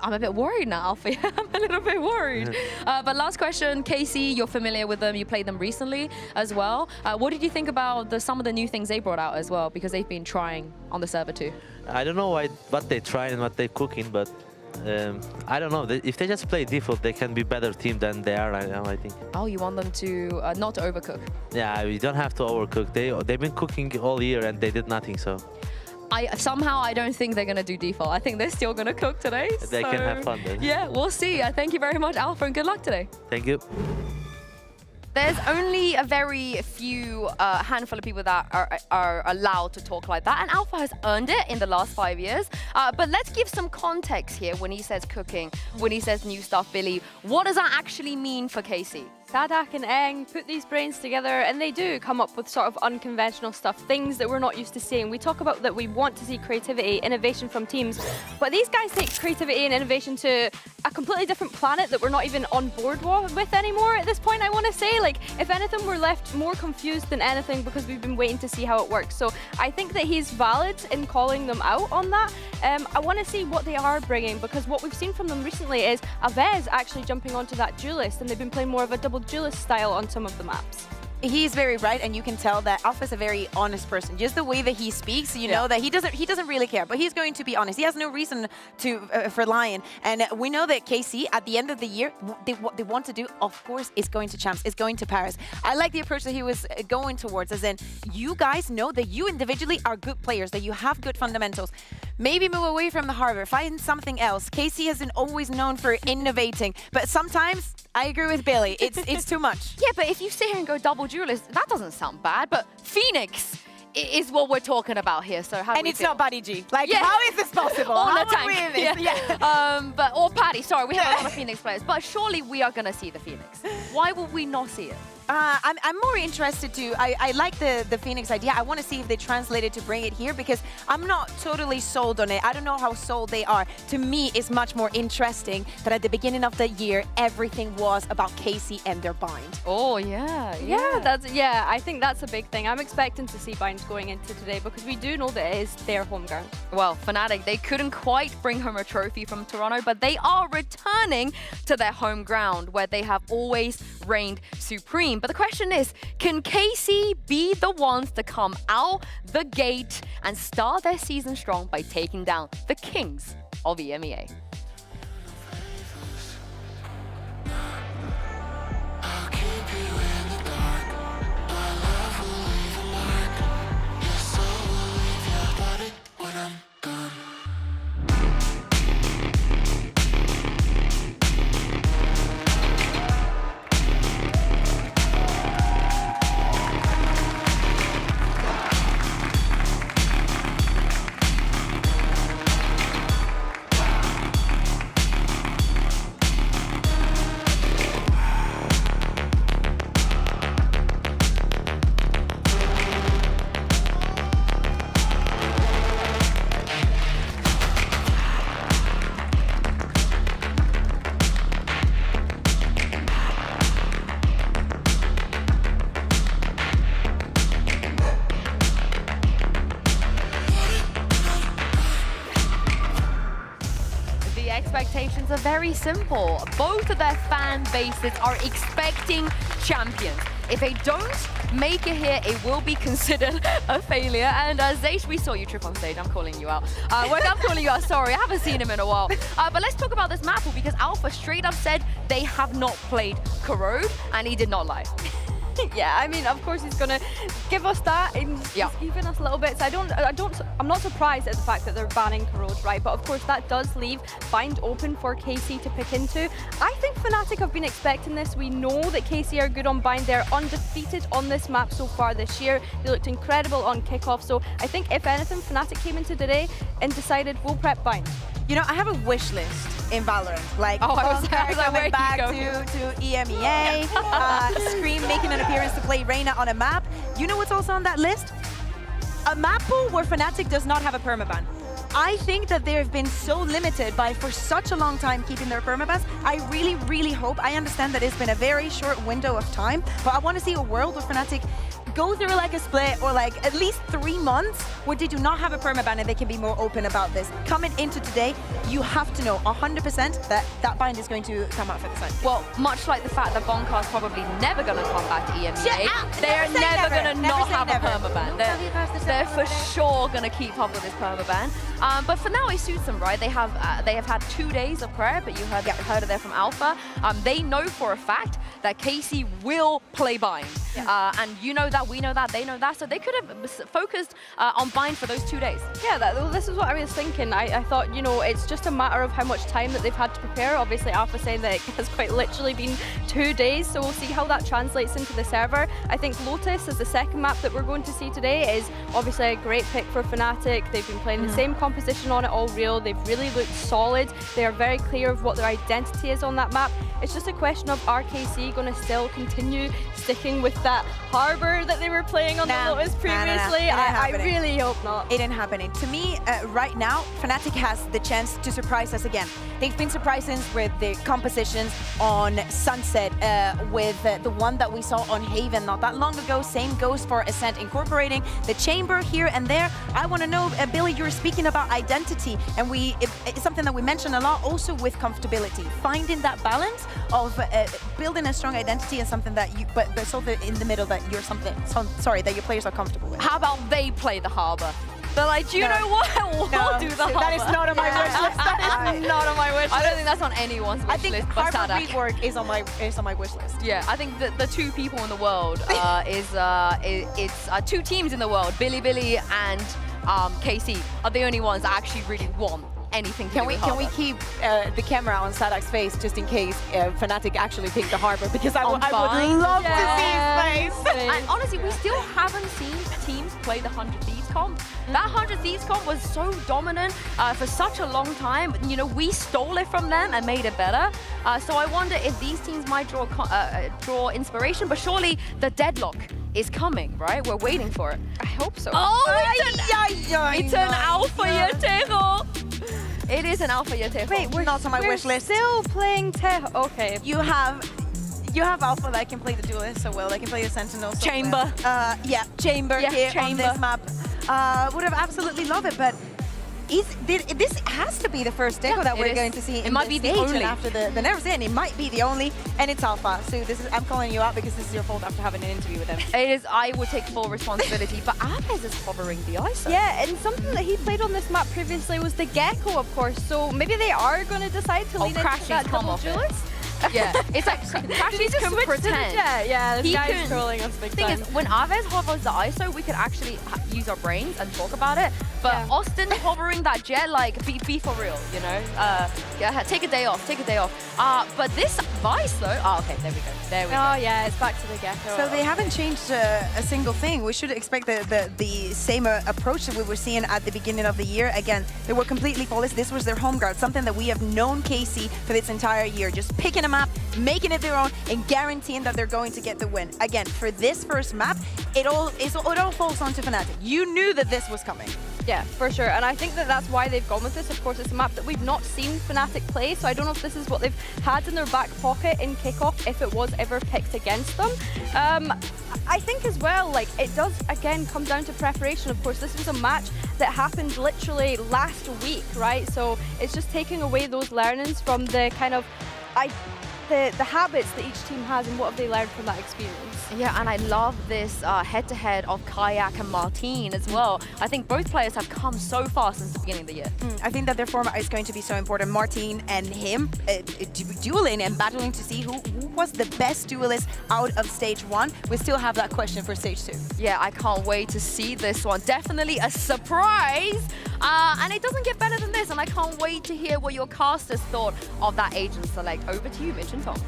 I'm a bit worried now, Alfie. I'm a little bit worried. But last question, KC, you're familiar with them. You played them recently as well. What did you think about some of the new things they brought out as well? Because they've been trying on the server too. I don't know what they try and what they're cooking, but I don't know. If they just play default, they can be better team than they are right now, I think. Oh, you want them to not to overcook? Yeah, we don't have to overcook. They've been cooking all year and they did nothing, so. Somehow I don't think they're going to do default. I think they're still going to cook today. They can have fun then. Yeah, we'll see. Thank you very much, Alpha, and good luck today. Thank you. There's only a very few handful of people that are allowed to talk like that, and Alpha has earned it in the last 5 years. But let's give some context here when he says cooking, when he says new stuff, Billy. What does that actually mean for KC? Sadak and Eng put these brains together and they do come up with sort of unconventional stuff, things that we're not used to seeing. We talk about that we want to see creativity, innovation from teams, but these guys take creativity and innovation to a completely different planet that we're not even on board with anymore at this point, I want to say. Like, if anything, we're left more confused than anything because we've been waiting to see how it works. So I think that he's valid in calling them out on that. I want to see what they are bringing, because what we've seen from them recently is Avez actually jumping onto that duelist, and they've been playing more of a double duelist style on some of the maps. He's very right, and you can tell that Alpha's a very honest person. Just the way that he speaks, you know that he doesn't really care, but he's going to be honest. He has no reason to for lying. And we know that KC, at the end of the year, what they want to do, of course, is going to Champs, is going to Paris. I like the approach that he was going towards, as in, you guys know that you individually are good players, that you have good fundamentals. Maybe move away from the harbor, find something else. KC has been always known for innovating, but sometimes I agree with Billy. It's too much. Yeah, but if you sit here and go double duelist, that doesn't sound bad. But Phoenix is what we're talking about here. So how? And it's not Buddy G. Like, how is this possible? Or How Tank. would we have this? Yeah. Or Paddy. Sorry, we have a lot of Phoenix players, but surely we are gonna see the Phoenix. Why would we not see it? I'm more interested to, I like the Phoenix idea. I want to see if they translate it to bring it here, because I'm not totally sold on it. I don't know how sold they are. To me, it's much more interesting that at the beginning of the year, everything was about KC and their bind. Oh, yeah. Yeah, I think that's a big thing. I'm expecting to see binds going into today, because we do know that it is their home ground. Well, FNATIC, they couldn't quite bring home a trophy from Toronto, but they are returning to their home ground where they have always reigned supreme. But the question is, can KC be the ones to come out the gate and start their season strong by taking down the kings of EMEA? Expectations are very simple. Both of their fan bases are expecting champions. If they don't make it here, it will be considered a failure. And Zaysh, we saw you trip on stage. I'm calling you out. Well, I'm calling you out. Sorry, I haven't seen him in a while. But let's talk about this map, because Alpha straight up said they have not played Corrode, and he did not lie. Yeah, I mean, of course he's gonna give us that and even us a little bit. So I'm not surprised at the fact that they're banning Corrode, right? But of course that does leave bind open for KC to pick into. I think FNATIC have been expecting this. We know that KC are good on bind. They're undefeated on this map so far this year. They looked incredible on kickoff. So I think if anything, FNATIC came into today and decided we'll prep bind. You know, I have a wish list in VALORANT. Like, coming back to EMEA, Scream making an appearance to play Reyna on a map. You know what's also on that list? A map pool where FNATIC does not have a permaban. I think that they've been so limited by, for such a long time, keeping their permabans. I really hope, I understand that it's been a very short window of time, but I want to see a world where FNATIC go through like a split or like at least 3 months where they do not have a permaban and they can be more open about this. Coming into today, you have to know 100% that that bind is going to come out for the Sun. Well, much like the fact that Bonkar's probably never going to come back to EMEA, they're never say never never. going to Never not say have never. a permaban. They're for sure going to keep up with this permaban. But for now, it suits them, right? They have had 2 days of prayer, but you heard it there from Alpha. They know for a fact that KC will play bind. And you know that, we know that, they know that. So they could have focused on bind for those 2 days. Yeah, well, this is what I was thinking. I thought, you know, it's just a matter of how much time that they've had to prepare. Obviously, Alpha saying that it has quite literally been 2 days, so we'll see how that translates into the server. I think Lotus is the second map that we're going to see today. Is obviously a great pick for FNATIC. They've been playing the same composition on it all real. They've really looked solid. They are very clear of what their identity is on that map. It's just a question of RKC going to still continue sticking with that harbor that they were playing on the Lotus previously. I really hope not. It ain't happening. To me, right now, FNATIC has the chance to surprise us again. They've been surprising with the compositions on Sunset, with the one that we saw on Haven not that long ago. Same goes for Ascent, incorporating the chamber here and there. I want to know, Billy, you're speaking about identity, and it's something that we mention a lot also with comfortability. Finding that balance of building a strong identity and something that you, but also in the middle that you're that your players are comfortable with. How about they play the harbor? They're like, do you know what? We'll do the harbor. That is not on my wish list. That is not on my wish list. I don't think that's on anyone's wish list. I think but harbor Sadak. rework is on my wish list. Yeah, I think the two people in the world it's 2 teams in the world, Billy and KC are the only ones that actually really want anything to do with Can we harbor. keep the camera on Sadak's face just in case FNATIC actually pick the harbor? Because I would love to see his face. And honestly, we still haven't seen teams play the 100 Thieves comp. That 100 Thieves comp was so dominant for such a long time. You know, we stole it from them and made it better. So I wonder if these teams might draw inspiration, but surely the deadlock is coming, right? We're waiting for it. I hope so. Oh, it's an Alpha Yetero. It is an Alpha Yetero. Wait, we're not on my wish list. Still playing Tejo. Okay. You have Alpha that can play the duelist so well. They can play the Sentinel so Chamber. well. Chamber here on this map. Would have absolutely loved it, but this has to be the first Tejo that we're going to see. It might be the only. After the nerves in, it might be the only, and it's Alpha. So I'm calling you out because this is your fault after having an interview with him. It is. I would take full responsibility, but Aves is hovering the ISO. Yeah, and something that he played on this map previously was the Gecko, of course. So maybe they are going to decide to lean into that double duelist. Yeah, it's like Crashies can switch to the pretend. jet. Yeah, this He guy's can- trolling us big Thing time. is, when Aves hovers the ISO, we could actually use our brains and talk about it. But Austin hovering that jet, like, be for real, you know? Yeah, take a day off, but this Vice, though, okay, there we go. Oh yeah, it's back to the Gecko. So they haven't changed a single thing. We should expect the same approach that we were seeing at the beginning of the year. Again, they were completely flawless. This was their home guard, something that we have known KC for this entire year. Just picking a map, making it their own, and guaranteeing that they're going to get the win. Again, for this first map, it all falls onto FNATIC. You knew that this was coming. Yeah, for sure. And I think that that's why they've gone with this. Of course, it's a map that we've not seen FNATIC play, so I don't know if this is what they've had in their back pocket in kickoff if it was ever picked against them. I think as well, like, it does, again, come down to preparation. Of course, this was a match that happened literally last week, right? So it's just taking away those learnings from the kind of the habits that each team has and what have they learned from that experience. Yeah, and I love this head-to-head of Kayak and Martine as well. I think both players have come so far since the beginning of the year. I think that their format is going to be so important. Martine and him dueling and battling to see who was the best duelist out of stage 1. We still have that question for stage 2. Yeah, I can't wait to see this one. Definitely a surprise. And it doesn't get better than this. And I can't wait to hear what your casters thought of that agent select. Over to you, Mitch and Tom.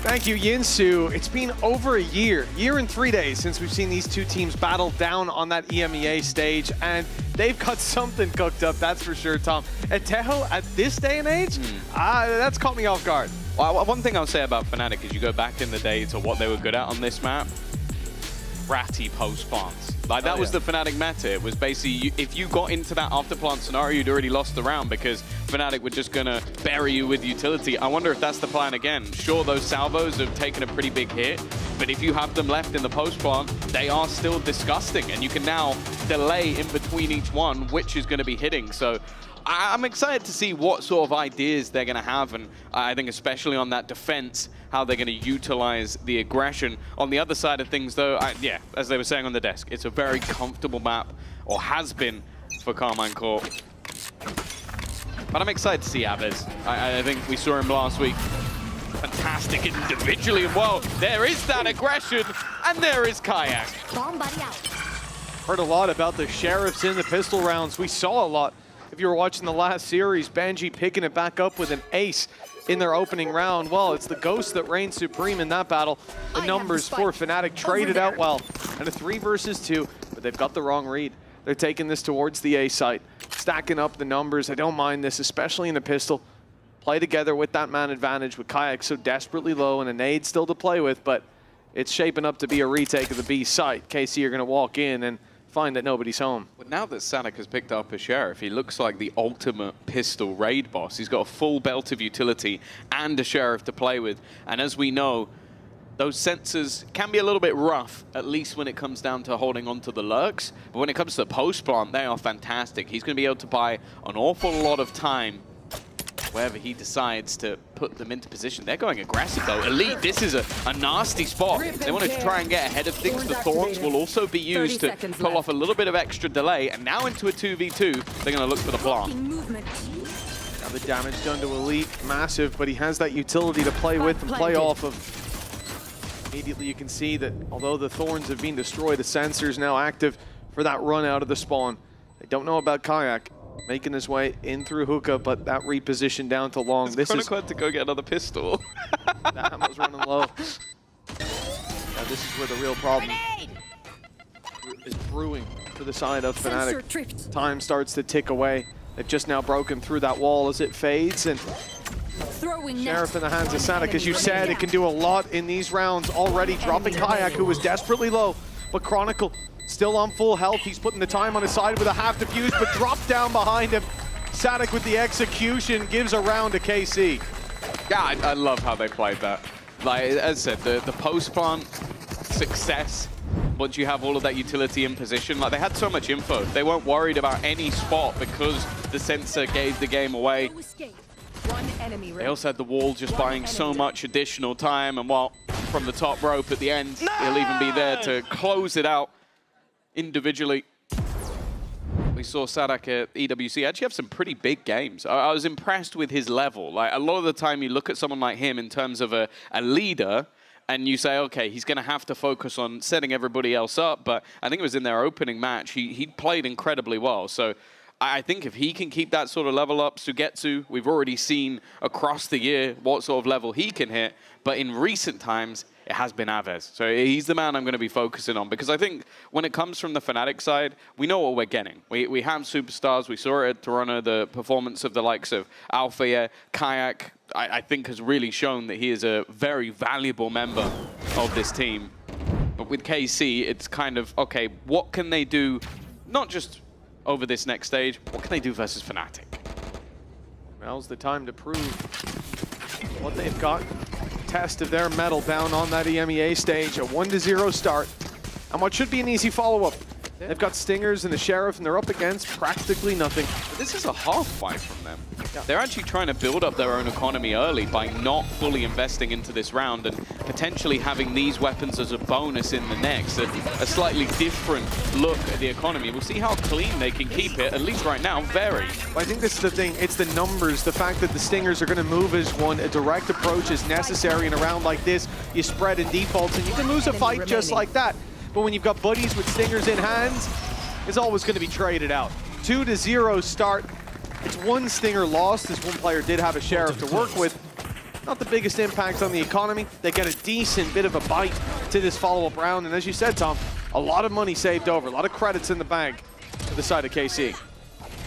Thank you, Yinsu. It's been over a year and 3 days since we've seen these two teams battle down on that EMEA stage, and they've got something cooked up, that's for sure, Tom. And Tejo, at this day and age, that's caught me off guard. Well, one thing I'll say about FNATIC is you go back in the day to what they were good at on this map, ratty post plants. Like, that was the FNATIC meta. It was basically, if you got into that after plant scenario, you'd already lost the round because FNATIC were just gonna bury you with utility. I wonder if that's the plan again. Sure, those salvos have taken a pretty big hit, but if you have them left in the post plant, they are still disgusting, and you can now delay in between each one, which is going to be hitting. So I'm excited to see what sort of ideas they're going to have, and I think especially on that defense, how they're going to utilize the aggression. On the other side of things, though, yeah, as they were saying on the desk, it's a very comfortable map, or has been, for Carmine Corp. But I'm excited to see Aves. I think we saw him last week. Fantastic individually as well. There is that aggression, and there is Kayak. Bomb buddy out. Heard a lot about the Sheriffs in the pistol rounds. We saw a lot. If you were watching the last series, Banji picking it back up with an ace in their opening round. Well, it's the Ghost that reigns supreme in that battle. The numbers for FNATIC traded out well. And a 3 versus 2, but they've got the wrong read. They're taking this towards the A site, stacking up the numbers. I don't mind this, especially in the pistol. Play together with that man advantage with Kayak so desperately low and a nade still to play with, but it's shaping up to be a retake of the B site. KC are going to walk in and find that nobody's home. Well, now that SANAC has picked up a Sheriff, he looks like the ultimate pistol raid boss. He's got a full belt of utility and a Sheriff to play with. And as we know, those sensors can be a little bit rough, at least when it comes down to holding on to the lurks. But when it comes to the post plant, they are fantastic. He's going to be able to buy an awful lot of time wherever he decides to put them into position. They're going aggressive, though. Elite, this is a nasty spot. They want to try and get ahead of things. The Thorns will also be used to pull off a little bit of extra delay. And now into a 2v2, they're going to look for the plant. Now the damage done to Elite, massive, but he has that utility to play with and play off of. Immediately you can see that although the Thorns have been destroyed, the sensor's now active for that run out of the spawn. They don't know about Kayak making his way in through hookah, but that reposition down to long. This is to go get another pistol. That ammo's running low. Now this is where the real problem is brewing for the side of FNATIC. Time starts to tick away. They've just now broken through that wall as it fades, and Sheriff in the hands of SANAC, as you said, it can do a lot in these rounds already, dropping Kayak, who was desperately low, but Chronicle still on full health. He's putting the time on his side with a half defuse, but dropped down behind him. SANAC with the execution gives a round to KC. Yeah, I love how they played that. Like, as I said, the post plant success, once you have all of that utility in position, like they had so much info. They weren't worried about any spot because the sensor gave the game away. They also had the wall just buying so much additional time, and while from the top rope at the end, he'll even be there to close it out individually. We saw SANAC at EWC actually have some pretty big games. I was impressed with his level. Like, a lot of the time you look at someone like him in terms of a leader, and you say, okay, he's going to have to focus on setting everybody else up, but I think it was in their opening match, he played incredibly well. So I think if he can keep that sort of level up, Sugetsu, we've already seen across the year what sort of level he can hit, but in recent times, it has been Aves. So he's the man I'm going to be focusing on, because I think when it comes from the FNATIC side, we know what we're getting. We have superstars. We saw it at Toronto, the performance of the likes of Alpha, Kayak, I think has really shown that he is a very valuable member of this team. But with KC, it's kind of, okay, what can they do, not just over this next stage, what can they do versus FNATIC? Now's the time to prove what they've got. Test of their mettle down on that EMEA stage, a 1-0 start, and what should be an easy follow-up. They've got Stingers and the Sheriff, and they're up against practically nothing. But this is a half fight from them. They're actually trying to build up their own economy early by not fully investing into this round and potentially having these weapons as a bonus in the next. A slightly different look at the economy. We'll see how clean they can keep it, at least right now, very. I think this is the thing, it's the numbers, the fact that the Stingers are going to move as one. A direct approach is necessary in a round like this. You spread in defaults, and you can lose a fight just like that. But when you've got buddies with Stingers in hands, it's always going to be traded out. 2-0 start. It's one Stinger lost, as one player did have a Sheriff to work with. Not the biggest impact on the economy. They get a decent bit of a bite to this follow-up round. And as you said, Tom, a lot of money saved over, a lot of credits in the bank to the side of KC.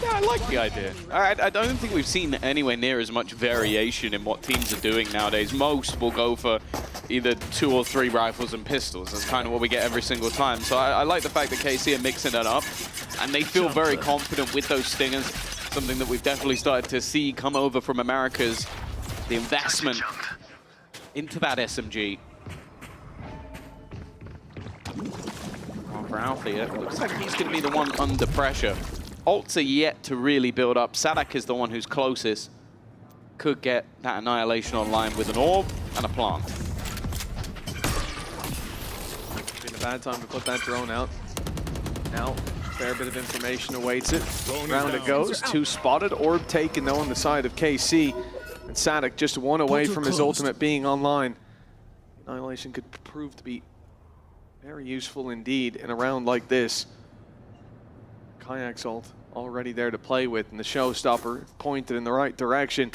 Yeah, I like the idea. I don't think we've seen anywhere near as much variation in what teams are doing nowadays. Most will go for either 2 or 3 rifles and pistols. That's kind of what we get every single time. So I like the fact that KC are mixing it up, and they feel very confident with those Stingers, something that we've definitely started to see come over from Americas, the investment into that SMG. for Alpha yet. Looks like he's going to be the one under pressure. Ults are yet to really build up. Sadak is the one who's closest. Could get that Annihilation online with an orb and a plant. Been a bad time to put that drone out. Now, a fair bit of information awaits it. Round it goes. 2 spotted. Orb taken, though, on the side of KC. And Sadak just 1 away from his ultimate being online. Annihilation could prove to be very useful indeed in a round like this. Kayak's ult already there to play with, and the showstopper pointed in the right direction.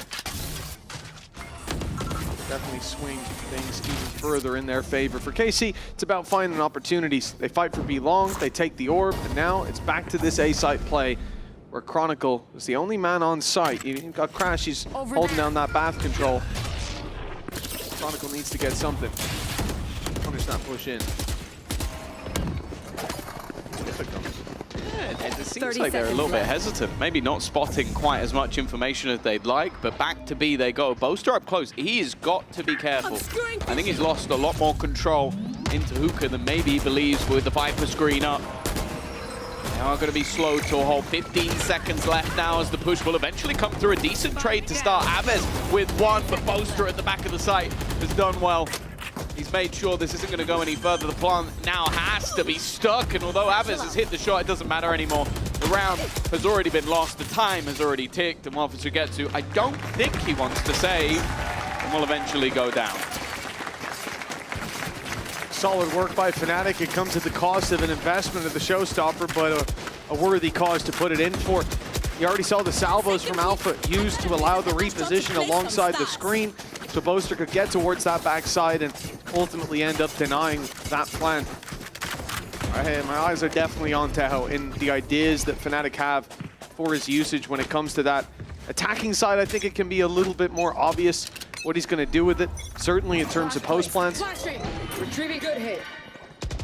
Definitely swing things even further in their favor. For KC, it's about finding opportunities. They fight for B long, they take the orb, and now it's back to this A site play where Chronicle is the only man on site. You've got Crash, he's holding down that bath control. Chronicle needs to get something. Punish that push in. Yeah, it seems like they're a little bit hesitant. Maybe not spotting quite as much information as they'd like, but back to B they go. Boaster up close. He has got to be careful. I think he's lost a lot more control into Hookah than maybe he believes with the Viper screen up. They are going to be slow to a hold. 15 seconds left now as the push will eventually come through. A decent trade to start. Aves with 1, but Boaster at the back of the site has done well. He's made sure this isn't going to go any further. The plant now has to be stuck, and although Aves has hit the shot, it doesn't matter anymore. The round has already been lost. The time has already ticked, and while Sugetsu, I don't think he wants to save, and will eventually go down. Solid work by FNATIC. It comes at the cost of an investment of the showstopper, but a worthy cause to put it in for. You already saw the salvos from Alpha used to allow the reposition alongside the screen, so Boaster could get towards that backside and ultimately end up denying that plan. My eyes are definitely on Teho in the ideas that FNATIC have for his usage when it comes to that attacking side. I think it can be a little bit more obvious what he's going to do with it, certainly in terms of post plans. Retrieving good hit.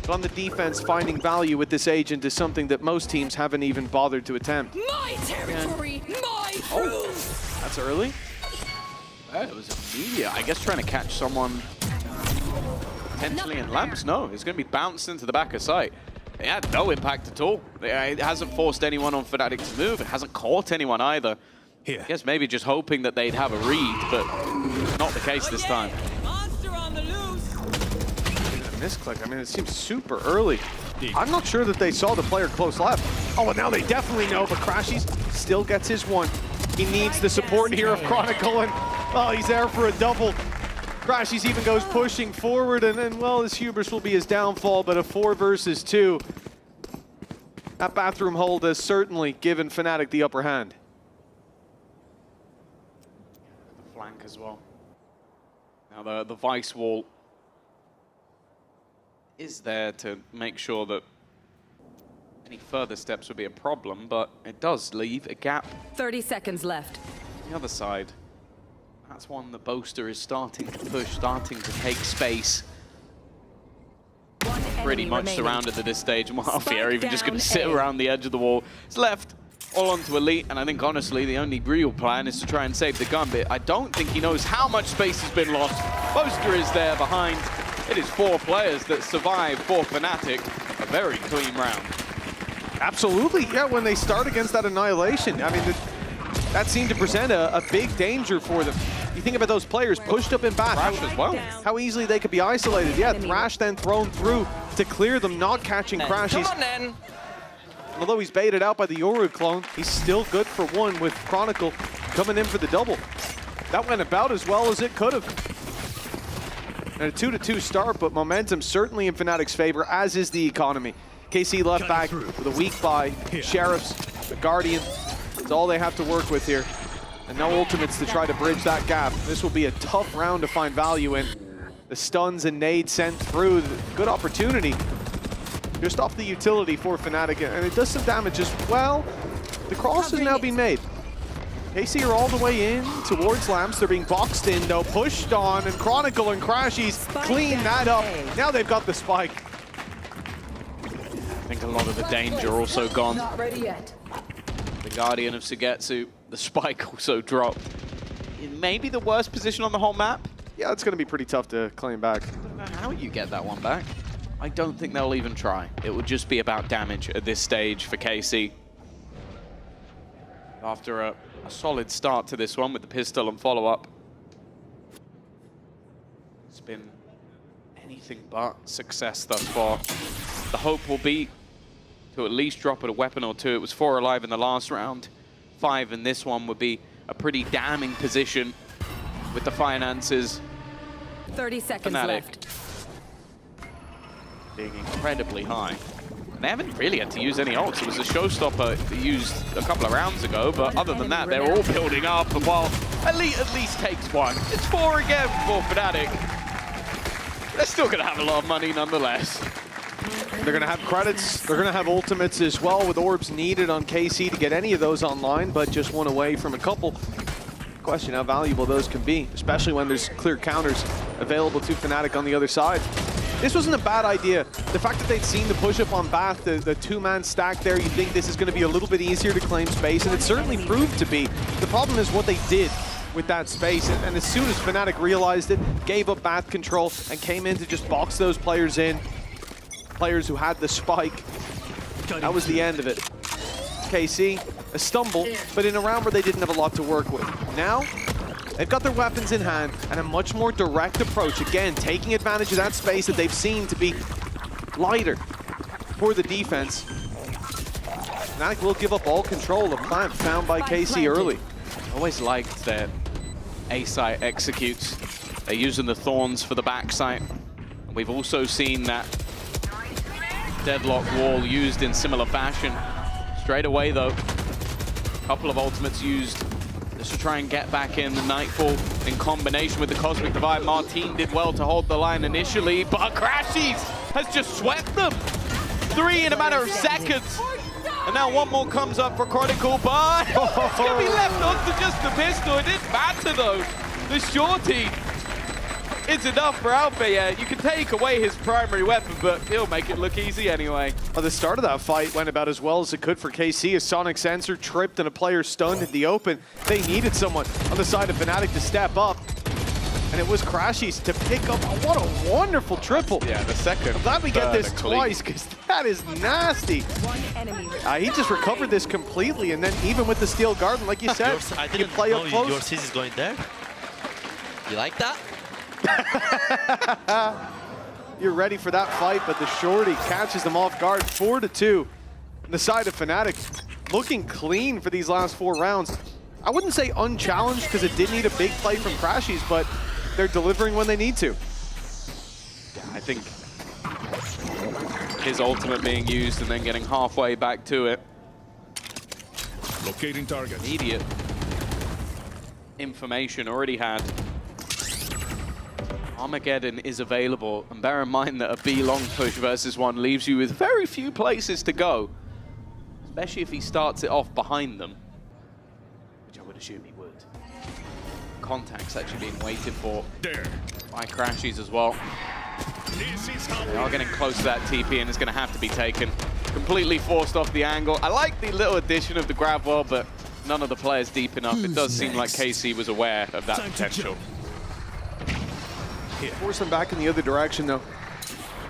But on the defense, finding value with this agent is something that most teams haven't even bothered to attempt. My territory, my proof. That's early. It was immediate. I guess trying to catch someone potentially in lamps. No, it's going to be bounced into the back of sight. It had no impact at all. It hasn't forced anyone on FNATIC to move. It hasn't caught anyone either. I guess maybe just hoping that they'd have a read, but not the case this time. Misclick. I mean, it seems super early. I'm not sure that they saw the player close left. Oh, and now they definitely know, but Crashies still gets his 1. He needs the support here of Chronicle, and oh, he's there for a double. Crashies even goes pushing forward, and then, well, his hubris will be his downfall, but a 4 versus 2. That bathroom hold has certainly given FNATIC the upper hand. The flank as well. Now the Vice wall is there to make sure that any further steps would be a problem, but it does leave a gap. 30 seconds left. The other side, that's one that Boaster is starting to push, starting to take space. Pretty much surrounded at this stage, and Mafia are even just going to sit around the edge of the wall. It's left all onto Elite, and I think honestly the only real plan is to try and save the gun bit. I don't think he knows how much space has been lost. Boaster is there behind. It is 4 players that survive for FNATIC. A very clean round. Absolutely, yeah, when they start against that Annihilation, I mean, that seemed to present a big danger for them. You think about those players pushed up in back, how easily they could be isolated. Yeah, Thrash then thrown through to clear them, not catching Crashies. Although he's baited out by the Yoru clone, he's still good for 1 with Chronicle coming in for the double. That went about as well as it could have. And a 2-2 start, but momentum certainly in FNATIC's favor, as is the economy. KC left back with a weak buy. Sheriffs, the Guardian, it's all they have to work with here. And no ultimates to try to bridge that gap. This will be a tough round to find value in. The stuns and nades sent through, good opportunity. Just off the utility for FNATIC, and it does some damage as well. The cross has now been made. KC are all the way in towards Lamps. They're being boxed in, though, pushed on, and Chronicle and Crashies clean that up. Now they've got the spike. I think a lot of the danger also gone. Not ready yet. The Guardian of Sugetsu, the spike also dropped. In maybe the worst position on the whole map. Yeah, it's going to be pretty tough to claim back. I don't know how you get that one back. I don't think they'll even try. It would just be about damage at this stage for KC. After a solid start to this one with the pistol and follow-up, it's been anything but success thus far. The hope will be to at least drop at a weapon or two. It was 4 alive in the last round. 5 in this one would be a pretty damning position with the finances. 30 seconds FNATIC left. being incredibly high. They haven't really had to use any ults. It was a showstopper used a couple of rounds ago, but other than that, they're all building up. And while Elite at least takes one, it's 4 again for FNATIC. They're still going to have a lot of money nonetheless. They're going to have credits. They're going to have ultimates as well, with orbs needed on KC to get any of those online, but just one away from a couple. Question how valuable those can be, especially when there's clear counters available to FNATIC on the other side. This wasn't a bad idea. The fact that they'd seen the push-up on Bath, the two-man stack there, you think this is going to be a little bit easier to claim space, and it certainly proved to be. The problem is what they did with that space, and as soon as FNATIC realized it, gave up Bath control, and came in to just box those players in. Players who had the spike. That was the end of it. KC, a stumble, but in a round where they didn't have a lot to work with. Now, they've got their weapons in hand and a much more direct approach. Again, taking advantage of that space that they've seen to be lighter for the defense. FNATIC will give up all control of plant found by KC early. Always liked that A site executes. They're using the thorns for the back site. We've also seen that deadlock wall used in similar fashion. Straight away though, a couple of ultimates used just to try and get back in the Nightfall in combination with the Cosmic Divide. Martin did well to hold the line initially, but Crashies has just swept them. 3 in a matter of seconds. And now one more comes up for Chronicle, but it's going to be left on to just the pistol. It didn't matter though. The shorty is enough for Alpha. Yeah, you can take away his primary weapon, but he'll make it look easy anyway. Well, the start of that fight went about as well as it could for KC. A Sonic Sensor tripped and a player stunned in the open. They needed someone on the side of FNATIC to step up. And it was Crashies to pick up. Oh, what a wonderful triple. Yeah, the second. I'm glad we get this twice, because that is nasty. He just recovered this completely, and then even with the Steel Garden, like you said, you play up close. Your CC is going there. You like that? You're ready for that fight, but the shorty catches them off guard. 4-2 on the side of FNATIC, looking clean for these last 4 rounds. I wouldn't say unchallenged, because it did need a big play from Crashies, but they're delivering when they need to. Yeah, I think his ultimate being used and then getting halfway back to it. Locating target. Immediate information already had. Armageddon is available, and bear in mind that a B long push versus 1 leaves you with very few places to go, especially if he starts it off behind them, which I would assume he would. Contact's actually being waited for by Crashies as well. They are getting close to that TP, and it's going to have to be taken. Completely forced off the angle. I like the little addition of the grab wall, but none of the players deep enough. It does seem like KC was aware of that potential. Force them back in the other direction, though.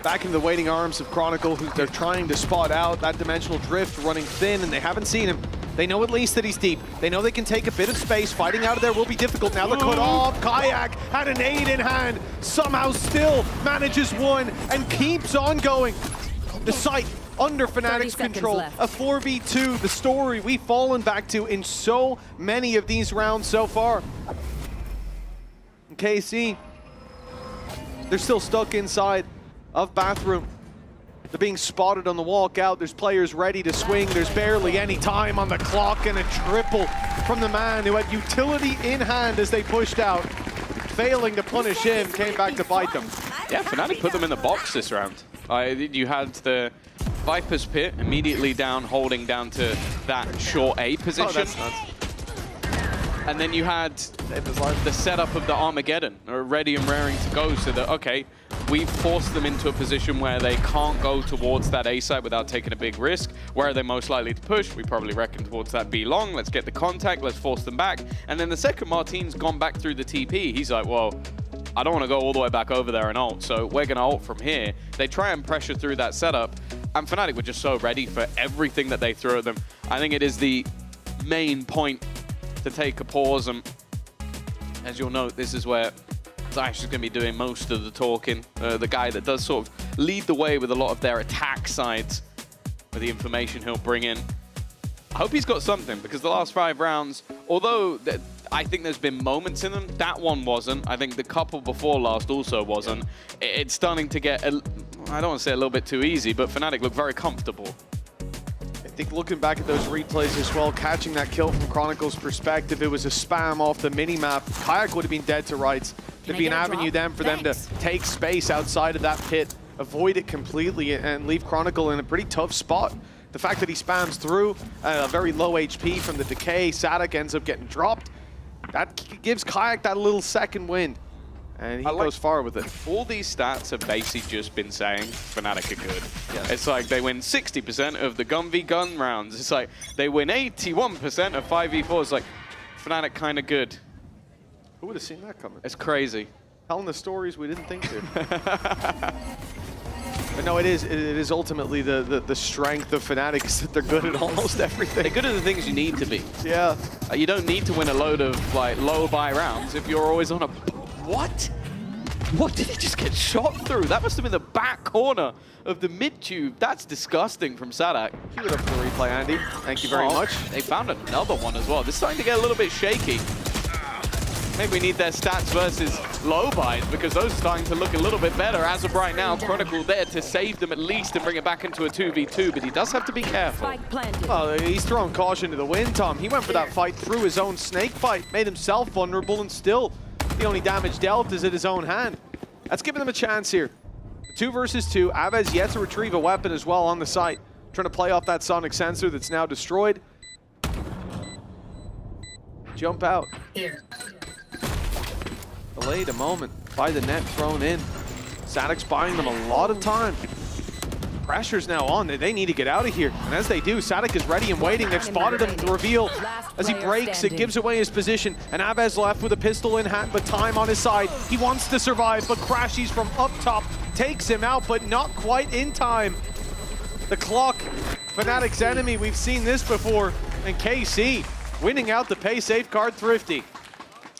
Back into the waiting arms of Chronicle, who they're trying to spot out. That dimensional drift running thin, and they haven't seen him. They know at least that he's deep. They know they can take a bit of space. Fighting out of there will be difficult. Now they're cut off. Kayak had an aid in hand. Somehow still manages one and keeps on going. The site under FNATIC's control. A 4v2, the story we've fallen back to in so many of these rounds so far. And KC, they're still stuck inside of Bathroom. They're being spotted on the walkout. There's players ready to swing. There's barely any time on the clock, and a triple from the man who had utility in hand as they pushed out. Failing to punish him, came back to bite them. Yeah, FNATIC put them in the box this round. You had the Viper's Pit immediately down, holding down to that short A position. Oh, that's nuts. And then you had the setup of the Armageddon, ready and raring to go, so that, okay, we've forced them into a position where they can't go towards that A site without taking a big risk. Where are they most likely to push? We probably reckon towards that B long. Let's get the contact, let's force them back. And then the second Martin's gone back through the TP, he's like, well, I don't want to go all the way back over there and ult, so we're going to ult from here. They try and pressure through that setup, and FNATIC were just so ready for everything that they threw at them. I think it is the main point to take a pause, and as you'll note, this is where Zysh is going to be doing most of the talking, the guy that does sort of lead the way with a lot of their attack sides, with the information he'll bring in. I hope he's got something, because the last 5 rounds, although I think there's been moments in them, that one wasn't. I think the couple before last also wasn't. It's starting to get, I don't want to say a little bit too easy, but FNATIC look very comfortable. I think looking back at those replays as well, catching that kill from Chronicle's perspective, it was a spam off the mini-map. Kayak would have been dead to rights. There'd be an avenue then for them to take space outside of that pit, avoid it completely, and leave Chronicle in a pretty tough spot. The fact that he spams through a very low HP from the decay, SATIC ends up getting dropped. That gives Kayak that little second wind, and he goes far with it. All these stats have basically just been saying FNATIC are good. Yes. It's like they win 60% of the gun v gun rounds. It's like they win 81% of 5v4s. It's like FNATIC kind of good. Who would have seen that coming? It's crazy. Telling the stories we didn't think to. But no, it is ultimately the strength of FNATIC is that they're good at almost everything. They're good at the things you need to be. Yeah. You don't need to win a load of like low buy rounds if you're always on a... What? What did he just get shot through? That must have been the back corner of the mid-tube. That's disgusting from SATIC. Keep it up for the replay, Andy. Thank you very much. They found another one as well. This is starting to get a little bit shaky. Maybe we need their stats versus low buys, because those are starting to look a little bit better. As of right now, Chronicle there to save them at least and bring it back into a 2v2, but he does have to be careful. Oh, he's throwing caution to the wind, Tom. He went for that fight through his own snake fight, made himself vulnerable, and still the only damage dealt is at his own hand. That's giving them a chance here. 2 versus 2. Avez yet to retrieve a weapon as well on the site, trying to play off that sonic sensor that's now destroyed. Jump out. Delayed a moment by the net thrown in. SATIC's buying them a lot of time. Pressure's now on. They need to get out of here. And as they do, SATIC is ready and waiting. They've spotted him to reveal. As he breaks, it gives away his position. And Avez left with a pistol in hand, but time on his side. He wants to survive, but Crashies from up top takes him out, but not quite in time. The clock, FNATIC's enemy. We've seen this before. And KC winning out the pay safeguard Thrifty.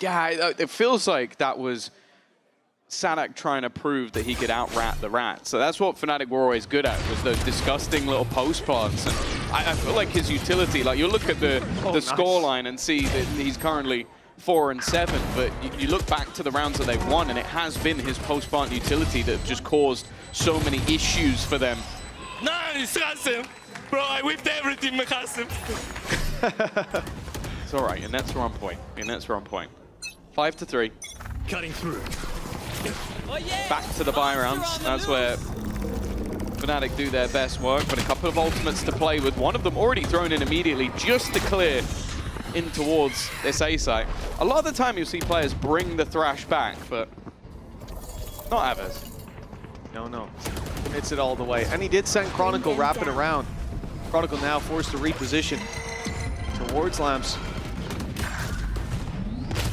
Yeah, it feels like that was SATIC trying to prove that he could out-rat the rat. So that's what FNATIC were always good at, was those disgusting little post plants. And I feel like his utility, like you look at the scoreline and see that he's currently 4-7, but you look back to the rounds that they've won, and it has been his post plant utility that have just caused so many issues for them. Nice, Qasim! Bro, I whipped everything, Qasim. It's all right, your nets are on point. Your nets are on point. 5-3. Cutting through. Back to the buy rounds. That's where FNATIC do their best work, but a couple of ultimates to play with. One of them already thrown in immediately just to clear in towards this A site. A lot of the time you'll see players bring the Thrash back, but not Avez. No. Commits it all the way. And he did send Chronicle wrapping around. Chronicle now forced to reposition towards Lamps.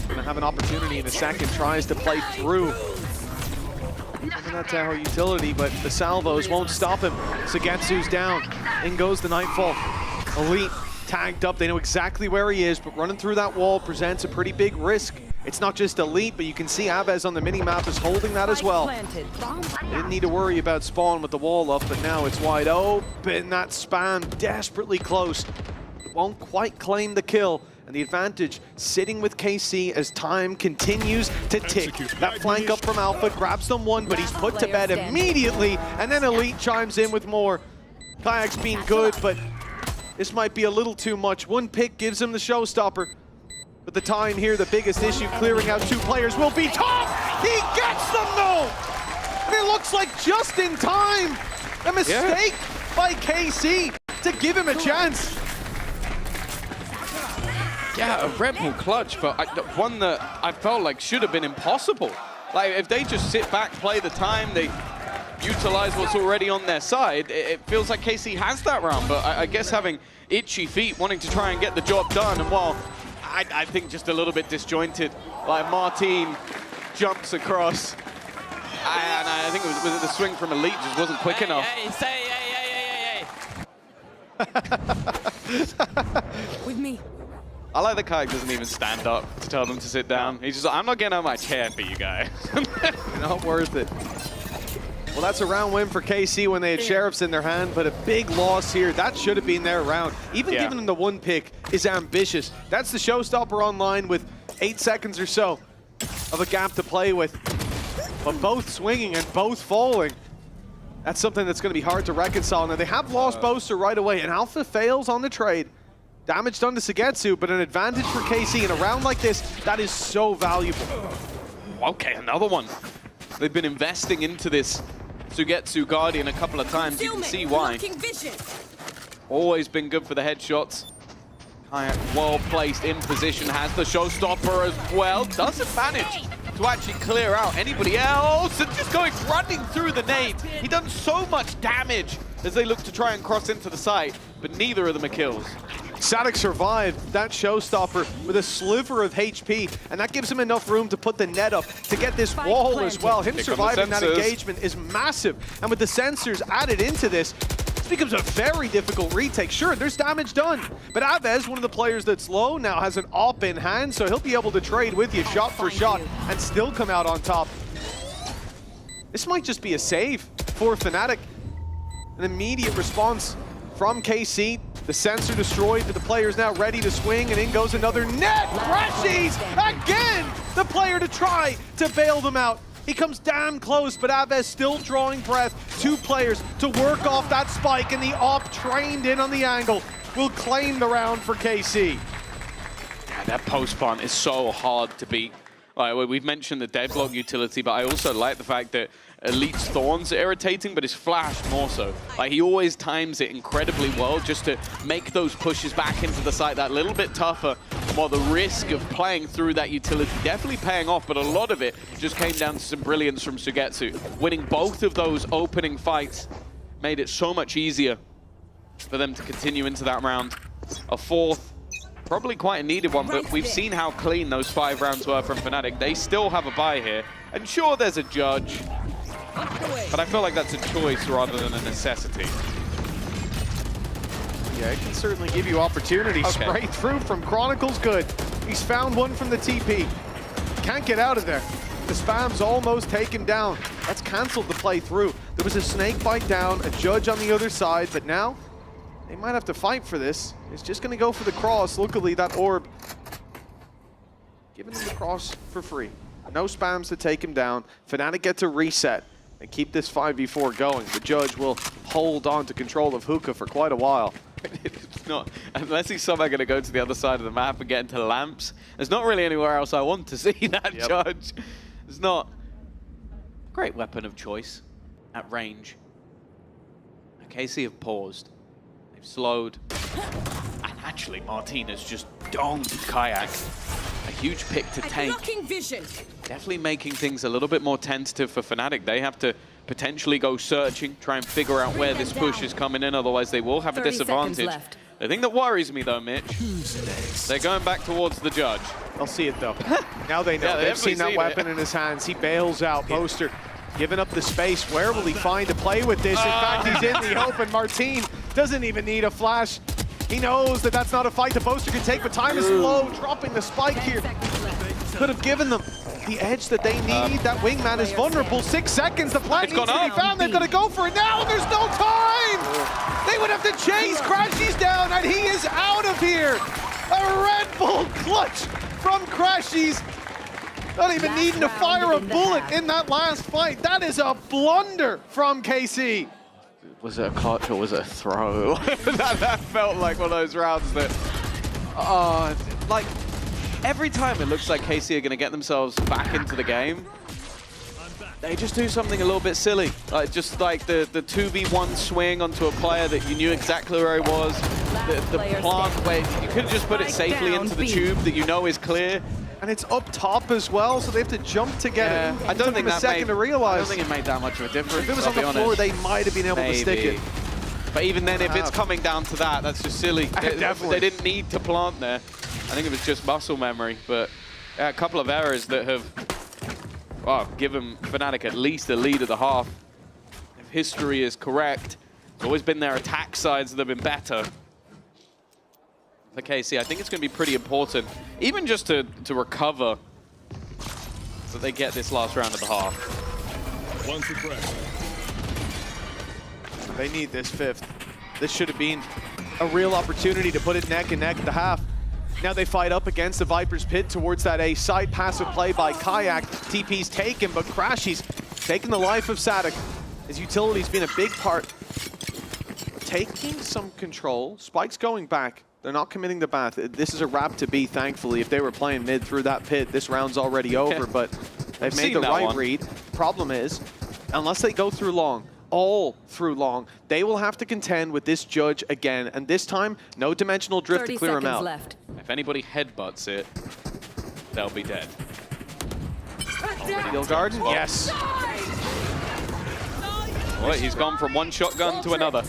Gonna have an opportunity in a second, tries to play through. Having that Tahoe utility, but the salvos won't stop him. Sagetsu's down. In goes the Nightfall. Elite tagged up. They know exactly where he is, but running through that wall presents a pretty big risk. It's not just Elite, but you can see Avez on the mini-map is holding that as well. They didn't need to worry about spawn with the wall up, but now it's wide open. That spam desperately close. Won't quite claim the kill. And the advantage sitting with KC as time continues to tick. That flank up from Alpha grabs them one, but he's put to bed immediately. And then Elite chimes in with more. Kayak's been good, but this might be a little too much. One pick gives him the showstopper. But the time here, the biggest issue, clearing out 2 players will be Tom! He gets them though! And it looks like just in time. A mistake by KC to give him a chance. Yeah, a Red Bull clutch, but one that I felt like should have been impossible. Like, if they just sit back, play the time, they utilize what's already on their side, it feels like KC has that round, but I guess having itchy feet, wanting to try and get the job done, and while I think just a little bit disjointed, like Martin jumps across. And I think was it the swing from Elite just wasn't quick enough. With me. I like the Kayak doesn't even stand up to tell them to sit down. He's just like, I'm not getting out of my chair for you guys. Not worth it. Well, that's a round win for KC when they had Sheriffs in their hand, but a big loss here. That should have been their round. Even giving them the 1 pick is ambitious. That's the showstopper online with 8 seconds or so of a gap to play with. But both swinging and both falling. That's something that's going to be hard to reconcile. Now, they have lost Boaster right away, and Alpha fails on the trade. Damage done to Sugetsu, but an advantage for KC in a round like this, that is so valuable. Okay, another one. They've been investing into this Sugetsu Guardian a couple of times. You can see why. Always been good for the headshots. Kayak well placed in position, has the showstopper as well. Doesn't manage to actually clear out anybody else, and just running through the nade. He done so much damage as they look to try and cross into the site, but neither of them are kills. FNATIC survived that showstopper with a sliver of HP, and that gives him enough room to put the net up to get this wall as well. Him surviving that engagement is massive, and with the sensors added into this, this becomes a very difficult retake. Sure, there's damage done, but Avez, one of the players that's low, now has an AWP in hand, so he'll be able to trade with you shot for shot and still come out on top. This might just be a save for FNATIC. An immediate response from KC. The sensor destroyed, but the player's now ready to swing, and in goes another net. Crashies again! The player to try to bail them out. He comes damn close, but Avez still drawing breath. 2 players to work off that spike, and the AWP trained in on the angle will claim the round for KC. Yeah, that post plant is so hard to beat. We've mentioned the deadlock utility, but I also like the fact that Elite's Thorns are irritating, but his flash more so. He always times it incredibly well just to make those pushes back into the site that little bit tougher, while the risk of playing through that utility definitely paying off, but a lot of it just came down to some brilliance from Sugetsu. Winning both of those opening fights made it so much easier for them to continue into that round. A 4th. Probably quite a needed one, but we've seen how clean those 5 rounds were from FNATIC. They still have a bye here, and sure, there's a judge, but I feel like that's a choice rather than a necessity. Yeah, it can certainly give you opportunities. Okay. Spray through from Chronicle's good. He's found one from the TP. Can't get out of there. The spam's almost taken down. That's canceled the play through. There was a snake bite down, a judge on the other side, but now they might have to fight for this. It's just going to go for the cross. Luckily, that orb giving them the cross for free. No spams to take him down. FNATIC get to reset and keep this 5v4 going. The judge will hold on to control of Hookah for quite a while. It's not, unless he's somehow going to go to the other side of the map and get into lamps. There's not really anywhere else I want to see that judge. It's not a great weapon of choice at range. KC have paused. They've slowed. And actually, Martinez just donged Kayak. A huge pick to take. Vision. Definitely making things a little bit more tentative for FNATIC. They have to potentially go searching, try and figure out where this push is coming in, otherwise they will have a disadvantage. The thing that worries me though, Mitch, they're going back towards the judge. They'll see it though. Now they know. Yeah, They've seen that weapon in his hands. He bails out. Boaster giving up the space. Where will he find to play with this? In fact, he's in the open. Martin doesn't even need a flash. He knows that that's not a fight the Boaster can take, but time is low, dropping the spike here. Could have given them the edge that they need. That wingman is vulnerable. 6 seconds, the plant needs to be found. They've got to go for it now, and there's no time! They would have to chase Crashies down, and he is out of here! A Red Bull clutch from Crashies. Not even needing to fire a bullet in that last fight. That is a blunder from KC. Was it a clutch or was it a throw? that felt like one of those rounds that, like, every time it looks like KC are going to get themselves back into the game, they just do something a little bit silly. Just like the 2v1 swing onto a player that you knew exactly where he was. The plant where you could have just put it safely into the tube that you know is clear. And it's up top as well, so they have to jump to get it. I don't think that made to realize. I don't think it made that much of a difference. If it was on the floor, they might have been able to stick it. But even then, if it's coming down to that, that's just silly. Definitely. They didn't need to plant there. I think it was just muscle memory, but a couple of errors that have well, give them FNATIC at least a lead at the half. If history is correct, it's always been their attack sides that have been better. For KC, I think it's going to be pretty important, even just to recover, so they get this last round of the half. One to press. They need this fifth. This should have been a real opportunity to put it neck and neck at the half. Now they fight up against the Viper's Pit towards that A side. Passive play by Kayak. TP's taken, but Crashy's taking the life of Sadik. His utility's been a big part. Taking some control. Spike's going back. They're not committing the bath. This is a wrap to be, thankfully. If they were playing mid through that pit, this round's already over, but they've made the right read. Problem is, unless they go through long, all through long, they will have to contend with this judge again, and this time, no dimensional drift to clear him out. Left. If anybody headbutts it, they'll be dead. Steel Garden? Yes. Well, he's gone from one shotgun to another.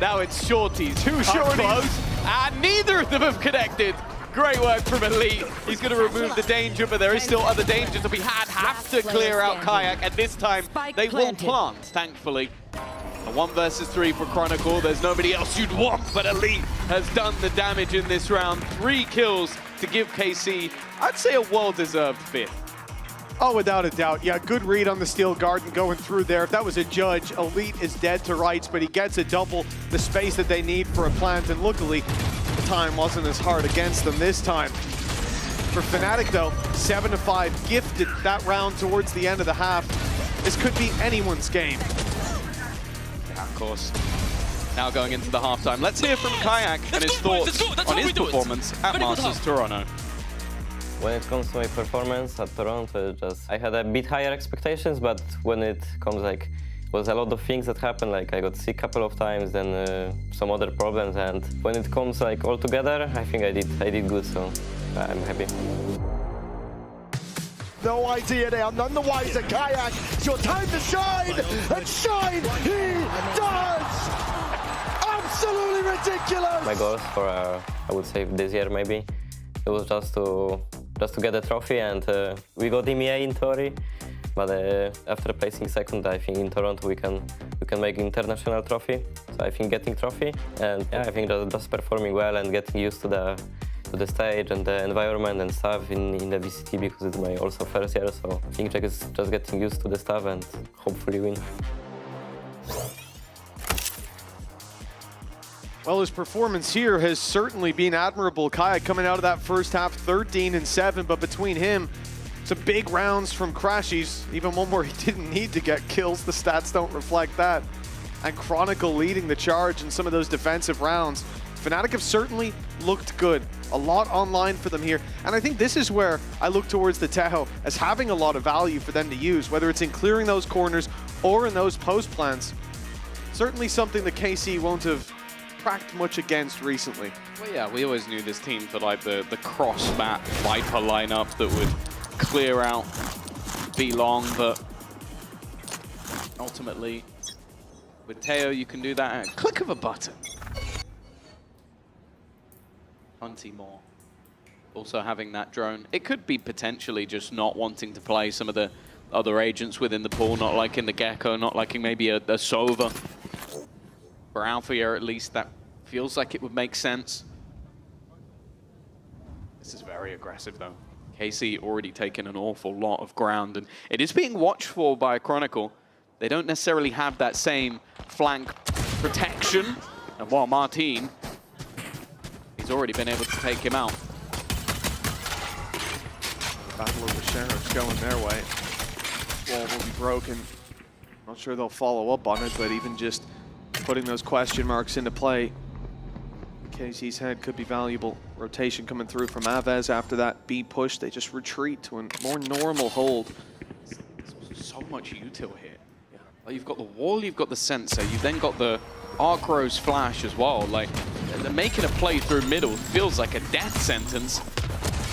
Now it's shorties. Two shorties. Close, and neither of them have connected. Great work from Elite. He's going to remove the danger, but there is still other dangers to be had. Have to clear out Kayak, and this time they will plant, thankfully. A 1 versus 3 for Chronicle. There's nobody else you'd want, but Elite has done the damage in this round. 3 kills to give KC, I'd say, a well-deserved fifth. Oh, without a doubt. Yeah, good read on the Steel Garden going through there. If that was a judge, Elite is dead to rights, but he gets a double, the space that they need for a plant, and luckily, the time wasn't as hard against them this time. For FNATIC, though, 7-5, gifted that round towards the end of the half. This could be anyone's game. Yeah, of course. Now going into the halftime, let's hear from Kayak and his thoughts on his performance at Masters Toronto. When it comes to my performance at Toronto, I had a bit higher expectations, but when it comes like, was a lot of things that happened, like I got sick a couple of times, then some other problems, and when it comes like all together, I think I did good, so I'm happy. No idea they are none the wiser. Kayak, it's your time to shine, and shine he does! Absolutely ridiculous! My goals for, I would say this year maybe, it was just to get a trophy, and we got EMEA in theory, but after placing second, I think in Toronto we can make international trophy. So I think getting trophy, and yeah, I think just performing well and getting used to the stage and the environment and stuff in the VCT, because it's my also first year. So I think just getting used to the stuff and hopefully win. Well, his performance here has certainly been admirable. Kayak coming out of that first half 13-7, but between him, some big rounds from Crashies, even one where he didn't need to get kills. The stats don't reflect that. And Chronicle leading the charge in some of those defensive rounds. FNATIC have certainly looked good. A lot online for them here. And I think this is where I look towards the Tejo as having a lot of value for them to use, whether it's in clearing those corners or in those post plants. Certainly something that KC won't have cracked much against recently. Well, yeah, we always knew this team for like the cross-map Viper lineup that would clear out B-Long, but ultimately with Teo you can do that at a click of a button. Plenty more. Also having that drone. It could be potentially just not wanting to play some of the other agents within the pool, not liking the Gecko, not liking maybe a Sova. For Alpha Year, at least, that feels like it would make sense. This is very aggressive, though. KC already taken an awful lot of ground, and it is being watched for by Chronicle. They don't necessarily have that same flank protection. And while Martin, he's already been able to take him out. Battle of the Sheriffs going their way. Wall will be broken. Not sure they'll follow up on it, but even just putting those question marks into play, KC's head could be valuable. Rotation coming through from Aves after that B push. They just retreat to a more normal hold. So much util here. Yeah. Like you've got the wall, you've got the sensor, you've then got the Arc-Rose flash as well. Like, they're making a play through middle. Feels like a death sentence.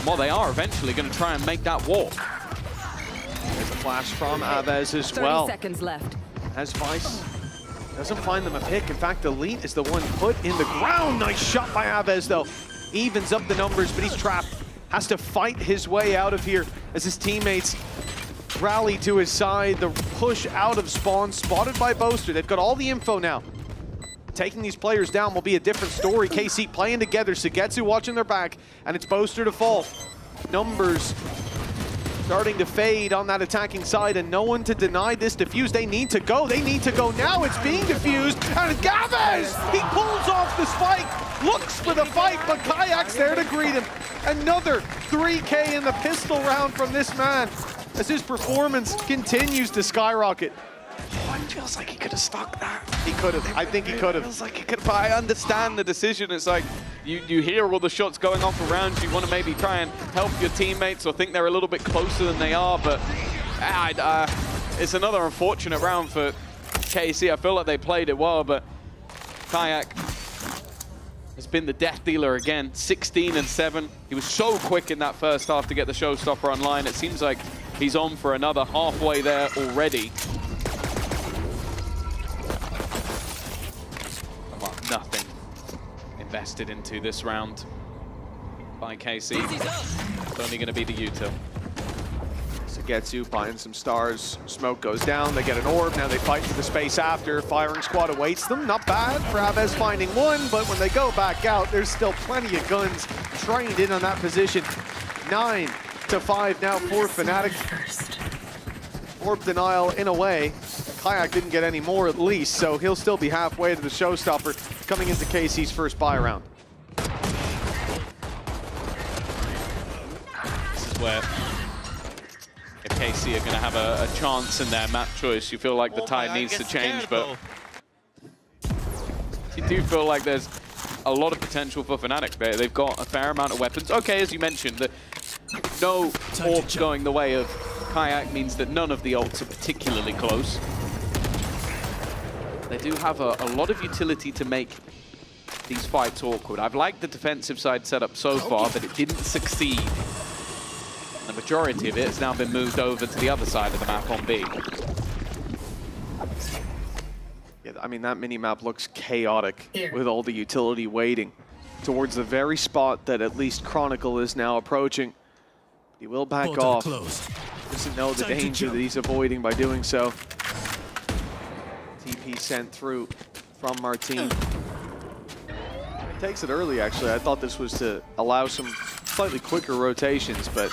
Well, they are eventually going to try and make that walk. There's a flash from Aves as well. 30 seconds left. As Vice doesn't find them a pick. In fact, Elite is the one put in the ground. Nice shot by Aves, though. Evens up the numbers, but he's trapped. Has to fight his way out of here as his teammates rally to his side. The push out of spawn, spotted by Boaster. They've got all the info now. Taking these players down will be a different story. KC playing together, Sugetsu watching their back, and it's Boaster to fall. Numbers starting to fade on that attacking side, and no one to deny this defuse. They need to go. They need to go now. It's being diffused, and Gavez! He pulls off the spike, looks for the fight, but Kayak's there to greet him. Another 3K in the pistol round from this man as his performance continues to skyrocket. Oh, it feels like he could have stuck that. He could have. I think he could have. Feels like he could. But I understand the decision. It's like you hear all the shots going off around you. You want to maybe try and help your teammates or think they're a little bit closer than they are. But it's another unfortunate round for KC. I feel like they played it well, but Kayak has been the death dealer again. 16-7. He was so quick in that first half to get the showstopper online. It seems like he's on for another halfway there already. Nothing invested into this round by KC. It's only going to be the util. Sugetsu buying some stars. Smoke goes down. They get an orb. Now they fight for the space after. Firing squad awaits them. Not bad for Aves finding one, but when they go back out, there's still plenty of guns trained in on that position. 9-5 now for FNATIC. Orb denial in a way. Kayak didn't get any more at least, so he'll still be halfway to the showstopper coming into KC's first buy round. This is where if KC are going to have a chance in their map choice, you feel like the tide needs to change, but you do feel like there's a lot of potential for FNATIC. They've got a fair amount of weapons. Okay, as you mentioned, that no orbs going the way of Kayak means that none of the ults are particularly close. They do have a lot of utility to make these fights awkward. I've liked the defensive side setup so far, but it didn't succeed. The majority of it has now been moved over to the other side of the map on B. Yeah, I mean, that mini-map looks chaotic with all the utility waiting towards the very spot that at least Chronicle is now approaching. He will back off. Doesn't know the danger that he's avoiding by doing so. TP sent through from Martin. He takes it early, actually. I thought this was to allow some slightly quicker rotations, but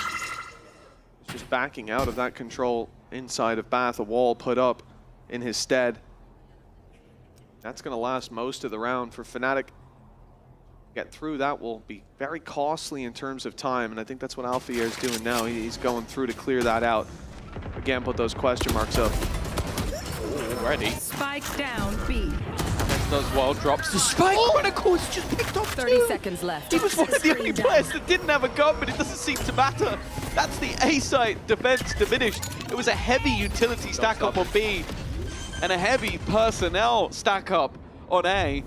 just backing out of that control inside of Bath, a wall put up in his stead. That's going to last most of the round for FNATIC. Get through that will be very costly in terms of time, and I think that's what Alfier is doing now. He's going through to clear that out. Again, put those question marks up. Already. Spike down, B. Does well, drops the spike. Oh, and of course, just picked up 30 seconds left. He was one of the only players that didn't have a gun, but it doesn't seem to matter. That's the A-side defense diminished. It was a heavy utility stack up on B and a heavy personnel stack up on A.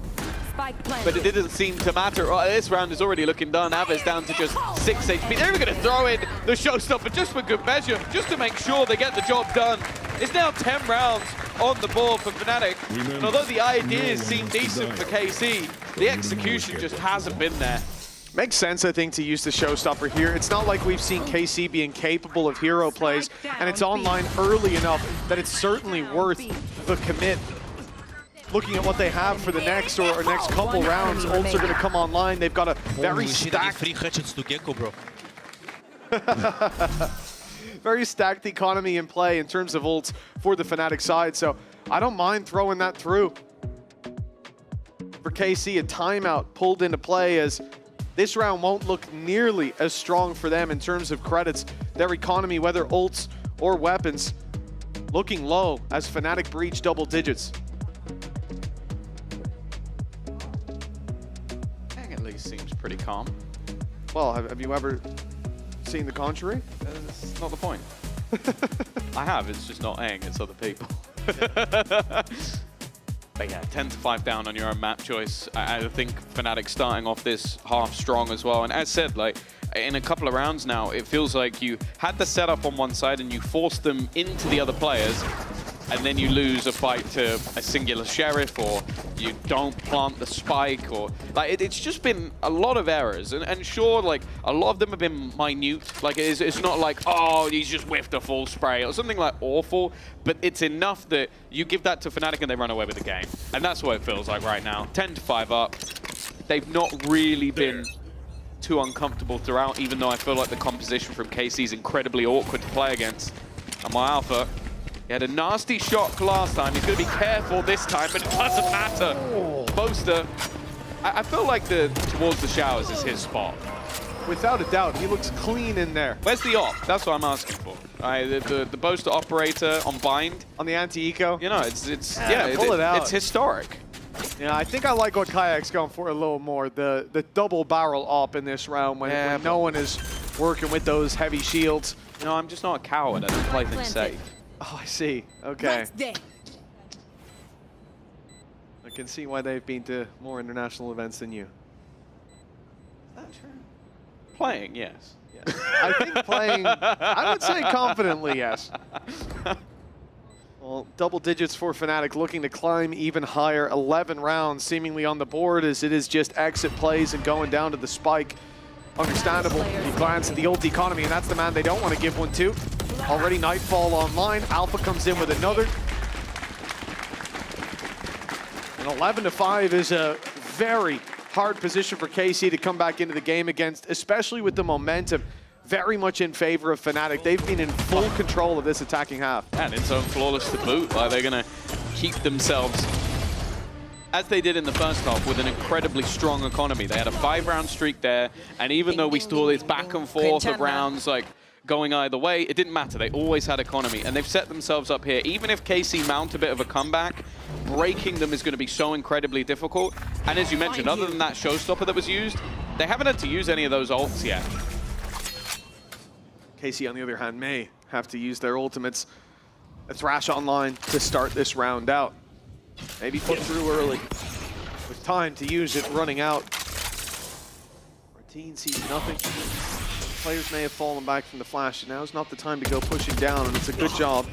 But it didn't seem to matter. Oh, this round is already looking done. Aves down to just 6 HP. They're even going to throw in the showstopper just for good measure, just to make sure they get the job done. It's now 10 rounds on the board for FNATIC. And although the ideas seem decent for KC, the execution just hasn't been there. Makes sense, I think, to use the showstopper here. It's not like we've seen KC being capable of hero plays, and it's online early enough that it's certainly worth the commit. Looking at what they have for the next or next couple rounds, ults are going to come online. They've got a very stacked... very stacked economy in play in terms of ults for the FNATIC side, so I don't mind throwing that through. For KC, a timeout pulled into play as this round won't look nearly as strong for them in terms of credits. Their economy, whether ults or weapons, looking low as FNATIC breach double digits. At least seems pretty calm. Well, have you ever seen the contrary? That's not the point. I have, it's just not Aang, it's other people. But yeah, 10-5 down on your own map choice. I think FNATIC starting off this half strong as well. And as said, like in a couple of rounds now, it feels like you had the setup on one side and you forced them into the other players. and then you lose a fight to a singular sheriff, or you don't plant the spike, or like it's just been a lot of errors. And sure, like a lot of them have been minute. Like it's not like, oh, he's just whiffed a full spray or something like awful, but it's enough that you give that to FNATIC and they run away with the game. And that's what it feels like right now. 10-5 up. They've not really been too uncomfortable throughout, even though I feel like the composition from KC is incredibly awkward to play against. And my Alpha, he had a nasty shock last time. He's going to be careful this time, but it doesn't matter. Boaster, I feel like towards the showers is his spot. Without a doubt, he looks clean in there. Where's the op? That's what I'm asking for. The Boaster operator on bind. On the anti-eco? You know, pull it out. It's historic. Yeah, I think I like what Kayak's going for a little more. The double barrel op in this round when no one is working with those heavy shields. No, I'm just not a coward. I don't play things safe. Oh, I see. Okay. I can see why they've been to more international events than you. Is that true? Playing, yes. I think playing, I would say confidently, yes. Well, double digits for FNATIC, looking to climb even higher. 11 rounds seemingly on the board as it is just exit plays and going down to the spike. Understandable. You glance at the ult economy, and that's the man they don't want to give one to. Already Nightfall online. Alpha comes in with another. And 11-5 is a very hard position for KC to come back into the game against, especially with the momentum very much in favor of FNATIC. They've been in full control of this attacking half. And it's so flawless to boot. Like, they're going to keep themselves, as they did in the first half, with an incredibly strong economy. They had a 5-round streak there, and even though we saw this back and forth of rounds like going either way, it didn't matter. They always had economy, and they've set themselves up here. Even if KC mount a bit of a comeback, breaking them is going to be so incredibly difficult. And as you mentioned, other than that showstopper that was used, they haven't had to use any of those ults yet. KC, on the other hand, may have to use their ultimates. A Thrash online to start this round out. Maybe put through early. With time to use it running out. Martine sees nothing. Players may have fallen back from the flash, and now's not the time to go pushing down, and it's a good job.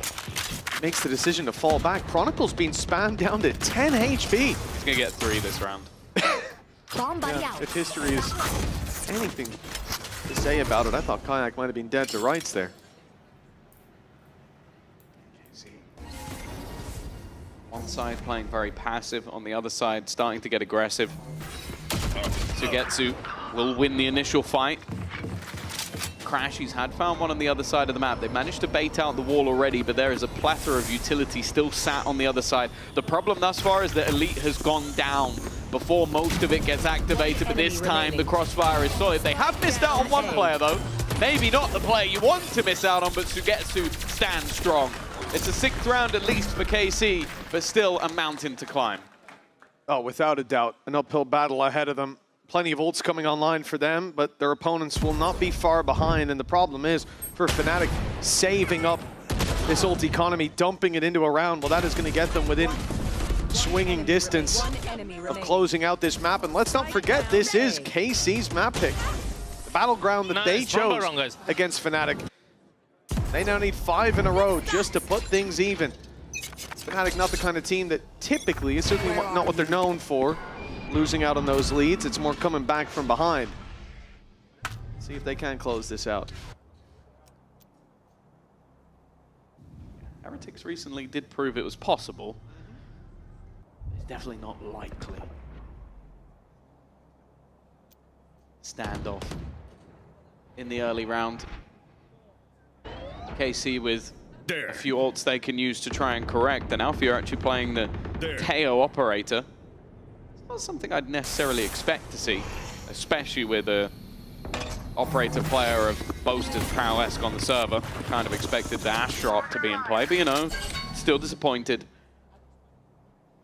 Makes the decision to fall back. Chronicle's been spammed down to 10 HP. He's going to get 3 this round. Yeah, if history is anything to say about it, I thought Kayak might have been dead to rights there. One side playing very passive, on the other side starting to get aggressive. Sugetsu will win the initial fight. Crashies had found one on the other side of the map. They managed to bait out the wall already, but there is a plethora of utility still sat on the other side. The problem thus far is that Elite has gone down before most of it gets activated, but this time the crossfire is solid. They have missed out on one player though. Maybe not the player you want to miss out on, but Sugetsu stands strong. It's a 6th round at least for KC, but still a mountain to climb. Oh, without a doubt, an uphill battle ahead of them. Plenty of ults coming online for them, but their opponents will not be far behind. And the problem is, for FNATIC, saving up this ult economy, dumping it into a round, well, that is going to get them within swinging distance of closing out this map. And let's not forget, this is KC's map pick. The battleground that they chose against FNATIC. They now need 5 in a row just to put things even. FNATIC not the kind of team that typically is certainly not what they're known for. Losing out on those leads, it's more coming back from behind. See if they can close this out. Heretics recently did prove it was possible. It's definitely not likely. Standoff in the early round. KC with a few ults they can use to try and correct, and Alfie are actually playing the KO operator. It's not something I'd necessarily expect to see, especially with a operator player of Boaster's prowess on the server. Kind of expected the Ash drop to be in play, but you know, still disappointed.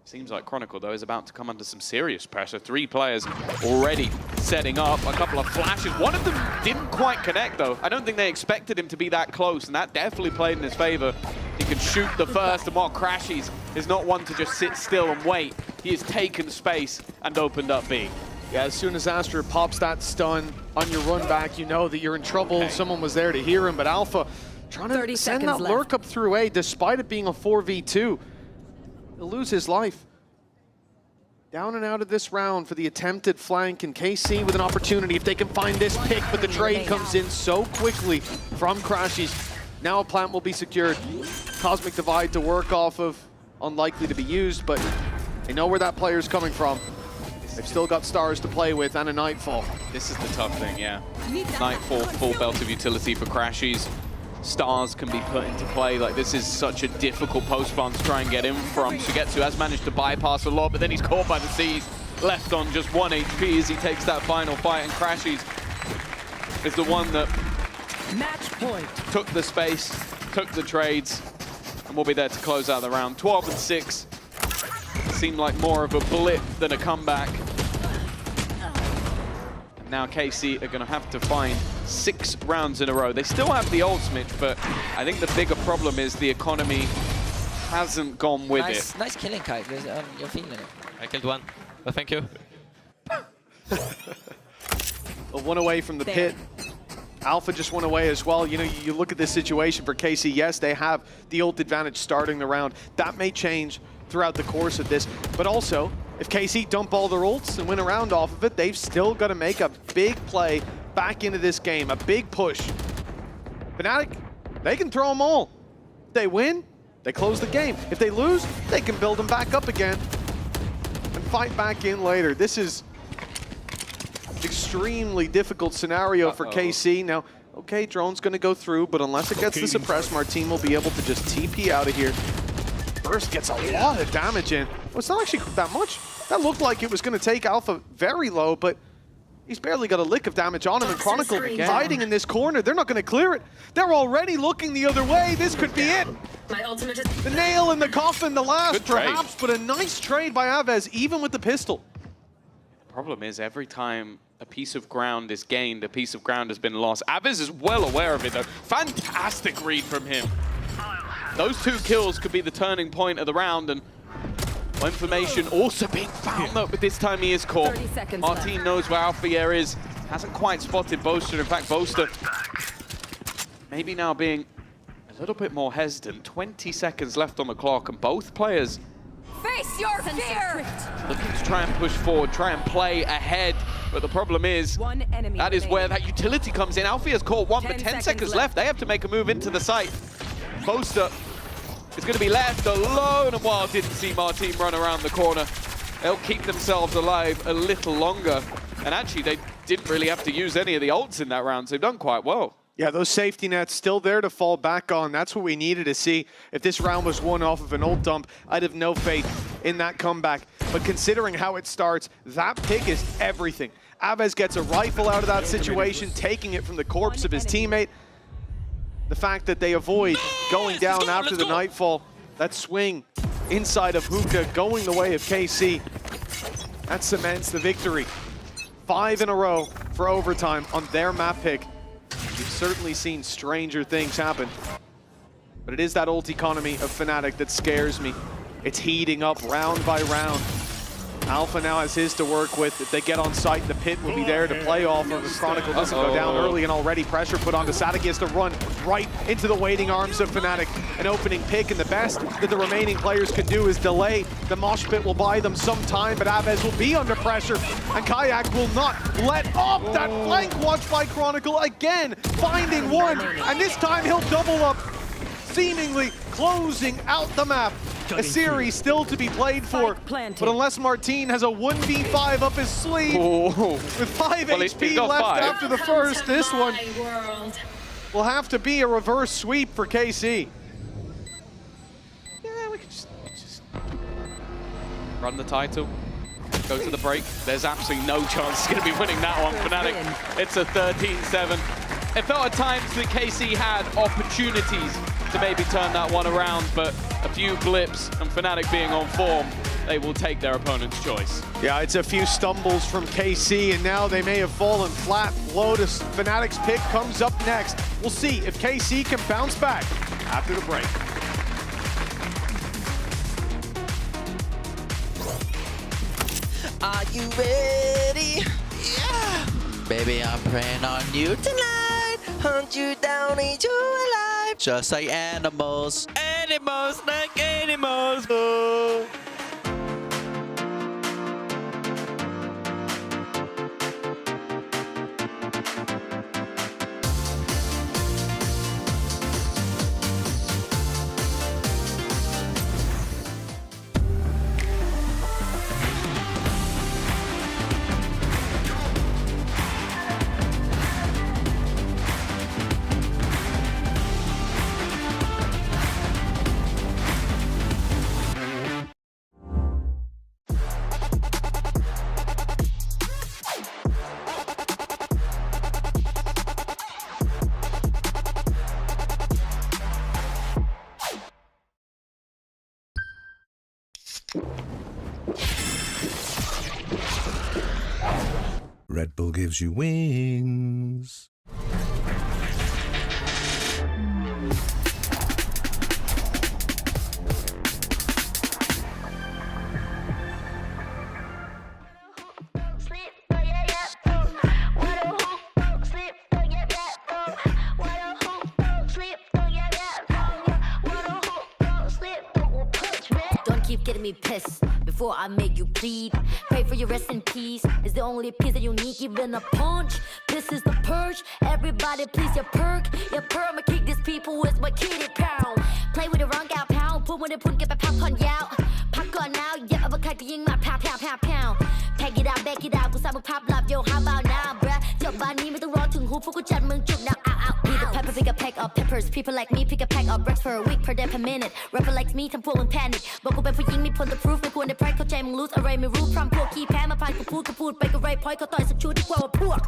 Seems like Chronicle, though, is about to come under some serious pressure. 3 players already setting up, a couple of flashes. One of them didn't quite connect, though. I don't think they expected him to be that close, and that definitely played in his favor. He could shoot the first, and while Crashies is not one to just sit still and wait, he has taken space and opened up B. Yeah, as soon as Astra pops that stun on your run back, you know that you're in trouble. Someone was there to hear him, but Alpha Trying to send that lurk up through A, despite it being a 4v2. He'll lose his life. Down and out of this round for the attempted flank, and KC with an opportunity if they can find this pick, but the trade comes in so quickly from Crashies. Now a plant will be secured. Cosmic Divide to work off of, unlikely to be used, but they know where that player's coming from. They've still got stars to play with and a Nightfall. This is the tough thing, yeah. Nightfall, full belt of utility for Crashies. Stars can be put into play. Like, this is such a difficult post plant to try and get in from. Sugetsu has managed to bypass a lot, but then he's caught by the Seas. Left on just 1 HP as he takes that final fight, and Crashies is the one that Match point. took the space, took the trades, and will be there to close out the round. 12 and 6. Seemed like more of a blip than a comeback. Now KC are going to have to find 6 rounds in a row. They still have the ultimate, but I think the bigger problem is the economy hasn't gone with it. Nice killing, Kai. You're feeling it. I killed one. Well, thank you. One away from the pit. Alpha just went away as well. You know, you look at this situation for KC. Yes, they have the ult advantage starting the round. That may change throughout the course of this, but also, if KC dump all their ults and win a round off of it, they've still got to make a big play back into this game, a big push. FNATIC, they can throw them all. If they win, they close the game. If they lose, they can build them back up again and fight back in later. This is an extremely difficult scenario for KC. Now, okay, drone's going to go through, but unless it gets the suppress, Martin will be able to just TP out of here. Burst gets a lot of damage in. Well, it's not actually that much. That looked like it was going to take Alpha very low, but he's barely got a lick of damage on him. And Chronicle hiding in this corner. They're not going to clear it. They're already looking the other way. This could be it. The nail in the coffin, the last perhaps, but a nice trade by Aves, even with the pistol. The problem is every time a piece of ground is gained, a piece of ground has been lost. Aves is well aware of it, though. Fantastic read from him. Those 2 kills could be the turning point of the round, and information also being found up, but this time he is caught. Martin knows where Alfier is. Hasn't quite spotted Boaster. In fact, Boaster maybe now being a little bit more hesitant. 20 seconds left on the clock, and both players Face your fear! looking to try and push forward, try and play ahead. But the problem is, that is where that utility comes in. Alfier's caught 1, but 10 seconds left. They have to make a move into the site. Boaster is going to be left alone, and while didn't see Martin run around the corner, they'll keep themselves alive a little longer. And actually, they didn't really have to use any of the ults in that round, so they've done quite well. Yeah, those safety nets still there to fall back on. That's what we needed to see. If this round was won off of an ult dump, I'd have no faith in that comeback. But considering how it starts, that pick is everything. Aves gets a rifle out of that situation, taking it from the corpse of his teammate. The fact that they avoid going down after the Nightfall, that swing inside of Hookah going the way of KC, that cements the victory. 5 in a row for overtime on their map pick. We've certainly seen stranger things happen, but it is that ult economy of FNATIC that scares me. It's heating up round by round. Alpha now has his to work with. If they get on site, the pit will be there to play off of. If Chronicle doesn't go down early, and already pressure put onto Sadik. He has to run right into the waiting arms of FNATIC. An opening pick, and the best that the remaining players can do is delay. The mosh pit will buy them some time, but Aves will be under pressure, and Kayak will not let up. That flank watch by Chronicle again, finding one, and this time he'll double up, seemingly closing out the map. A series still to be played for, but unless Martin has a 1v5 up his sleeve, with 5 HP left after the first, this one will have to be a reverse sweep for KC. Yeah, we could just run the title, go to the break. There's absolutely no chance he's going to be winning that one. FNATIC, it's a 13-7. It felt at times that KC had opportunities to maybe turn that one around, but a few blips and FNATIC being on form, they will take their opponent's choice. Yeah, it's a few stumbles from KC, and now they may have fallen flat. Lotus, FNATIC's pick comes up next. We'll see if KC can bounce back after the break. Are you ready? Yeah! Baby, I'm praying on you tonight. Hunt you down, eat you alive. just like animals. Animals like animals. Oh. Red Bull gives you wings. Don't keep getting me pissed before I make you bleed. Pray for your rest in peace. It's the only piece that you need, even a punch. This is the purge. Everybody, please, your perk. Your perk, I'ma kick these people with my kitty pound. Play with the wrong gal pound. Put when they put get my pop on out. Pop on now, yeah, I'm a kite to my pound, pound, pound, pound. Pack it out, back it out. กูสร้างมึงภาพลับ yo, how about now, bruh? จบบ้านนี้ไม่ต้องรอถึงหูพวกกูจัดมึงจุกnow, ow, ow. Be the pepper, pick a pack of peppers. People like me pick a pack of bricks for a week per day per minute. Rapper like me ทำพวกมึง panic บอกกูเป็นผู้หญิงมีผล the proof ไม่ควรได้ pride เข้าใจมึง lose อะไรไม่รู้พร้อมพวกขี้แพ้มาพานกูพูดไปก็ไรพอยเขาต่อยสักชุดดีกว่าว่าพวก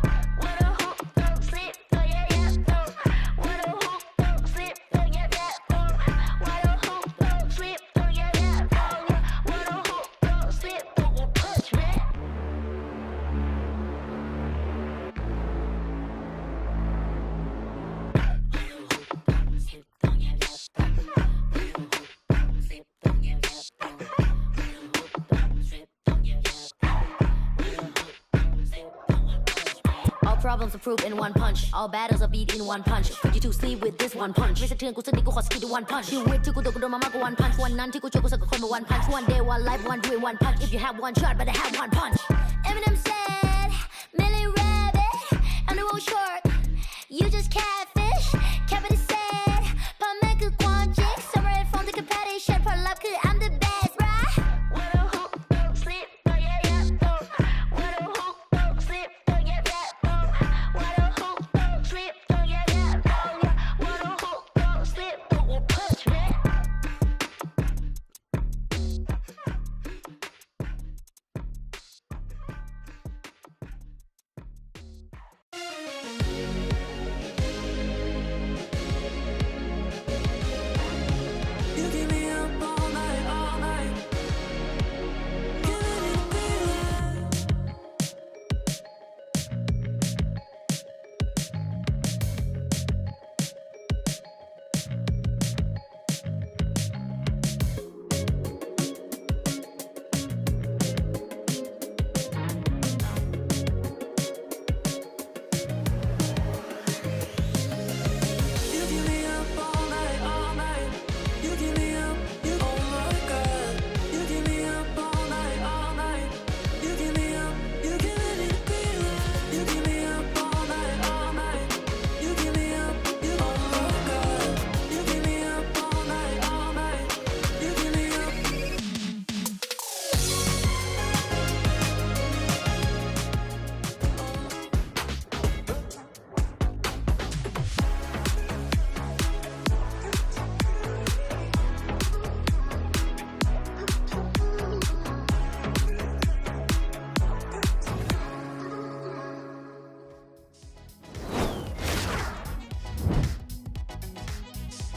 Problems are proved in one punch. All battles are beat in one punch. Put you to sleep with this one punch. ไม่สะเทือนกูสักนิดกูขอสกิด one punch. ชีวิตที่กูโดนมามากกว่า one punch. วันนั้นที่กูเจอกูสักคนมา one punch. One day, one life, one dream, one punch. If you have one shot, better have one punch. Eminem said, Millie Rabbit, I'm the road shark. You just catfish. Kevin said, พ่อแม่คือความจริง Summer and phone ที่คือ competition ผลลัพธ์คือ I'm the best, right?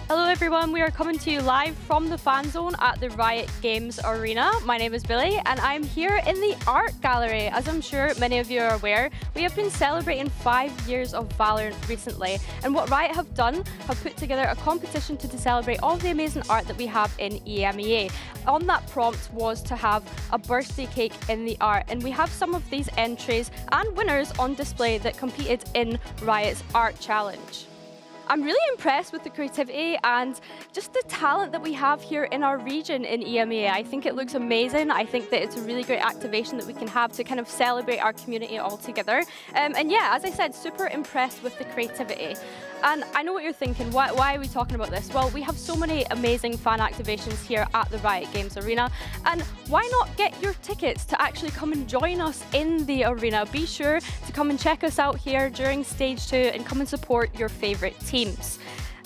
Hello everyone, we are coming to you live from the fan zone at the Riot Games Arena. My name is Billy and I'm here in the art gallery. As I'm sure many of you are aware, we have been celebrating 5 years of VALORANT recently, and what Riot have done have put together a competition to celebrate all the amazing art that we have in EMEA. On that prompt was to have a birthday cake in the art, and we have some of these entries and winners on display that competed in Riot's art challenge. I'm really impressed with the creativity and just the talent that we have here in our region in EMEA. I think it looks amazing. I think that it's a really great activation that we can have to kind of celebrate our community all together. And yeah, as I said, super impressed with the creativity. And I know what you're thinking, why are we talking about this? Well, we have so many amazing fan activations here at the Riot Games Arena, and why not get your tickets to actually come and join us in the arena? Be sure to come and check us out here during Stage 2 and come and support your favourite teams.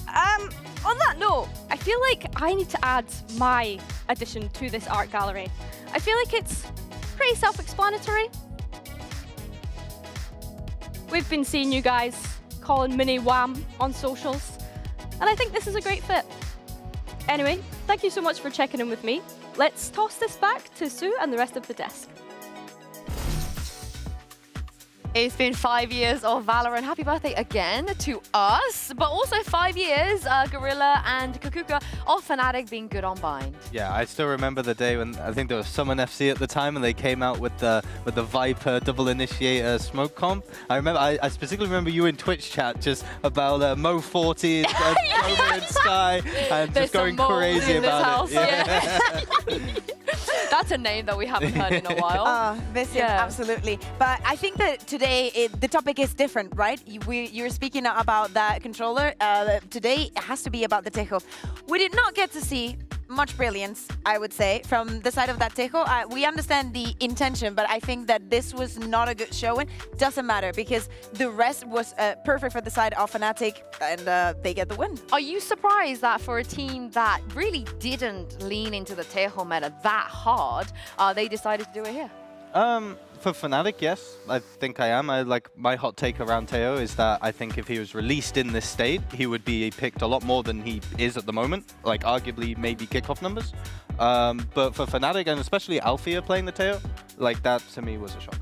On that note, I feel like I need to add my addition to this art gallery. I feel like it's pretty self-explanatory. We've been seeing you guys calling Mini Wham on socials, and I think this is a great fit. Anyway, thank you so much for checking in with me. Let's toss this back to Sue and the rest of the desk. It's been 5 years of Valorant. Happy birthday again to us, but also 5 years, Gorilla and Kakuka of FNATIC being good on bind. Yeah, I still remember the day when I think there was Summon FC at the time, and they came out with the Viper double initiator smoke comp. I specifically remember you in Twitch chat just about Mo 40 and over in Sky and There's just going some moles crazy in this about house, it. That's a name that we haven't heard in a while. Listen, absolutely. But I think that today the topic is different, right? You're speaking about that controller. Today it has to be about the Tejo. We did not get to see much brilliance, I would say, from the side of that Tejo. We understand the intention, but I think that this was not a good showing. Doesn't matter, because the rest was perfect for the side of FNATIC, and they get the win. Are you surprised that for a team that really didn't lean into the Tejo meta that hard, they decided to do it here? For FNATIC, yes, I think I am. My hot take around Teo is that I think if he was released in this state, he would be picked a lot more than he is at the moment, like arguably maybe kickoff numbers. But for FNATIC, and especially Alfia playing the Teo, like that to me was a shock.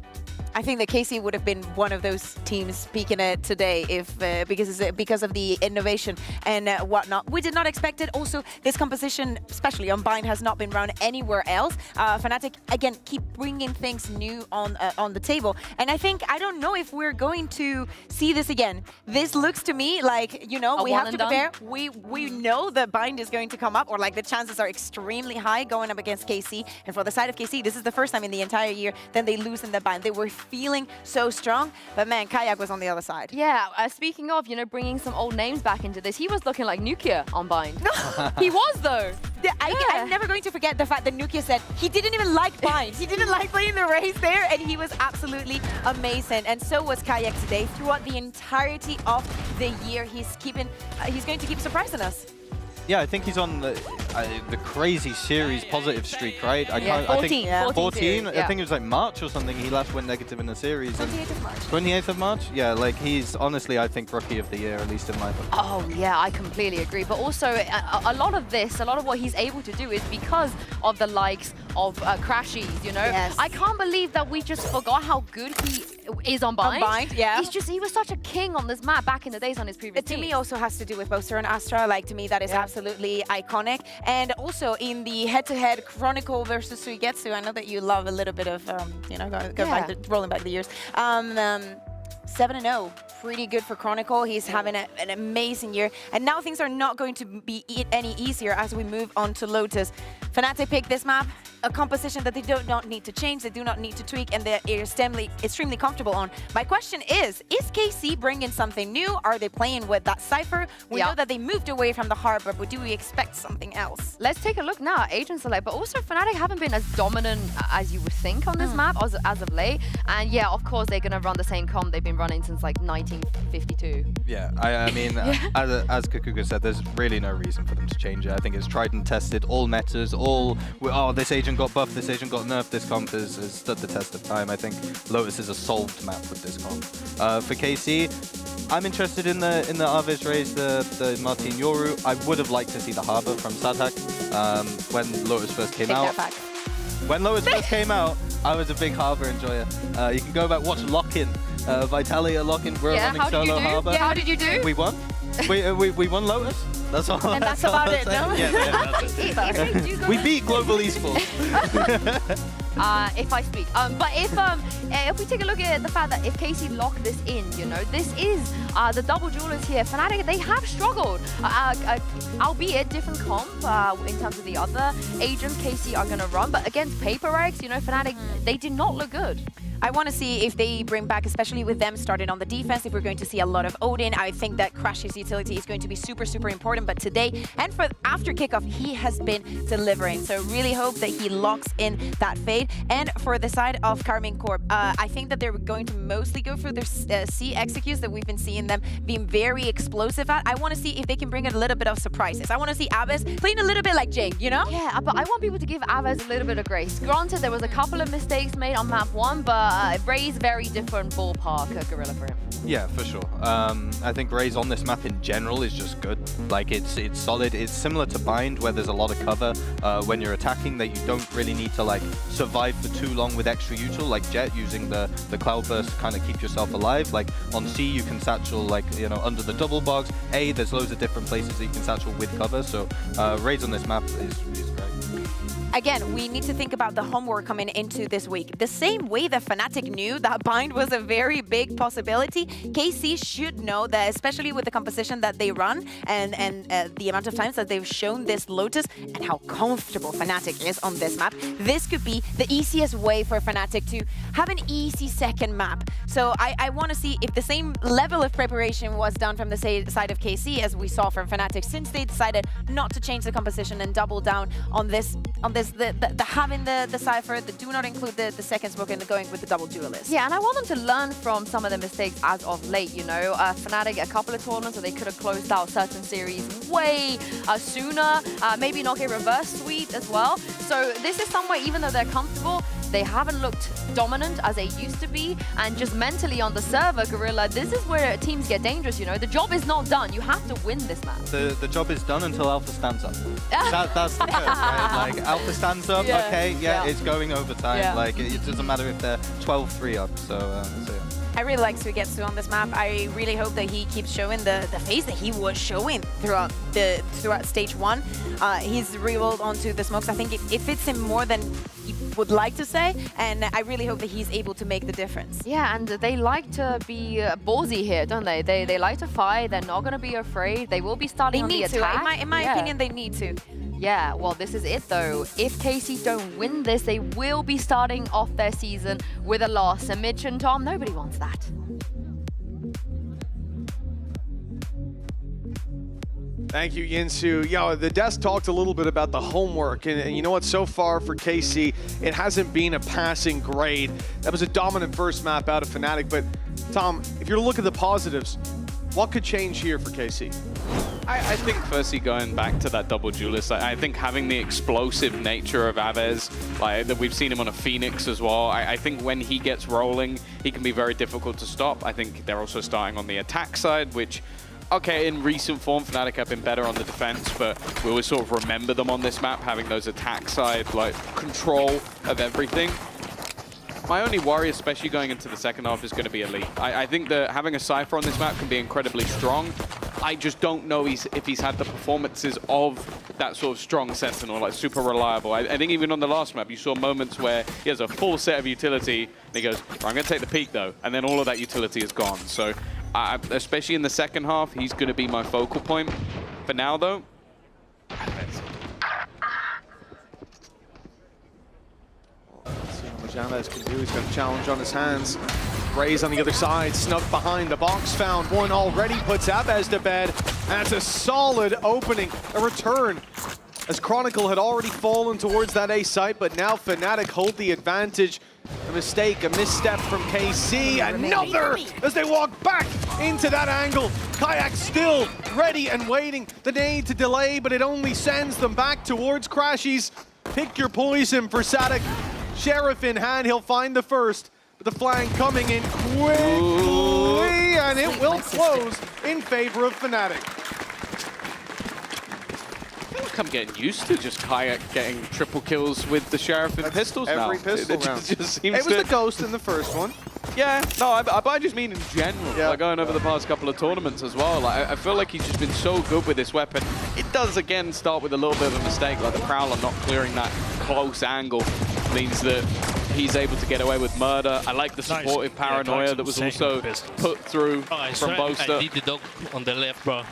I think that KC would have been one of those teams speaking it today if because of the innovation and whatnot. We did not expect it. Also, this composition, especially on Bind, has not been run anywhere else. FNATIC, again, keep bringing things new on the table. And I don't know if we're going to see this again. This looks to me like, you know, we have to prepare. We know that Bind is going to come up, or like the chances are extremely high going up against KC. And for the side of KC, this is the first time in the entire year that they lose in the Bind. They were feeling so strong, but man, Kayak was on the other side. Yeah, speaking of, you know, bringing some old names back into this, he was looking like Nukia on Bind. He was, though. I'm never going to forget the fact that Nukia said he didn't even like Bind. He didn't like playing the race there, and he was absolutely amazing. And so was Kayak today. Throughout the entirety of the year, he's going to keep surprising us. Yeah, I think he's on the crazy series positive streak, right? 14. I think 14. Yeah. I think it was like March or something. He last went negative in the series. 28th of March. 28th of March? Yeah, like he's honestly, I think, rookie of the year, at least in my book. Oh, yeah, I completely agree. But also, a lot of what he's able to do is because of the likes of Crashies, you know? Yes. I can't believe that we just forgot how good he is on Bind. On Bind, yeah. He was such a king on this map back in the days on his previous team. To me, also has to do with Boaster and Astra. Like, to me, that is absolutely iconic. And also in the head-to-head Chronicle versus Suigetsu, I know that you love a little bit of, you know, rolling back the years. 7-0, pretty good for Chronicle. He's having an amazing year. And now things are not going to be any easier as we move on to Lotus. FNATIC picked this map, a composition that they do not need to change, they do not need to tweak, and they're extremely comfortable on. My question is KC bringing something new? Are they playing with that Cypher? We know that they moved away from the Harbor, but do we expect something else? Let's take a look now at Agent Select, but also FNATIC haven't been as dominant as you would think on this map as of late. And yeah, of course, they're going to run the same comp they've been running since like 1952. Yeah, I mean, as Kakuga said, there's really no reason for them to change it. I think it's tried and tested, all metas, this agent got buffed, this agent got nerfed, this comp has stood the test of time. I think Lotus is a solved map with this comp. For KC, I'm interested in the Arvis raise, the Martin Yoru. I would have liked to see the Harbor from Sadhak when Lotus first came out. When Lotus first came out, I was a big Harbor enjoyer. You can go back, watch Lock-In. Vitalia Lock-In, we're running solo Harbor. Yeah, how did you do? We won. We won Lotus. That's all. And that's about it, no? Yeah, that's it. We beat Global Esports. if I speak. But if we take a look at the fact that if KC lock this in, you know, this is the double jewelers here. FNATIC, they have struggled, albeit different comp in terms of the other agents KC are going to run. But against Paperex, you know, FNATIC, they did not look good. I want to see if they bring back, especially with them starting on the defense, if we're going to see a lot of Odin. I think that Crash's utility is going to be super, super important. But today, and for after kickoff, he has been delivering. So really hope that he locks in that fade. And for the side of Karmine Corp, I think that they're going to mostly go for their C executes that we've been seeing them being very explosive at. I want to see if they can bring a little bit of surprises. I want to see Abbas playing a little bit like Jing, you know? Yeah, but I want people to give Abbas a little bit of grace. Granted, there was a couple of mistakes made on map 1, but Ray's very different ballpark, Gorilla, for him. Yeah, for sure. I think Ray's on this map in general is just good. Like, it's solid. It's similar to Bind, where there's a lot of cover when you're attacking that you don't really need to, like, survive for too long with extra util, like Jet using the Cloud Burst to kind of keep yourself alive. Like, on C, you can satchel, like, you know, under the double box. A, there's loads of different places that you can satchel with cover. So Ray's on this map is great. Again, we need to think about the homework coming into this week. The same way that FNATIC knew that Bind was a very big possibility, KC should know that, especially with the composition that they run and the amount of times that they've shown this Lotus and how comfortable FNATIC is on this map, this could be the easiest way for FNATIC to have an easy second map. So I want to see if the same level of preparation was done from the side of KC as we saw from FNATIC, since they decided not to change the composition and double down on this the having the Cypher, the do not include the second smoke and the going with the double duelist. Yeah, and I want them to learn from some of the mistakes as of late, you know. FNATIC, a couple of tournaments where they could have closed out certain series way sooner, maybe not get reverse sweep as well. So this is somewhere, even though they're comfortable, they haven't looked dominant as they used to be, and just mentally on the server, Gorilla, this is where teams get dangerous, you know. The job is not done. You have to win this map. The job is done until Alpha stands up. That's the curse, right? Like, Alpha stands up, Yeah. okay, yeah, it's going overtime. Yeah. Like, it doesn't matter if they're 12-3 up, so yeah. I really like Suigetsu on this map. I really hope that he keeps showing the face that he was showing throughout stage 1. He's rerolled onto the smokes. I think it fits him more than he would like to say, and I really hope that he's able to make the difference. Yeah, and they like to be ballsy here, don't they? They like to fight. They're not going to be afraid. They will be starting on the attack. In my opinion, they need to. Yeah, well, this is it, though. If KC don't win this, they will be starting off their season with a loss. And Mitch and Tom, nobody wants that. Thank you, Yinsu. Yo, the desk talked a little bit about the homework, and you know what? So far for KC, it hasn't been a passing grade. That was a dominant first map out of FNATIC, but Tom, if you're to look at the positives, what could change here for KC? I think firstly going back to that double duelist, I think having the explosive nature of Aves, like that we've seen him on a Phoenix as well. I think when he gets rolling, he can be very difficult to stop. I think they're also starting on the attack side, which, okay, in recent form, FNATIC have been better on the defense, but we always sort of remember them on this map, having those attack side, like, control of everything. My only worry, especially going into the second half, is going to be Elite. I think that having a Cypher on this map can be incredibly strong. I just don't know if he's had the performances of that sort of strong Sentinel, like super reliable. I think even on the last map, you saw moments where he has a full set of utility, and he goes, I'm going to take the peak though, and then all of that utility is gone. So, especially in the second half, he's going to be my focal point. For now though, Let's see what James can do. He's got a challenge on his hands. Ray's on the other side, snuck behind the box, found one already, puts Abbas to bed. And that's a solid opening, a return. As Chronicle had already fallen towards that A site, but now FNATIC hold the advantage. A mistake, a misstep from KC, another as they walk back into that angle. Kayak still ready and waiting. The need to delay, but it only sends them back towards Crashies. Pick your poison for Sadik. Sheriff in hand, he'll find the first. But the flank coming in quickly, and it will close in favor of FNATIC. I feel like I'm getting used to just Kayak getting triple kills with the Sheriff and pistols now. Every pistol round. Just seems it was the Ghost in the first one. Yeah, no, I just mean in general, like going over the past couple of tournaments as well. Like, I feel like he's just been so good with this weapon. It does, again, start with a little bit of a mistake, like the Prowler not clearing that close angle. means that he's able to get away with murder. I like the supportive paranoia that was also put through from Boaster. I did the dog on the left, bro.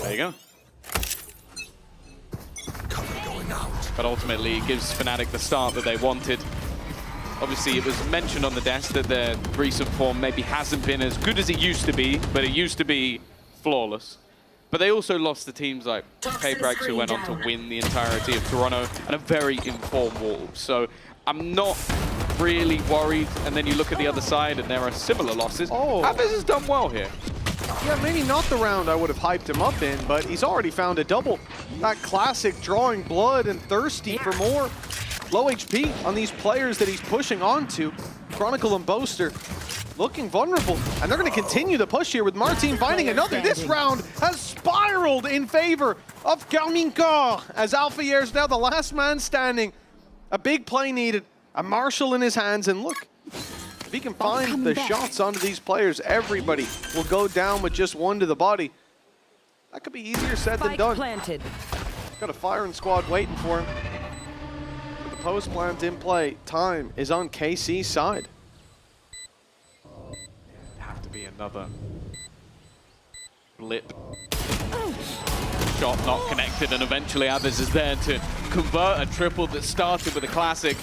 There you go. But ultimately, it gives FNATIC the start that they wanted. Obviously, it was mentioned on the desk that their recent form maybe hasn't been as good as it used to be, but it used to be flawless. But they also lost to teams like K-Prax, who went on to win the entirety of Toronto, and a very informed Wolves. So I'm not really worried. And then you look at the other side, and there are similar losses. Aviz has done well here. Yeah, maybe not the round I would have hyped him up in, but he's already found a double. That classic drawing blood and thirsty for more. Low HP on these players that he's pushing onto. Chronicle and Boaster looking vulnerable, and they're going to continue the push here with Martin finding another. This round has spiraled in favor of Galminka as Alphayer is now the last man standing. A big play needed, a Marshall in his hands, and look, if he can find the shots onto these players, everybody will go down with just one to the body. That could be easier said than done. Got a firing squad waiting for him. With the post plant in play, time is on KC's side. Have to be another blip. Shot not connected, and eventually Aviz is there to convert a triple that started with a classic.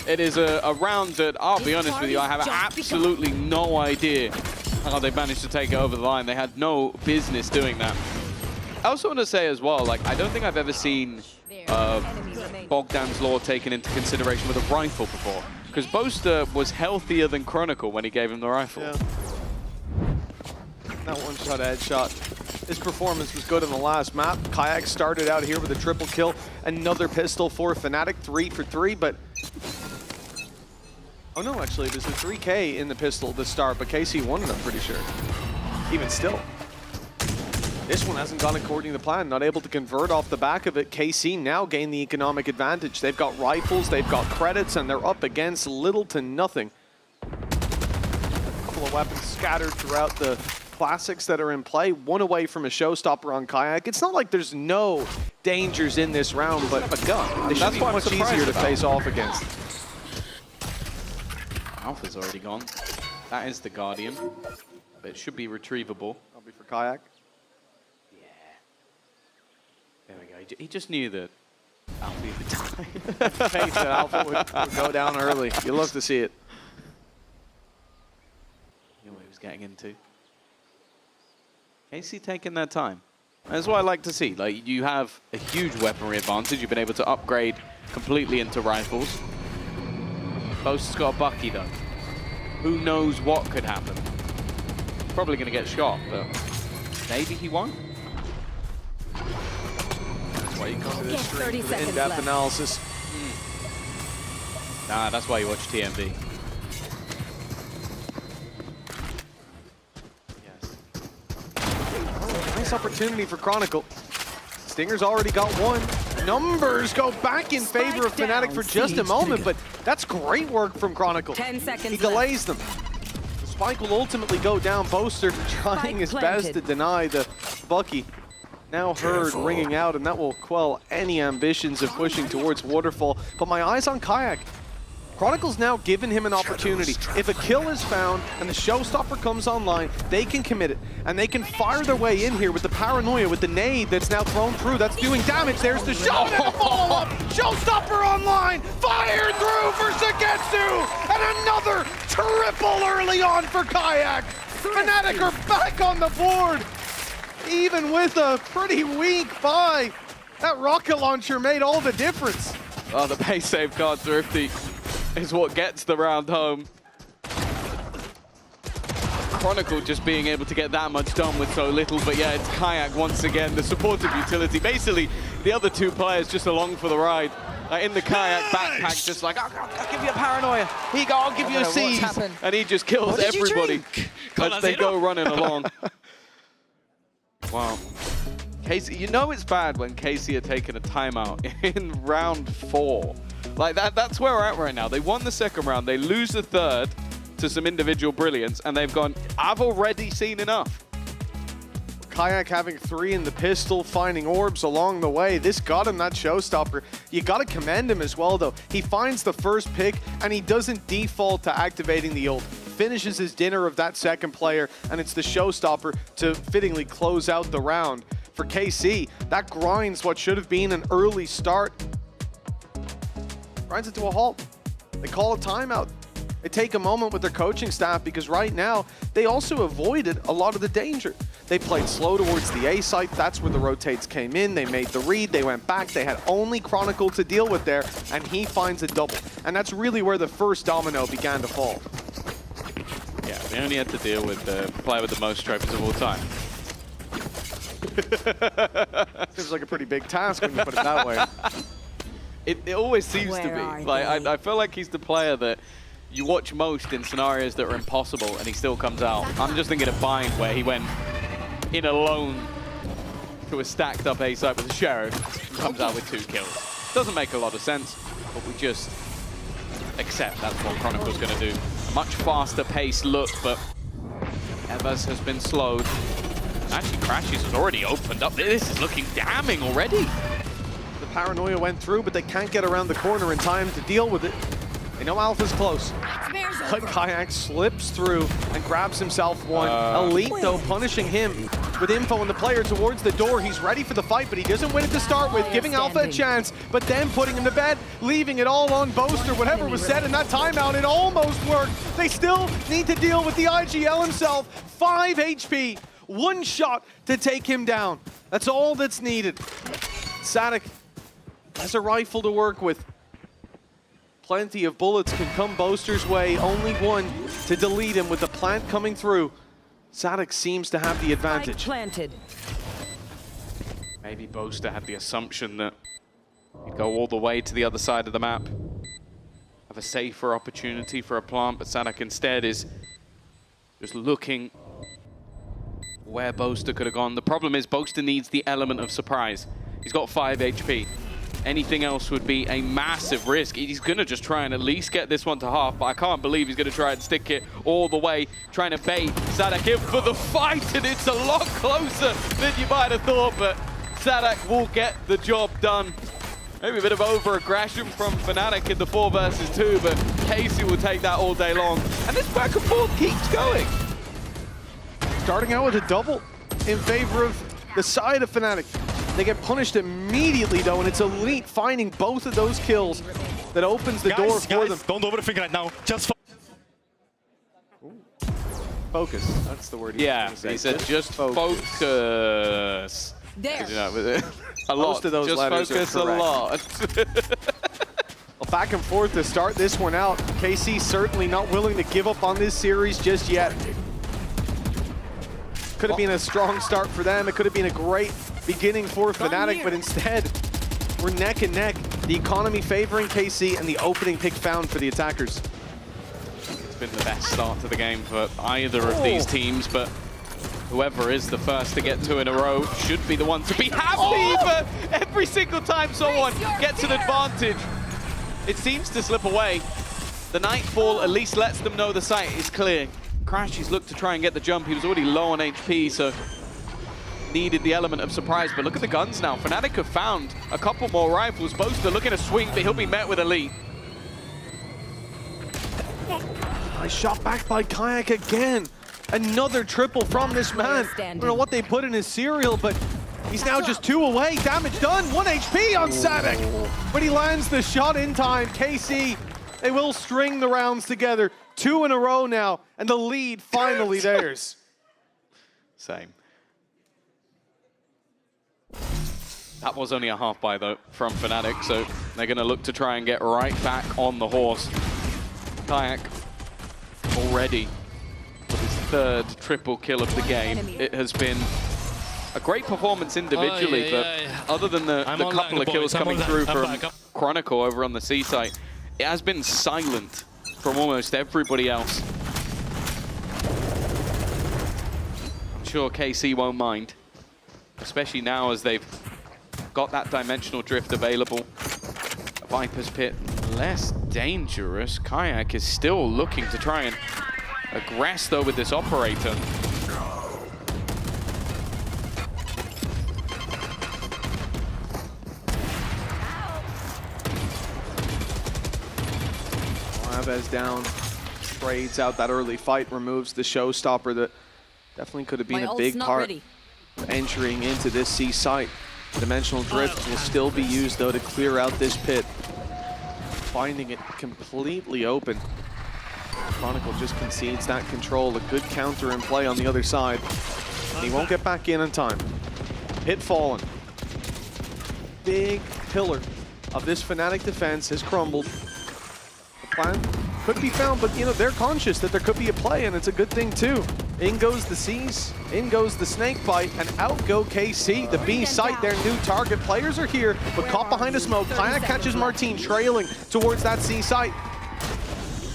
It is a round that, I'll be honest with you, I have absolutely no idea how they managed to take it over the line. They had no business doing that. I also want to say as well, like, I don't think I've ever seen Bogdan's Law taken into consideration with a rifle before, because Boaster was healthier than Chronicle when he gave him the rifle. Yeah. That one-shot headshot. His performance was good in the last map. Kayak started out here with a triple kill. Another pistol for FNATIC, 3 for 3, but... Oh no, actually, there's a 3K in the pistol to start, but KC won it, I'm pretty sure. Even still. This one hasn't gone according to plan, not able to convert off the back of it. KC now gain the economic advantage. They've got rifles, they've got credits, and they're up against little to nothing. A couple of weapons scattered throughout the classics that are in play, one away from a showstopper on Kayak. It's not like there's no dangers in this round, but a gun. They should be much easier to face off against. Alpha's already gone. That is the Guardian, but it should be retrievable. Probably for Kayak. Yeah. There we go. He just knew that Alpha would die. Faith that Alpha would go down early. You love to see it. You know what he was getting into. KC taking their time. That's what I like to see. Like, you have a huge weaponry advantage. You've been able to upgrade completely into rifles. Boaster's got a Bucky though. Who knows what could happen? Probably going to get shot, but maybe he won't. That's why you come to this stream for the in-depth analysis. Nah, that's why you watch TMV. Nice opportunity for Chronicle. Stinger's already got one. Numbers go back in favor of FNATIC for just a moment, but that's great work from Chronicle. 10 seconds He delays them. The spike will ultimately go down. Boaster trying his best to deny the Bucky. Now heard ringing out, and that will quell any ambitions of pushing towards Waterfall. But my eyes on Kayak. Chronicle's now given him an opportunity. If a kill is found and the showstopper comes online, they can commit it. And they can fire their way in here with the paranoia, with the nade that's now thrown through. That's doing damage. There's the shot and the follow-up. Showstopper online. Fired through for Sagetsu. And another triple early on for Kayak. FNATIC are back on the board. Even with a pretty weak buy, that rocket launcher made all the difference. Oh, the base save card thrifty is what gets the round home. Chronicle just being able to get that much done with so little, but yeah, it's Kayak once again, the supportive utility. Basically, the other two players just along for the ride. In the Kayak backpack, just like, I'll give you a paranoia. Here you go, I'll give you a seize. And he just kills everybody as they go running along. Wow. KC, you know it's bad when KC are taking a timeout in round 4. Like, that's where we're at right now. They won the second round, they lose the third to some individual brilliance, and they've gone, I've already seen enough. Kayak having 3 in the pistol, finding orbs along the way. This got him that showstopper. You got to commend him as well, though. He finds the first pick, and he doesn't default to activating the ult. Finishes his dinner of that second player, and it's the showstopper to fittingly close out the round. For KC, that grinds what should have been an early start. Grinds it to a halt. They call a timeout. They take a moment with their coaching staff because right now, they also avoided a lot of the danger. They played slow towards the A site. That's where the rotates came in. They made the read. They went back. They had only Chronicle to deal with there, and he finds a double. And that's really where the first domino began to fall. Yeah, they only had to deal with the player with the most trophies of all time. Seems like a pretty big task when you put it that way. It always seems to be. Like I feel like he's the player that you watch most in scenarios that are impossible and he still comes out. I'm just thinking of Bind where he went in alone to a stacked up A site with a Sheriff and comes out with 2 kills. Doesn't make a lot of sense, but we just accept that's what Chronicle's going to do. Much faster pace look, but Evers has been slowed. Actually, Crashes has already opened up. This is looking damning already. The paranoia went through, but they can't get around the corner in time to deal with it. They know Alpha's close. But Kayak slips through and grabs himself one. Elite, though, punishing him with info on the player towards the door. He's ready for the fight, but he doesn't win it to start with, giving Alpha a chance, but then putting him to bed, leaving it all on Boaster. Whatever was said in that timeout, it almost worked. They still need to deal with the IGL himself. 5 HP, 1 shot to take him down. That's all that's needed. FNATIC has a rifle to work with. Plenty of bullets can come Boaster's way. Only 1 to delete him with the plant coming through. FNATIC seems to have the advantage. Planted. Maybe Boaster had the assumption that he'd go all the way to the other side of the map. Have a safer opportunity for a plant, but FNATIC instead is just looking where Boaster could have gone. The problem is Boaster needs the element of surprise. He's got 5 HP. Anything else would be a massive risk. He's going to just try and at least get this one to half, but I can't believe he's going to try and stick it all the way, trying to bait FNATIC in for the fight, and it's a lot closer than you might have thought, but FNATIC will get the job done. Maybe a bit of over-aggression from FNATIC in the 4 versus 2, but KC will take that all day long. And this back and forth keeps going. Starting out with a double in favor of the side of FNATIC. They get punished immediately, though, and it's Elite finding both of those kills that opens the door for them. Don't overthink right now. Just focus. That's the word. He said just focus. There. You know, a lot. Most of those just letters focus are a correct. lot. Well, back and forth to start this one out. KC certainly not willing to give up on this series just yet. Could have been a strong start for them. It could have been a great beginning for FNATIC, but instead, we're neck and neck. The economy favoring KC and the opening pick found for the attackers. It's been the best start to the game for either of these teams, but whoever is the first to get 2 in a row should be the one to be happy, but every single time someone gets an advantage, it seems to slip away. The Nightfall at least lets them know the site is clear. Crashes looked to try and get the jump. He was already low on HP, so needed the element of surprise. But look at the guns now. FNATIC have found a couple more rifles. Boaster looking to swing, but he'll be met with Elite. Nice shot back by Kayak again. Another triple from this man. I don't know what they put in his cereal, but he's now just 2 away. Damage done. 1 HP on FNATIC. But he lands the shot in time. KC, they will string the rounds together. 2 in a row now, and the lead finally theirs. Same. That was only a half buy, though, from FNATIC, so they're going to look to try and get right back on the horse. Kayak already with his 3rd triple kill of the game. It has been a great performance individually, but other than the couple of kills coming through from Chronicle over on the C site, it has been silent from almost everybody else. I'm sure KC won't mind, especially now as they've got that dimensional drift available. Viper's Pit less dangerous. Kayak is still looking to try and aggress though with this operator. Chavez down, trades out that early fight, removes the showstopper that definitely could have been a big part of entering into this C site. Dimensional Drift will still be used though to clear out this pit, finding it completely open. Chronicle just concedes that control, a good counter in play on the other side. And he won't get back in time. Pit fallen. Big pillar of this Fnatic defense has crumbled. The plan could be found, but you know, they're conscious that there could be a play, and it's a good thing too. In goes the C's, in goes the snake bite, and out go KC. The B site, their new target. Players are here, but caught behind a smoke. Kayak catches Martin trailing towards that C site.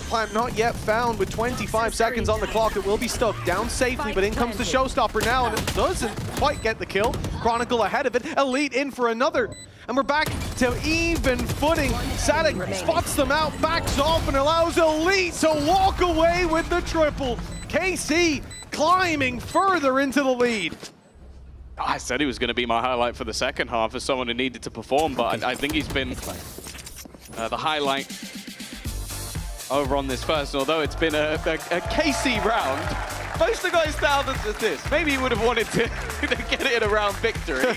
Plant not yet found with 25 seconds on the clock. It will be stuck down safely, but in comes the showstopper now, and it doesn't quite get the kill. Chronicle ahead of it. Elite in for another. And we're back to even footing. FNATIC spots them out, backs off, and allows Elite to walk away with the triple. KC climbing further into the lead. I said he was going to be my highlight for the second half as someone who needed to perform, but I think he's been the highlight over on this first. Although it's been a KC round, most of the guys down as this. Maybe he would have wanted to get it in a round victory,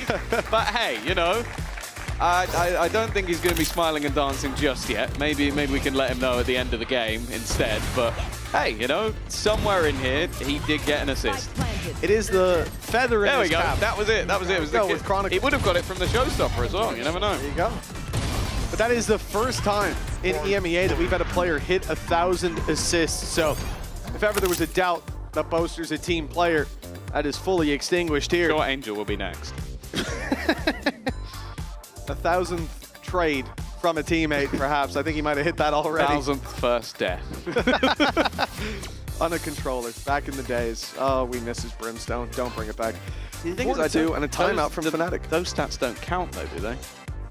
but hey, you know, I don't think he's going to be smiling and dancing just yet. Maybe we can let him know at the end of the game instead. But hey, you know, somewhere in here he did get an assist. It is the feather in there his we go. cap. That was it. That was it. It was the with Chronicle. He would have got it from the showstopper as well. You never know. There you go. But that is the first time in EMEA that we've had a player hit 1,000 assists. So if ever there was a doubt that Boaster's a team player, that is fully extinguished here. Sure, Angel will be next. 1,000th trade from a teammate, perhaps. I think he might have hit that already. 1,000th first death. On a controller, back in the days. Oh, we miss his Brimstone. Don't bring it back. The things I do, and a timeout from Fnatic. Those stats don't count though, do they?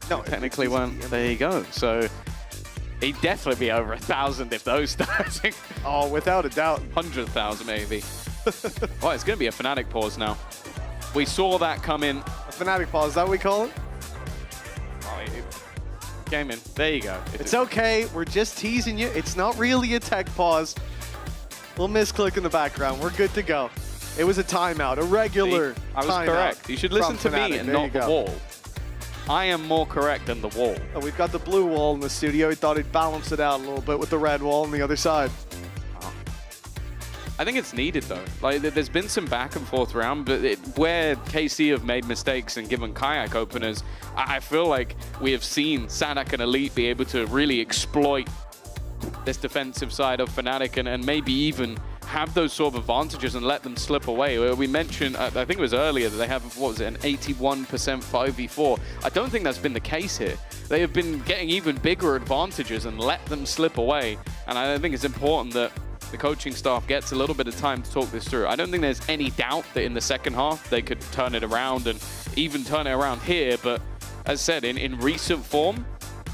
No, technically won't. There you go. So he'd definitely be over 1,000 if those stats. Oh, without a doubt. 100,000 maybe. Oh, it's going to be a Fnatic pause now. We saw that come in. A Fnatic pause, is that what we call it? Oh, it came in. There you go. It's okay. We're just teasing you. It's not really a tech pause. We'll misclick in the background. We're good to go. It was a timeout, a regular I was timeout correct. You should listen to from me Fnatic. and There you not the go. wall. I am more correct than the wall. Oh, we've got the blue wall in the studio. He thought he'd balance it out a little bit with the red wall on the other side. I think it's needed though. Like there's been some back and forth round, but where KC have made mistakes and given Kayak openers, I feel like we have seen FNATIC and Elite be able to really exploit this defensive side of Fnatic and maybe even have those sort of advantages and let them slip away. We mentioned, I think it was earlier, that they have, what was it, an 81% 5v4. I don't think that's been the case here. They have been getting even bigger advantages and let them slip away. And I think it's important that the coaching staff gets a little bit of time to talk this through. I don't think there's any doubt that in the second half they could turn it around and even turn it around here. But as said, in recent form,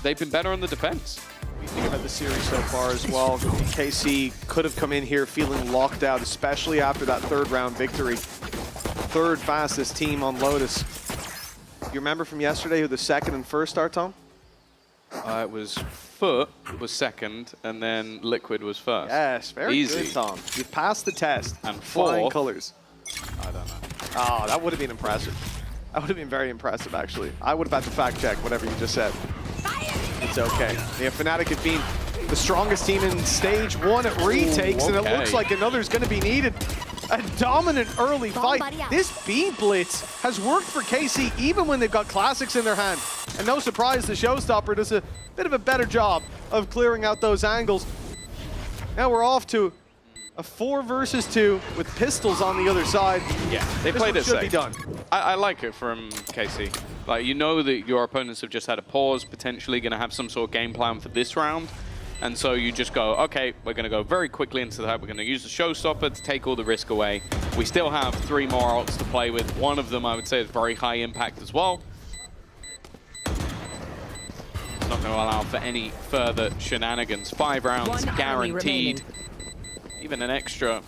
they've been better on the defense. We think about the series so far as well. KC could have come in here feeling locked out, especially after that third round victory. Third fastest team on Lotus. You remember from yesterday who the second and first are, Tom? It was Foot was second, and then Liquid was first. Yes, very Easy. good, Tom. You've passed the test. And flying fourth. colors. I don't know. Oh, that would have been impressive. That would have been very impressive, actually. I would have had to fact check whatever you just said. It's okay. Yeah, Fnatic have been the strongest team in stage one at retakes, and it looks like another's going to be needed. A dominant early fight. This B blitz has worked for KC even when they've got classics in their hand. And no surprise, the showstopper does a bit of a better job of clearing out those angles. Now we're off to a 4 versus 2 with pistols on the other side. Yeah, they This played one it should safe. be done. I like it from KC. Like, you know that your opponents have just had a pause, potentially going to have some sort of game plan for this round. And so you just go, okay, we're going to go very quickly into that. We're going to use the showstopper to take all the risk away. We still have 3 more ults to play with. One of them, I would say, is very high impact as well. It's not going to allow for any further shenanigans. 5 rounds guaranteed. Even an extra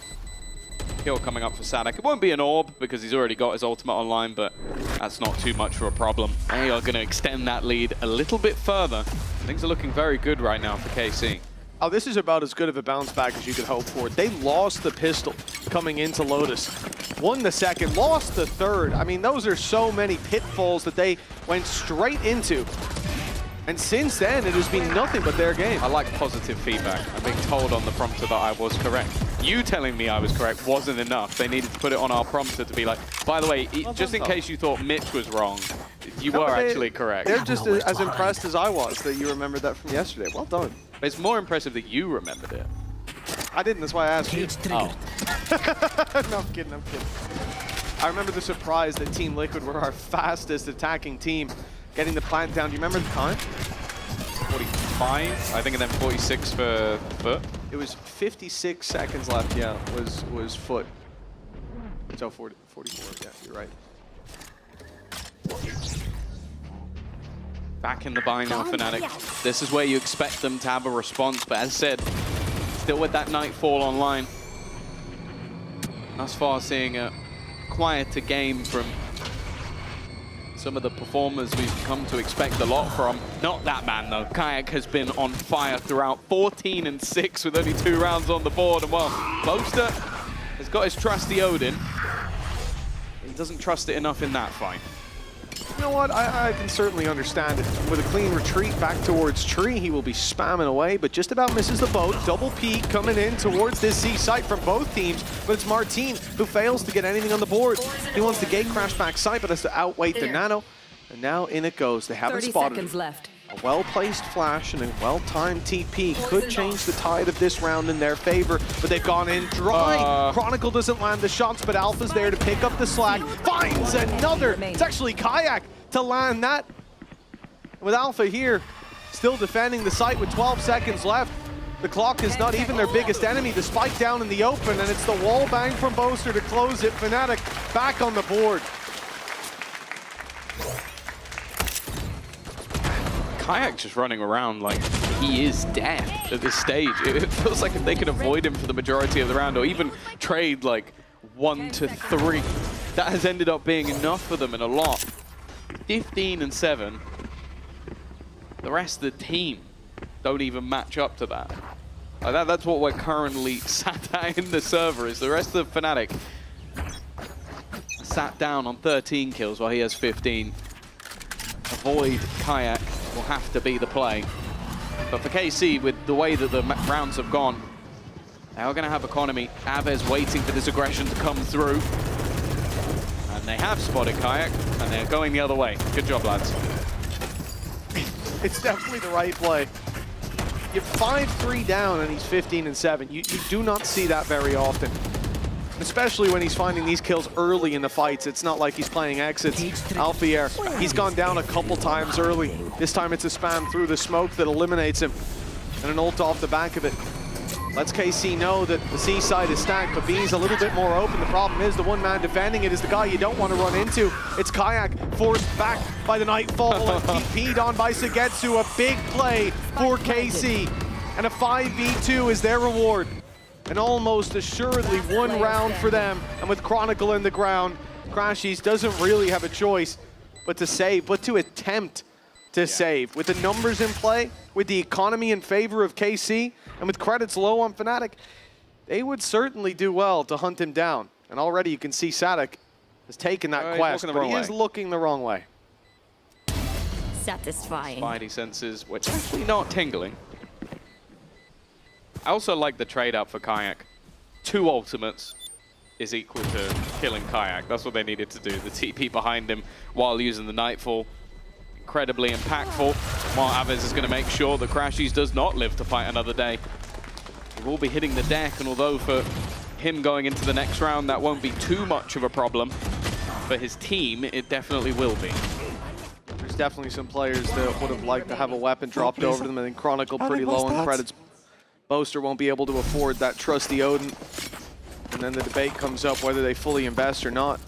kill coming up for FNATIC. It won't be an orb because he's already got his ultimate online, but that's not too much of a problem. They are going to extend that lead a little bit further. Things are looking very good right now for KC. Oh, this is about as good of a bounce back as you could hope for. They lost the pistol coming into Lotus. Won the second, lost the third. I mean, those are so many pitfalls that they went straight into. And since then, it has been nothing but their game. I like positive feedback. I'm being told on the prompter that I was correct. You telling me I was correct wasn't enough. They needed to put it on our prompter to be like, by the way, just in case you thought Mitch was wrong, you were actually correct. They're just as impressed as I was that you remembered that from yesterday. Well done. It's more impressive that you remembered it. I didn't, that's why I asked you. Oh. No, I'm kidding, I'm kidding. I remember the surprise that Team Liquid were our fastest attacking team, getting the plant down. Do you remember the time? 45, I think, and then 46 for Foot. It was 56 seconds left, yeah, was Foot. So 44, yeah, you're right. Back in the buy now, FNATIC. This is where you expect them to have a response, but as I said, still with that Nightfall online. Thus far, seeing a quieter game from some of the performers we've come to expect a lot from. Not that man, though. Kayak has been on fire throughout, 14 and 6 with only 2 rounds on the board. And well, Boaster has got his trusty Odin. He doesn't trust it enough in that fight. You know what, I can certainly understand it. With a clean retreat back towards Tree, he will be spamming away, but just about misses the boat. Double peek coming in towards this C site from both teams, but it's Martin who fails to get anything on the board. He wants the gate crash back site, but has to outweight the Nano. And now in it goes. They haven't spotted 30 seconds left. A well-placed flash and a well-timed TP could change the tide of this round in their favor, but they've gone in dry. Chronicle doesn't land the shots, but Alpha's there to pick up the slack. Finds another. It's actually Kayak to land that. With Alpha here, still defending the site with 12 seconds left. The clock is not even their biggest enemy. The spike down in the open, and it's the wall bang from Boaster to close it. FNATIC back on the board. Kayak just running around like he is dead at this stage. It feels like if they could avoid him for the majority of the round or even trade like 1 to 3, that has ended up being enough for them in a lot. 15 and 7. The rest of the team don't even match up to that. That's what we're currently sat at in the server, is the rest of FNATIC sat down on 13 kills while he has 15. Avoid Kayak will have to be the play. But for KC, with the way that the rounds have gone, they are going to have economy. Aves waiting for this aggression to come through. And they have spotted Kayak, and they're going the other way. Good job, lads. It's definitely the right play. You're 5-3 down and he's 15 and 7. You do not see that very often. Especially when he's finding these kills early in the fights. It's not like he's playing exits. Alfier, he's gone down a couple times early. This time it's a spam through the smoke that eliminates him. And an ult off the back of it. Lets KC know that the C side is stacked, but B's a little bit more open. The problem is the one man defending it is the guy you don't want to run into. It's Kayak, forced back by the Nightfall and TP'd on by Sagetsu. A big play for KC. And a 5v2 is their reward. And almost assuredly one round for them. And with Chronicle in the ground, Crashies doesn't really have a choice but to save, but to attempt to save. With the numbers in play, with the economy in favor of KC, and with credits low on FNATIC, they would certainly do well to hunt him down. And already you can see Sadik has taken that quest, but he is looking the wrong way. Satisfying. Spidey senses, which are actually not tingling. I also like the trade-up for Kayak. 2 ultimates is equal to killing Kayak. That's what they needed to do. The TP behind him while using the Nightfall. Incredibly impactful. While Aves is going to make sure that Crashies does not live to fight another day. He will be hitting the deck, and although for him going into the next round, that won't be too much of a problem. For his team, it definitely will be. There's definitely some players that would have liked to have a weapon dropped over them, and then Chronicle pretty low on credits. Boaster won't be able to afford that trusty Odin. And then the debate comes up whether they fully invest or not.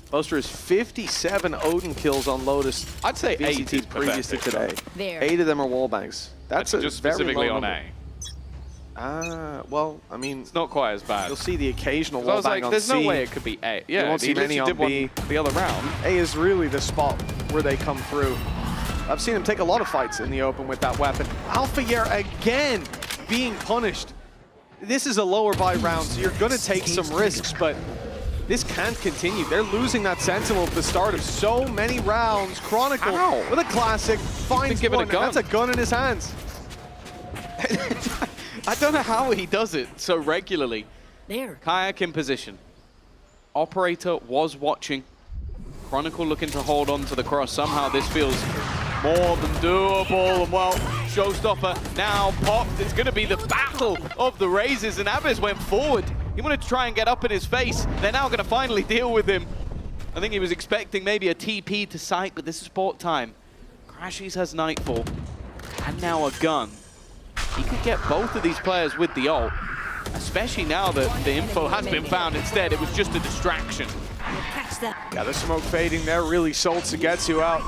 Boaster has 57 Odin kills on Lotus. I'd say VCT 8 previous to today. There. 8 of them are wallbangs. That's a just very specifically low on number. Well, I mean, it's not quite as bad. You'll see the occasional So I was wallbang like, on there's C. no way it could be A. Yeah, you won't see many on B. The other round. A is really the spot where they come through. I've seen him take a lot of fights in the open with that weapon. Alphayer again being punished. This is a lower buy round, so you're going to take some risks, but this can't continue. They're losing that Sentinel at the start of so many rounds. Chronicle with a classic, finds give it a one, and gun. that's a gun in his hands. I don't know how he does it so regularly. There. Kayak in position. Operator was watching. Chronicle looking to hold on to the cross. Somehow this feels more than doable. And well, Showstopper now popped. It's going to be the battle of the raises, and Abyss went forward. He wanted to try and get up in his face. They're now going to finally deal with him. I think he was expecting maybe a TP to sight, but this is sport time. Crashies has Nightfall, and now a gun. He could get both of these players with the ult, especially now that the info has been found instead. It was just a distraction. Yeah, the smoke fading there really sold Sugetsu out.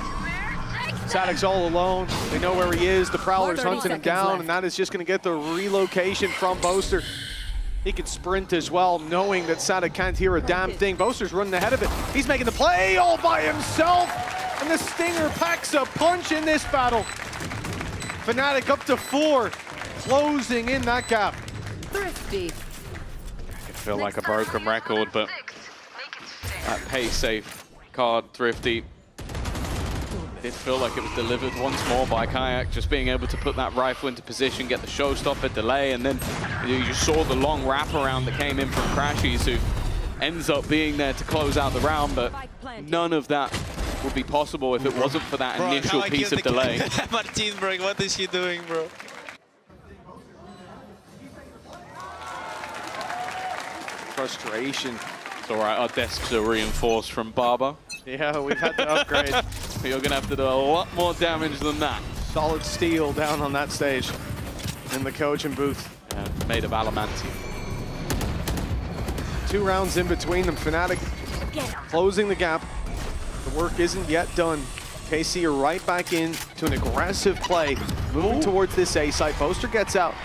SATIC's all alone. They know where he is. The Prowler's hunting him down, and that is just going to get the relocation from Boaster. He can sprint as well, knowing that SATIC can't hear a damn thing. Boaster's running ahead of it. He's making the play all by himself, and the Stinger packs a punch in this battle. FNATIC up to 4, closing in that gap. Thrifty. It feel like a broken record, but that pay safe card, Thrifty, did feel like it was delivered once more by Kayak, just being able to put that rifle into position, get the showstopper delay, and then you saw the long wraparound that came in from Crashies, who ends up being there to close out the round, but none of that would be possible if it wasn't for that initial piece of delay. Martin, bro, what is he doing, bro? Frustration. It's all right, our desks are reinforced from Barber. Yeah, we've had to upgrade. You're going to have to do a lot more damage than that. Solid steel down on that stage in the coaching booth. Made of adamantium. 2 rounds in between them. FNATIC closing the gap. The work isn't yet done. KC are right back in to an aggressive play, moving towards this A site. Boaster gets out.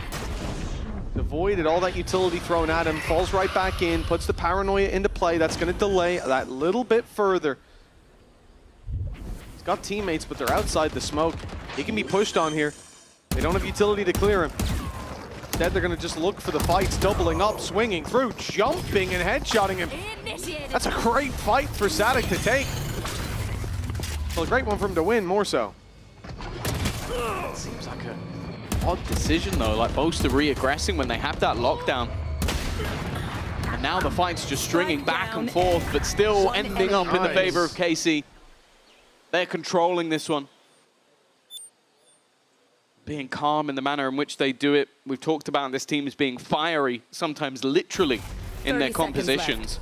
Avoided all that utility thrown at him, falls right back in, puts the paranoia into play. That's going to delay that little bit further. He's got teammates, but they're outside the smoke. He can be pushed on here. They don't have utility to clear him. Instead, they're going to just look for the fights, doubling up, swinging through, jumping and headshotting him. That's a great fight for SATIC to take. Well, a great one for him to win, more so. Seems like a odd decision though, like Boaster re-aggressing when they have that lockdown. And now the fight's just stringing back and forth, but still ending up in the favor of KC. They're controlling this one. Being calm in the manner in which they do it. We've talked about this team as being fiery, sometimes literally, in their compositions.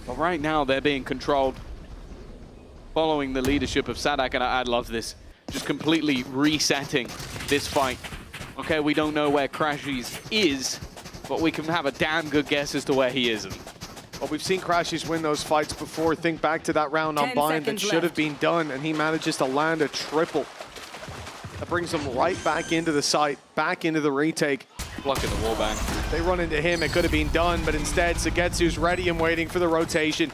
But right now they're being controlled, following the leadership of SATIC, and I love this. Just completely resetting this fight. Okay, we don't know where Crashies is, but we can have a damn good guess as to where he isn't. Well, we've seen Crashies win those fights before. Think back to that round on Bind that should have been done, and he manages to land a triple. That brings him right back into the site, back into the retake. Blocking the wallbang. They run into him, it could have been done, but instead Sugetsu's ready and waiting for the rotation.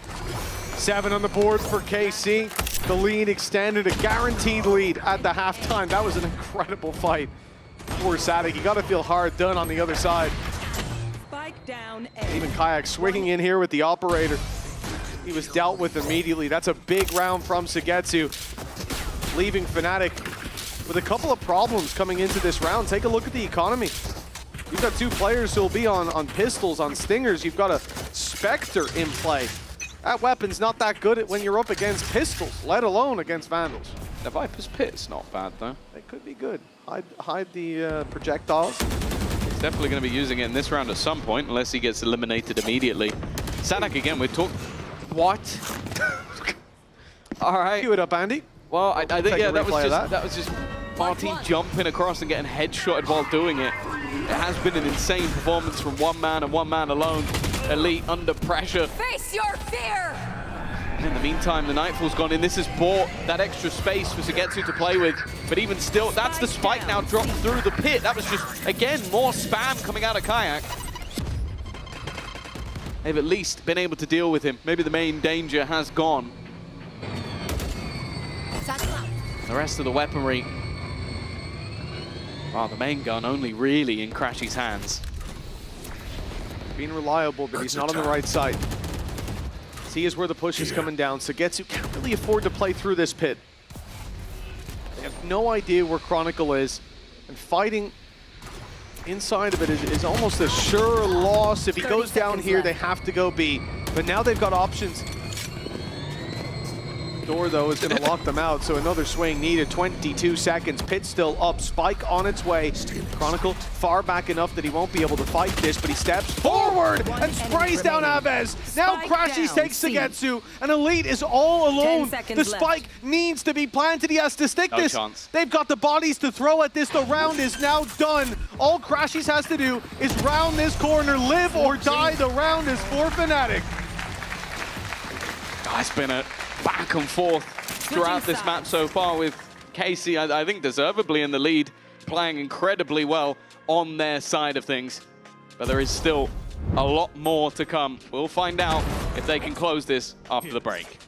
7 on the board for KC. The lead extended, a guaranteed lead at the halftime. That was an incredible fight for SATIC. You got to feel hard done on the other side. Spike down. Even Kayak swinging in here with the operator. He was dealt with immediately. That's a big round from Sugetsu, leaving FNATIC with a couple of problems coming into this round. Take a look at the economy. You've got 2 players who will be on pistols, on Stingers. You've got a Spectre in play. That weapon's not that good when you're up against pistols, let alone against Vandals. The Viper's Pit's not bad though. They could be good. Hide the projectiles. He's definitely going to be using it in this round at some point, unless he gets eliminated immediately. SATIC again, we've talked... What? All right. Cue it up, Andy. Well, I think, yeah, that was just Martin jumping across and getting headshotted while doing it. It has been an insane performance from one man and one man alone. Elite under pressure. Face your fear! And in the meantime, the Nightfall's gone in. This has bought that extra space for Sugetsu to play with. But even still, that's the spike now dropped through the pit. That was just, again, more spam coming out of Kayak. They've at least been able to deal with him. Maybe the main danger has gone. The rest of the weaponry Wow, the main gun only really in Crashy's hands. Being reliable, but he's not on the right side. See is where the push is coming down. Sugetsu can't really afford to play through this pit. They have no idea where Chronicle is, and fighting inside of it is almost a sure loss. If he goes down here, they have to go B. But now they've got options. Door, though, is going to lock them out, so another swing needed. 22 seconds. Pit still up. Spike on its way. Chronicle far back enough that he won't be able to fight this, but he steps forward and sprays down Aves. Now Crashy takes Sugetsu, and Elite is all alone. The spike needs to be planted. He has to stick this. Chance. They've got the bodies to throw at this. The round is now done. All Crashies has to do is round this corner, live or die. The round is for FNATIC. It's been a back and forth throughout this map so far with KC, I think deservedly in the lead, playing incredibly well on their side of things. But there is still a lot more to come. We'll find out if they can close this after the break.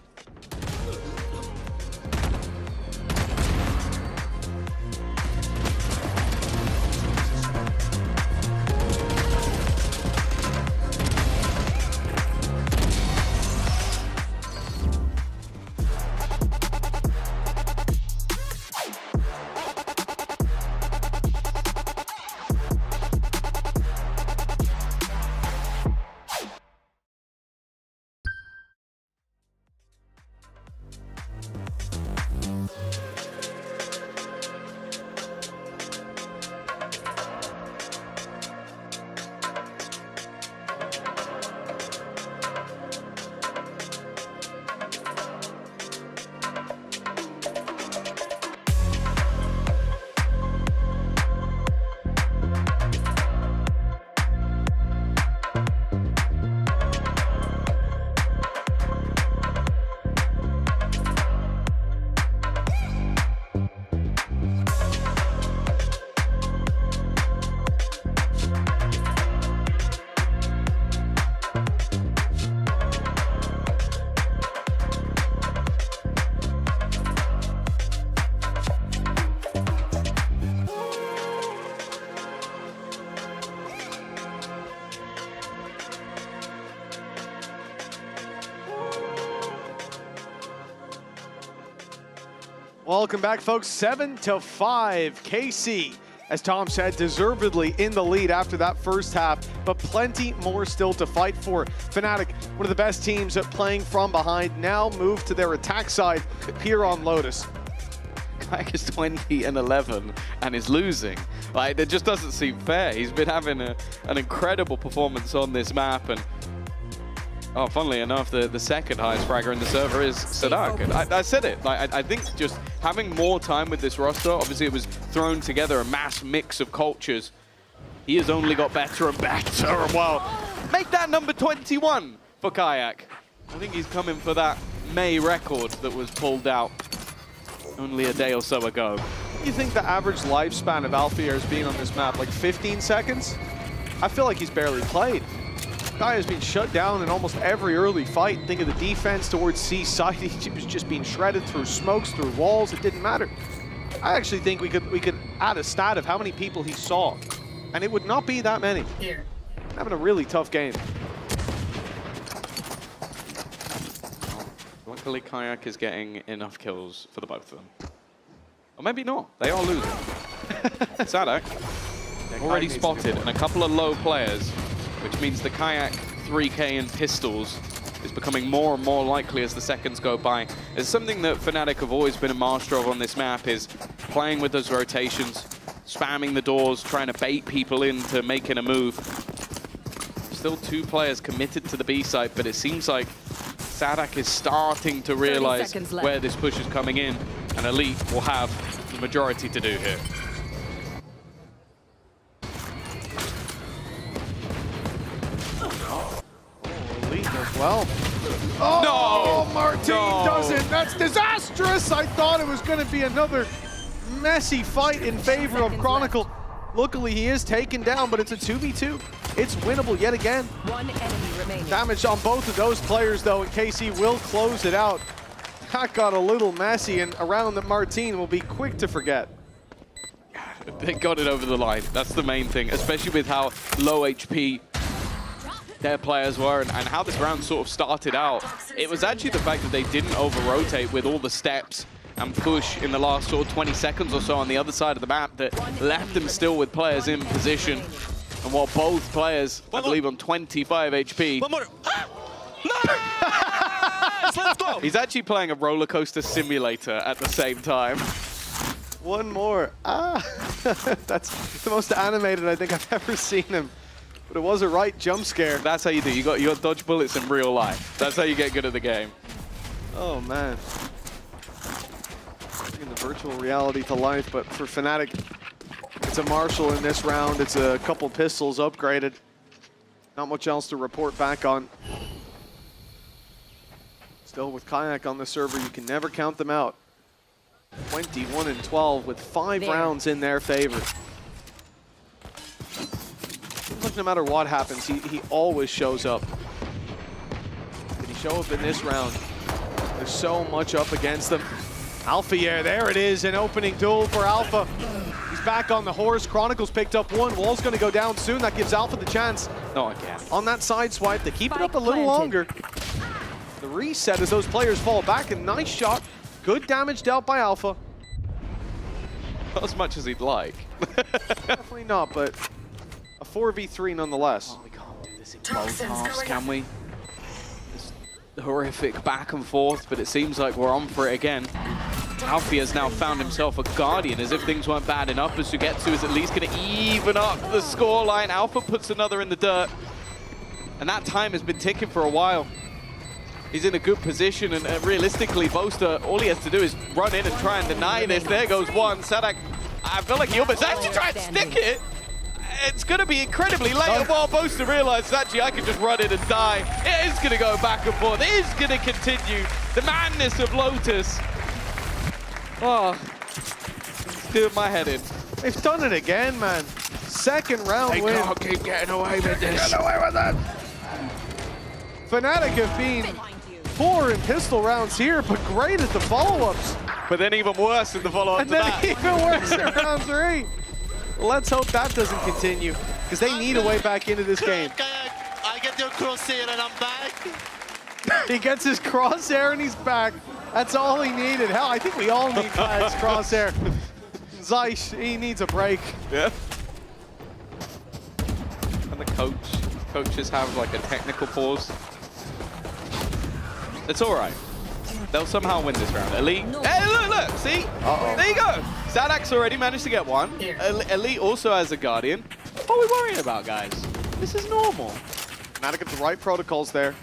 Welcome back, folks. 7-5. KC, as Tom said, deservedly in the lead after that first half, but plenty more still to fight for. FNATIC, one of the best teams at playing from behind, now move to their attack side here on Lotus. Kayak is 20-11 and is losing. Like, it just doesn't seem fair. He's been having an incredible performance on this map, and oh, funnily enough, the second highest fragger in the server is Sadak. And I said it. Like, I think just having more time with this roster, obviously it was thrown together, a mass mix of cultures. He has only got better and better. And well, make that number 21 for Kayak. I think he's coming for that May record that was pulled out only a day or so ago. You think the average lifespan of Alfier has been on this map like 15 seconds? I feel like he's barely played. Guy has been shut down in almost every early fight. Think of the defense towards C side. He was just being shredded through smokes, through walls. It didn't matter. I actually think we could add a stat of how many people he saw, and it would not be that many. Here, having a really tough game. Luckily, Kayak is getting enough kills for the both of them. Or maybe not. They are losing. Sadak already spotted, and a couple of low players, which means the Kayak 3K and pistols is becoming more and more likely as the seconds go by. It's something that FNATIC have always been a master of on this map, is playing with those rotations, spamming the doors, trying to bait people into making a move. Still 2 players committed to the B site, but it seems like Sadak is starting to realize where this push is coming in, and Elite will have the majority to do here. As well. Oh, no! Martin doesn't. That's disastrous. I thought it was going to be another messy fight in favor of Chronicle. Luckily, he is taken down, but it's a 2v2. It's winnable yet again. One enemy remaining. Damage on both of those players, though, and KC will close it out. That got a little messy, and a round that Martin will be quick to forget. they got it over the line. That's the main thing, especially with how low HP their players were and how this round sort of started out. It was actually the fact that they didn't over-rotate with all the steps and push in the last sort of 20 seconds or so on the other side of the map that left them still with players in position. And while both players, I believe, on 25 HP. One more. Let's go. He's actually playing a roller coaster simulator at the same time. One more. That's the most animated I think I've ever seen him. But it was a right jump scare. That's how you do. You got dodge bullets in real life. That's how you get good at the game. Oh man. Bringing the virtual reality to life, but for FNATIC, it's a Marshall in this round. It's a couple pistols upgraded. Not much else to report back on. Still with Kayak on the server, you can never count them out. 21 and 12 with 5 rounds in their favor. Seems like no matter what happens, he always shows up. Did he show up in this round? There's so much up against them. Alpha, yeah, there it is, an opening duel for Alpha. He's back on the horse. Chronicles picked up one. Wall's going to go down soon. That gives Alpha the chance. No, again. On that side swipe, they keep it up a little longer. The reset as those players fall back. A nice shot. Good damage dealt by Alpha. Not as much as he'd like. Definitely not, but a 4v3 nonetheless. Oh, we can't do this in both halves, can we? It's horrific back and forth, but it seems like we're on for it again. Alfie has now found himself a Guardian, as if things weren't bad enough, but Sugetsu is at least going to even up the scoreline. Alpha puts another in the dirt, and that time has been ticking for a while. He's in a good position, and realistically, Boaster, all he has to do is run in and try and deny this. There goes one. Sadak, I feel like he'll actually try and stick it. It's going to be incredibly late, while Boaster realizes, actually, I can just run in and die. It is going to go back and forth. It is going to continue. The madness of Lotus. Oh, it's doing my head in. They've done it again, man. Second round win. They can't keep getting away with this. Get away with that. FNATIC have been poor in pistol rounds here, but great at the follow-ups. But then even worse in the follow-up And then even worse in round 3. Let's hope that doesn't continue, because they need a way back into this game. I get your crosshair and I'm back. He gets his crosshair and he's back. That's all he needed. Hell, I think we all need Kayak's crosshair. Zeiss, he needs a break. Yeah. And the coaches have like a technical pause. It's all right. They'll somehow win this round. Elite. Hey, look, see? There you go. Sadak's already managed to get one. Elite also has a Guardian. What are we worrying about, guys? This is normal. FNATIC get the right protocols there.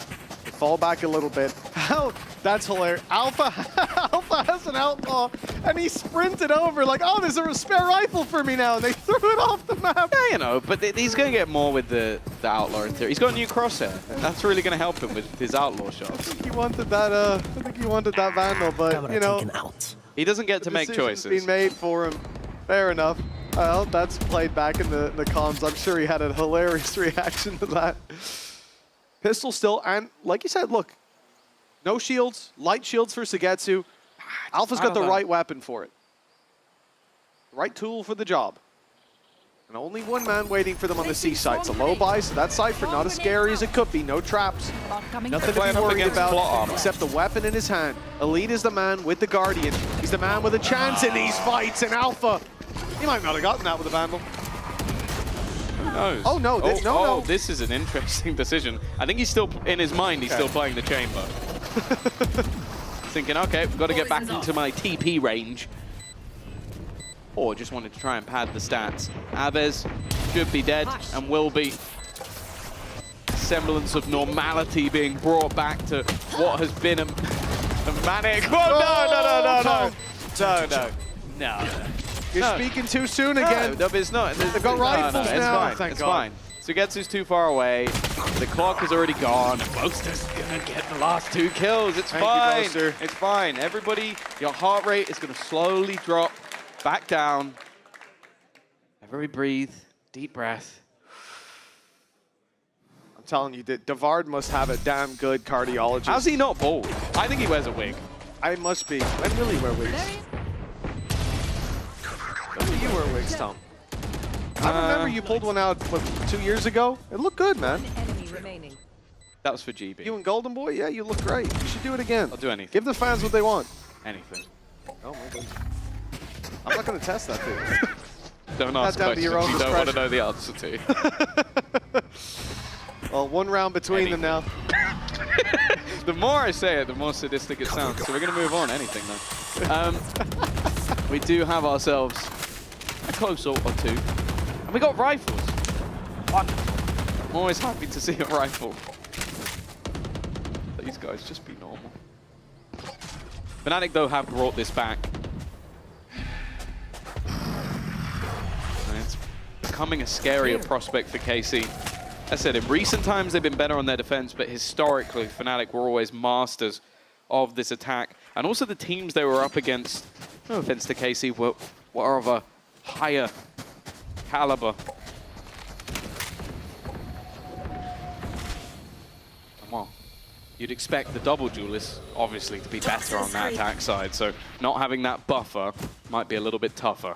They fall back a little bit. How? That's hilarious. Alpha has an outlaw, and he sprinted over like, oh, there's a spare rifle for me now. And they threw it off the map. Yeah, you know, but he's going to get more with the outlaw in theory. He's got a new crosshair. That's really going to help him with his outlaw shots. I think he wanted that Vandal, but you know, he doesn't get to make choices. Been made for him. Fair enough. Well, that's played back in the comms. I'm sure he had a hilarious reaction to that. Pistol still, and like you said, look, no shields, light shields for Sugetsu. Alpha's got the right weapon for it. Right tool for the job. And only one man waiting for them on the C side. It's a low buy, so that Cypher not as scary as it could be. No traps. Nothing to be worried about except the weapon in his hand. Elite is the man with the Guardian. He's the man with a chance in these fights, and Alpha, he might not have gotten that with a Vandal. Who knows? Oh, no, no. This is an interesting decision. I think he's still, in his mind, he's still playing the chamber. Thinking, okay, we've got to get back into my TP range. Or just wanted to try and pad the stats. Aves should be dead and will be. Semblance of normality being brought back to what has been a manic. Oh, no. You're speaking too soon again. No, it's not. They've got rifles now. It's fine. Sugetsu's too far away. The clock is already gone. Boaster's gonna get the last 2 kills. It's fine. It's fine. Everybody, your heart rate is gonna slowly drop back down. Everybody breathe. Deep breath. I'm telling you, Davard must have a damn good cardiologist. How's he not bald? I think he wears a wig. I must be. When will he wear wigs? When will you wear wigs? Heretics, Tom? I remember you pulled one out, what, 2 years ago? It looked good, man. That was for GB. You and Golden Boy? Yeah, you look great. You should do it again. I'll do anything. Give the fans what they want. Anything. Oh, my goodness. I'm not going to test that, dude. Don't ask down to questions your own you don't want to discretion. know the answer to. Well, 1 round between them now. The more I say it, the more sadistic it sounds. So we're going to move on. Anything, though. We do have ourselves a close or two. And we got rifles. Wonderful. I'm always happy to see a rifle. These guys just be normal. FNATIC, though, have brought this back. And it's becoming a scarier prospect for KC. As I said, in recent times, they've been better on their defense, but historically, FNATIC were always masters of this attack. And also the teams they were up against, no offense to KC, were of a higher caliber. Well, you'd expect the double duelists, obviously, to be better on that attack side, so not having that buffer might be a little bit tougher.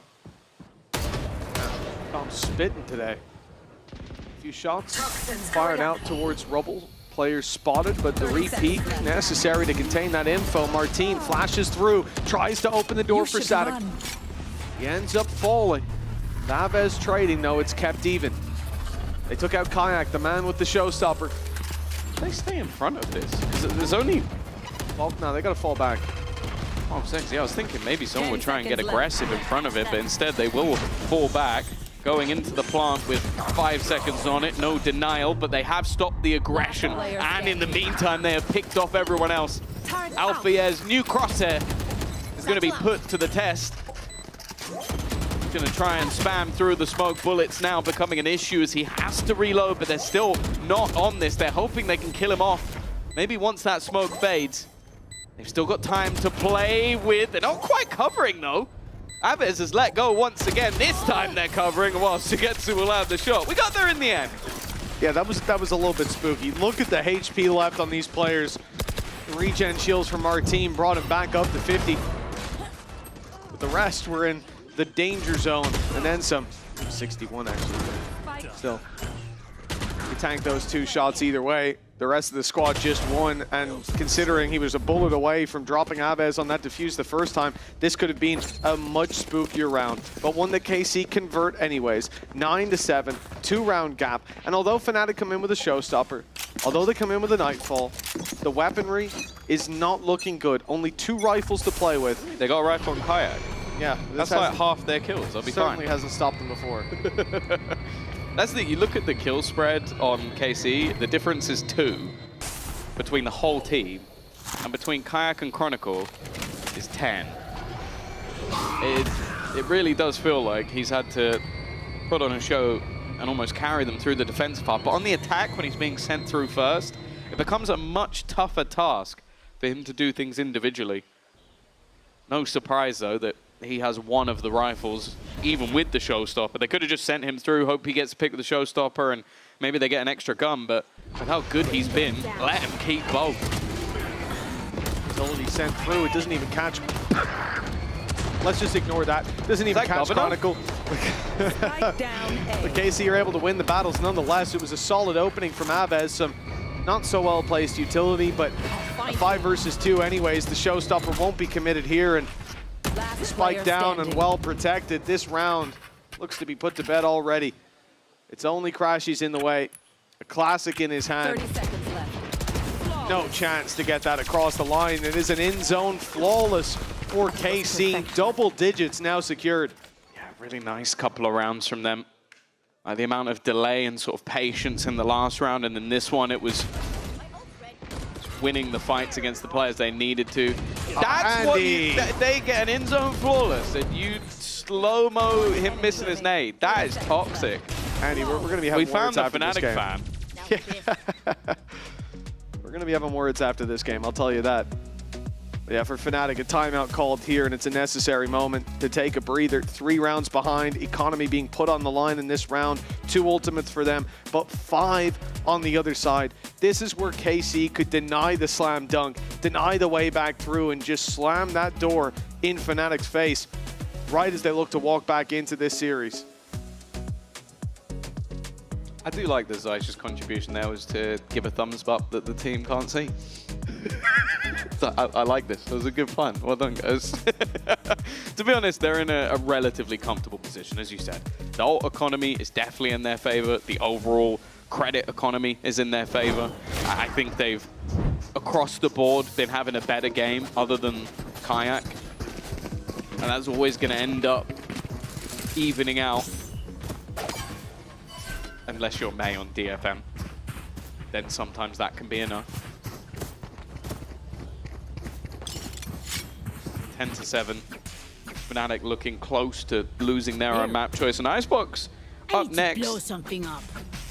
I'm spitting today. A few shots fired out towards Rubble. Players spotted, but the repeat necessary to contain that info. Martin flashes through, tries to open the door for Static. He ends up falling. Navez trading, though, it's kept even. They took out Kayak, the man with the showstopper. They stay in front of this, because there's only... Well, no, they got to fall back. Oh, 6. Yeah, I was thinking maybe someone would try and get aggressive in front of it, but instead they will fall back, going into the plant with 5 seconds on it. No denial, but they have stopped the aggression. And in the meantime, they have picked off everyone else. Alfiez, new crosshair, is going to be put to the test. He's going to try and spam through the smoke. Bullets now becoming an issue as he has to reload, but they're still not on this. They're hoping they can kill him off. Maybe once that smoke fades. They've still got time to play with. They're not quite covering, though. Aves has let go once again. This time they're covering while Sugetsu will have the shot. We got there in the end. Yeah, that was a little bit spooky. Look at the HP left on these players. The regen shields from our team brought him back up to 50. But the rest were in the danger zone, and then some. 61, actually. Still. He tanked those 2 shots either way. The rest of the squad just won, and considering he was a bullet away from dropping Aves on that defuse the first time, this could have been a much spookier round, but one that KC convert anyways. 9-7, 2-round gap, and although FNATIC come in with a showstopper, although they come in with a Nightfall, the weaponry is not looking good. Only 2 rifles to play with. They got a rifle on Kayak. Yeah. That's like half their kills. They'll be fine. Certainly hasn't stopped them before. That's the, you look at the kill spread on KC, the difference is 2 between the whole team, and between Kayak and Chronicle is 10. It really does feel like he's had to put on a show and almost carry them through the defense part. But on the attack, when he's being sent through first, it becomes a much tougher task for him to do things individually. No surprise, though, that he has one of the rifles, even with the showstopper. They could have just sent him through, hope he gets to pick with the showstopper, and maybe they get an extra gun, but with how good he's been, let him keep both. Ability sent through, it doesn't even catch. Let's just ignore that. Doesn't even catch Chronicle. But KC are able to win the battles nonetheless. It was a solid opening from Aves, some not so well placed utility, but a 5 versus 2 anyways. The showstopper won't be committed here, and spike down and well protected. This round looks to be put to bed already. It's only Crashy's in the way. A classic in his hand. 30 seconds left. No chance to get that across the line. It is an in-zone flawless for KC. Double digits now secured. Yeah, really nice couple of rounds from them. The amount of delay and sort of patience in the last round, and then this one, it was winning the fights against the players they needed to. That's what they get an in-zone flawless, and you slow-mo him missing his nade. That is toxic. Andy, we're going to be having words after this game. We found the FNATIC fan. We're going to be having words after this game, I'll tell you that. But yeah, for FNATIC, a timeout called here, and it's a necessary moment to take a breather. 3 rounds behind, economy being put on the line in this round. 2 ultimates for them, but 5 on the other side. This is where KC could deny the slam dunk, deny the way back through, and just slam that door in FNATIC's face. right as they look to walk back into this series. I do like the Zeish's contribution there was to give a thumbs up that the team can't see. So I like this. It was a good fun. Well done, guys. To be honest, they're in a relatively comfortable position, as you said. The ult economy is definitely in their favor. The overall credit economy is in their favor. I think they've, across the board, been having a better game other than Kayak. And that's always going to end up evening out. Unless you're May on DFM, then sometimes that can be enough. 10-7. FNATIC looking close to losing their own map choice. And Icebox up next. Blow something up.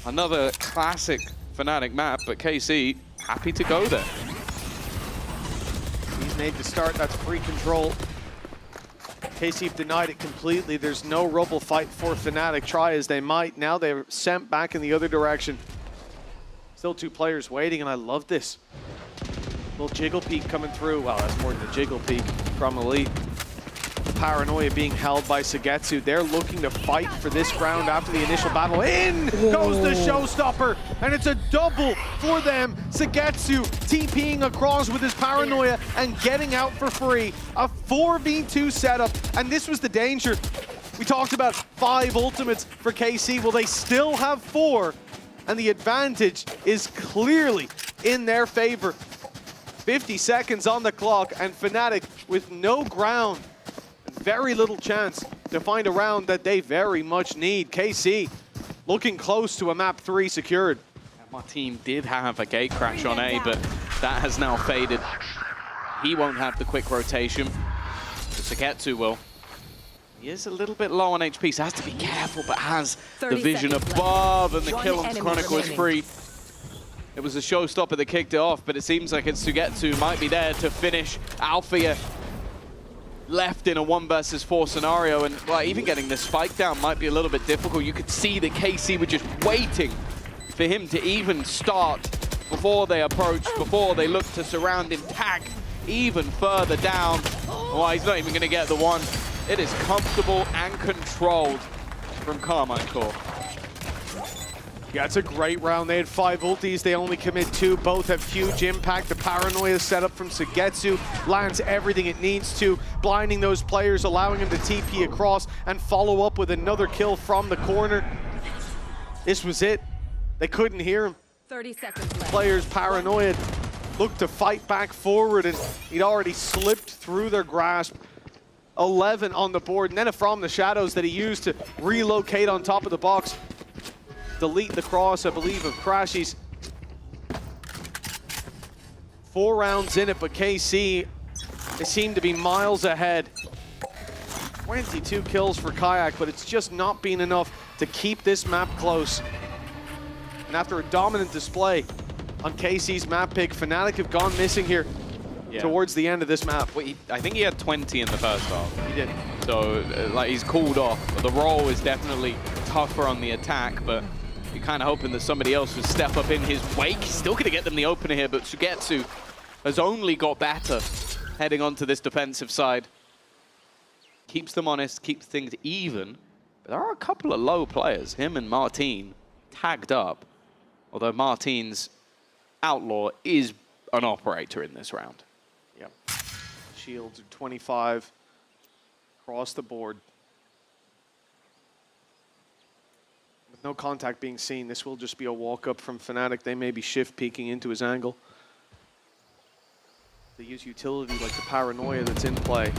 Another classic FNATIC map, but KC happy to go there. He's made the start. That's free control. KC denied it completely. There's no rubble fight for FNATIC. Try as they might. Now they're sent back in the other direction. Still two players waiting, and I love this. Little jiggle peek coming through. Wow, that's more than a jiggle peek from Elite. Paranoia being held by Sugetsu. They're looking to fight for this round after the initial battle. In goes the showstopper, and it's a double for them. Sugetsu TPing across with his Paranoia and getting out for free. A 4v2 setup, and this was the danger. We talked about 5 ultimates for KC. Well, they still have 4, and the advantage is clearly in their favor. 50 seconds on the clock, and FNATIC with no ground. Very little chance to find a round that they very much need. KC looking close to a map 3 secured. My team did have a gate crash on A, but that has now faded. He won't have the quick rotation. Sugetsu will. He is a little bit low on HP, so has to be careful, but has the vision above, and the kill on Chronicle is free. It was a showstopper that kicked it off, but it seems like it's Sugetsu might be there to finish. Alfia left in a 1 versus 4 scenario, and well, even getting the spike down might be a little bit difficult. You could see that KC were just waiting for him to even start before they approach, before they look to surround him, tag even further down. Oh, he's not even going to get the one. It is comfortable and controlled from Carmine Core. Yeah, it's a great round. They had 5 ultis. They only commit 2. Both have huge impact. The Paranoia setup from Sugetsu lands everything it needs to, blinding those players, allowing him to TP across and follow up with another kill from the corner. This was it. They couldn't hear him. 30 seconds left. Players paranoid, looked to fight back forward, and he'd already slipped through their grasp. 11 on the board, and then a from the shadows that he used to relocate on top of the box. Delete the cross, I believe, of Crashies. 4 rounds in it, but KC, they seem to be miles ahead. 22 kills for Kayak, but it's just not been enough to keep this map close. And after a dominant display on KC's map pick, FNATIC have gone missing here towards the end of this map. Well, I think he had 20 in the first half. He did. So, like, he's cooled off. The role is definitely tougher on the attack, but you're kind of hoping that somebody else would step up in his wake. He's still going to get them the opener here, but Sugetsu has only got better heading onto this defensive side. Keeps them honest, keeps things even. But there are a couple of low players, him and Martin, tagged up. Although Martin's Outlaw is an operator in this round. Yep. Shields are 25 across the board. With no contact being seen, this will just be a walk-up from FNATIC. They may be shift peeking into his angle. They use utility like the Paranoia that's in play.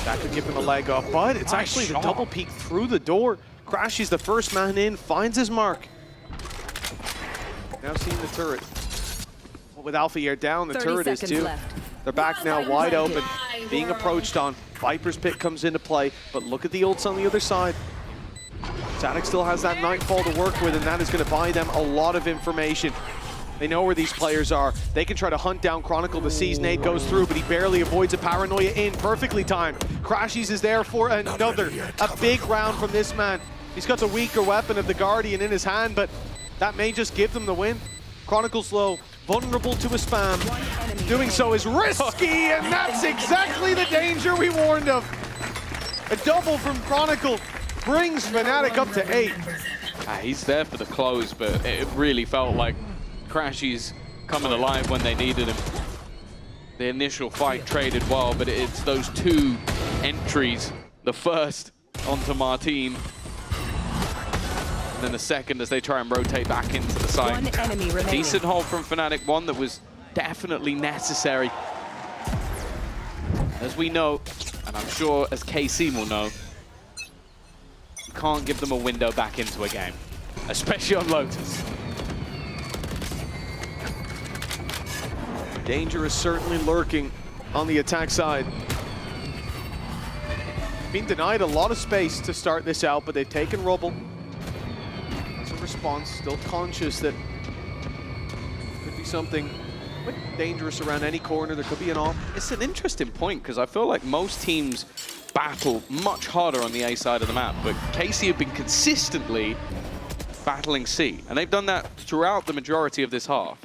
That could give them a leg up, but it's actually the double peek through the door. Crashy's the first man in, finds his mark. Now seeing the turret. With Alpha down, the turret is too. Left. They're back now wide open, being approached on. Viper's Pit comes into play, but look at the ults on the other side. FNATIC still has that Nightfall to work with, and that is going to buy them a lot of information. They know where these players are. They can try to hunt down Chronicle. The Seas nade goes through, but he barely avoids a Paranoia in. Perfectly timed. Crashies is there for another. A big round from this man. He's got the weaker weapon of the Guardian in his hand, but that may just give them the win. Chronicle's low, vulnerable to a spam. Doing so is risky, and that's exactly the danger we warned of. A double from Chronicle brings FNATIC up to 8. He's there for the close, but it really felt like Crashy's coming alive when they needed him. The initial fight traded well, but it's those two entries. The first onto Martin, and then the second as they try and rotate back into the site. One enemy remaining. Decent hold from FNATIC, one that was definitely necessary. As we know, and I'm sure as KC will know, you can't give them a window back into a game, especially on Lotus. Danger is certainly lurking on the attack side. Been denied a lot of space to start this out, but they've taken Rubble. It's a response, still conscious that could be something dangerous around any corner. There could be an off. It's an interesting point because I feel like most teams battle much harder on the A side of the map, but KC have been consistently battling C, and they've done that throughout the majority of this half.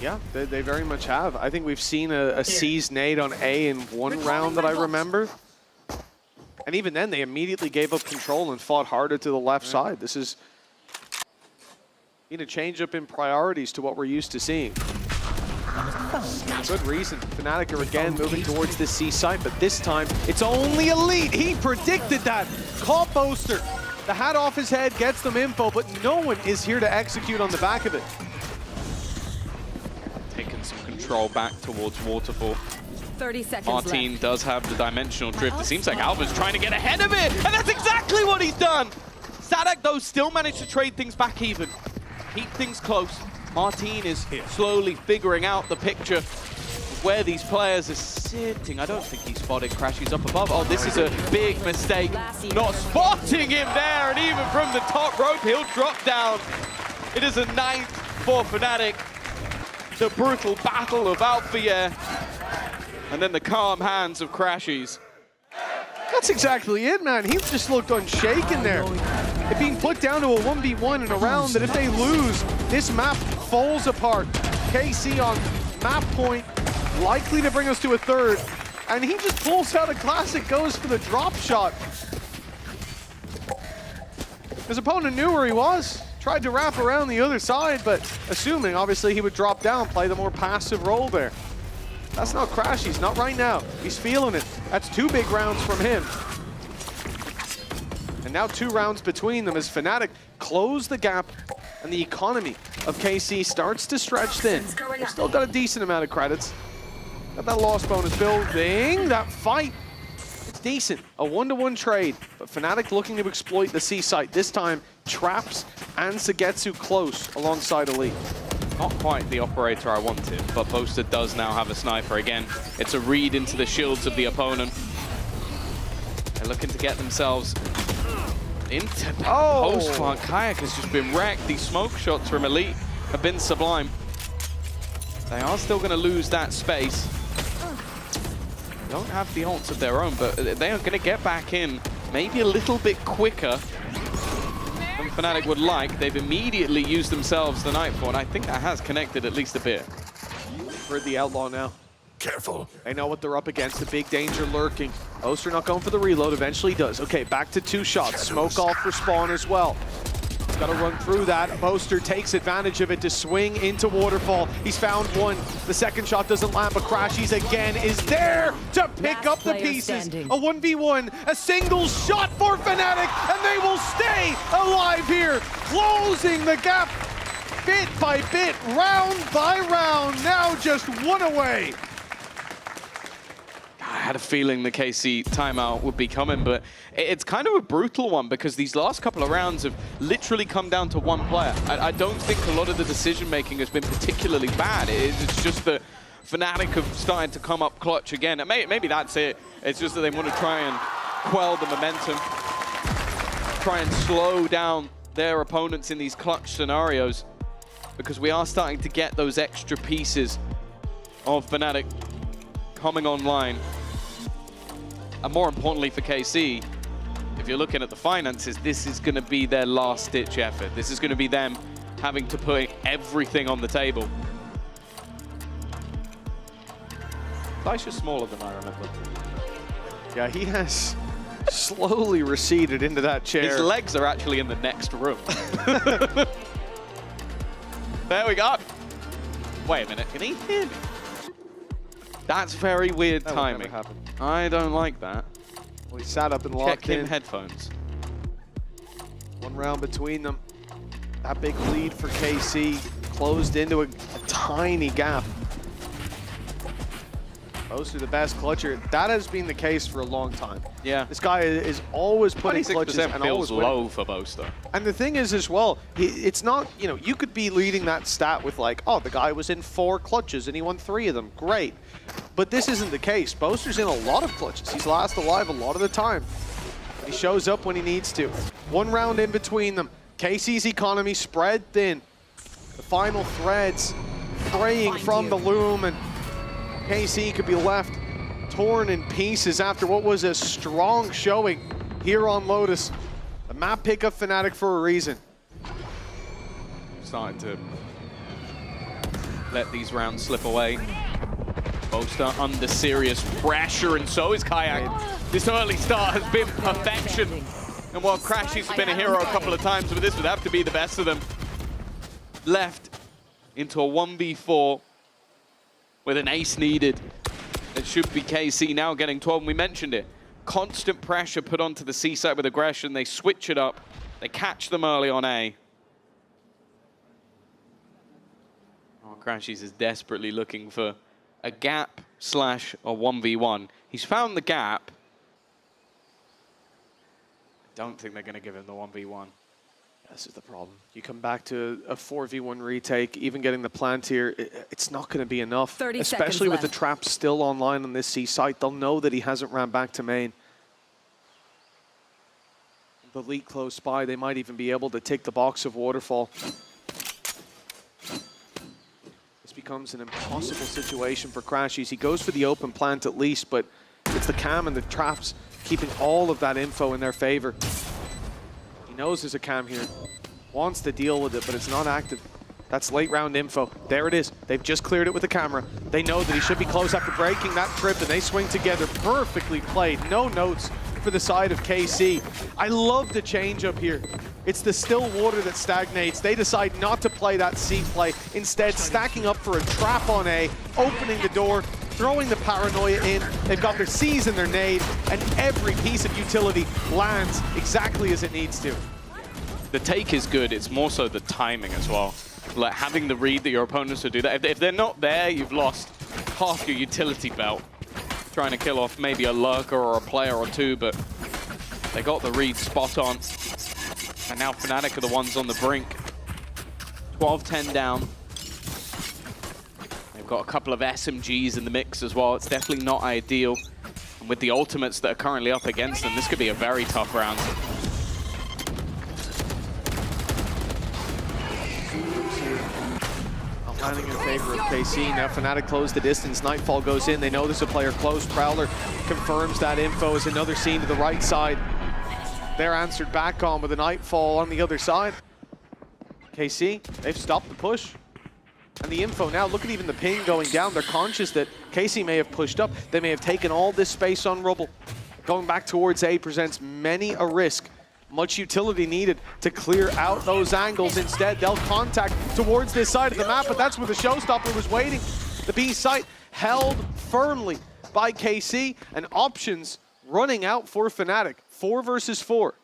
Yeah, they very much have. I think we've seen a C's nade on A in one round that I remember. And even then, they immediately gave up control and fought harder to the left side. This is a change up in priorities to what we're used to seeing. Good reason. FNATIC are again moving towards the C site, but this time it's only Elite. He predicted that. Caught Boaster. The hat off his head gets them info, but no one is here to execute on the back of it. Taking some control back towards Waterfall. 30 seconds Martin left. does have the dimensional drift. It seems like Alva's trying to get ahead of it, and that's exactly what he's done. Sadak, though, still managed to trade things back even. Keep things close. Martin is slowly figuring out the picture of where these players are sitting. I don't think he spotted Crashy's up above. Oh, this is a big mistake. Not spotting him there, and even from the top rope, he'll drop down. It is a 9th for FNATIC. The brutal battle of Alpha, and then the calm hands of Crashies. That's exactly it, man. He just looked unshaken there. It being put down to a 1v1 in a round that if they lose, this map falls apart. KC on map point, likely to bring us to a third. And he just pulls out a classic, goes for the drop shot. His opponent knew where he was. Tried to wrap around the other side, but assuming, obviously, he would drop down, play the more passive role there. That's not Crashy's, not right now. He's feeling it. That's 2 big rounds from him. And now 2 rounds between them as FNATIC close the gap and the economy of KC starts to stretch thin. They've still got a decent amount of credits. Got that loss bonus building, that fight. It's decent, a 1-to-1 trade, but FNATIC looking to exploit the C site. This time, Traps and Sagetsu close alongside Elite. Not quite the operator I wanted, but Boaster does now have a sniper again. It's a read into the shields of the opponent. They're looking to get themselves into that post plant. Kayak has just been wrecked. These smoke shots from Elite have been sublime. They are still going to lose that space. They don't have the ults of their own, but they are going to get back in maybe a little bit quicker than FNATIC would like. They've immediately used themselves the Nightfall, and I think that has connected at least a bit. Heard the Outlaw now. Careful. They know what they're up against, the big danger lurking. Oster not going for the reload, eventually does. Okay, back to 2 shots. Smoke off for spawn as well. Got to run through that. Boaster takes advantage of it to swing into Waterfall. He's found one. The second shot doesn't land, but Crashies again is there to pick up the pieces. A 1v1, a single shot for FNATIC, and they will stay alive here, closing the gap bit by bit, round by round, now just 1 away. I had a feeling the KC timeout would be coming, but it's kind of a brutal one because these last couple of rounds have literally come down to 1 player. I don't think a lot of the decision-making has been particularly bad. It's just that FNATIC have started to come up clutch again. And maybe that's it. It's just that they want to try and quell the momentum, try and slow down their opponents in these clutch scenarios, because we are starting to get those extra pieces of FNATIC coming online. And more importantly for KC, if you're looking at the finances, this is going to be their last-ditch effort. This is going to be them having to put everything on the table. Daisha's smaller than I remember. Yeah, he has slowly receded into that chair. His legs are actually in the next room. There we go. Wait a minute, can he hear me? That's very weird That would timing. never happen. I don't like that. Well, he sat up and locked Check him in. headphones. One round between them. That big lead for KC closed into a tiny gap. Boaster the best clutcher. That has been the case for a long time. Yeah. This guy is always putting clutches 26% and feels always winning. low for Boaster. And the thing is as well, it's not, you know, you could be leading that stat with like, oh, the guy was in 4 clutches and he won 3 of them. Great. But this isn't the case. Boaster's in a lot of clutches. He's last alive a lot of the time. He shows up when he needs to. 1 round in between them. KC's economy spread thin. The final threads fraying from the loom, and KC could be left torn in pieces after what was a strong showing here on Lotus. The map pick up FNATIC for a reason. Starting to let these rounds slip away. Boaster under serious pressure, and so is Kayak. This early start has been perfection. And while Crashy's been a hero a couple of times, but this would have to be the best of them. Left into a 1v4 with an ace needed. It should be KC now getting 12, and we mentioned it. Constant pressure put onto the C site with aggression. They switch it up. They catch them early on A. Oh, Crashies is desperately looking for a gap slash a 1v1. He's found the gap. I don't think they're going to give him the 1v1. This is the problem. You come back to a 4v1 retake, even getting the plant here, it's not going to be enough. 30 especially with seconds the traps still online on this C site. They'll know that he hasn't ran back to main. The leak close by, they might even be able to take the box of Waterfall. This becomes an impossible situation for Crashies. He goes for the open plant at least, but it's the cam and the traps keeping all of that info in their favor. He knows there's a cam here, wants to deal with it, but it's not active. That's late round info. There it is. They've just cleared it with the camera. They know that he should be close after breaking that trip, and they swing together. Perfectly played. No notes for the side of KC. I love the change up here. It's the still water that stagnates. They decide not to play that C play, instead stacking up for a trap on A, opening the door, throwing the paranoia in. They've got their C's and their nade, and every piece of utility lands exactly as it needs to. The take is good. It's more so the timing as well. Like having the read that your opponents will do that. If they're not there, you've lost half your utility belt. Trying to kill off maybe a lurker or a player or two, but they got the read spot on. And now FNATIC are the ones on the brink. 12-10 down. They've got a couple of SMGs in the mix as well. It's definitely not ideal. And with the ultimates that are currently up against them, this could be a very tough round. Landing in favor of KC. Now FNATIC close the distance. Nightfall goes in. They know there's a player close. Prowler confirms that info as another scene to the right side. They're answered back on with a Nightfall on the other side. KC, they've stopped the push. And the info now, look at even the ping going down. They're conscious that KC may have pushed up. They may have taken all this space on Rubble. Going back towards A presents many a risk. Much utility needed to clear out those angles. Instead, they'll contact towards this side of the map, but that's where the showstopper was waiting. The B site held firmly by KC, and options running out for FNATIC. 4 versus 4.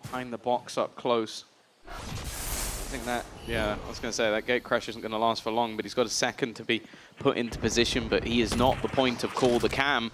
Behind the box up close. I think that, yeah, I was going to say that gate crash isn't going to last for long, but he's got a second to be put into position, but he is not the point of call. The cam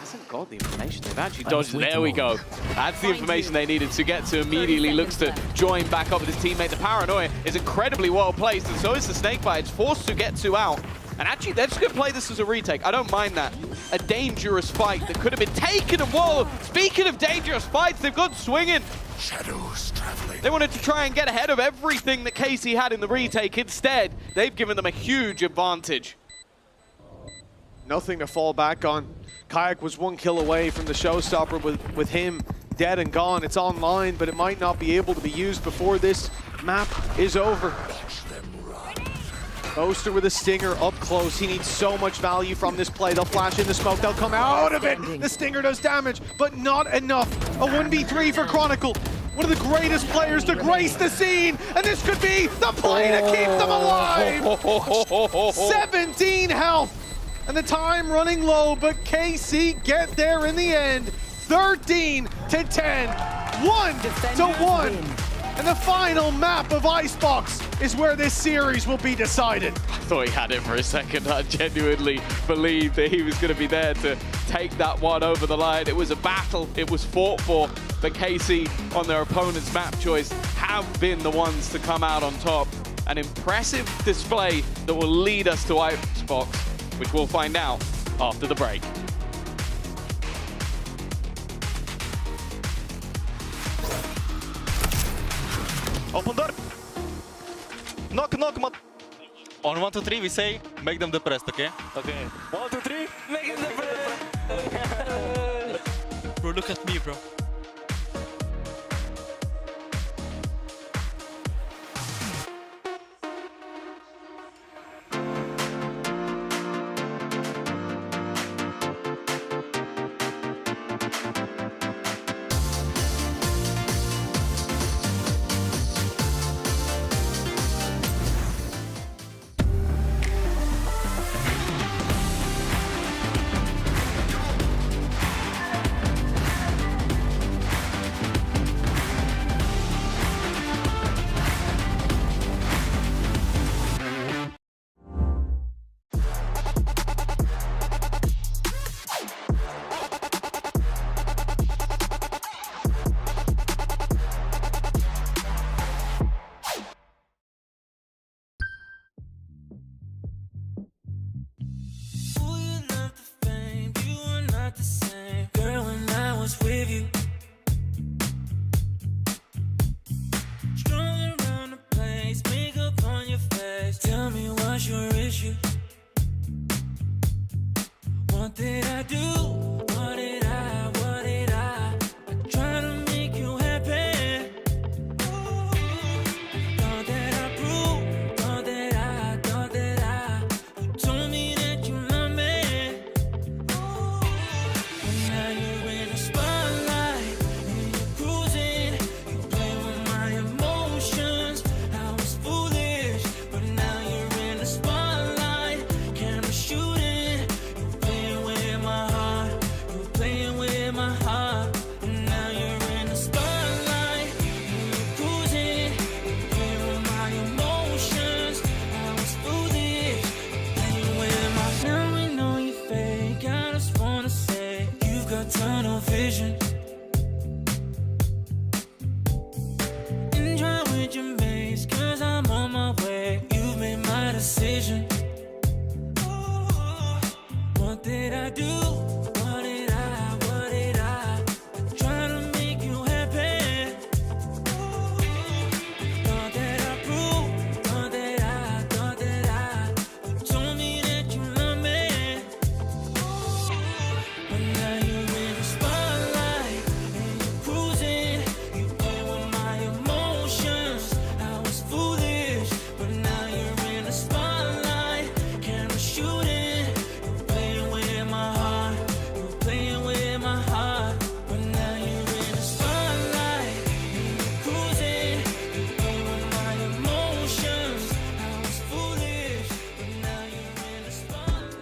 hasn't got the information. They've actually dodged. There we go. That's the information they needed to get to. Immediately looks to join back up with his teammate. The paranoia is incredibly well placed, and so is the snakebite. It's forced to get 2 out. And actually, they're just going to play this as a retake. I don't mind that. A dangerous fight that could have been taken. And whoa, speaking of dangerous fights, they've gone swinging. Shadows traveling. They wanted to try and get ahead of everything that KC had in the retake. Instead, they've given them a huge advantage. Nothing to fall back on. Kayak was 1 kill away from the showstopper with him dead and gone. It's online, but it might not be able to be used before this map is over. Boaster with a stinger up close. He needs so much value from this play. They'll flash in the smoke. They'll come out of it. The stinger does damage, but not enough. A 1v3 for Chronicle. One of the greatest players to grace the scene, and this could be the play to keep them alive. 17 health, and the time running low, but KC get there in the end. 13 to 10, 1 to 1. And the final map of Icebox is where this series will be decided. I thought he had it for a second. I genuinely believed that he was going to be there to take that one over the line. It was a battle. It was fought for. But KC, on their opponent's map choice, have been the ones to come out on top. An impressive display that will lead us to Icebox, which we'll find out after the break. Open door. Knock, knock, on 1, 2, 3, we say, make them depressed, okay? Okay. 1, 2, 3, make them depressed. Bro, look at me, bro. What did I do? What did I? I try to make you happy. Thought that I proved, thought that I. You told me that you love me. But now you're in the spotlight and you're cruising. You play with my emotions. I was foolish, but now you're in the spotlight. Camera shooting. Tunnel vision. Enjoy with your mates, cause I'm on my way. You've made my decision. What did I do? What did I? I try to make you happy. Thought that I proved, thought that I. You told me that you love me. But now you're in the spotlight and you're cruising. You play with my emotions. I was foolish, but now you're in the spotlight. Camera shooting. You're playing with my heart. You're playing with my heart. But now you're in the spotlight and you're cruising. You play with my emotions. I was foolish, but now you're in the spotlight.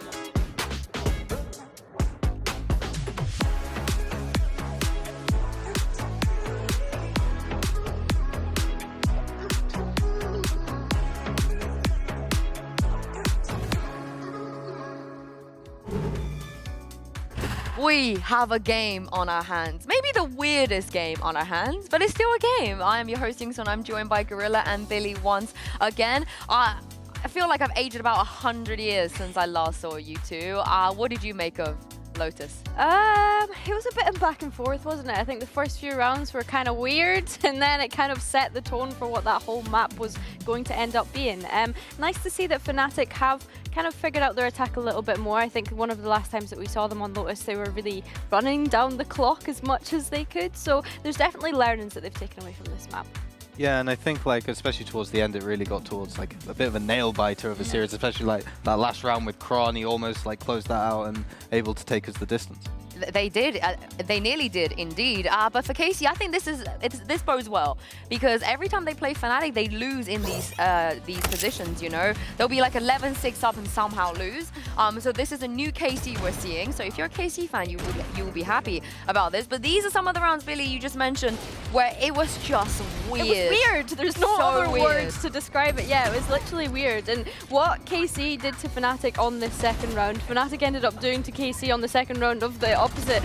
We have a game on our hands. Maybe the weirdest game on our hands, but it's still a game. I am your host, Jungsun. I'm joined by Gorilla and Billy once again. I feel like I've aged about 100 years since I last saw you two. What did you make of Lotus? It was a bit of back and forth, wasn't it? I think the first few rounds were kind of weird, and then it kind of set the tone for what that whole map was going to end up being. Nice to see that FNATIC have kind of figured out their attack a little bit more. I think one of the last times that we saw them on Lotus, they were really running down the clock as much as they could. So there's definitely learnings that they've taken away from this map. Yeah, and I think like especially towards the end, it really got towards like a bit of a nail biter of a series, especially like that last round with Kron. He almost like closed that out and able to take us the distance. They did. They nearly did, indeed. But for KC, I think this bodes well because every time they play FNATIC, they lose in these positions. You know, they'll be like 11-6 up and somehow lose. So this is a new KC we're seeing. So if you're a KC fan, you will be happy about this. But these are some of the rounds, Billy, you just mentioned, where it was just weird. It was weird. There's no So other weird. words to describe it. Yeah, it was literally weird. And what KC did to FNATIC on this second round, FNATIC ended up doing to KC on the second round of the opposite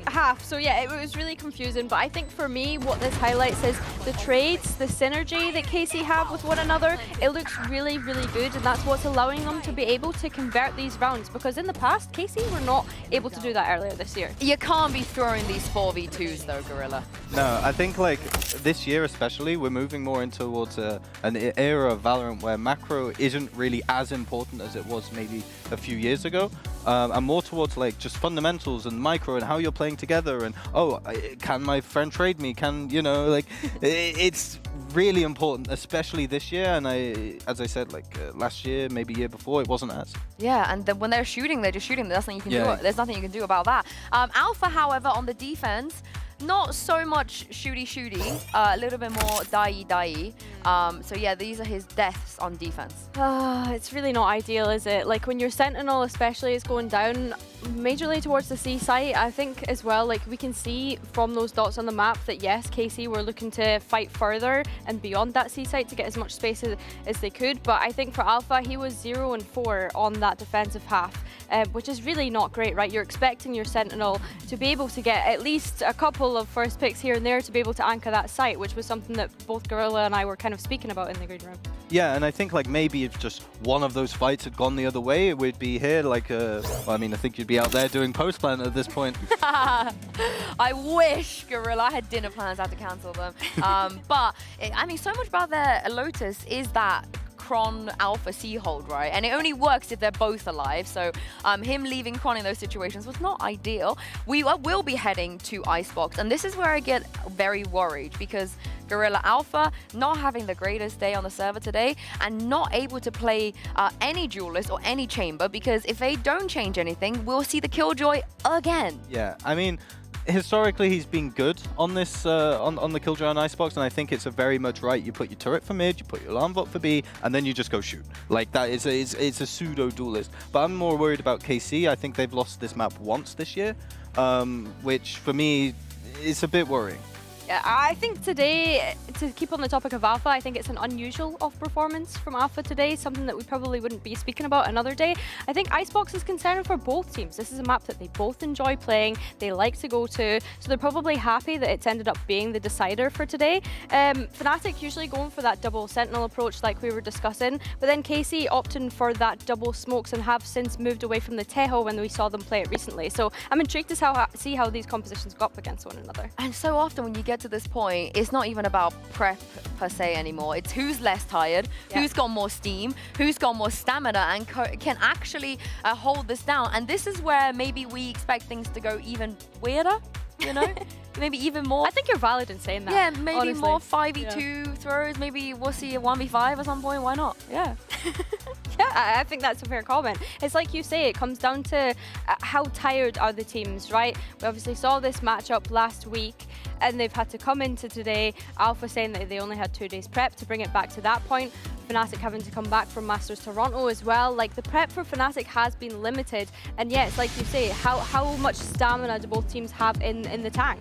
half. So yeah, it was really confusing. But I think for me, what this highlights is the trades, the synergy that KC have with one another. It looks really, really good, and that's what's allowing them to be able to convert these rounds. Because in the past, KC were not able to do that earlier this year. You can't be throwing these 4v2s though, Gorilla. No, I think like this year especially, we're moving more into towards an era of Valorant where macro isn't really as important as it was maybe a few years ago, and more towards like just fundamentals and micro and how you're playing together and can my friend trade me? Can you know like it's really important, especially this year. And as I said, like last year, maybe year before, it wasn't as. Yeah, and when they're shooting, they're just shooting. There's nothing you can do. There's nothing you can do about that. Alpha, however, on the defense, not so much shooty, a little bit more die. So yeah, these are his deaths on defense. It's really not ideal, is it? Like when your Sentinel especially is going down majorly towards the C site, I think as well, like we can see from those dots on the map that yes, KC were looking to fight further and beyond that C site to get as much space as they could. But I think for Alpha, he was 0-4 on that defensive half, which is really not great, right? You're expecting your Sentinel to be able to get at least a couple of first picks here and there to be able to anchor that site, which was something that both Gorilla and I were kind of speaking about in the green room. Yeah, and I think like maybe if just one of those fights had gone the other way, it would be here like well, I mean, I think you'd be out there doing post plan at this point. I wish, Gorilla. I had dinner plans, I had to cancel them. But I mean, so much about their Lotus is that Kron Alpha C hold, right? And it only works if they're both alive. So him leaving Kron in those situations was not ideal. We will be heading to Icebox, and this is where I get very worried because Gorilla Alpha not having the greatest day on the server today and not able to play any duelist or any chamber, because if they don't change anything, we'll see the Killjoy again. Yeah, I mean, historically he's been good on this on the Killjoy on Icebox, and I think it's a very much right. You put your turret for mid, you put your alarm bot for B, and then you just go shoot. Like that is it's a pseudo duelist. But I'm more worried about KC. I think they've lost this map once this year, which for me is a bit worrying. Yeah, I think today, to keep on the topic of Alpha, I think it's an unusual off-performance from Alpha today, something that we probably wouldn't be speaking about another day. I think Icebox is concerning for both teams. This is a map that they both enjoy playing, they like to go to, so they're probably happy that it's ended up being the decider for today. FNATIC usually going for that double Sentinel approach like we were discussing, but then KC opting for that double smokes and have since moved away from the Tejo when we saw them play it recently. So I'm intrigued to see how these compositions go up against one another. And so often when you get to this point, it's not even about prep per se anymore. It's who's less tired, who's got more steam, who's got more stamina and can actually hold this down. And this is where maybe we expect things to go even weirder, you know? Maybe even more. I think you're valid in saying that. Yeah, maybe honestly. more 5v2 throws. Maybe we'll see a 1v5 at some point. Why not? Yeah. Yeah, I think that's a fair comment. It's like you say, it comes down to how tired are the teams, right? We obviously saw this matchup last week, and they've had to come into today. Alpha saying that they only had 2 days prep to bring it back to that point. FNATIC having to come back from Masters Toronto as well. Like, the prep for FNATIC has been limited. And yeah, it's like you say, how much stamina do both teams have in the tank?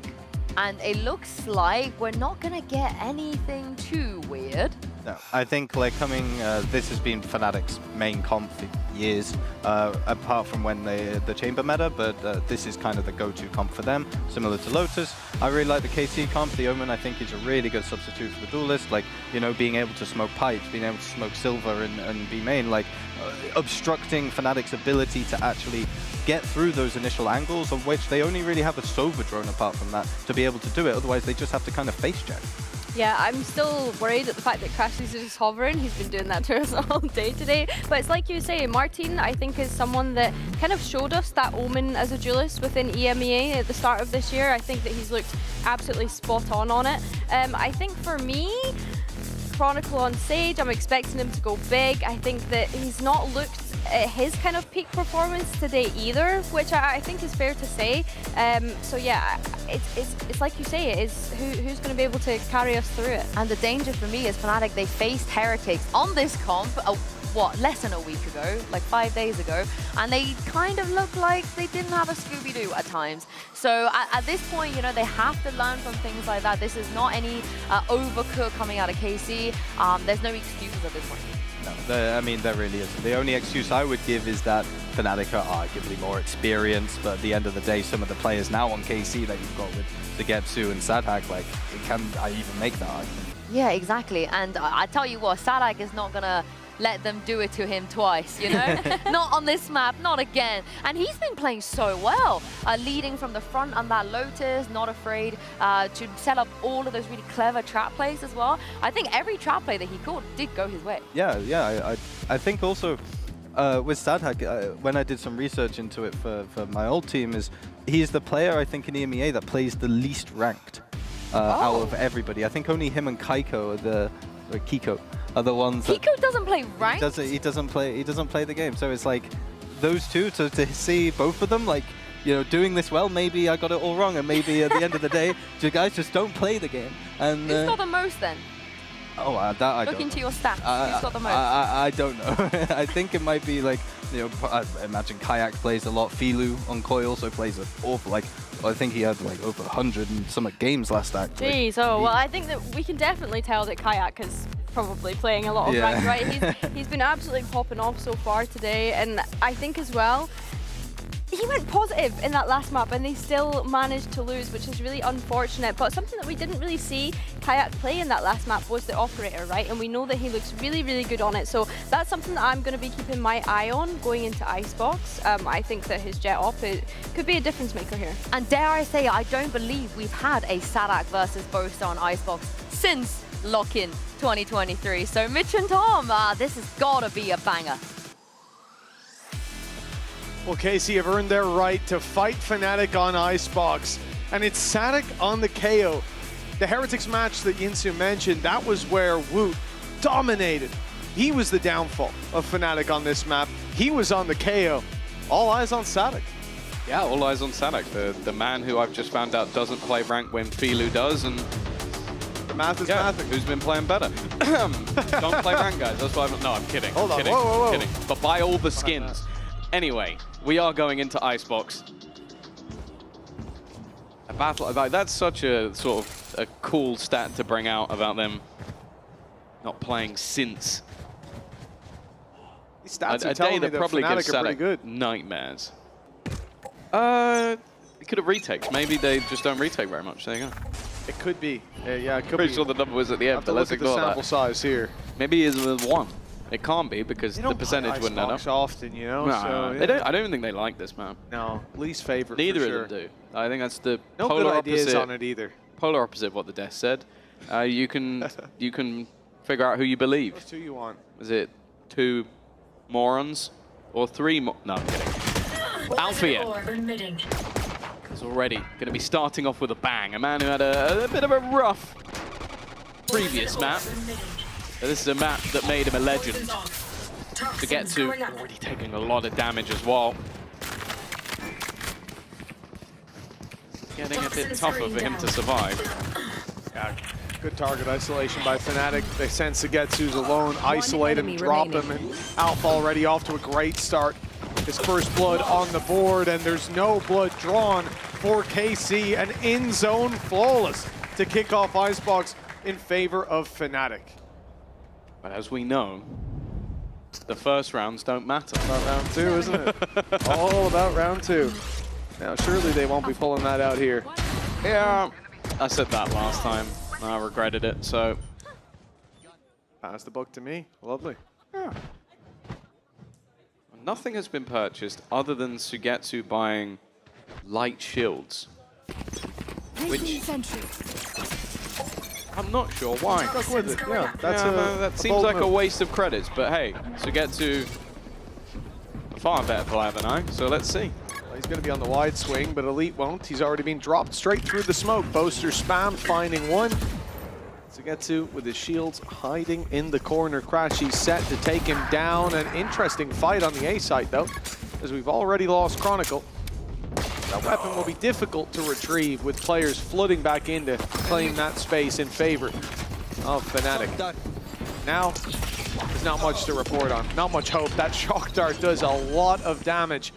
And it looks like we're not going to get anything too weird. No, I think like this has been FNATIC's main comp for years, apart from when the chamber meta, but this is kind of the go-to comp for them, similar to Lotus. I really like the KC comp. The Omen, I think, is a really good substitute for the duelist. Like, you know, being able to smoke pipes, being able to smoke silver and be main, like obstructing FNATIC's ability to actually get through those initial angles, of which they only really have a Sova drone apart from that to be able to do it. Otherwise, they just have to kind of face check. Yeah, I'm still worried at the fact that Crashes is hovering. He's been doing that to us all day today. But it's like you say, Martin, I think, is someone that kind of showed us that omen as a duelist within EMEA at the start of this year. I think that he's looked absolutely spot on it. I think for me, Chronicle on Sage, I'm expecting him to go big. I think that he's not looked at his kind of peak performance today either, which I think is fair to say. So yeah, it's like you say, it is who's going to be able to carry us through it. And the danger for me is FNATIC, they faced Heretics on this comp, less than a week ago, like 5 days ago, and they kind of look like they didn't have a Scooby-Doo at times. So at this point, you know, they have to learn from things like that. This is not any overcook coming out of KC. There's no excuses at this point. No, I mean, there really isn't. The only excuse I would give is that FNATIC are arguably more experienced, but at the end of the day, some of the players now on KC that you've got with Zagetsu and Sadhak, like, can I even make that argument? Yeah, exactly. And I tell you what, Sadhak is not going to let them do it to him twice, you know? Not on this map, not again. And he's been playing so well, leading from the front on that Lotus, not afraid to set up all of those really clever trap plays as well. I think every trap play that he caught did go his way. Yeah, I think also with Sadhak, when I did some research into it for my old team, is he's the player, I think, in EMEA that plays the least ranked out of everybody. I think only him and Kaiko or Kiko are the ones. Kiko doesn't play ranked? He doesn't play the game. So it's like those two, to see both of them, like, you know, doing this well, maybe I got it all wrong, and maybe at the end of the day, you guys just don't play the game. And who's got the most then? Oh, that I Look don't into know. your stats. Who's got the most? I don't know. I think it might be like, you know, I imagine Kayak plays a lot. Filu on Koi also plays an awful, like, I think he had like over 100 and some games last act. Jeez, well, I think that we can definitely tell that Kayak is probably playing a lot of rank, right? He's been absolutely popping off so far today, and I think as well, he went positive in that last map and they still managed to lose, which is really unfortunate. But something that we didn't really see Kayak play in that last map was the operator, right? And we know that he looks really, really good on it. So that's something that I'm going to be keeping my eye on going into Icebox. I think that his jet op could be a difference maker here. And dare I say, I don't believe we've had a Sadhak versus Boaster on Icebox since lock-in 2023. So Mitch and Tom, this has got to be a banger. Well, KC have earned their right to fight FNATIC on Icebox, and it's Sadhak on the KO. The Heretics match that Yinsu mentioned, that was where Woot dominated. He was the downfall of FNATIC on this map. He was on the KO. All eyes on Sadhak. Yeah, all eyes on Sadhak, the man who I've just found out doesn't play rank when Filu does, and the math is mathing. Who's been playing better? Don't play rank, guys. That's why I'm kidding. Hold on. Kidding. Whoa. Kidding. But buy all the skins. Anyway, we are going into Icebox. A battle, like, that's such a sort of a cool stat to bring out about them not playing since. These stats a day that probably gives Sadhak nightmares. It could have retakes. Maybe they just don't retake very much. There you go. It could be. Yeah, it could Pretty be. sure the number was at the end, but let's ignore ignore the sample size here. Maybe it's with 1. It can't be because They the don't percentage play wouldn't add up. Icebox often, you know. No, so, they don't. I don't think they like this map. No, least favorite. Neither for of sure. them do. I think that's the No polar good ideas opposite on it either. Polar opposite of what the desk said. You can figure out who you believe. What's who you want? Is it 2 morons or 3 No, I'm kidding. Alfia is already going to be starting off with a bang. A man who had a bit of a rough previous map. This is a map that made him a legend. To get to, already taking a lot of damage as well. Getting a bit tougher for him to survive. Yeah, good target isolation by FNATIC. They sense Zagetsu's alone, isolate him, drop him, and Alpha already off to a great start. His first blood on the board, and there's no blood drawn for KC, and in zone flawless to kick off Icebox in favor of FNATIC. But as we know, the first rounds don't matter. About round 2, isn't it? All about round 2. Now, surely they won't be pulling that out here. Yeah, I said that last time. I regretted it, so. Pass the buck to me. Lovely. Yeah. Nothing has been purchased other than Sugetsu buying light shields. Which I'm not sure why. Stuck with it. Yeah, that seems like a waste of credits, but hey, to get to a far better player than I, so let's see. Well, he's going to be on the wide swing, but Elite won't. He's already been dropped straight through the smoke. Boaster spam, finding one to get to with his shields hiding in the corner. Crashy's set to take him down. An interesting fight on the A site, though, as we've already lost Chronicle. That weapon will be difficult to retrieve with players flooding back in to claim that space in favor of FNATIC. Now, there's not much to report on. Not much hope. That shock dart does a lot of damage.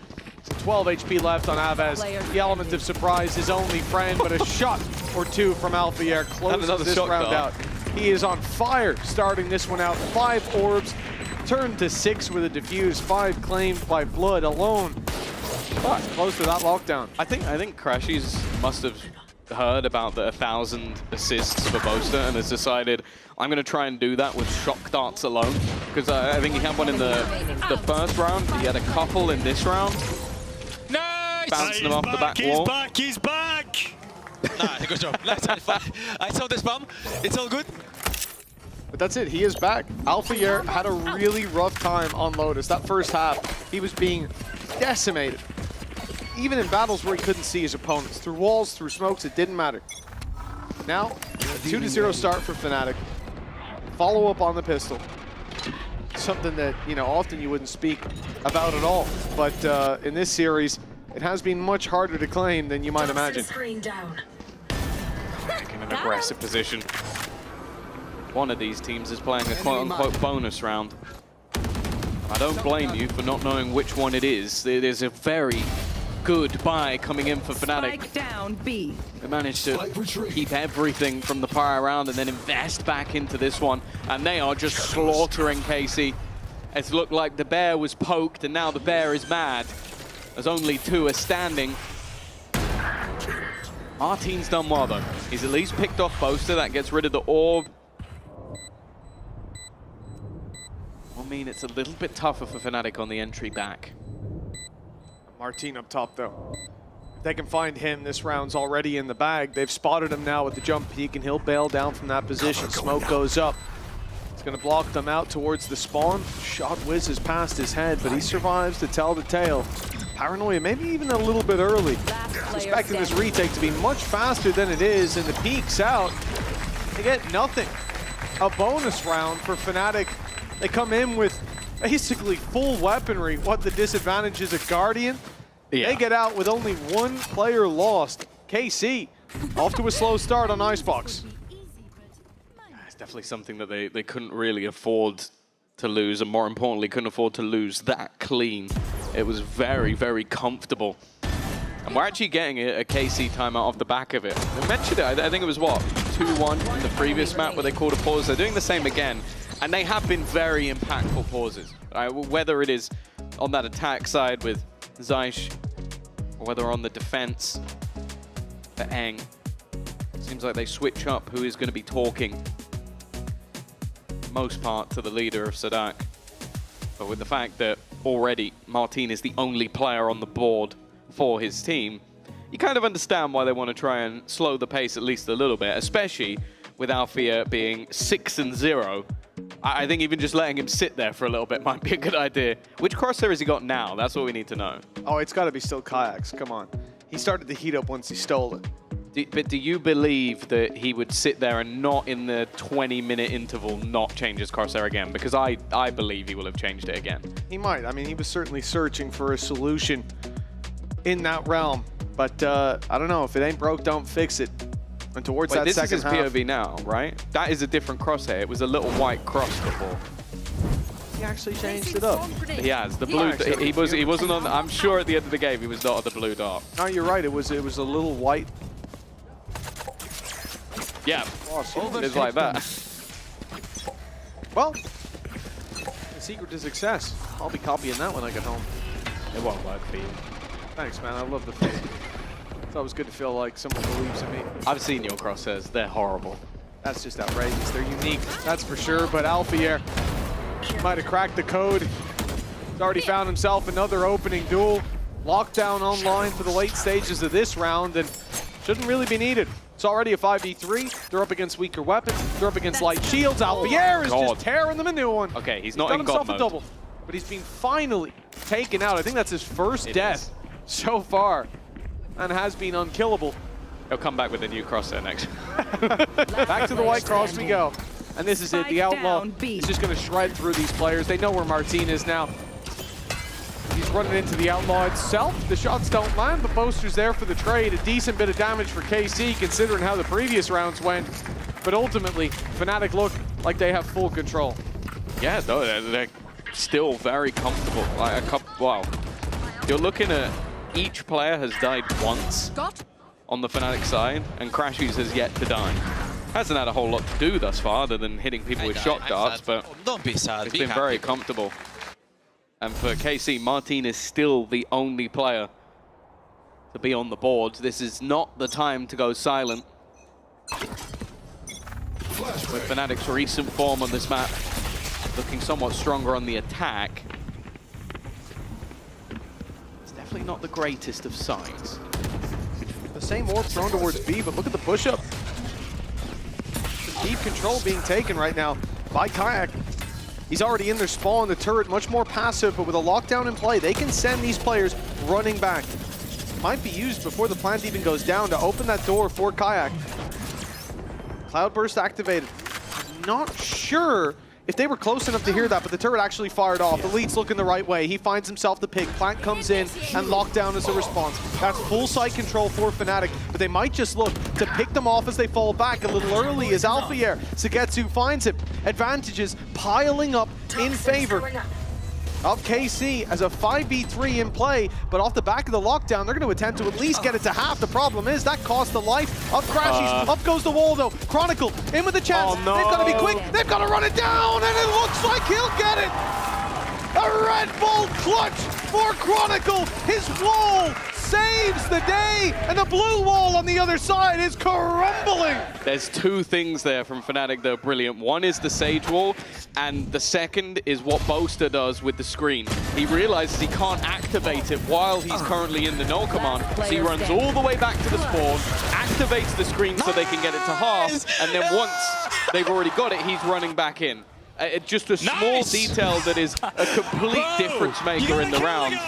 12 HP left on Aves. The element of surprise, his only friend, but a shot or two from Alfier closes this round out. He is on fire starting this one out. 5 orbs, turned to 6 with a diffuse, 5 claimed by Blood alone. But close to that lockdown. I think Crashies must have heard about the 1,000 assists for Boaster and has decided, I'm going to try and do that with shock darts alone. Because I think he had one in the first round, he had a couple in this round. Nice! Bouncing them off the back wall. He's back! Nah, good job. I saw this bomb. It's all good. But that's it, he is back. Alfier had a really rough time on Lotus. That first half, he was being decimated. Even in battles where he couldn't see his opponents. Through walls, through smokes, it didn't matter. Now, 2-0 start for FNATIC. Follow up on the pistol. Something that, you know, often you wouldn't speak about at all. But in this series, it has been much harder to claim than you might imagine. In an aggressive position. One of these teams is playing a quote-unquote bonus round. I don't blame you for not knowing which one it is. It is a very good buy coming in for FNATIC. Spike down B. They managed to keep everything from the prior round and then invest back into this one. And they are just slaughtering KC. It's looked like the bear was poked and now the bear is mad. As only 2 are standing. Martin's done well though. He's at least picked off Boaster. That gets rid of the orb. I mean, it's a little bit tougher for FNATIC on the entry back. Martin up top, though. If they can find him, this round's already in the bag. They've spotted him now with the jump peak, and he'll bail down from that position. Smoke goes up. It's going to block them out towards the spawn. Shot whizzes past his head, but he survives to tell the tale. Paranoia, maybe even a little bit early. Expecting this retake to be much faster than it is, and the peak's out. They get nothing. A bonus round for FNATIC. They come in with basically full weaponry. What the disadvantage is a Guardian. Yeah. They get out with only 1 player lost. KC off to a slow start on Icebox. It's definitely something that they couldn't really afford to lose, and more importantly, couldn't afford to lose that clean. It was very, very comfortable. And we're actually getting a KC timeout off the back of it. I mentioned it, I think it was what, 2-1 in the previous map where they called a pause. They're doing the same again. And they have been very impactful pauses. Whether it is on that attack side with Zeish, or whether on the defense for Eng. Seems like they switch up who is going to be talking, most part, to the leader of Sadak. But with the fact that already Martin is the only player on the board for his team, you kind of understand why they want to try and slow the pace at least a little bit, especially with Alfier being 6-0. I think even just letting him sit there for a little bit might be a good idea. Which crosshair has he got now? That's what we need to know. Oh, it's got to be still Kayaks. Come on. He started to heat up once he stole it. But do you believe that he would sit there and not in the 20-minute interval not change his crosshair again? Because I believe he will have changed it again. He might. I mean, he was certainly searching for a solution in that realm. But I don't know. If it ain't broke, don't fix it. And towards that second half. This is his POV now, right? That is a different crosshair. It was a little white cross before. He actually changed it up. He has. The blue. He wasn't on. I'm sure at the end of the game he was not on the blue dart. No, you're right. It was a little white. Yeah. It's like that. Well, the secret to success. I'll be copying that when I get home. It won't work for you. Thanks, man. I love the feeling. It's always good to feel like someone believes in me. I've seen your crosshairs. They're horrible. That's just outrageous. They're unique, that's for sure. But Alfier might have cracked the code. He's already found himself another opening duel. Lockdown online for the late stages of this round, and shouldn't really be needed. It's already a 5v3. They're up against weaker weapons. They're up against light shields. Albier is just tearing them a new one. Okay, he's not in got God himself mode. a double, but he's been finally taken out. I think that's his first death so far, and has been unkillable. He'll come back with a new crosshair next. Back to the white cross we go. And this is it. The Outlaw is just going to shred through these players. They know where Martin is now. He's running into the Outlaw itself. The shots don't land, but Boaster's there for the trade. A decent bit of damage for KC, considering how the previous rounds went. But ultimately, FNATIC look like they have full control. Yeah, no, they're still very comfortable. Like a couple, wow. You're looking at each player has died once on the FNATIC side, and Crashies has yet to die. Hasn't had a whole lot to do thus far, other than hitting people with shot darts, but don't be sad. It's been very comfortable. And for KC, Martin is still the only player to be on the board. This is not the time to go silent. With FNATIC's recent form on this map, looking somewhat stronger on the attack, it's definitely not the greatest of signs. The same orb thrown towards B, but look at the push-up. Deep control being taken right now by Kayak. He's already in their spawn, the turret much more passive, but with a lockdown in play, they can send these players running back. Might be used before the plant even goes down to open that door for Kayak. Cloudburst activated. I'm not sure if they were close enough to hear that, but the turret actually fired off. Elite's looking the right way. He finds himself the pick. Plant comes in, and lockdown is a response. That's full site control for FNATIC, but they might just look to pick them off as they fall back a little early as Alphier. Sugetsu finds him. Advantages piling up in favor of KC as a 5v3 in play, but off the back of the lockdown, they're going to attempt to at least get it to half. The problem is that cost the life of Crashies. Up goes the wall though. Chronicle in with the chance. Oh, no. They've got to be quick. They've got to run it down, and it looks like he'll get it. A Red Bull clutch for Chronicle. His wall saves the day, and the blue wall on the other side is crumbling. There's two things there from FNATIC that are brilliant. One is the Sage Wall, and the second is what Boaster does with the screen. He realizes he can't activate it while he's currently in the null command, so he runs all the way back to the spawn, activates the screen so they can get it to half, and then once they've already got it, he's running back in. Just a small detail that is a complete difference maker in the round.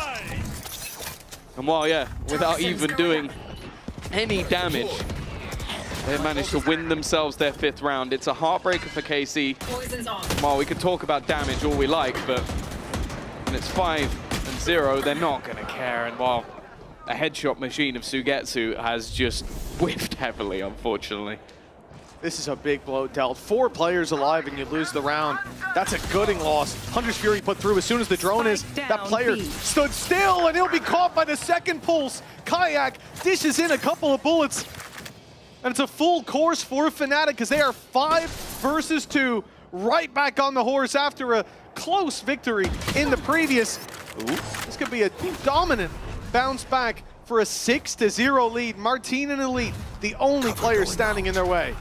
And while, yeah, without even doing any damage, they managed to win themselves their 5th round. It's a heartbreaker for KC. Well, we can talk about damage all we like, but when it's 5-0, they're not going to care. And while a headshot machine of Sugetsu has just whiffed heavily, unfortunately. This is a big blow dealt. 4 players alive and you lose the round. That's a gooding loss. Hunter's Fury put through as soon as the drone is. That player stood still and he'll be caught by the second pulse. Kayak dishes in a couple of bullets. And it's a full course for FNATIC because they are 5 versus 2. Right back on the horse after a close victory in the previous. This could be a dominant bounce back for a 6-0 lead. Martin and Elite, the only players standing in their way.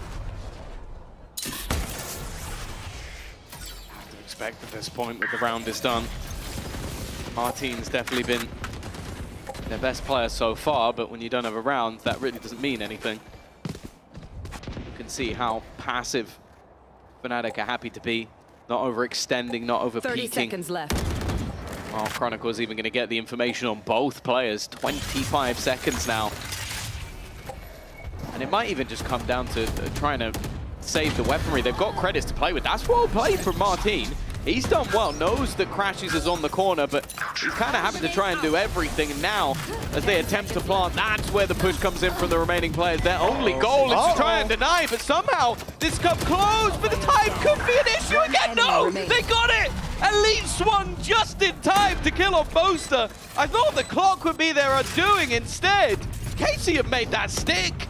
Expect at this point that the round is done. Martin's definitely been their best player so far, but when you don't have a round, that really doesn't mean anything. You can see how passive FNATIC are happy to be, not overextending, not over 30 peaking. seconds left. Well, Chronicle's even going to get the information on both players. 25 seconds now. And it might even just come down to trying to save the weaponry. They've got credits to play with. That's well played from Martin. He's done well, knows that Crashies is on the corner, but he's kind of having to try and do everything. And now, as they attempt to plant, that's where the push comes in from the remaining players. Their only goal is to try and deny, but somehow this comes close, but the time could be an issue again. No, they got it! Elite swung just in time to kill off Boaster. I thought the clock would be their undoing instead. KC have made that stick.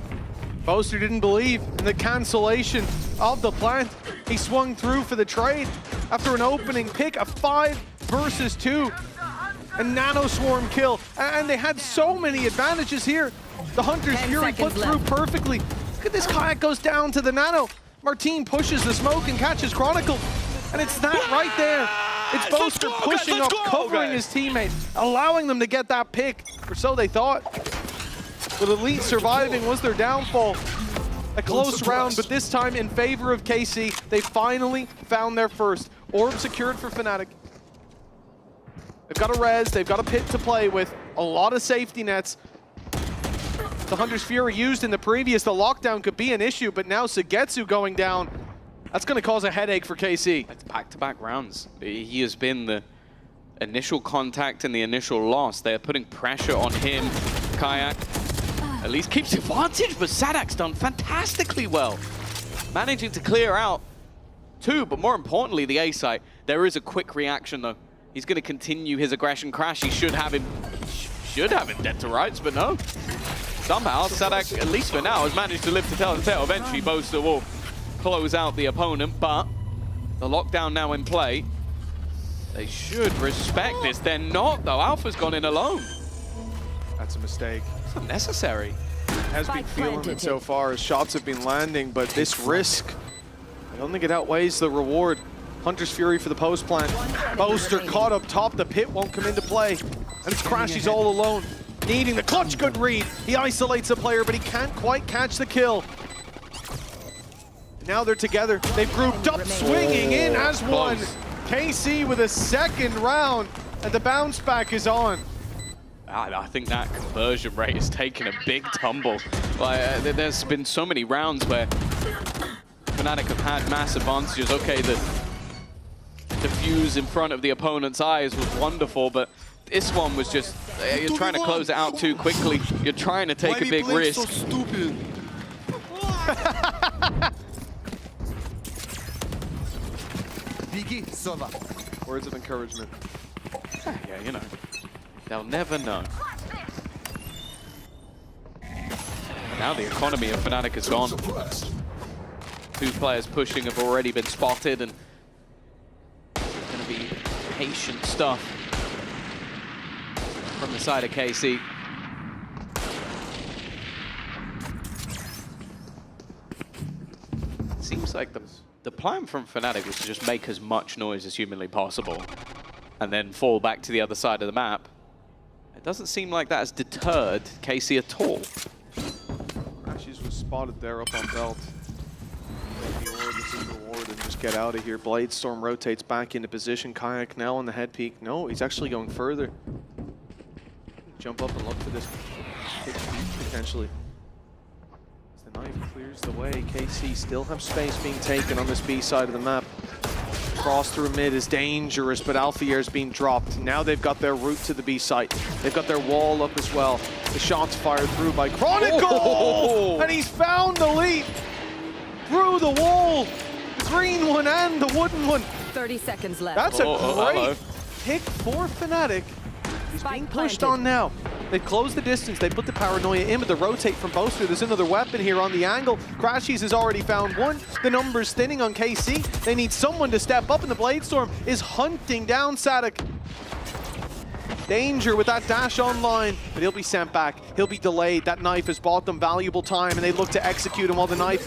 Boaster didn't believe in the cancellation of the plant. He swung through for the trade after an opening pick, a 5 versus 2. A nano swarm kill, and they had so many advantages here. The Hunter's Fury put through perfectly. Look at this, Kayak goes down to the nano. Martin pushes the smoke and catches Chronicle, and it's that right there. It's Boaster pushing up, covering his teammate, allowing them to get that pick, or so they thought. But Elite surviving was their downfall. A close round, but this time in favor of KC. They finally found their first. Orb secured for FNATIC. They've got a res, they've got a pit to play with, a lot of safety nets. The Hunter's Fury used in the previous, the lockdown could be an issue, but now Sugetsu going down, that's going to cause a headache for KC. It's back-to-back rounds. He has been the initial contact and the initial loss. They're putting pressure on him. Kayak at least keeps advantage, but Sadak's done fantastically well. Managing to clear out two, but more importantly, the A site. There is a quick reaction though. He's going to continue his aggression crash. He should have him dead to rights, but no. Somehow, Sadak, at least for now, has managed to live to tell the tale. Eventually, Boaster will close out the opponent, but the lockdown now in play. They should respect this. They're not, though. Alpha's gone in alone. That's a mistake. It's unnecessary. It has been feeling it so far as shots have been landing, but this risk, I don't think it outweighs the reward. Hunter's Fury for the post plant. Boaster caught up top. The pit won't come into play. And it's Crashy's all alone. Needing the clutch, good read. He isolates a player, but he can't quite catch the kill. Now they're together. They've grouped up, swinging in as one. KC with a second round, and the bounce back is on. I think that conversion rate has taken a big tumble. Like, there's been so many rounds where FNATIC have had mass advantages. Okay, the defuse in front of the opponent's eyes was wonderful, but this one was just, you're trying to close it out too quickly. You're trying to take a big risk. So stupid? Words of encouragement. Yeah, you know, they'll never know. Now the economy of FNATIC is gone. Two players pushing have already been spotted, and it's going to be patient stuff from the side of KC. Seems like the plan from FNATIC was to just make as much noise as humanly possible and then fall back to the other side of the map. It doesn't seem like that has deterred KC at all. Crashes was spotted there up on belt. The orb is his reward and just get out of here. Bladestorm rotates back into position. Kayak now on the head peak. No, he's actually going further. Jump up and look for this potentially. As the knife clears the way, KC still have space being taken on this B side of the map. Cross through mid is dangerous, but Alfiair's being dropped. Now they've got their route to the B site. They've got their wall up as well. The shots fired through by Chronicle! Oh! And he's found the lead through the wall. The green one and the wooden one. 30 seconds left. That's a great pick for FNATIC. He's being pushed on now. They've closed the distance. They put the paranoia in, but the rotate from Boaster. There's another weapon here on the angle. Crashies has already found one. The numbers thinning on KC. They need someone to step up, and the Bladestorm is hunting down Sadak. Danger with that dash online, but he'll be sent back. He'll be delayed. That knife has bought them valuable time, and they look to execute him while the knife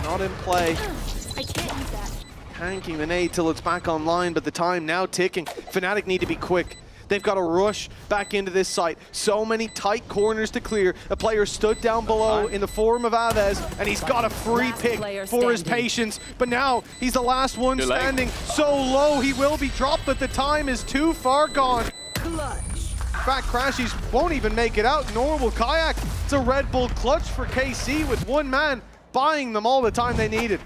not in play. I can't use that. Tanking the nade till it's back online, but the time now ticking. FNATIC need to be quick. They've got to rush back into this site. So many tight corners to clear. A player stood down below in the form of Aves, and he's got a free pick for his patience. But now he's the last one standing. So low, he will be dropped, but the time is too far gone. In fact, Crashies won't even make it out, nor will Kayak. It's a Red Bull clutch for KC with one man buying them all the time they needed.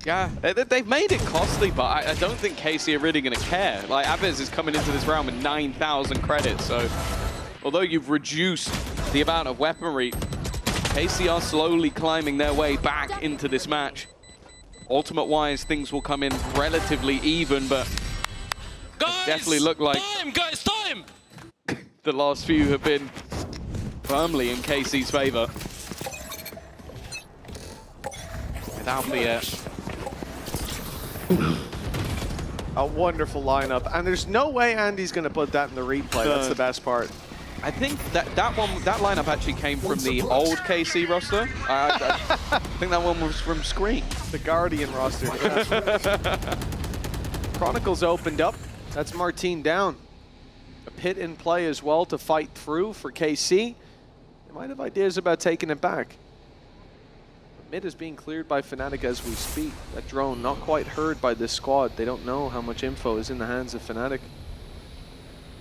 Yeah, they've made it costly, but I don't think KC are really going to care. Like, Aves is coming into this round with 9,000 credits, so although you've reduced the amount of weaponry, KC are slowly climbing their way back into this match. Ultimate-wise, things will come in relatively even, but definitely look like Time! the last few have been firmly in KC's favor. Without the a wonderful lineup, and there's no way Andy's going to put that in the replay. That's the best part. I think that lineup actually came from the old KC roster. I think that one was from Screen. The Guardian roster. Chronicles opened up. That's Martine down. A pit in play as well to fight through for KC. They might have ideas about taking it back. Mid is being cleared by FNATIC as we speak. That drone not quite heard by this squad. They don't know how much info is in the hands of FNATIC.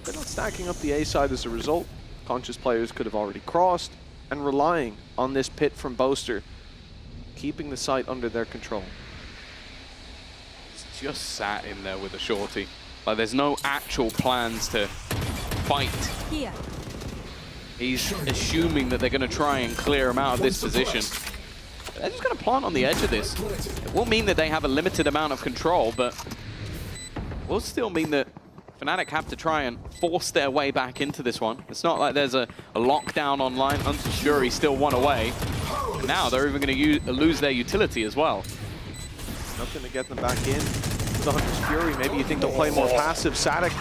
They're not stacking up the A side as a result. Conscious players could have already crossed, and relying on this pit from Boaster, keeping the site under their control. It's just sat in there with a shorty. Like there's no actual plans to fight. Here. He's assuming that they're going to try and clear him out of this position. They're just going to plant on the edge of this. It will mean that they have a limited amount of control, but will still mean that FNATIC have to try and force their way back into this one. It's not like there's a lockdown online. Unsure still one away. And now they're even going to lose their utility as well. Nothing to get them back in. With the Hunter's Fury, maybe you think they'll play more passive. Sadek,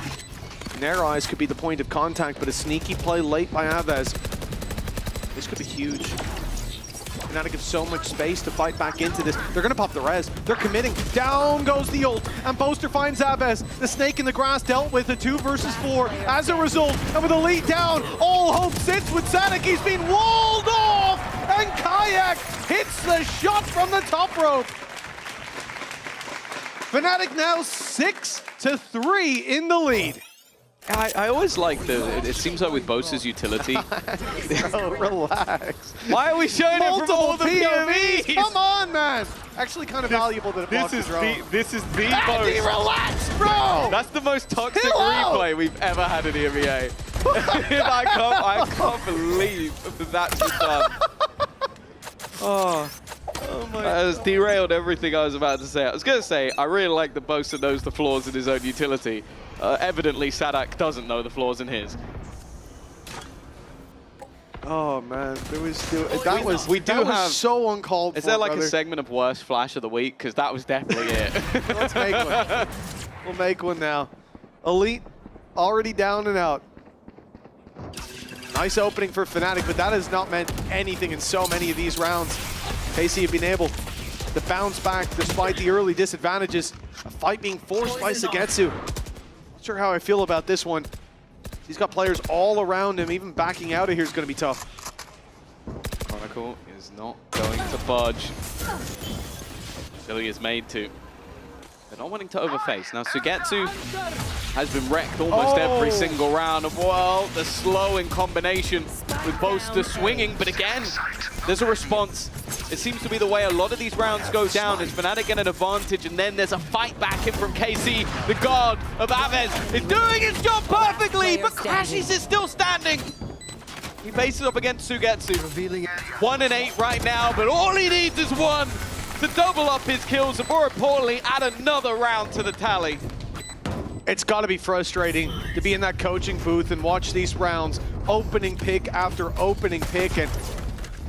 Narrow Eyes could be the point of contact, but a sneaky play late by Aves. This could be huge. FNATIC have so much space to fight back into this. They're going to pop the res. They're committing. Down goes the ult, and Boaster finds Aves. The snake in the grass dealt with a 2 versus 4. As a result, and with a lead down, all hope sits with Sadek. He's been walled off, and Kayak hits the shot from the top rope. FNATIC now 6-3 in the lead. I always like it seems like with Boaster's utility. Bro, relax. Why are we showing it from all the POVs? Come on, man. Actually kind of valuable that it This is the Andy, most. relax, bro. That's the most toxic replay we've ever had in EMEA. I can't believe that's just done. Oh my God. That has derailed everything I was about to say. I was going to say, I really like that Boaster knows the flaws in his own utility. Evidently, Sadek doesn't know the flaws in his. Oh man, there was that was so uncalled for. Is there like brother. a segment of worst flash of the week? Because that was definitely it. Let's make one. We'll make one now. Elite already down and out. Nice opening for FNATIC, but that has not meant anything in so many of these rounds. KC have been able to bounce back despite the early disadvantages. A fight being forced by Sagetsu. Not sure how I feel about this one. He's got players all around him. Even backing out of here is going to be tough. Chronicle is not going to budge. Billy is made to. They're not wanting to overface. Now, Sugetsu has been wrecked almost every single round. And, well, the slow in combination with Boaster swinging. But again, there's a response. It seems to be the way a lot of these rounds go down. Is FNATIC get an advantage, and then there's a fight back in from KC. The guard of Aves is doing his job perfectly, but Crashies is still standing. He faces up against Sugetsu. 1 and 8 right now, but all he needs is 1 to double up his kills, and more importantly, add another round to the tally. It's got to be frustrating to be in that coaching booth and watch these rounds, opening pick after opening pick, and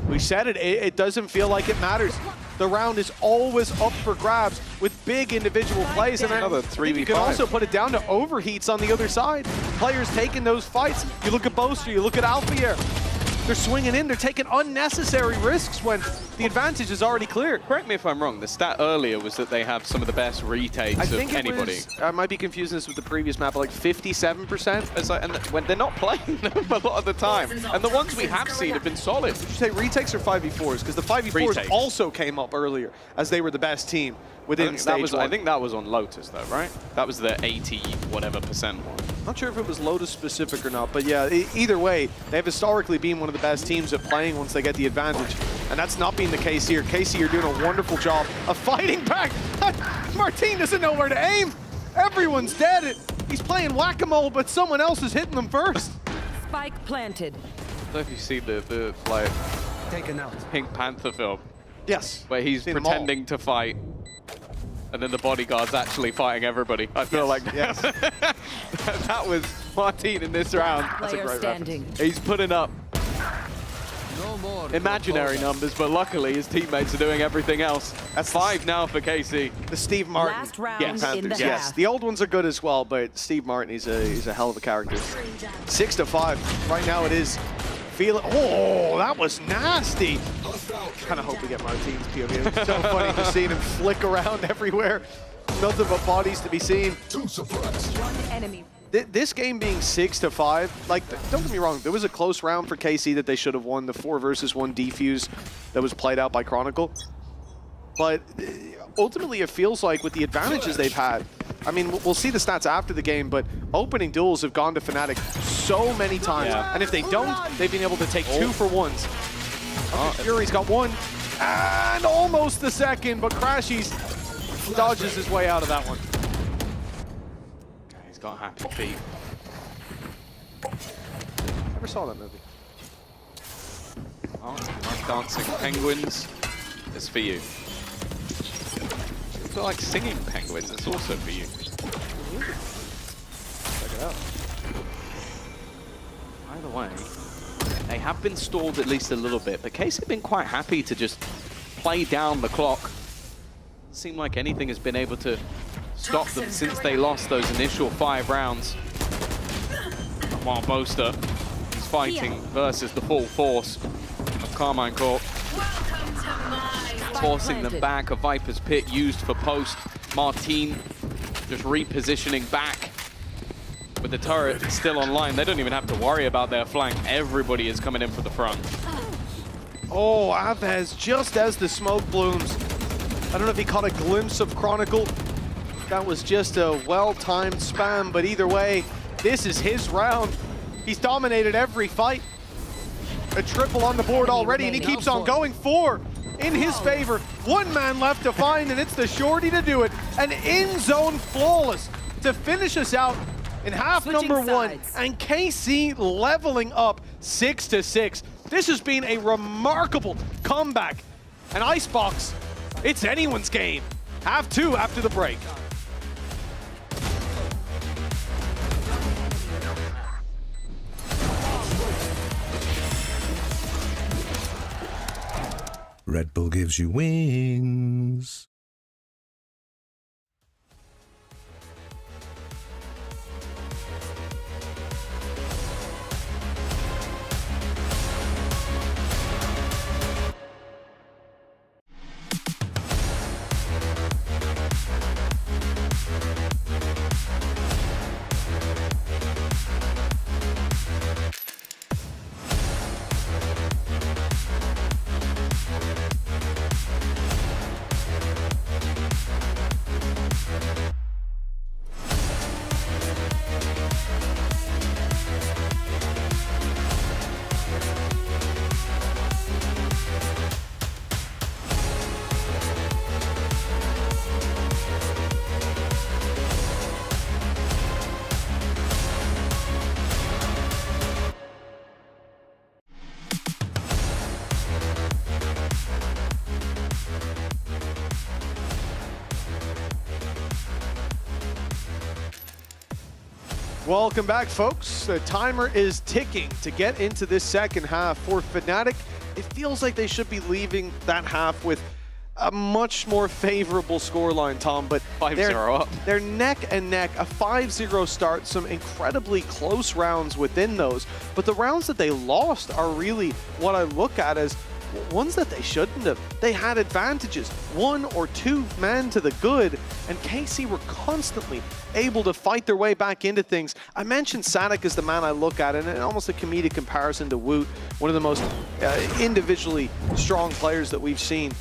we said it doesn't feel like it matters. The round is always up for grabs with big individual plays, and another you can also put it down to overheats on the other side. Players taking those fights. You look at Boaster, you look at Alfier. They're swinging in, they're taking unnecessary risks when the advantage is already clear. Correct me if I'm wrong, the stat earlier was that they have some of the best retakes of anybody. I might be confusing this with the previous map, but like 57%. It's like, and when they're not playing them a lot of the time. And the ones we have seen have been solid. Did you say retakes or 5v4s? Because the 5v4s retakes also came up earlier as they were the best team within stage 1. I think that was on Lotus though, right? That was the 80 whatever percent one. Not sure if it was Lotus specific or not, but yeah, either way, they've historically been one of the best teams at playing once they get the advantage. And that's not been the case here. KC are doing a wonderful job of fighting back. Martin doesn't know where to aim. Everyone's dead. He's playing whack-a-mole, but someone else is hitting them first. Spike planted. I don't know if you've seen the like Taken out. Pink Panther film. Yes. Where he's pretending to fight. And then the bodyguard's actually fighting everybody. I feel like yes. that was Martin in this round. That's a great reference. He's putting up imaginary numbers, but luckily his teammates are doing everything else. That's 5 now for KC. The Steve Martin. Last round yes. in the yes. half. The old ones are good as well, but Steve Martin, he's a hell of a character. 6-5. Right now it is. Oh, that was nasty. Kind of hope we get Martin's POV. It's so funny just seeing him flick around everywhere. Nothing but bodies to be seen. One enemy This game being 6-5, like, don't get me wrong, there was a close round for KC that they should have won, the 4 versus 1 defuse that was played out by Chronicle. But ultimately, it feels like with the advantages they've had, I mean, we'll see the stats after the game, but opening duels have gone to FNATIC so many times. Yeah. And if they don't, they've been able to take 2 for 1s. Okay, Fury's got 1, and almost the second, but Crashies dodges his way out of that one. He's got happy feet. Never saw that movie. Oh, dancing penguins is for you. If you like singing penguins, it's also for you. Check it out. By the way, they have been stalled at least a little bit, but KC have been quite happy to just play down the clock. Seemed like anything has been able to stop them since they lost those initial 5 rounds. While Boaster is fighting versus the full force of Carmine Corp. Forcing them back, a Viper's Pit used for post. Martine just repositioning back with the turret still online. They don't even have to worry about their flank. Everybody is coming in for the front. Oh, Aves, just as the smoke blooms. I don't know if he caught a glimpse of Chronicle. That was just a well-timed spam, but either way, this is his round. He's dominated every fight. A triple on the board already, and he keeps on going. 4 in his favor. 1 man left to find, and it's the shorty to do it. An in-zone flawless to finish us out in half number 1. And KC leveling up 6-6. This has been a remarkable comeback. And Icebox, it's anyone's game. Half 2 after the break. Red Bull gives you wings. Welcome back, folks. The timer is ticking to get into this second half. For FNATIC, it feels like they should be leaving that half with a much more favorable scoreline, Tom, but 5-0 up. They're neck and neck, a 5-0 start, some incredibly close rounds within those, but the rounds that they lost are really what I look at as ones that they shouldn't have. They had advantages, 1 or 2 men to the good, and KC were constantly able to fight their way back into things. I mentioned FNATIC as the man I look at, and almost a comedic comparison to Woot, one of the most individually strong players that we've seen.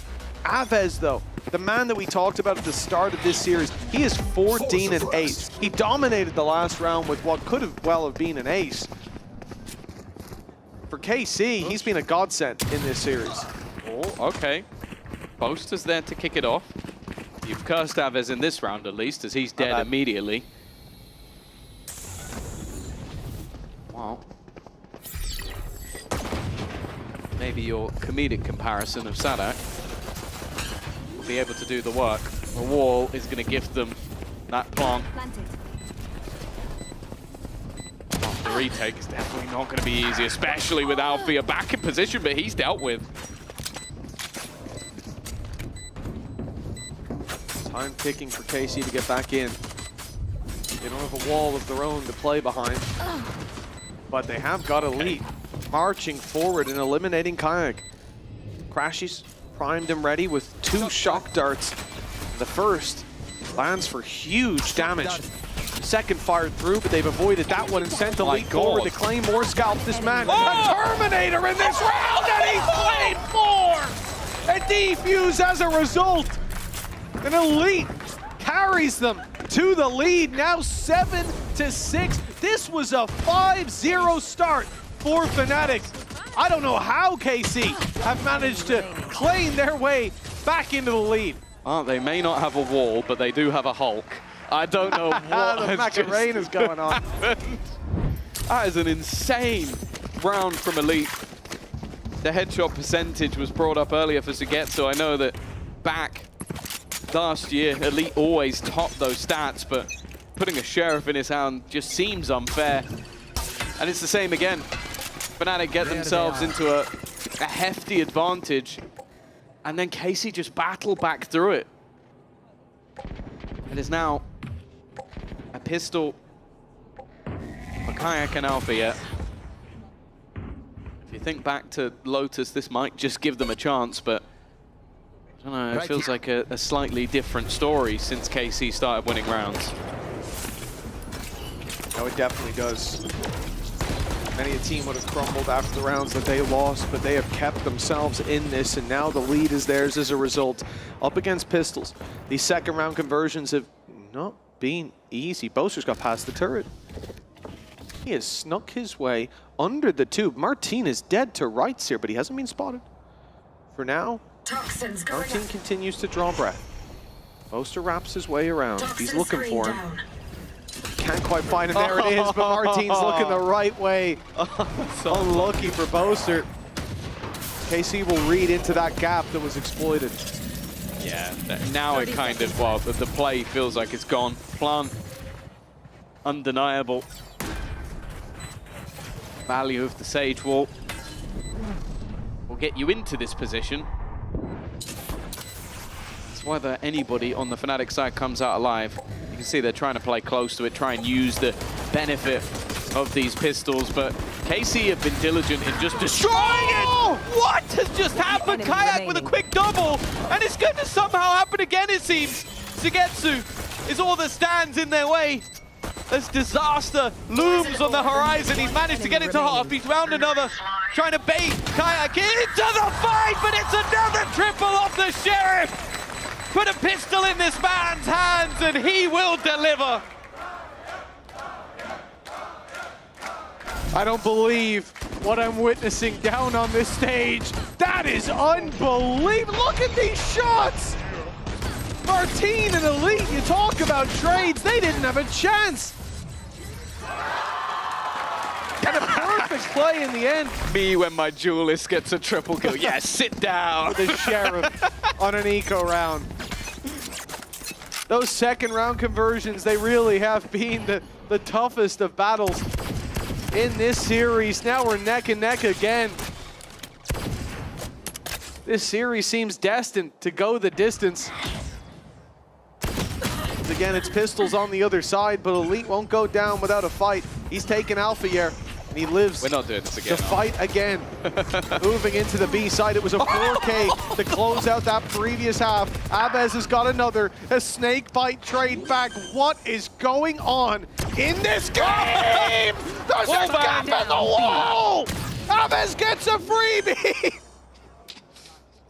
Aves, though, the man that we talked about at the start of this series, he is 14-8. He dominated the last round with what could have well have been an ace. For KC, he's been a godsend in this series. Oh, okay. Boaster's there to kick it off. You've cursed Aves in this round, at least, as he's dead immediately. Wow. Maybe your comedic comparison of Sadak will be able to do the work. The wall is going to gift them that plant. The retake is definitely not going to be easy, especially with Alfia back in position, but he's dealt with. Time ticking for KC to get back in. They don't have a wall of their own to play behind, but they have got a lead. Marching forward and eliminating Kayak. Crashies primed and ready with 2 shock darts. The first lands for huge damage. Second fired through, but they've avoided that one and sent Elite God. forward to claim more scalps. This man, Oh! a Terminator in this round, and he's claimed more! A defuse as a result. An Elite carries them to the lead, now 7-6. This was a 5-0 start for FNATIC. I don't know how KC have managed to claim their way back into the lead. They may not have a wall, but they do have a Hulk. I don't know what the has Macarena's just going on. happened. That is an insane round from Elite. The headshot percentage was brought up earlier for Sugetsu. I know that back last year, Elite always topped those stats, but putting a Sheriff in his hand just seems unfair. And it's the same again. FNATIC get themselves into a hefty advantage, and then KC just battle back through it. It is now a pistol for Kayak and Alpha yet. If you think back to Lotus, this might just give them a chance, but I don't know, it feels like a slightly different story since KC started winning rounds. No, it definitely does. Many a team would have crumbled after the rounds that they lost, but they have kept themselves in this, and now the lead is theirs as a result. Up against Pistols, these second round conversions have not been easy. Boaster's got past the turret. He has snuck his way under the tube. Martin is dead to rights here, but he hasn't been spotted. For now, Martin continues to draw breath. Boaster wraps his way around. He's looking for him. Can't quite find him. There it is, but Martin's looking the right way. So unlucky for Boaster. KC will read into that gap that was exploited. Yeah, now it kind of, well, the play feels like it's gone. Plant, undeniable. Value of the Sage Wall will get you into this position. It's whether anybody on the FNATIC side comes out alive. You can see they're trying to play close to it, try and use the benefit of these pistols, but KC have been diligent in just destroying it! What has just happened? Kayak with a quick double, and it's going to somehow happen again, it seems. Sugetsu is all that stands in their way. This disaster looms on the horizon. He's managed to get it to half. He's found another, trying to bait Kayak into the fight, but it's another triple off the Sheriff. Put a pistol in this man's hands and he will deliver. I don't believe what I'm witnessing down on this stage. That is unbelievable. Look at these shots. Martin and Elite, you talk about trades. They didn't have a chance. And a perfect play in the end. Me when my duelist gets a triple kill. Yeah, sit down. The Sheriff on an eco round. Those second round conversions, they really have been the toughest of battles in this series. Now we're neck and neck again. This series seems destined to go the distance. Again, it's Pistols on the other side, but Elite won't go down without a fight. He's taken Alpha here, and he lives. We're not doing this again. To fight again. Moving into the B side, it was a 4K to close out that previous half. Abez has got another, a snake bite trade back. What is going on in this game? There's a gap in the wall! Abez gets a freebie!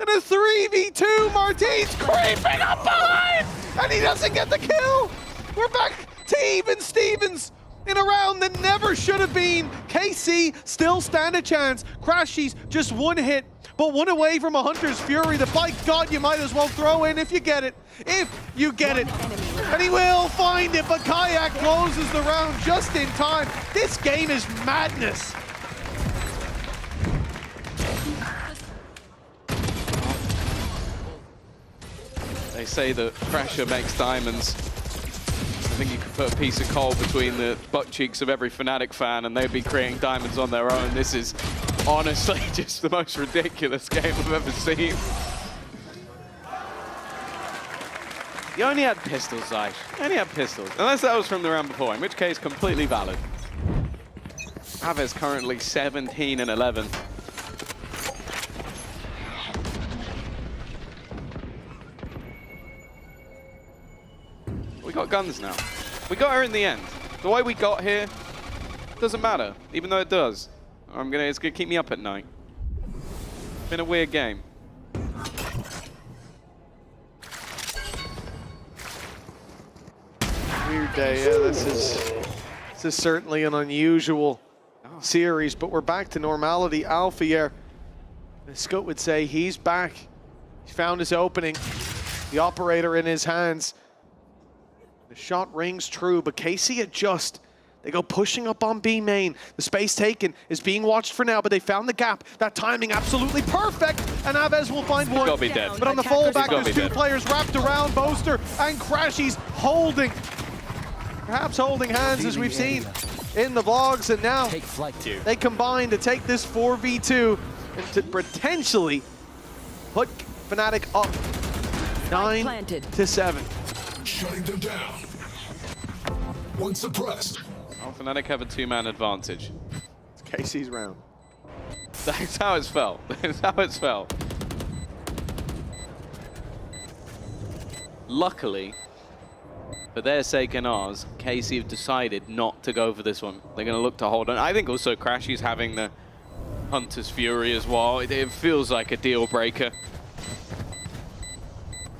And a 3v2, Martin's creeping up behind! And he doesn't get the kill! We're back to even Stevens in a round that never should have been. KC still stand a chance. Crashies just one hit, but one away from a Hunter's Fury that, by God, you might as well throw in if you get it. If you get it. And he will find it, but Kayak closes the round just in time. This game is madness. They say that pressure makes diamonds. I think you could put a piece of coal between the butt cheeks of every FNATIC fan and they'd be creating diamonds on their own. This is honestly just the most ridiculous game I've ever seen. You only had pistols, Zai. You only had pistols. Unless that was from the round before, in which case completely valid. Aves currently 17 and 11. We got guns now. We got her in the end. The way we got here doesn't matter, even though it does. It's gonna keep me up at night. Been a weird game. Weird day, yeah, this is certainly an unusual series, but we're back to normality. Alpha here, as Scott would say, he's back. He found his opening, the operator in his hands. The shot rings true, but KC adjust. They go pushing up on B main. The space taken is being watched for now, but they found the gap. That timing absolutely perfect, and Aves will find one. Gotta be dead. But on the fallback, there's two players wrapped around Boaster and Crashy's holding. Perhaps holding hands as we've seen in the vlogs, and now they combine to take this 4v2 and to potentially put FNATIC up 9-7. Shutting them down. One suppressed. Oh, FNATIC have a two-man advantage. It's KC's round. That's how it's felt. That's how it's felt. Luckily, for their sake and ours, KC have decided not to go for this one. They're going to look to hold on. I think also Crashy's having the Hunter's Fury as well. It feels like a deal breaker.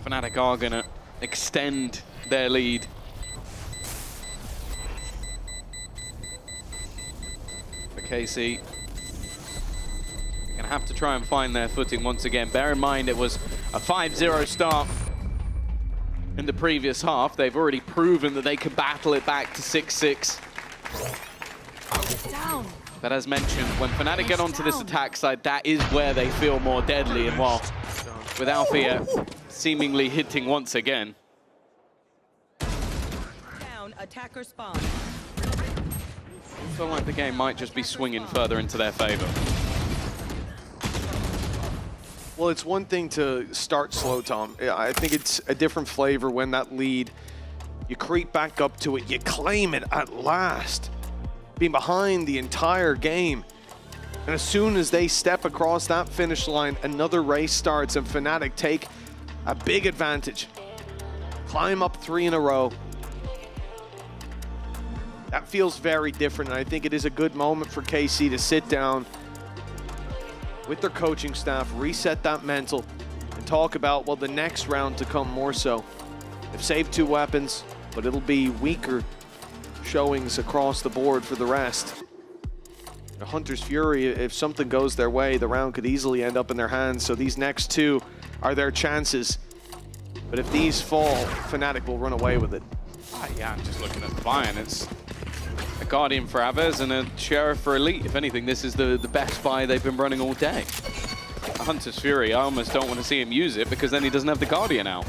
FNATIC are going to extend their lead. For KC, going to have to try and find their footing once again. Bear in mind it was a 5-0 start in the previous half. They've already proven that they can battle it back to 6-6. But as mentioned, when FNATIC get onto this attack side, that is where they feel more deadly. And while with Alfia seemingly hitting once again. Down, attacker spawn. I feel like the game might just be swinging further into their favor. Well, it's one thing to start slow, Tom. I think it's a different flavor when that lead, you creep back up to it, you claim it at last. Being behind the entire game. And as soon as they step across that finish line, another race starts and FNATIC take a big advantage. Climb up 3 in a row. That feels very different, and I think it is a good moment for KC to sit down with their coaching staff, reset that mental, and talk about, well, the next round to come more so. They've saved 2 weapons, but it'll be weaker showings across the board for the rest. The Hunter's Fury, if something goes their way, the round could easily end up in their hands, so these next 2 are their chances. But if these fall, FNATIC will run away with it. Yeah, I'm just looking at the buy, and it's a Guardian for Aves and a Sheriff for Elite. If anything, this is the best buy they've been running all day. A Hunter's Fury, I almost don't want to see him use it because then he doesn't have the Guardian out.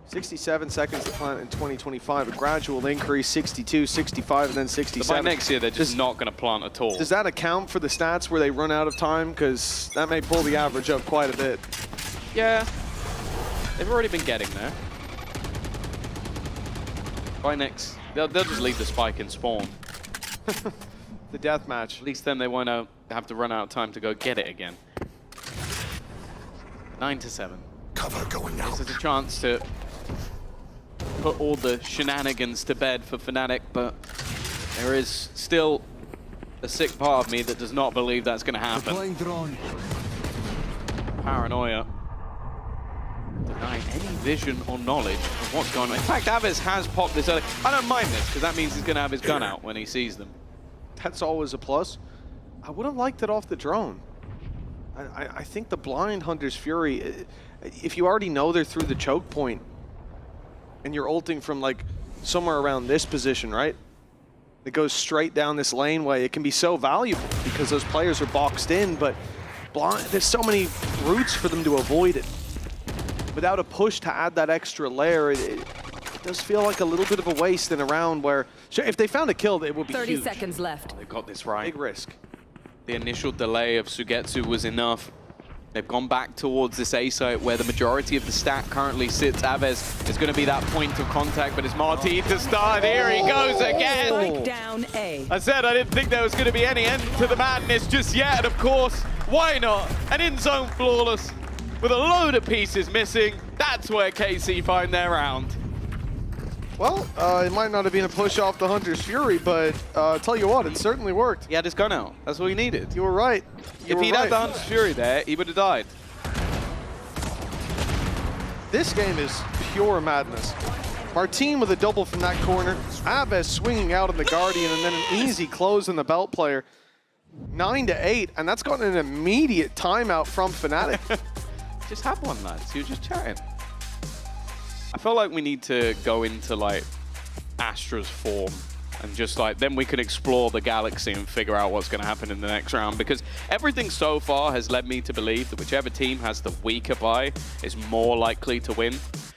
67 seconds to plant in 2025, a gradual increase, 62, 65, and then 67. So by next year, they're just not going to plant at all. Does that account for the stats where they run out of time? Because that may pull the average up quite a bit. Yeah, they've already been getting there. By next, they'll just leave the spike and spawn. The death match. At least then they won't have to run out of time to go get it again. 9-7. Cover going out. This is a chance to put all the shenanigans to bed for FNATIC, but there is still a sick part of me that does not believe that's going to happen. Drone. Paranoia. Denying any vision or knowledge of what's going on. In fact, Aves has popped this early. I don't mind this, because that means he's going to have his gun out when he sees them. That's always a plus. I would have liked it off the drone. I think the blind Hunter's Fury, if you already know they're through the choke point, and you're ulting from like somewhere around this position, right? It goes straight down this laneway. It can be so valuable because those players are boxed in, but blind, there's so many routes for them to avoid it. Without a push to add that extra layer, it does feel like a little bit of a waste in a round where, sure, if they found a kill, it would be 30 huge. seconds left. They've got this right. Big risk. The initial delay of Sugetsu was enough. They've gone back towards this A site where the majority of the stack currently sits. Aves is going to be that point of contact, but it's Martin to start. Here he goes again. Spike down A. I said I didn't think there was going to be any end to the madness just yet, and of course, why not? An in-zone flawless with a load of pieces missing. That's where KC find their round. Well, it might not have been a push off the Hunter's Fury, but tell you what, it certainly worked. He had his gun out. That's all he needed. You were right. If he'd had the Hunter's Fury there, he would have died. This game is pure madness. Martin with a double from that corner. Aves swinging out on the Guardian, and then an easy close on the Belt player. 9-8, and that's gotten an immediate timeout from FNATIC. Just have one, lads. You're just chatting. I feel like we need to go into like Astra's form and just like then we can explore the galaxy and figure out what's going to happen in the next round, because everything so far has led me to believe that whichever team has the weaker buy is more likely to win.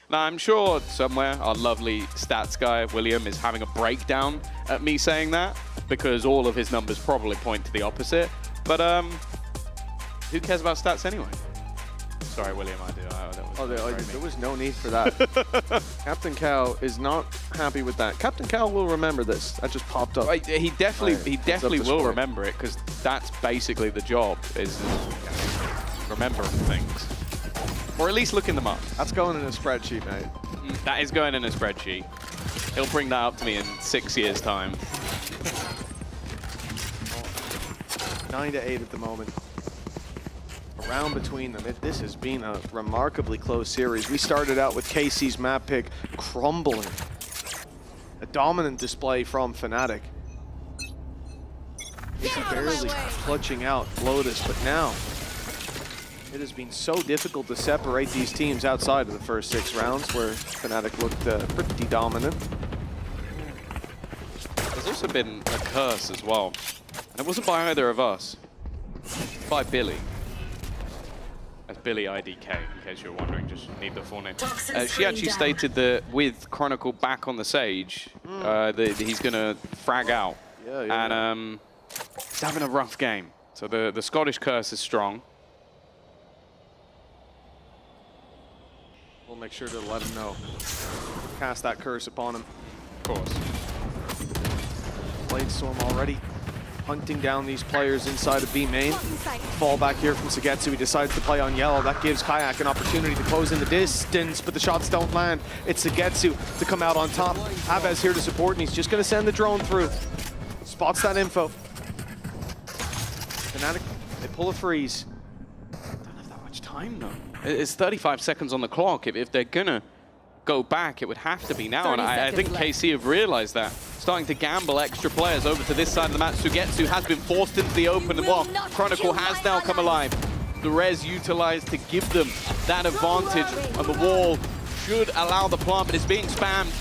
Now, I'm sure somewhere our lovely stats guy, William, is having a breakdown at me saying that, because all of his numbers probably point to the opposite. But who cares about stats anyway? Sorry, William, I do. There was no need for that. Captain Cow is not happy with that. Captain Cow will remember this. That just popped up. He definitely will remember it, because that's basically the job, is remembering things. Or at least looking them up. That's going in a spreadsheet, mate. That is going in a spreadsheet. He'll bring that up to me in 6 years' time. 9-8 at the moment. A round between them. This has been a remarkably close series. We started out with KC's map pick crumbling. A dominant display from FNATIC. He's barely clutching out Lotus, but now it has been so difficult to separate these teams outside of the first 6 rounds, where FNATIC looked pretty dominant. There's also been a curse as well. And it wasn't by either of us. By Billy. That's Billy IDK, in case you're wondering, just need the full name. She actually stated that with Chronicle back on the Sage, that he's going to frag out. And he's having a rough game. So the Scottish curse is strong. We'll make sure to let him know. Cast that curse upon him. Of course. Bladestorm already hunting down these players inside of B main. Fall back here from Sugetsu. He decides to play on yellow. That gives Kayak an opportunity to close in the distance, but the shots don't land. It's Sugetsu to come out on top. Aves here to support, and he's just going to send the drone through. Spots that info. FNATIC, they pull a freeze. Don't have that much time, though. It's 35 seconds on the clock. If they're going to go back, it would have to be now. And I think KC have realized that. Starting to gamble extra players over to this side of the map. Sugetsu has been forced into the open, and well, Chronicle has now come alive. The res utilized to give them that advantage, and the wall should allow the plant, but it's being spammed.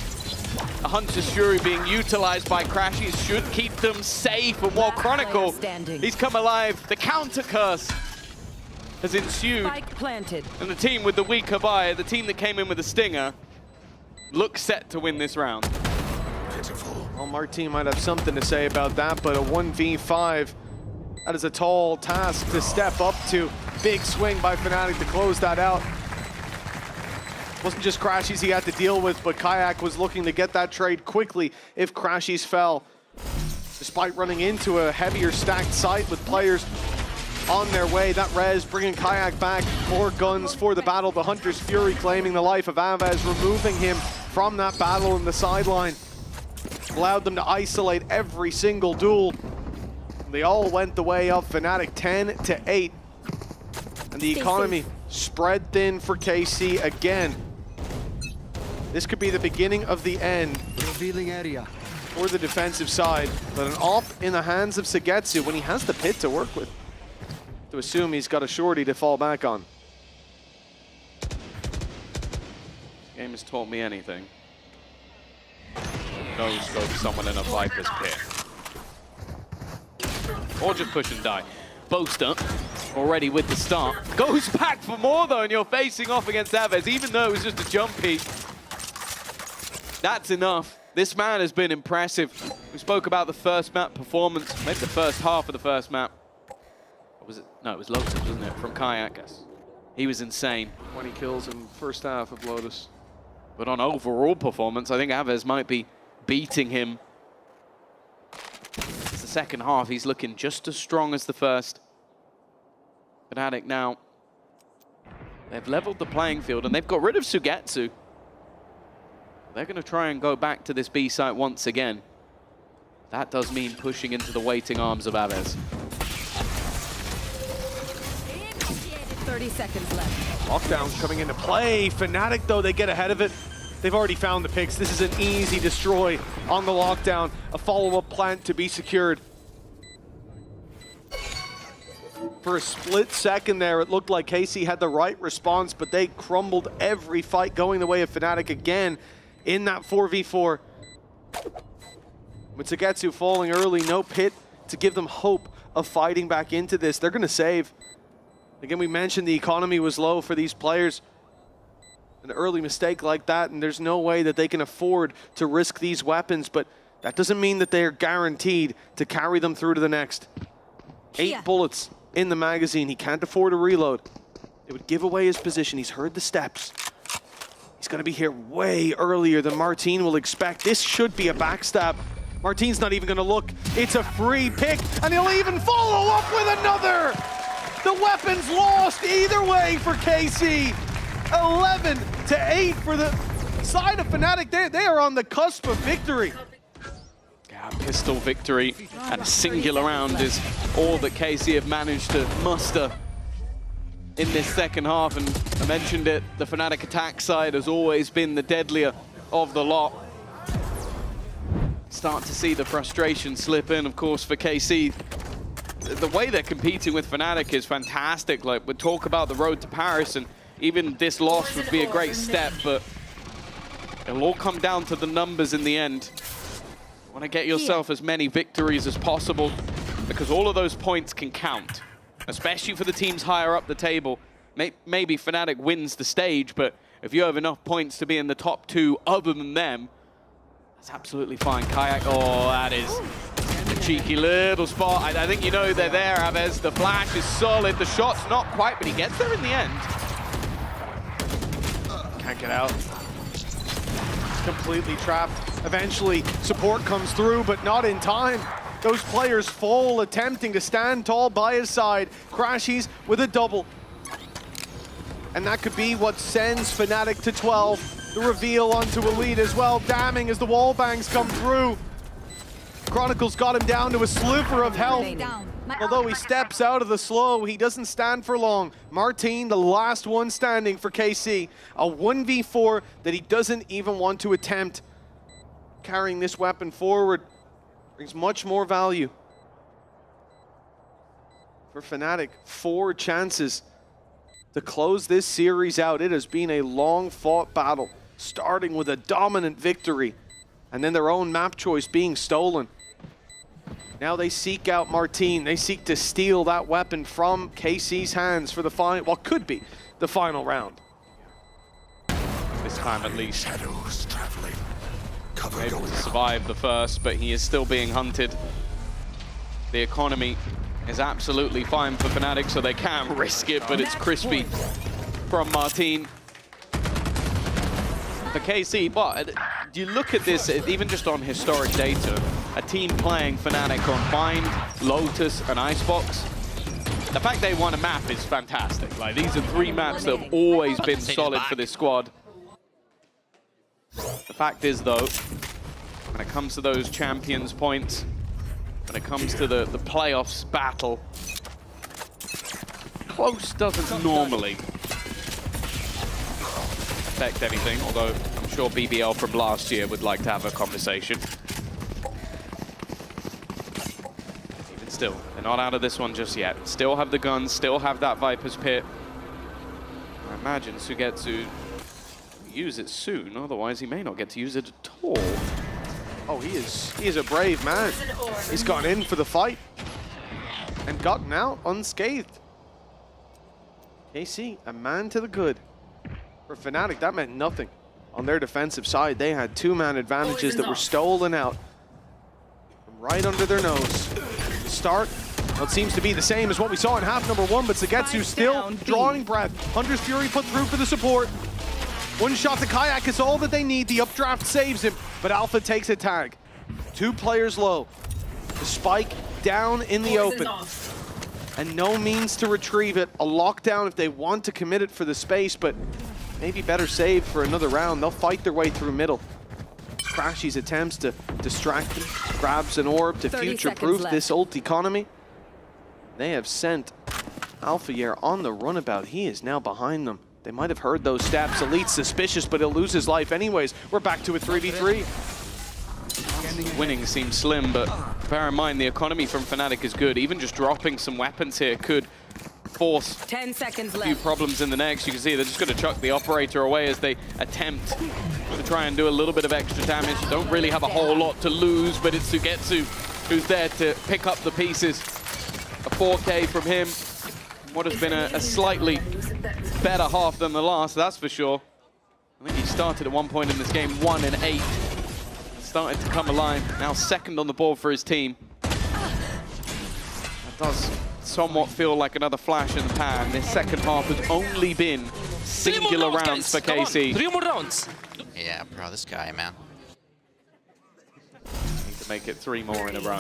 A Hunter's Fury being utilized by Crashies should keep them safe, and while Chronicle, he's come alive. The counter curse has ensued, and the team with the weaker buy, the team that came in with the stinger, looks set to win this round. Well, Martin might have something to say about that, but a 1v5, that is a tall task to step up to. Big swing by FNATIC to close that out. Wasn't just Crashies he had to deal with, but Kayak was looking to get that trade quickly if Crashies fell. Despite running into a heavier stacked site with players on their way, that res bringing Kayak back. More guns for the battle. The Hunter's Fury claiming the life of Aves, removing him from that battle in the sideline. Allowed them to isolate every single duel. They all went the way of FNATIC, 10-8. And the economy spread thin for KC again. This could be the beginning of the end. Revealing area. For the defensive side, but an AWP in the hands of Sugetsu when he has the pit to work with. To assume he's got a shorty to fall back on. Game has taught me anything. No scope someone in a Viper's pit. Or just push and die. Boaster, already with the start. Goes back for more though, and you're facing off against Aves, even though it was just a jumpy. That's enough. This man has been impressive. We spoke about the first map performance, maybe the first half of the first map. Or was it? No, it was Lotus, wasn't it? From Kayak. He was insane. 20 kills in the first half of Lotus. But on overall performance, I think Aves might be beating him. It's the second half. He's looking just as strong as the first. FNATIC now, they've leveled the playing field and they've got rid of Sugetsu. They're going to try and go back to this B site once again. That does mean pushing into the waiting arms of Aves. 30 seconds left. Lockdown's coming into play. FNATIC, though, they get ahead of it. They've already found the picks. This is an easy destroy on the lockdown. A follow-up plant to be secured. For a split second there, it looked like KC had the right response, but they crumbled every fight going the way of FNATIC again in that 4v4. With Zagetsu falling early, no pit to give them hope of fighting back into this. They're going to save. Again, we mentioned the economy was low for these players. An early mistake like that, and there's no way that they can afford to risk these weapons, but that doesn't mean that they are guaranteed to carry them through to the next. 8 bullets in the magazine. He can't afford a reload. It would give away his position. He's heard the steps. He's going to be here way earlier than Martin will expect. This should be a backstab. Martin's not even going to look. It's a free pick, and he'll even follow up with another. The weapon's lost either way for KC. 11-8 for the side of FNATIC. They are on the cusp of victory. Yeah, pistol victory and a singular round is all that KC have managed to muster in this second half. And I mentioned it, the FNATIC attack side has always been the deadlier of the lot. Start to see the frustration slip in, of course, for KC. The way they're competing with FNATIC is fantastic. Like, we talk about the road to Paris, and even this loss would be a great step, but it'll all come down to the numbers in the end. You want to get yourself as many victories as possible, because all of those points can count, especially for the teams higher up the table. Maybe FNATIC wins the stage, but if you have enough points to be in the top 2 other than them, that's absolutely fine. Kayak, oh, that is a cheeky little spot. I think you know they're there, Aves. The flash is solid. The shot's not quite, but he gets there in the end. Can't get out. Completely trapped. Eventually, support comes through, but not in time. Those players fall, attempting to stand tall by his side. Crashies with a double. And that could be what sends FNATIC to 12. The reveal onto Elite as well. Damning as the wall bangs come through. Chronicles got him down to a sliver of health. Although he steps out of the slow, he doesn't stand for long. Martin, the last one standing for KC. A 1v4 that he doesn't even want to attempt. Carrying this weapon forward brings much more value. For FNATIC, 4 chances to close this series out. It has been a long-fought battle, starting with a dominant victory, and then their own map choice being stolen. Now they seek out Martin. They seek to steal that weapon from KC's hands for the final, what could be the final round. This time at least. Shadows traveling. Able to survive the first, but he is still being hunted. The economy is absolutely fine for FNATIC, so they can risk it, but it's crispy from Martin. For KC, but you look at this, even just on historic data, a team playing FNATIC on Mind, Lotus, and Icebox, the fact they won a map is fantastic. Like, these are 3 maps that have always been solid for this squad. The fact is, though, when it comes to those champions points, when it comes to the playoffs battle, close doesn't normally affect anything, although I'm sure BBL from last year would like to have a conversation. Even still, they're not out of this one just yet. Still have the guns, still have that Viper's Pit. I imagine Sugetsu use it soon, otherwise he may not get to use it at all. Oh, he is a brave man. He's gone in for the fight and gotten out unscathed. KC, a man to the good. For FNATIC, that meant nothing. On their defensive side, they had 2-man advantages that were stolen out from right under their nose. The start, well, it seems to be the same as what we saw in half number 1, but Zagetsu still drawing breath. Hunter's Fury put through for the support. One shot to Kayak is all that they need. The updraft saves him, but Alpha takes a tag. 2 players low. The spike down in the open. And no means to retrieve it. A lockdown if they want to commit it for the space, but maybe better saved for another round. They'll fight their way through middle. Crashy's attempts to distract him, grabs an orb to 30 future-proof seconds this ult economy. They have sent Alphayear on the runabout. He is now behind them. They might have heard those steps. Elite's suspicious, but he'll lose his life anyways. We're back to a 3v3. Winning seems slim, but bear in mind the economy from FNATIC is good. Even just dropping some weapons here could force 10 seconds a few left. problems in the next. You can see they're just going to chuck the operator away as they attempt to try and do a little bit of extra damage. Don't really have a whole lot to lose, but it's Sugetsu who's there to pick up the pieces. A 4K from him. What has been a slightly better half than the last, that's for sure. I think he started at one point in this game 1 and 8. Started to come alive. Now second on the board for his team. That does somewhat feel like another flash in the pan. This second half has only been singular rounds for KC. 3 more rounds. Yeah, bro, this guy, man. Need to make it 3 more in a row.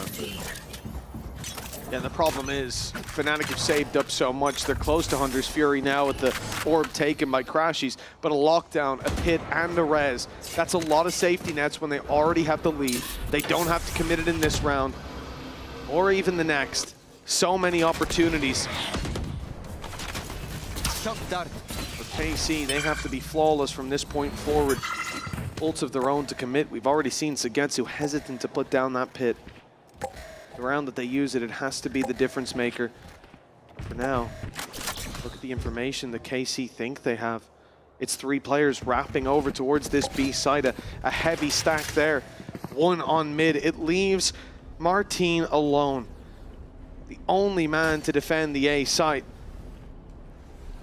Yeah, the problem is FNATIC have saved up so much. They're close to Hunter's Fury now with the orb taken by Crashies, but a lockdown, a pit, and a res. That's a lot of safety nets when they already have the lead. They don't have to commit it in this round or even the next. So many opportunities. For KC, they have to be flawless from this point forward. Ults of their own to commit. We've already seen Sugetsu hesitant to put down that pit. The round that they use it, it has to be the difference maker. For now, look at the information that KC think they have. It's 3 players wrapping over towards this B side, a heavy stack there. 1 on mid. It leaves Martin alone, the only man to defend the A site.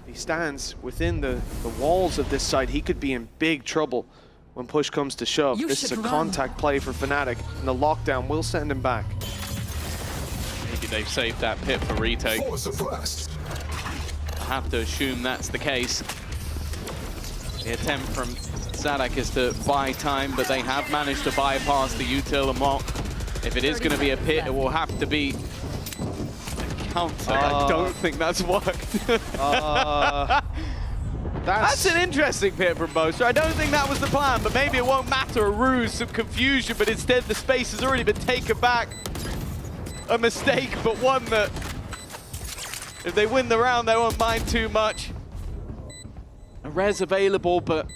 He stands within the walls of this site. He could be in big trouble when push comes to shove. This is a contact play for FNATIC, and the lockdown will send him back. Maybe they've saved that pit for retake. I have to assume that's the case. The attempt from Sadak is to buy time, but they have managed to bypass the util and mock. If it is going to be a pit, it will have to be a counter. I don't think that's worked. That's an interesting pit from Boaster. I don't think that was the plan, but maybe it won't matter. A ruse, some confusion, but instead the space has already been taken back. A mistake, but one that, if they win the round, they won't mind too much. A res available, but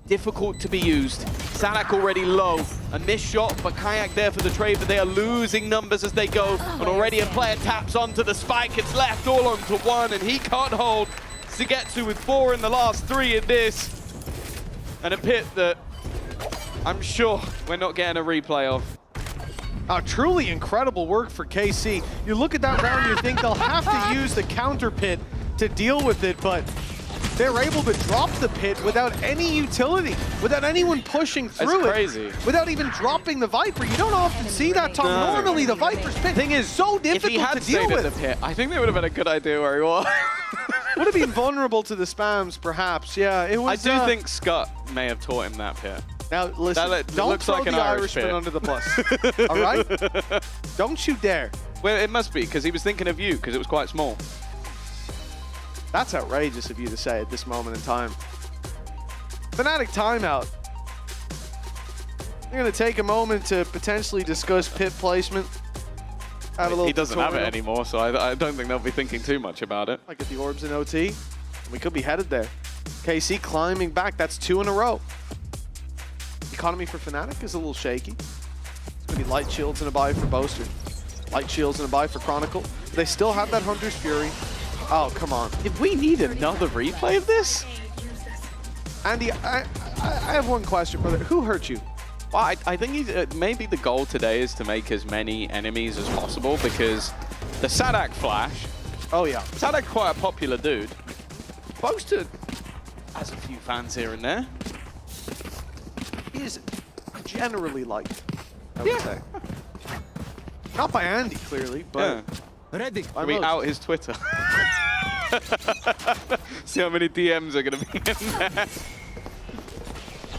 difficult to be used. Sadak already low. A missed shot, but Kayak there for the trade, but they are losing numbers as they go. And already a player taps onto the spike. It's left all onto 1, and he can't hold. Sugetsu with 4 in the last 3 in this. And a pit that I'm sure we're not getting a replay of. Truly incredible work for KC. You look at that round, you think they'll have to use the counter pit to deal with it, but they're able to drop the pit without any utility, without anyone pushing through That's crazy. without even dropping the Viper. You don't often see that, Tom. No. Normally, the Viper's pit Thing is, so difficult if he had to deal stayed with. at the pit, I think they would have had a good idea where he was. Would have been vulnerable to the spams, perhaps. Yeah, it was. I do think Scott may have taught him that pit. Now, listen, don't looks throw like an the Irish Irishman pit. under the bus, all right? Don't you dare. Well, it must be, because he was thinking of you, because it was quite small. That's outrageous of you to say at this moment in time. FNATIC timeout. They're going to take a moment to potentially discuss pit placement. Have a little He doesn't have it tutorial. anymore, so I don't think they'll be thinking too much about it. Might get the orbs in OT. We could be headed there. KC climbing back. That's 2 in a row. Economy for FNATIC is a little shaky. It's going to be light shields and a buy for Boaster. Light shields and a buy for Chronicle. They still have that Hunter's Fury. Oh, come on. If we need another replay of this? Andy, I have one question, brother. Who hurt you? Well, I think maybe the goal today is to make as many enemies as possible, because the Sadak Flash... Oh, yeah. Sadak's quite a popular dude. Boaster has a few fans here and there. He is generally liked, I would say. Not by Andy, clearly, but... Ready. Can we out his Twitter? See how many DMs are going to be in there.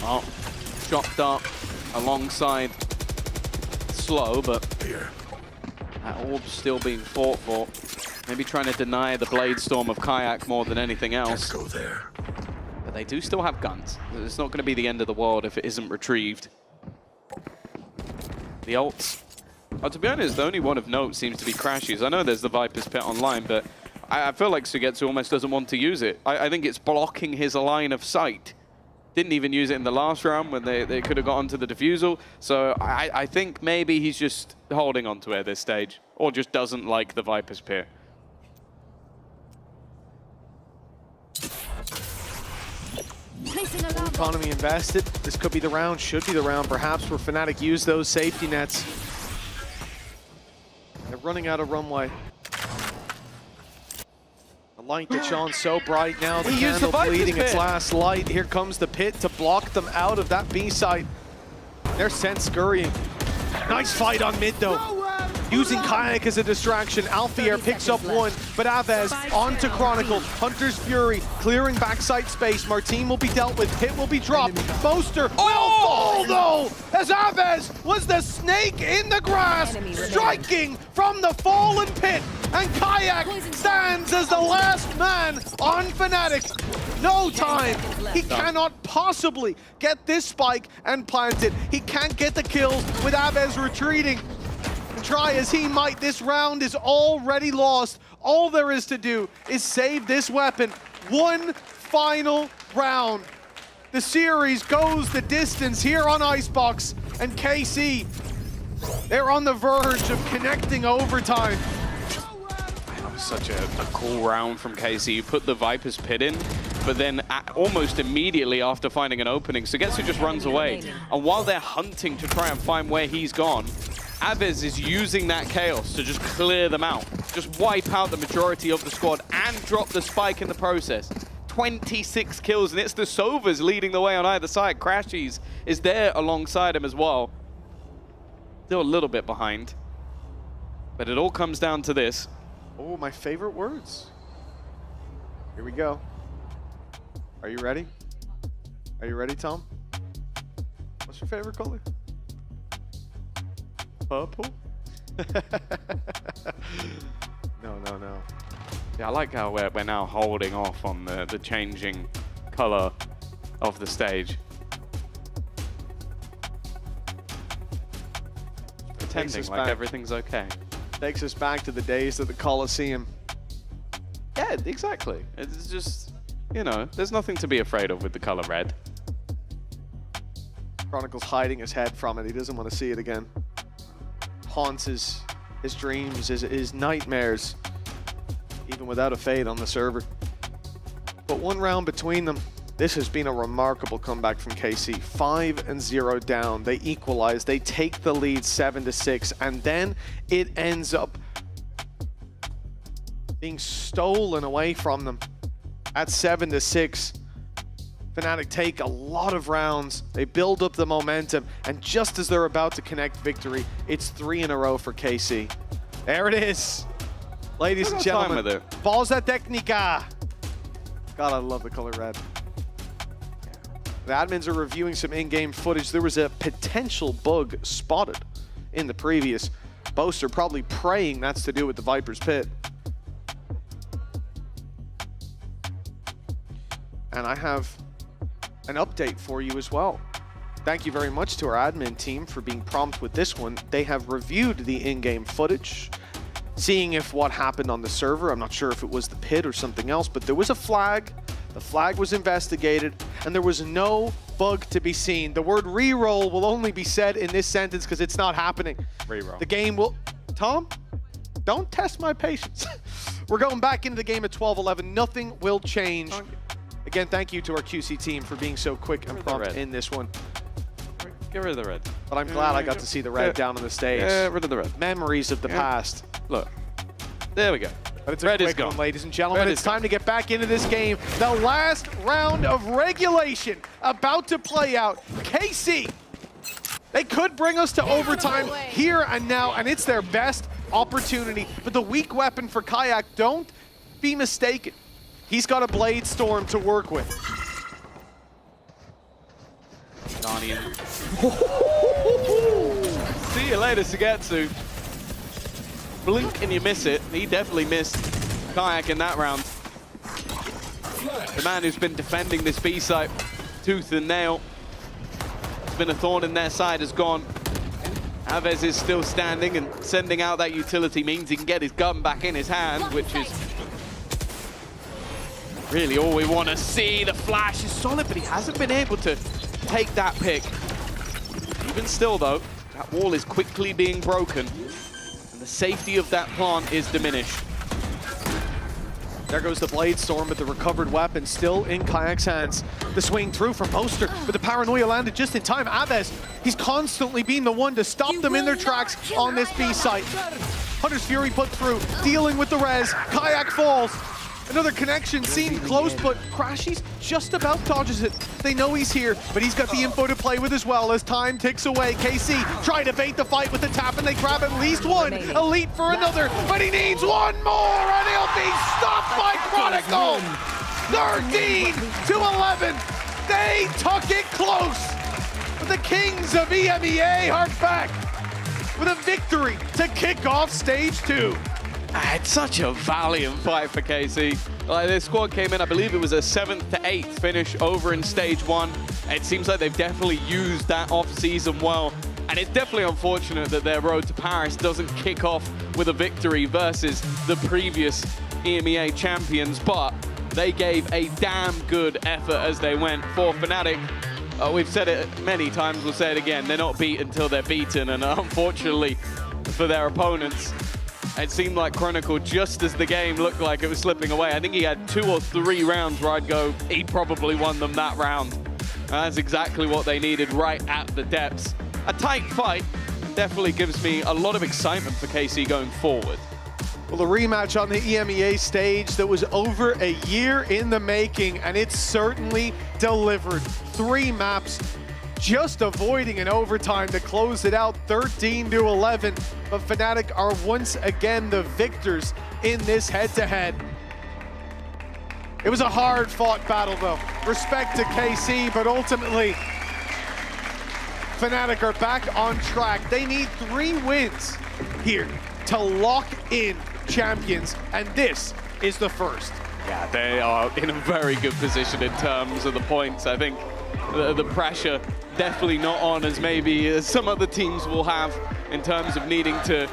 Oh, chopped up alongside Slow, but that orb's still being fought for. Maybe trying to deny the Blade Storm of Kayak more than anything else. Go there. But they do still have guns. It's not going to be the end of the world if it isn't retrieved. The ults. To be honest, the only one of note seems to be Crashies. I know there's the Viper's Pit online, but I feel like Sugetsu almost doesn't want to use it. I think it's blocking his line of sight. Didn't even use it in the last round when they could have got onto the defusal. So I think maybe he's just holding on to it at this stage, or just doesn't like the Viper's Pit. Economy invested. This could be the round, should be the round, perhaps, where FNATIC use those safety nets. They're running out of runway. The light that shone so bright now, the candle bleeding its last light. Here comes the pit to block them out of that B site. They're sent scurrying. Nice fight on mid though. Using Kayak as a distraction, Alfier picks up one, but Aves onto Chronicle. Hunter's Fury clearing backside space. Martine will be dealt with, Pit will be dropped. Boaster will fall though, as Aves was the snake in the grass, striking from the fallen Pit. And Kayak stands as the last man on FNATIC. No time. He cannot possibly get this spike and plant it. He can't get the kills with Aves retreating. Try as he might, this round is already lost. All there is to do is save this weapon. One final round. The series goes the distance here on Icebox, and KC, they're on the verge of connecting overtime. That was such a cool round from KC. You put the Viper's Pit in, but then almost immediately after finding an opening, Sugetsu just runs away. And while they're hunting to try and find where he's gone, Aves is using that chaos to just clear them out, just wipe out the majority of the squad and drop the spike in the process. 26 kills, and it's the Sovas leading the way on either side. Crashies is there alongside him as well. Still a little bit behind, but it all comes down to this. Oh, my favorite words. Here we go. Are you ready? Are you ready, Tom? What's your favorite color? Purple? No. Yeah, I like how we're now holding off on the changing color of the stage. Pretending like everything's okay. Takes us back to the days of the Coliseum. Yeah, exactly. It's just, you know, there's nothing to be afraid of with the color red. Chronicle's hiding his head from it. He doesn't want to see it again. Haunts his dreams, his nightmares, even without a fade on the server. But one round between them, this has been a remarkable comeback from KC. 5-0 down, they equalize, they take the lead 7-6, and then it ends up being stolen away from them at 7-6. FNATIC take a lot of rounds, they build up the momentum, and just as they're about to connect victory, it's 3 in a row for KC. There it is, ladies and gentlemen. Balza Technica. God, I love the color red. The admins are reviewing some in-game footage. There was a potential bug spotted in the previous. Boaster probably praying that's to do with the Viper's Pit. And I have an update for you as well. Thank you very much to our admin team for being prompt with this one. They have reviewed the in-game footage, seeing if what happened on the server, I'm not sure if it was the pit or something else, but there was a flag. The flag was investigated, and there was no bug to be seen. The word reroll will only be said in this sentence because it's not happening. Reroll. The game will... Tom, don't test my patience. We're going back into the game at 12-11. Nothing will change. Again, thank you to our QC team for being so quick and prompt in this one. Get rid of the red. But I'm glad I got to see the red down on the stage. Get rid of the red. Memories of the past. Look, there we go. But it's a quick one, ladies and gentlemen. It's time to get back into this game. The last round of regulation about to play out. KC, they could bring us to overtime here and now, and it's their best opportunity. But the weak weapon for Kayak, don't be mistaken. He's got a Blade Storm to work with. Guardian. See you later, Sugetsu. Blink and you miss it. He definitely missed Kayak in that round. The man who's been defending this B site tooth and nail. It's been a thorn in their side, has gone. Aves is still standing, and sending out that utility means he can get his gun back in his hand, which is really all we want to see. The flash is solid, but he hasn't been able to take that pick. Even still, though, that wall is quickly being broken, and the safety of that plant is diminished. There goes the Blade Storm with the recovered weapon still in Kayak's hands. The swing through from Poster, but the paranoia landed just in time. Aves, he's constantly been the one to stop them in their tracks on this B site. Hunter's Fury put through, dealing with the res. Kayak falls. Another connection seemed close, but Crashy's just about dodges it. They know he's here, but he's got the info to play with as well as time ticks away. KC trying to bait the fight with the tap, and they grab at least one. Elite for another, but he needs one more, and he'll be stopped by Chronicle. 13-11. They tuck it close. But the Kings of EMEA are back with a victory to kick off Stage 2. It's such a valiant fight for KC. Like, their squad came in, I believe it was a 7th to 8th finish over in Stage 1. It seems like they've definitely used that off-season well. And it's definitely unfortunate that their road to Paris doesn't kick off with a victory versus the previous EMEA champions. But they gave a damn good effort as they went. For FNATIC, we've said it many times, we'll say it again, they're not beat until they're beaten. And unfortunately for their opponents, it seemed like Chronicle, just as the game looked like it was slipping away, I think he had 2 or 3 rounds where I'd go, he probably won them that round. That's exactly what they needed right at the depths. A tight fight definitely gives me a lot of excitement for KC going forward. Well, the rematch on the EMEA stage that was over a year in the making, and it certainly delivered. 3 maps, just avoiding an overtime to close it out, 13-11. But FNATIC are once again the victors in this head-to-head. It was a hard-fought battle, though. Respect to KC, but ultimately, FNATIC are back on track. They need 3 wins here to lock in champions, and this is the first. Yeah, they are in a very good position in terms of the points. I think the pressure definitely not on as maybe some other teams will have in terms of needing to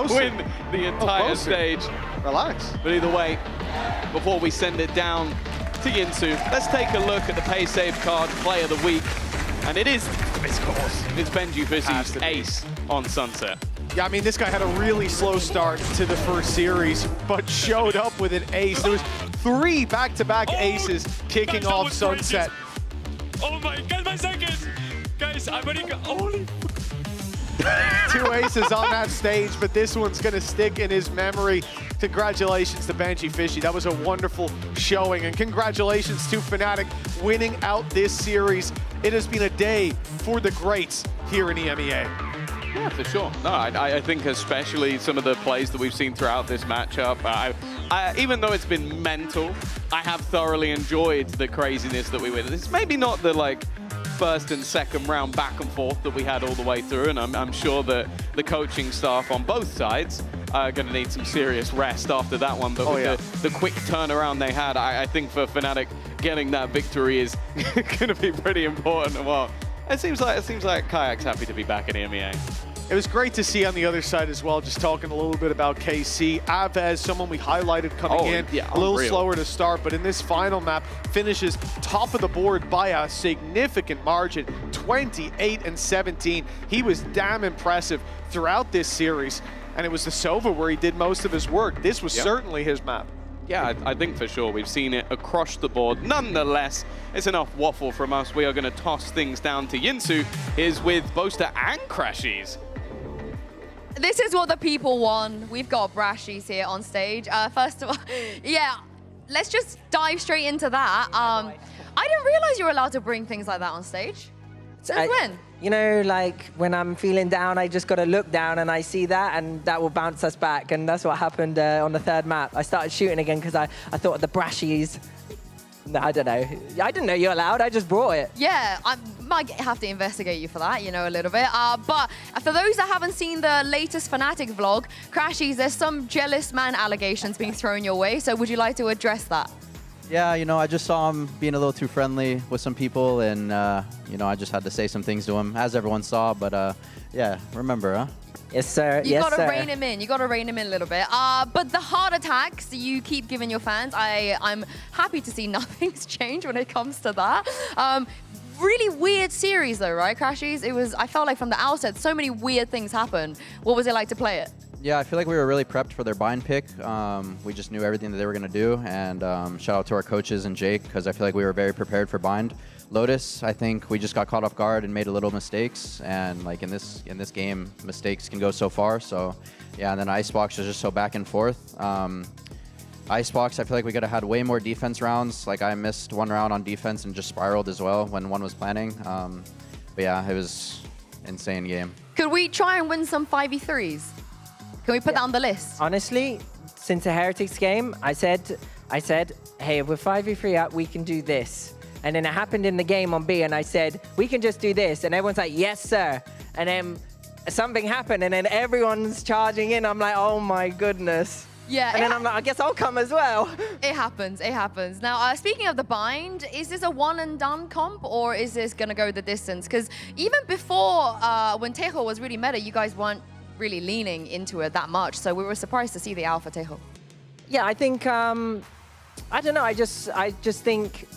win the entire stage. Relax. But either way, before we send it down to Yinsu, let's take a look at the pay save card play of the week. And it is, of course, it's Benji Vizzy's ace on Sunset. Yeah, I mean, this guy had a really slow start to the first series, but showed up with an ace. There was 3 back-to-back aces kicking off Sunset. Oh my god, my seconds! Guys, I'm running only 2 aces on that stage, but this one's gonna stick in his memory. Congratulations to Benji Fishy. That was a wonderful showing, and congratulations to FNATIC winning out this series. It has been a day for the greats here in EMEA. Yeah, for sure. No, I think especially some of the plays that we've seen throughout this matchup, even though it's been mental, I have thoroughly enjoyed the craziness that we witnessed. It's maybe not the first and second round back and forth that we had all the way through, and I'm sure that the coaching staff on both sides are going to need some serious rest after that one. But with the quick turnaround they had, I think for FNATIC, getting that victory is going to be pretty important. Well, it seems like Kayak's happy to be back in EMEA. It was great to see on the other side as well, just talking a little bit about KC. Aves, someone we highlighted coming in, a little slower to start, but in this final map, finishes top of the board by a significant margin, 28-17. He was damn impressive throughout this series, and it was the Sova where he did most of his work. This was certainly his map. Yeah, I think for sure we've seen it across the board. Nonetheless, it's enough waffle from us. We are going to toss things down to Yinsu. Is with Boaster and Crashies. This is what the people want. We've got Brashies here on stage. First of all, yeah, let's just dive straight into that. I didn't realize you were allowed to bring things like that on stage. Since when? You know, like when I'm feeling down, I just got to look down and I see that, and that will bounce us back. And that's what happened on the 3rd map. I started shooting again because I thought of the Brashies. No, I don't know. I didn't know you're allowed. I just brought it. Yeah, I might have to investigate you for that, you know, a little bit. But for those that haven't seen the latest FNATIC vlog, Crashies, there's some jealous man allegations being thrown your way. So would you like to address that? Yeah, you know, I just saw him being a little too friendly with some people, and you know, I just had to say some things to him, as everyone saw. But yeah, remember, huh? Yes, sir. You gotta rein him in. You gotta rein him in a little bit. But the heart attacks you keep giving your fans, I'm happy to see nothing's changed when it comes to that. Really weird series though, right, Crashies? I felt like from the outset, so many weird things happened. What was it like to play it? Yeah, I feel like we were really prepped for their bind pick. We just knew everything that they were going to do, and shout out to our coaches and Jake, because I feel like we were very prepared for bind. Lotus, I think we just got caught off guard and made a little mistakes, and like in this game, mistakes can go so far. So yeah, and then Icebox was just so back and forth. Icebox, I feel like we could have had way more defense rounds. Like I missed one round on defense and just spiraled as well when one was planning. But yeah, it was insane game. Could we try and win some 5v3s? Can we put that on the list? Honestly, since the Heretics game, I said, hey, if we're 5v3 up, we can do this. And then it happened in the game on B, and I said, we can just do this. And everyone's like, yes, sir. And then something happened, and then everyone's charging in. I'm like, oh my goodness. Yeah. And then I'm like, I guess I'll come as well. It happens, it happens. Now, speaking of the bind, is this a one and done comp, or is this gonna go the distance? Because even before, when Tejo was really meta, you guys weren't really leaning into it that much. So we were surprised to see the alpha Tejo. Yeah, I think, I don't know, I just think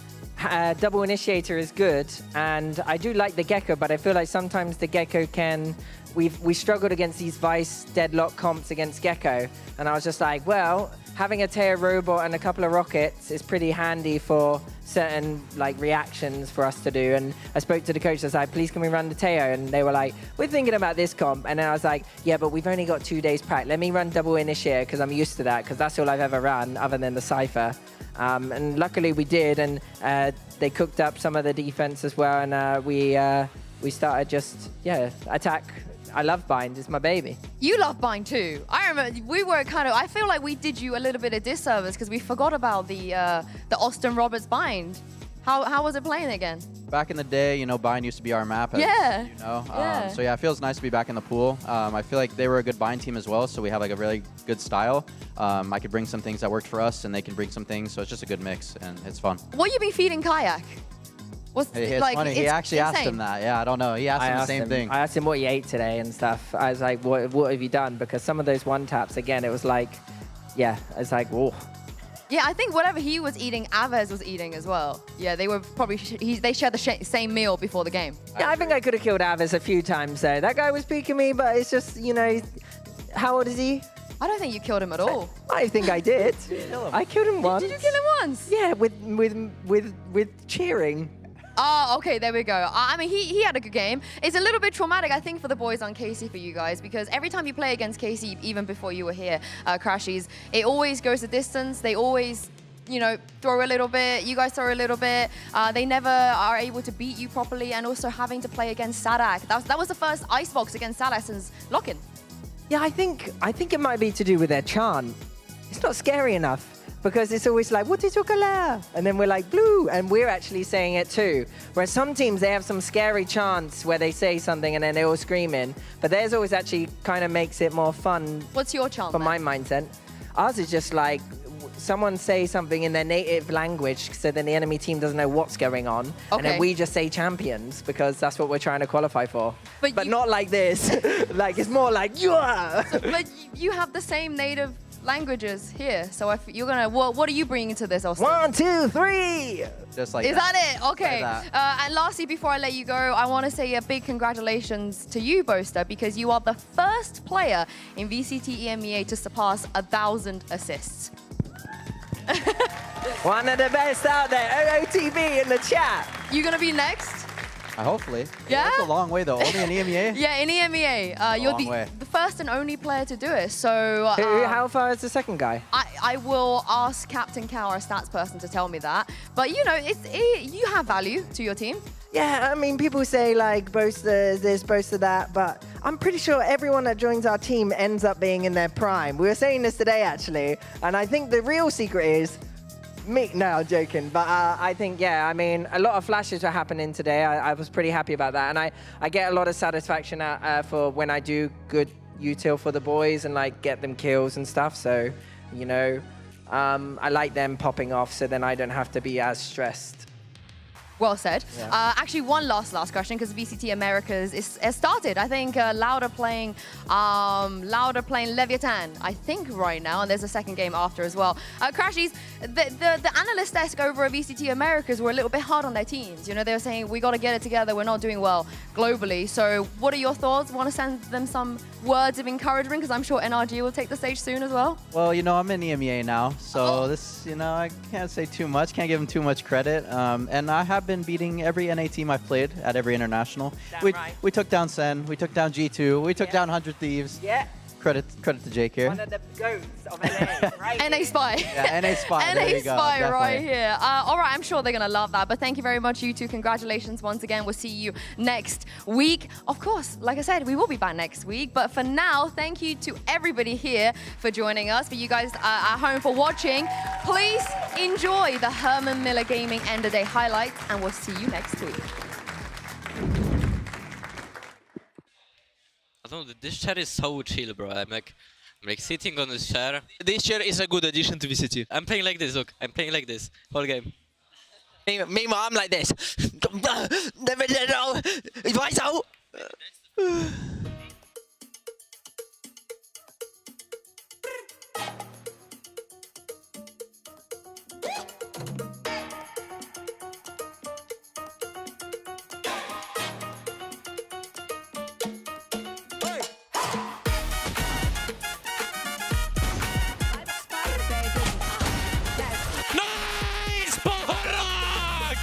double initiator is good, and I do like the Gecko, but I feel like sometimes the Gecko can, we struggled against these Vice deadlock comps against Gecko, and I was just like, well, having a Teo robot and a couple of rockets is pretty handy for certain like reactions for us to do. And I spoke to the coach, I was like, please can we run the Teo? And they were like, we're thinking about this comp. And then I was like, yeah, but we've only got 2 days prac. Let me run double initiator because I'm used to that, because that's all I've ever run other than the Cypher. And luckily we did, and they cooked up some of the defense as well, and we started just, yeah, attack. I love bind, it's my baby. You love bind too. I remember we were I feel like we did you a little bit of disservice because we forgot about the Austin Roberts bind. How was it playing again? Back in the day, you know, bind used to be our map. Yeah. You know, Yeah. so yeah, it feels nice to be back in the pool. I feel like they were a good bind team as well, so we have like a really good style. I could bring some things that worked for us, and they can bring some things, so it's just a good mix, and it's fun. What you been feeding Kayak? Hey, it's funny, he actually asked him that. Yeah, I don't know. He asked him the same thing. I asked him what he ate today and stuff. I was like, what have you done? Because some of those one taps, again, it was like, yeah, it's like, whoa. Yeah, I think whatever he was eating, Aves was eating as well. Yeah, they were probably, they shared the same meal before the game. Yeah, I think I could have killed Aves a few times though. That guy was peeking me, but it's just, you know, how old is he? I don't think you killed him at all. I think I did. I killed him once. Did you kill him once? Yeah, with cheering. Oh, okay, there we go. I mean, he had a good game. It's a little bit traumatic, I think, for the boys on KC for you guys, because every time you play against KC, even before you were here, Crashies, it always goes the distance. They always, you know, throw a little bit. You guys throw a little bit. They never are able to beat you properly, and also having to play against Sadak. That was the first Icebox against Sadak since Lock-in. Yeah, I think it might be to do with their chant. It's not scary enough. Because it's always like, what is your color? And then we're like, blue. And we're actually saying it too. Whereas some teams, they have some scary chants where they say something and then they're all screaming. But theirs always actually kind of makes it more fun. What's your chant, for my mindset? Ours is just like, someone say something in their native language so then the enemy team doesn't know what's going on. Okay. And then we just say champions because that's what we're trying to qualify for. But not like this. Like, it's more like, yeah. But you have the same native languages here, so if you're gonna, what are you bringing to this, Austin? 1, 2, 3. Just like Is that it? Okay. Like that. And lastly, before I let you go, I want to say a big congratulations to you, Boaster, because you are the first player in VCT EMEA to surpass 1,000 assists. One of the best out there. OOTB in the chat. You gonna be next? Hopefully. Yeah? It's a long way though. Only in EMEA? Yeah, in EMEA. You're the first and only player to do it. So how far is the second guy? I will ask Captain Cow, our stats person, to tell me that. But you know, you have value to your team. Yeah, I mean, people say like Boaster this, Boaster that, but I'm pretty sure everyone that joins our team ends up being in their prime. We were saying this today actually, and I think the real secret is me. No, I'm joking. But I think, yeah, I mean, a lot of flashes were happening today. I was pretty happy about that. And I get a lot of satisfaction out, for when I do good util for the boys and like get them kills and stuff. So, you know, I like them popping off, so then I don't have to be as stressed. Well said. Yeah. Actually, one last question, because VCT Americas is started. I think Louder playing Leviathan, I think right now, and there's a second game after as well. Crashies, the analyst desk over at VCT Americas were a little bit hard on their teams. You know, they were saying, we got to get it together, we're not doing well globally. So what are your thoughts? Want to send them some words of encouragement? Because I'm sure NRG will take the stage soon as well. Well, you know, I'm in EMEA now, so this, you know, I can't say too much, can't give them too much credit. And I have been beating every NA team I've played at every international. We took down Sen, we took down G2, we took down 100 Thieves. Yeah. Credit to Jake here. One of the goats of LA, right? NA Spy. Yeah, NA Spy. NA there you go, Spy right definitely. here. All right, I'm sure they're going to love that. But thank you very much, you two. Congratulations once again. We'll see you next week. Of course, like I said, we will be back next week. But for now, thank you to everybody here for joining us. For you guys at home for watching, please enjoy the Herman Miller Gaming End of Day highlights. And we'll see you next week. I don't know, this chair is so chill, bro. I'm like sitting on this chair. This chair is a good addition to VCT. I'm playing like this, look. I'm playing like this whole game. Meanwhile, I'm like this. Nice! Bohorak!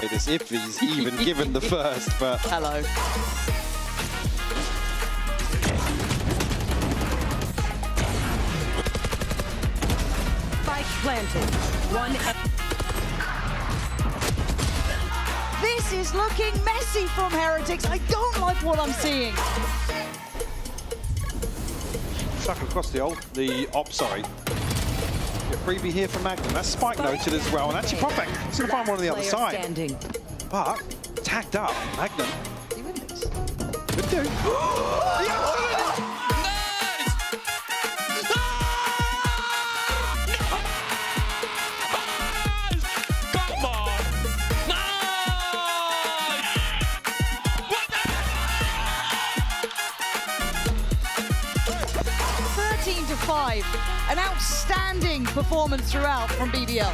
It is if he's even given the first, but... Hello. Spike planted. One. This is looking messy from Heretics. I don't like what I'm seeing. Stuck across the op, sorry. Yeah, freebie here for Magnum. That's Spike noted as well. And actually, Propek is going to find one on the other side. Standing. But, tagged up, Magnum. Could do. Come on! Nice! 13-5. An outstanding performance throughout from BBL.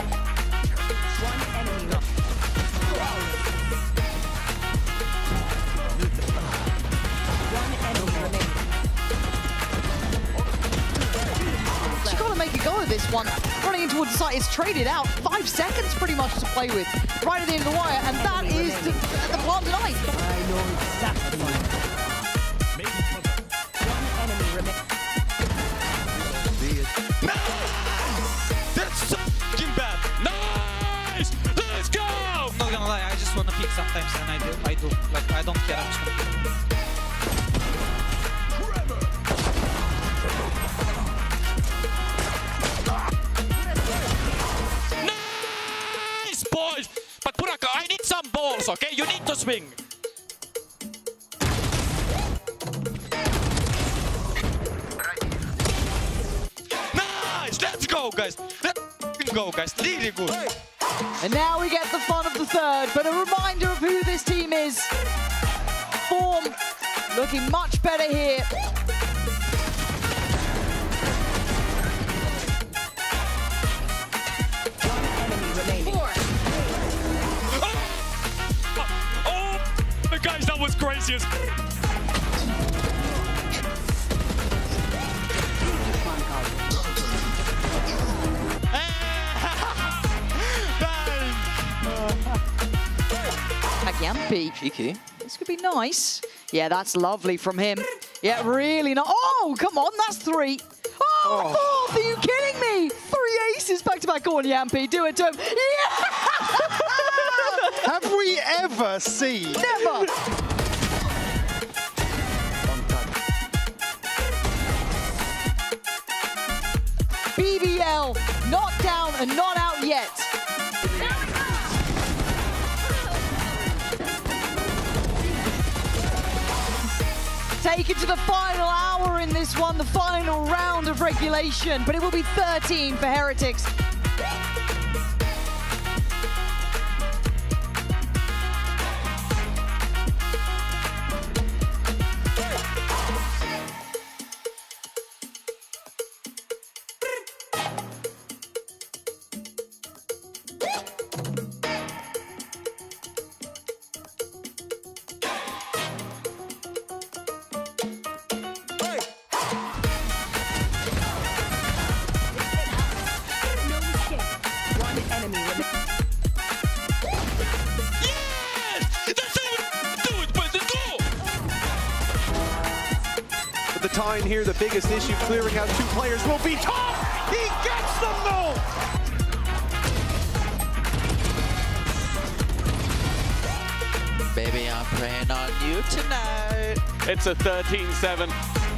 She's got to make a go of this one. Running into towards the site, it's traded out. 5 seconds pretty much to play with. Right at the end of the wire, and that is the plan tonight. I know exactly. One enemy remains. That's so fucking bad! Nice! Let's go! I'm not gonna lie, I just wanna pick sometimes, and I do. Like, I don't care, I'm just gonna pick. Nice, boys! But Puraka, I need some balls, okay? You need to swing! Nice! Let's go, guys! Let's go, guys! Really good! And now we get the fun of the third, but a reminder of who this team is. Form looking much better here. Oh, guys, that was crazy. Yampi. Cheeky. This could be nice. Yeah, that's lovely from him. Yeah, really nice. Oh, come on, that's 3. Oh, are you kidding me? 3 aces back to back on Yampi. Do it to him. Yeah! Have we ever seen? Never. BBL, not down and not out yet. make it to the final hour in this one, the final round of regulation, but it will be 13 for Heretics. But the time here, the biggest issue, clearing out two players will be Tom. He gets them though. Baby, I'm praying on you tonight. It's a 13-7.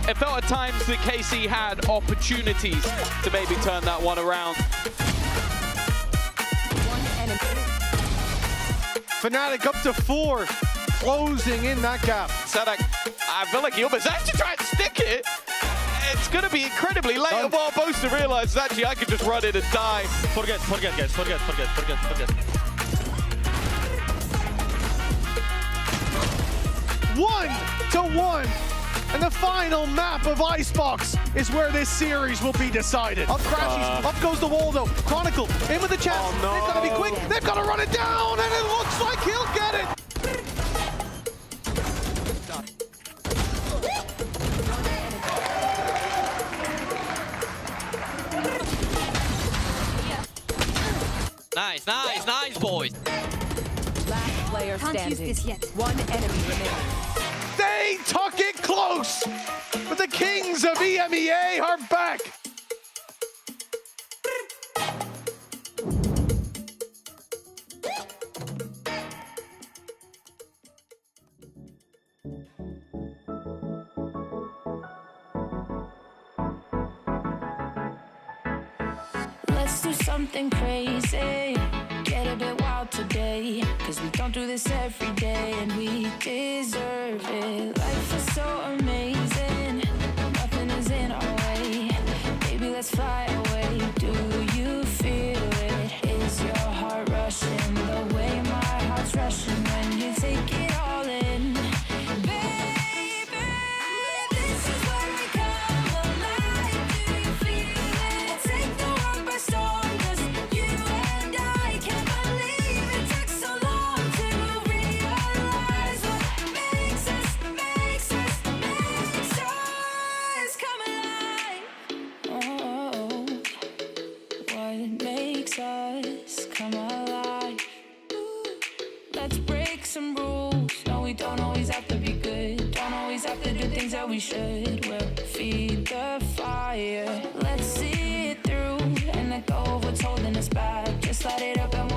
It felt at times that KC had opportunities to maybe turn that one around. FNATIC up to 4, closing in that gap. Sadak, I feel like he almost has to try and stick it. It's going to be incredibly late. And while Boaster realizes, actually, I could just run in and die. Forget, guys. Forget. 1-1. And the final map of Icebox is where this series will be decided. Up crashes, up goes the Waldo. Chronicle, in with the chance. Oh, no. They've got to be quick. They've got to run it down, and it looks like he'll get it. Nice, boys. Last player standing. One enemy remaining. They tuck it close, but the Kings of EMEA are back. Let's do something crazy. Get a bit wild today. Cause we don't do this every day and we deserve it. Life is so amazing. Nothing is in our way. Baby, let's fly away. Do you feel it? Is your heart rushing the way my heart's rushing when you take it all in? Baby, this is where we come alive. Do you feel it? Take the world by storm. Just you and I can't believe it took so long to realize what makes us come alive. Oh, what makes us come alive? Let's break some rules. No, we don't always have to be good. Don't always have to do things that we should. We'll feed the fire. Let's see it through and let go of what's holding us back. Just light it up and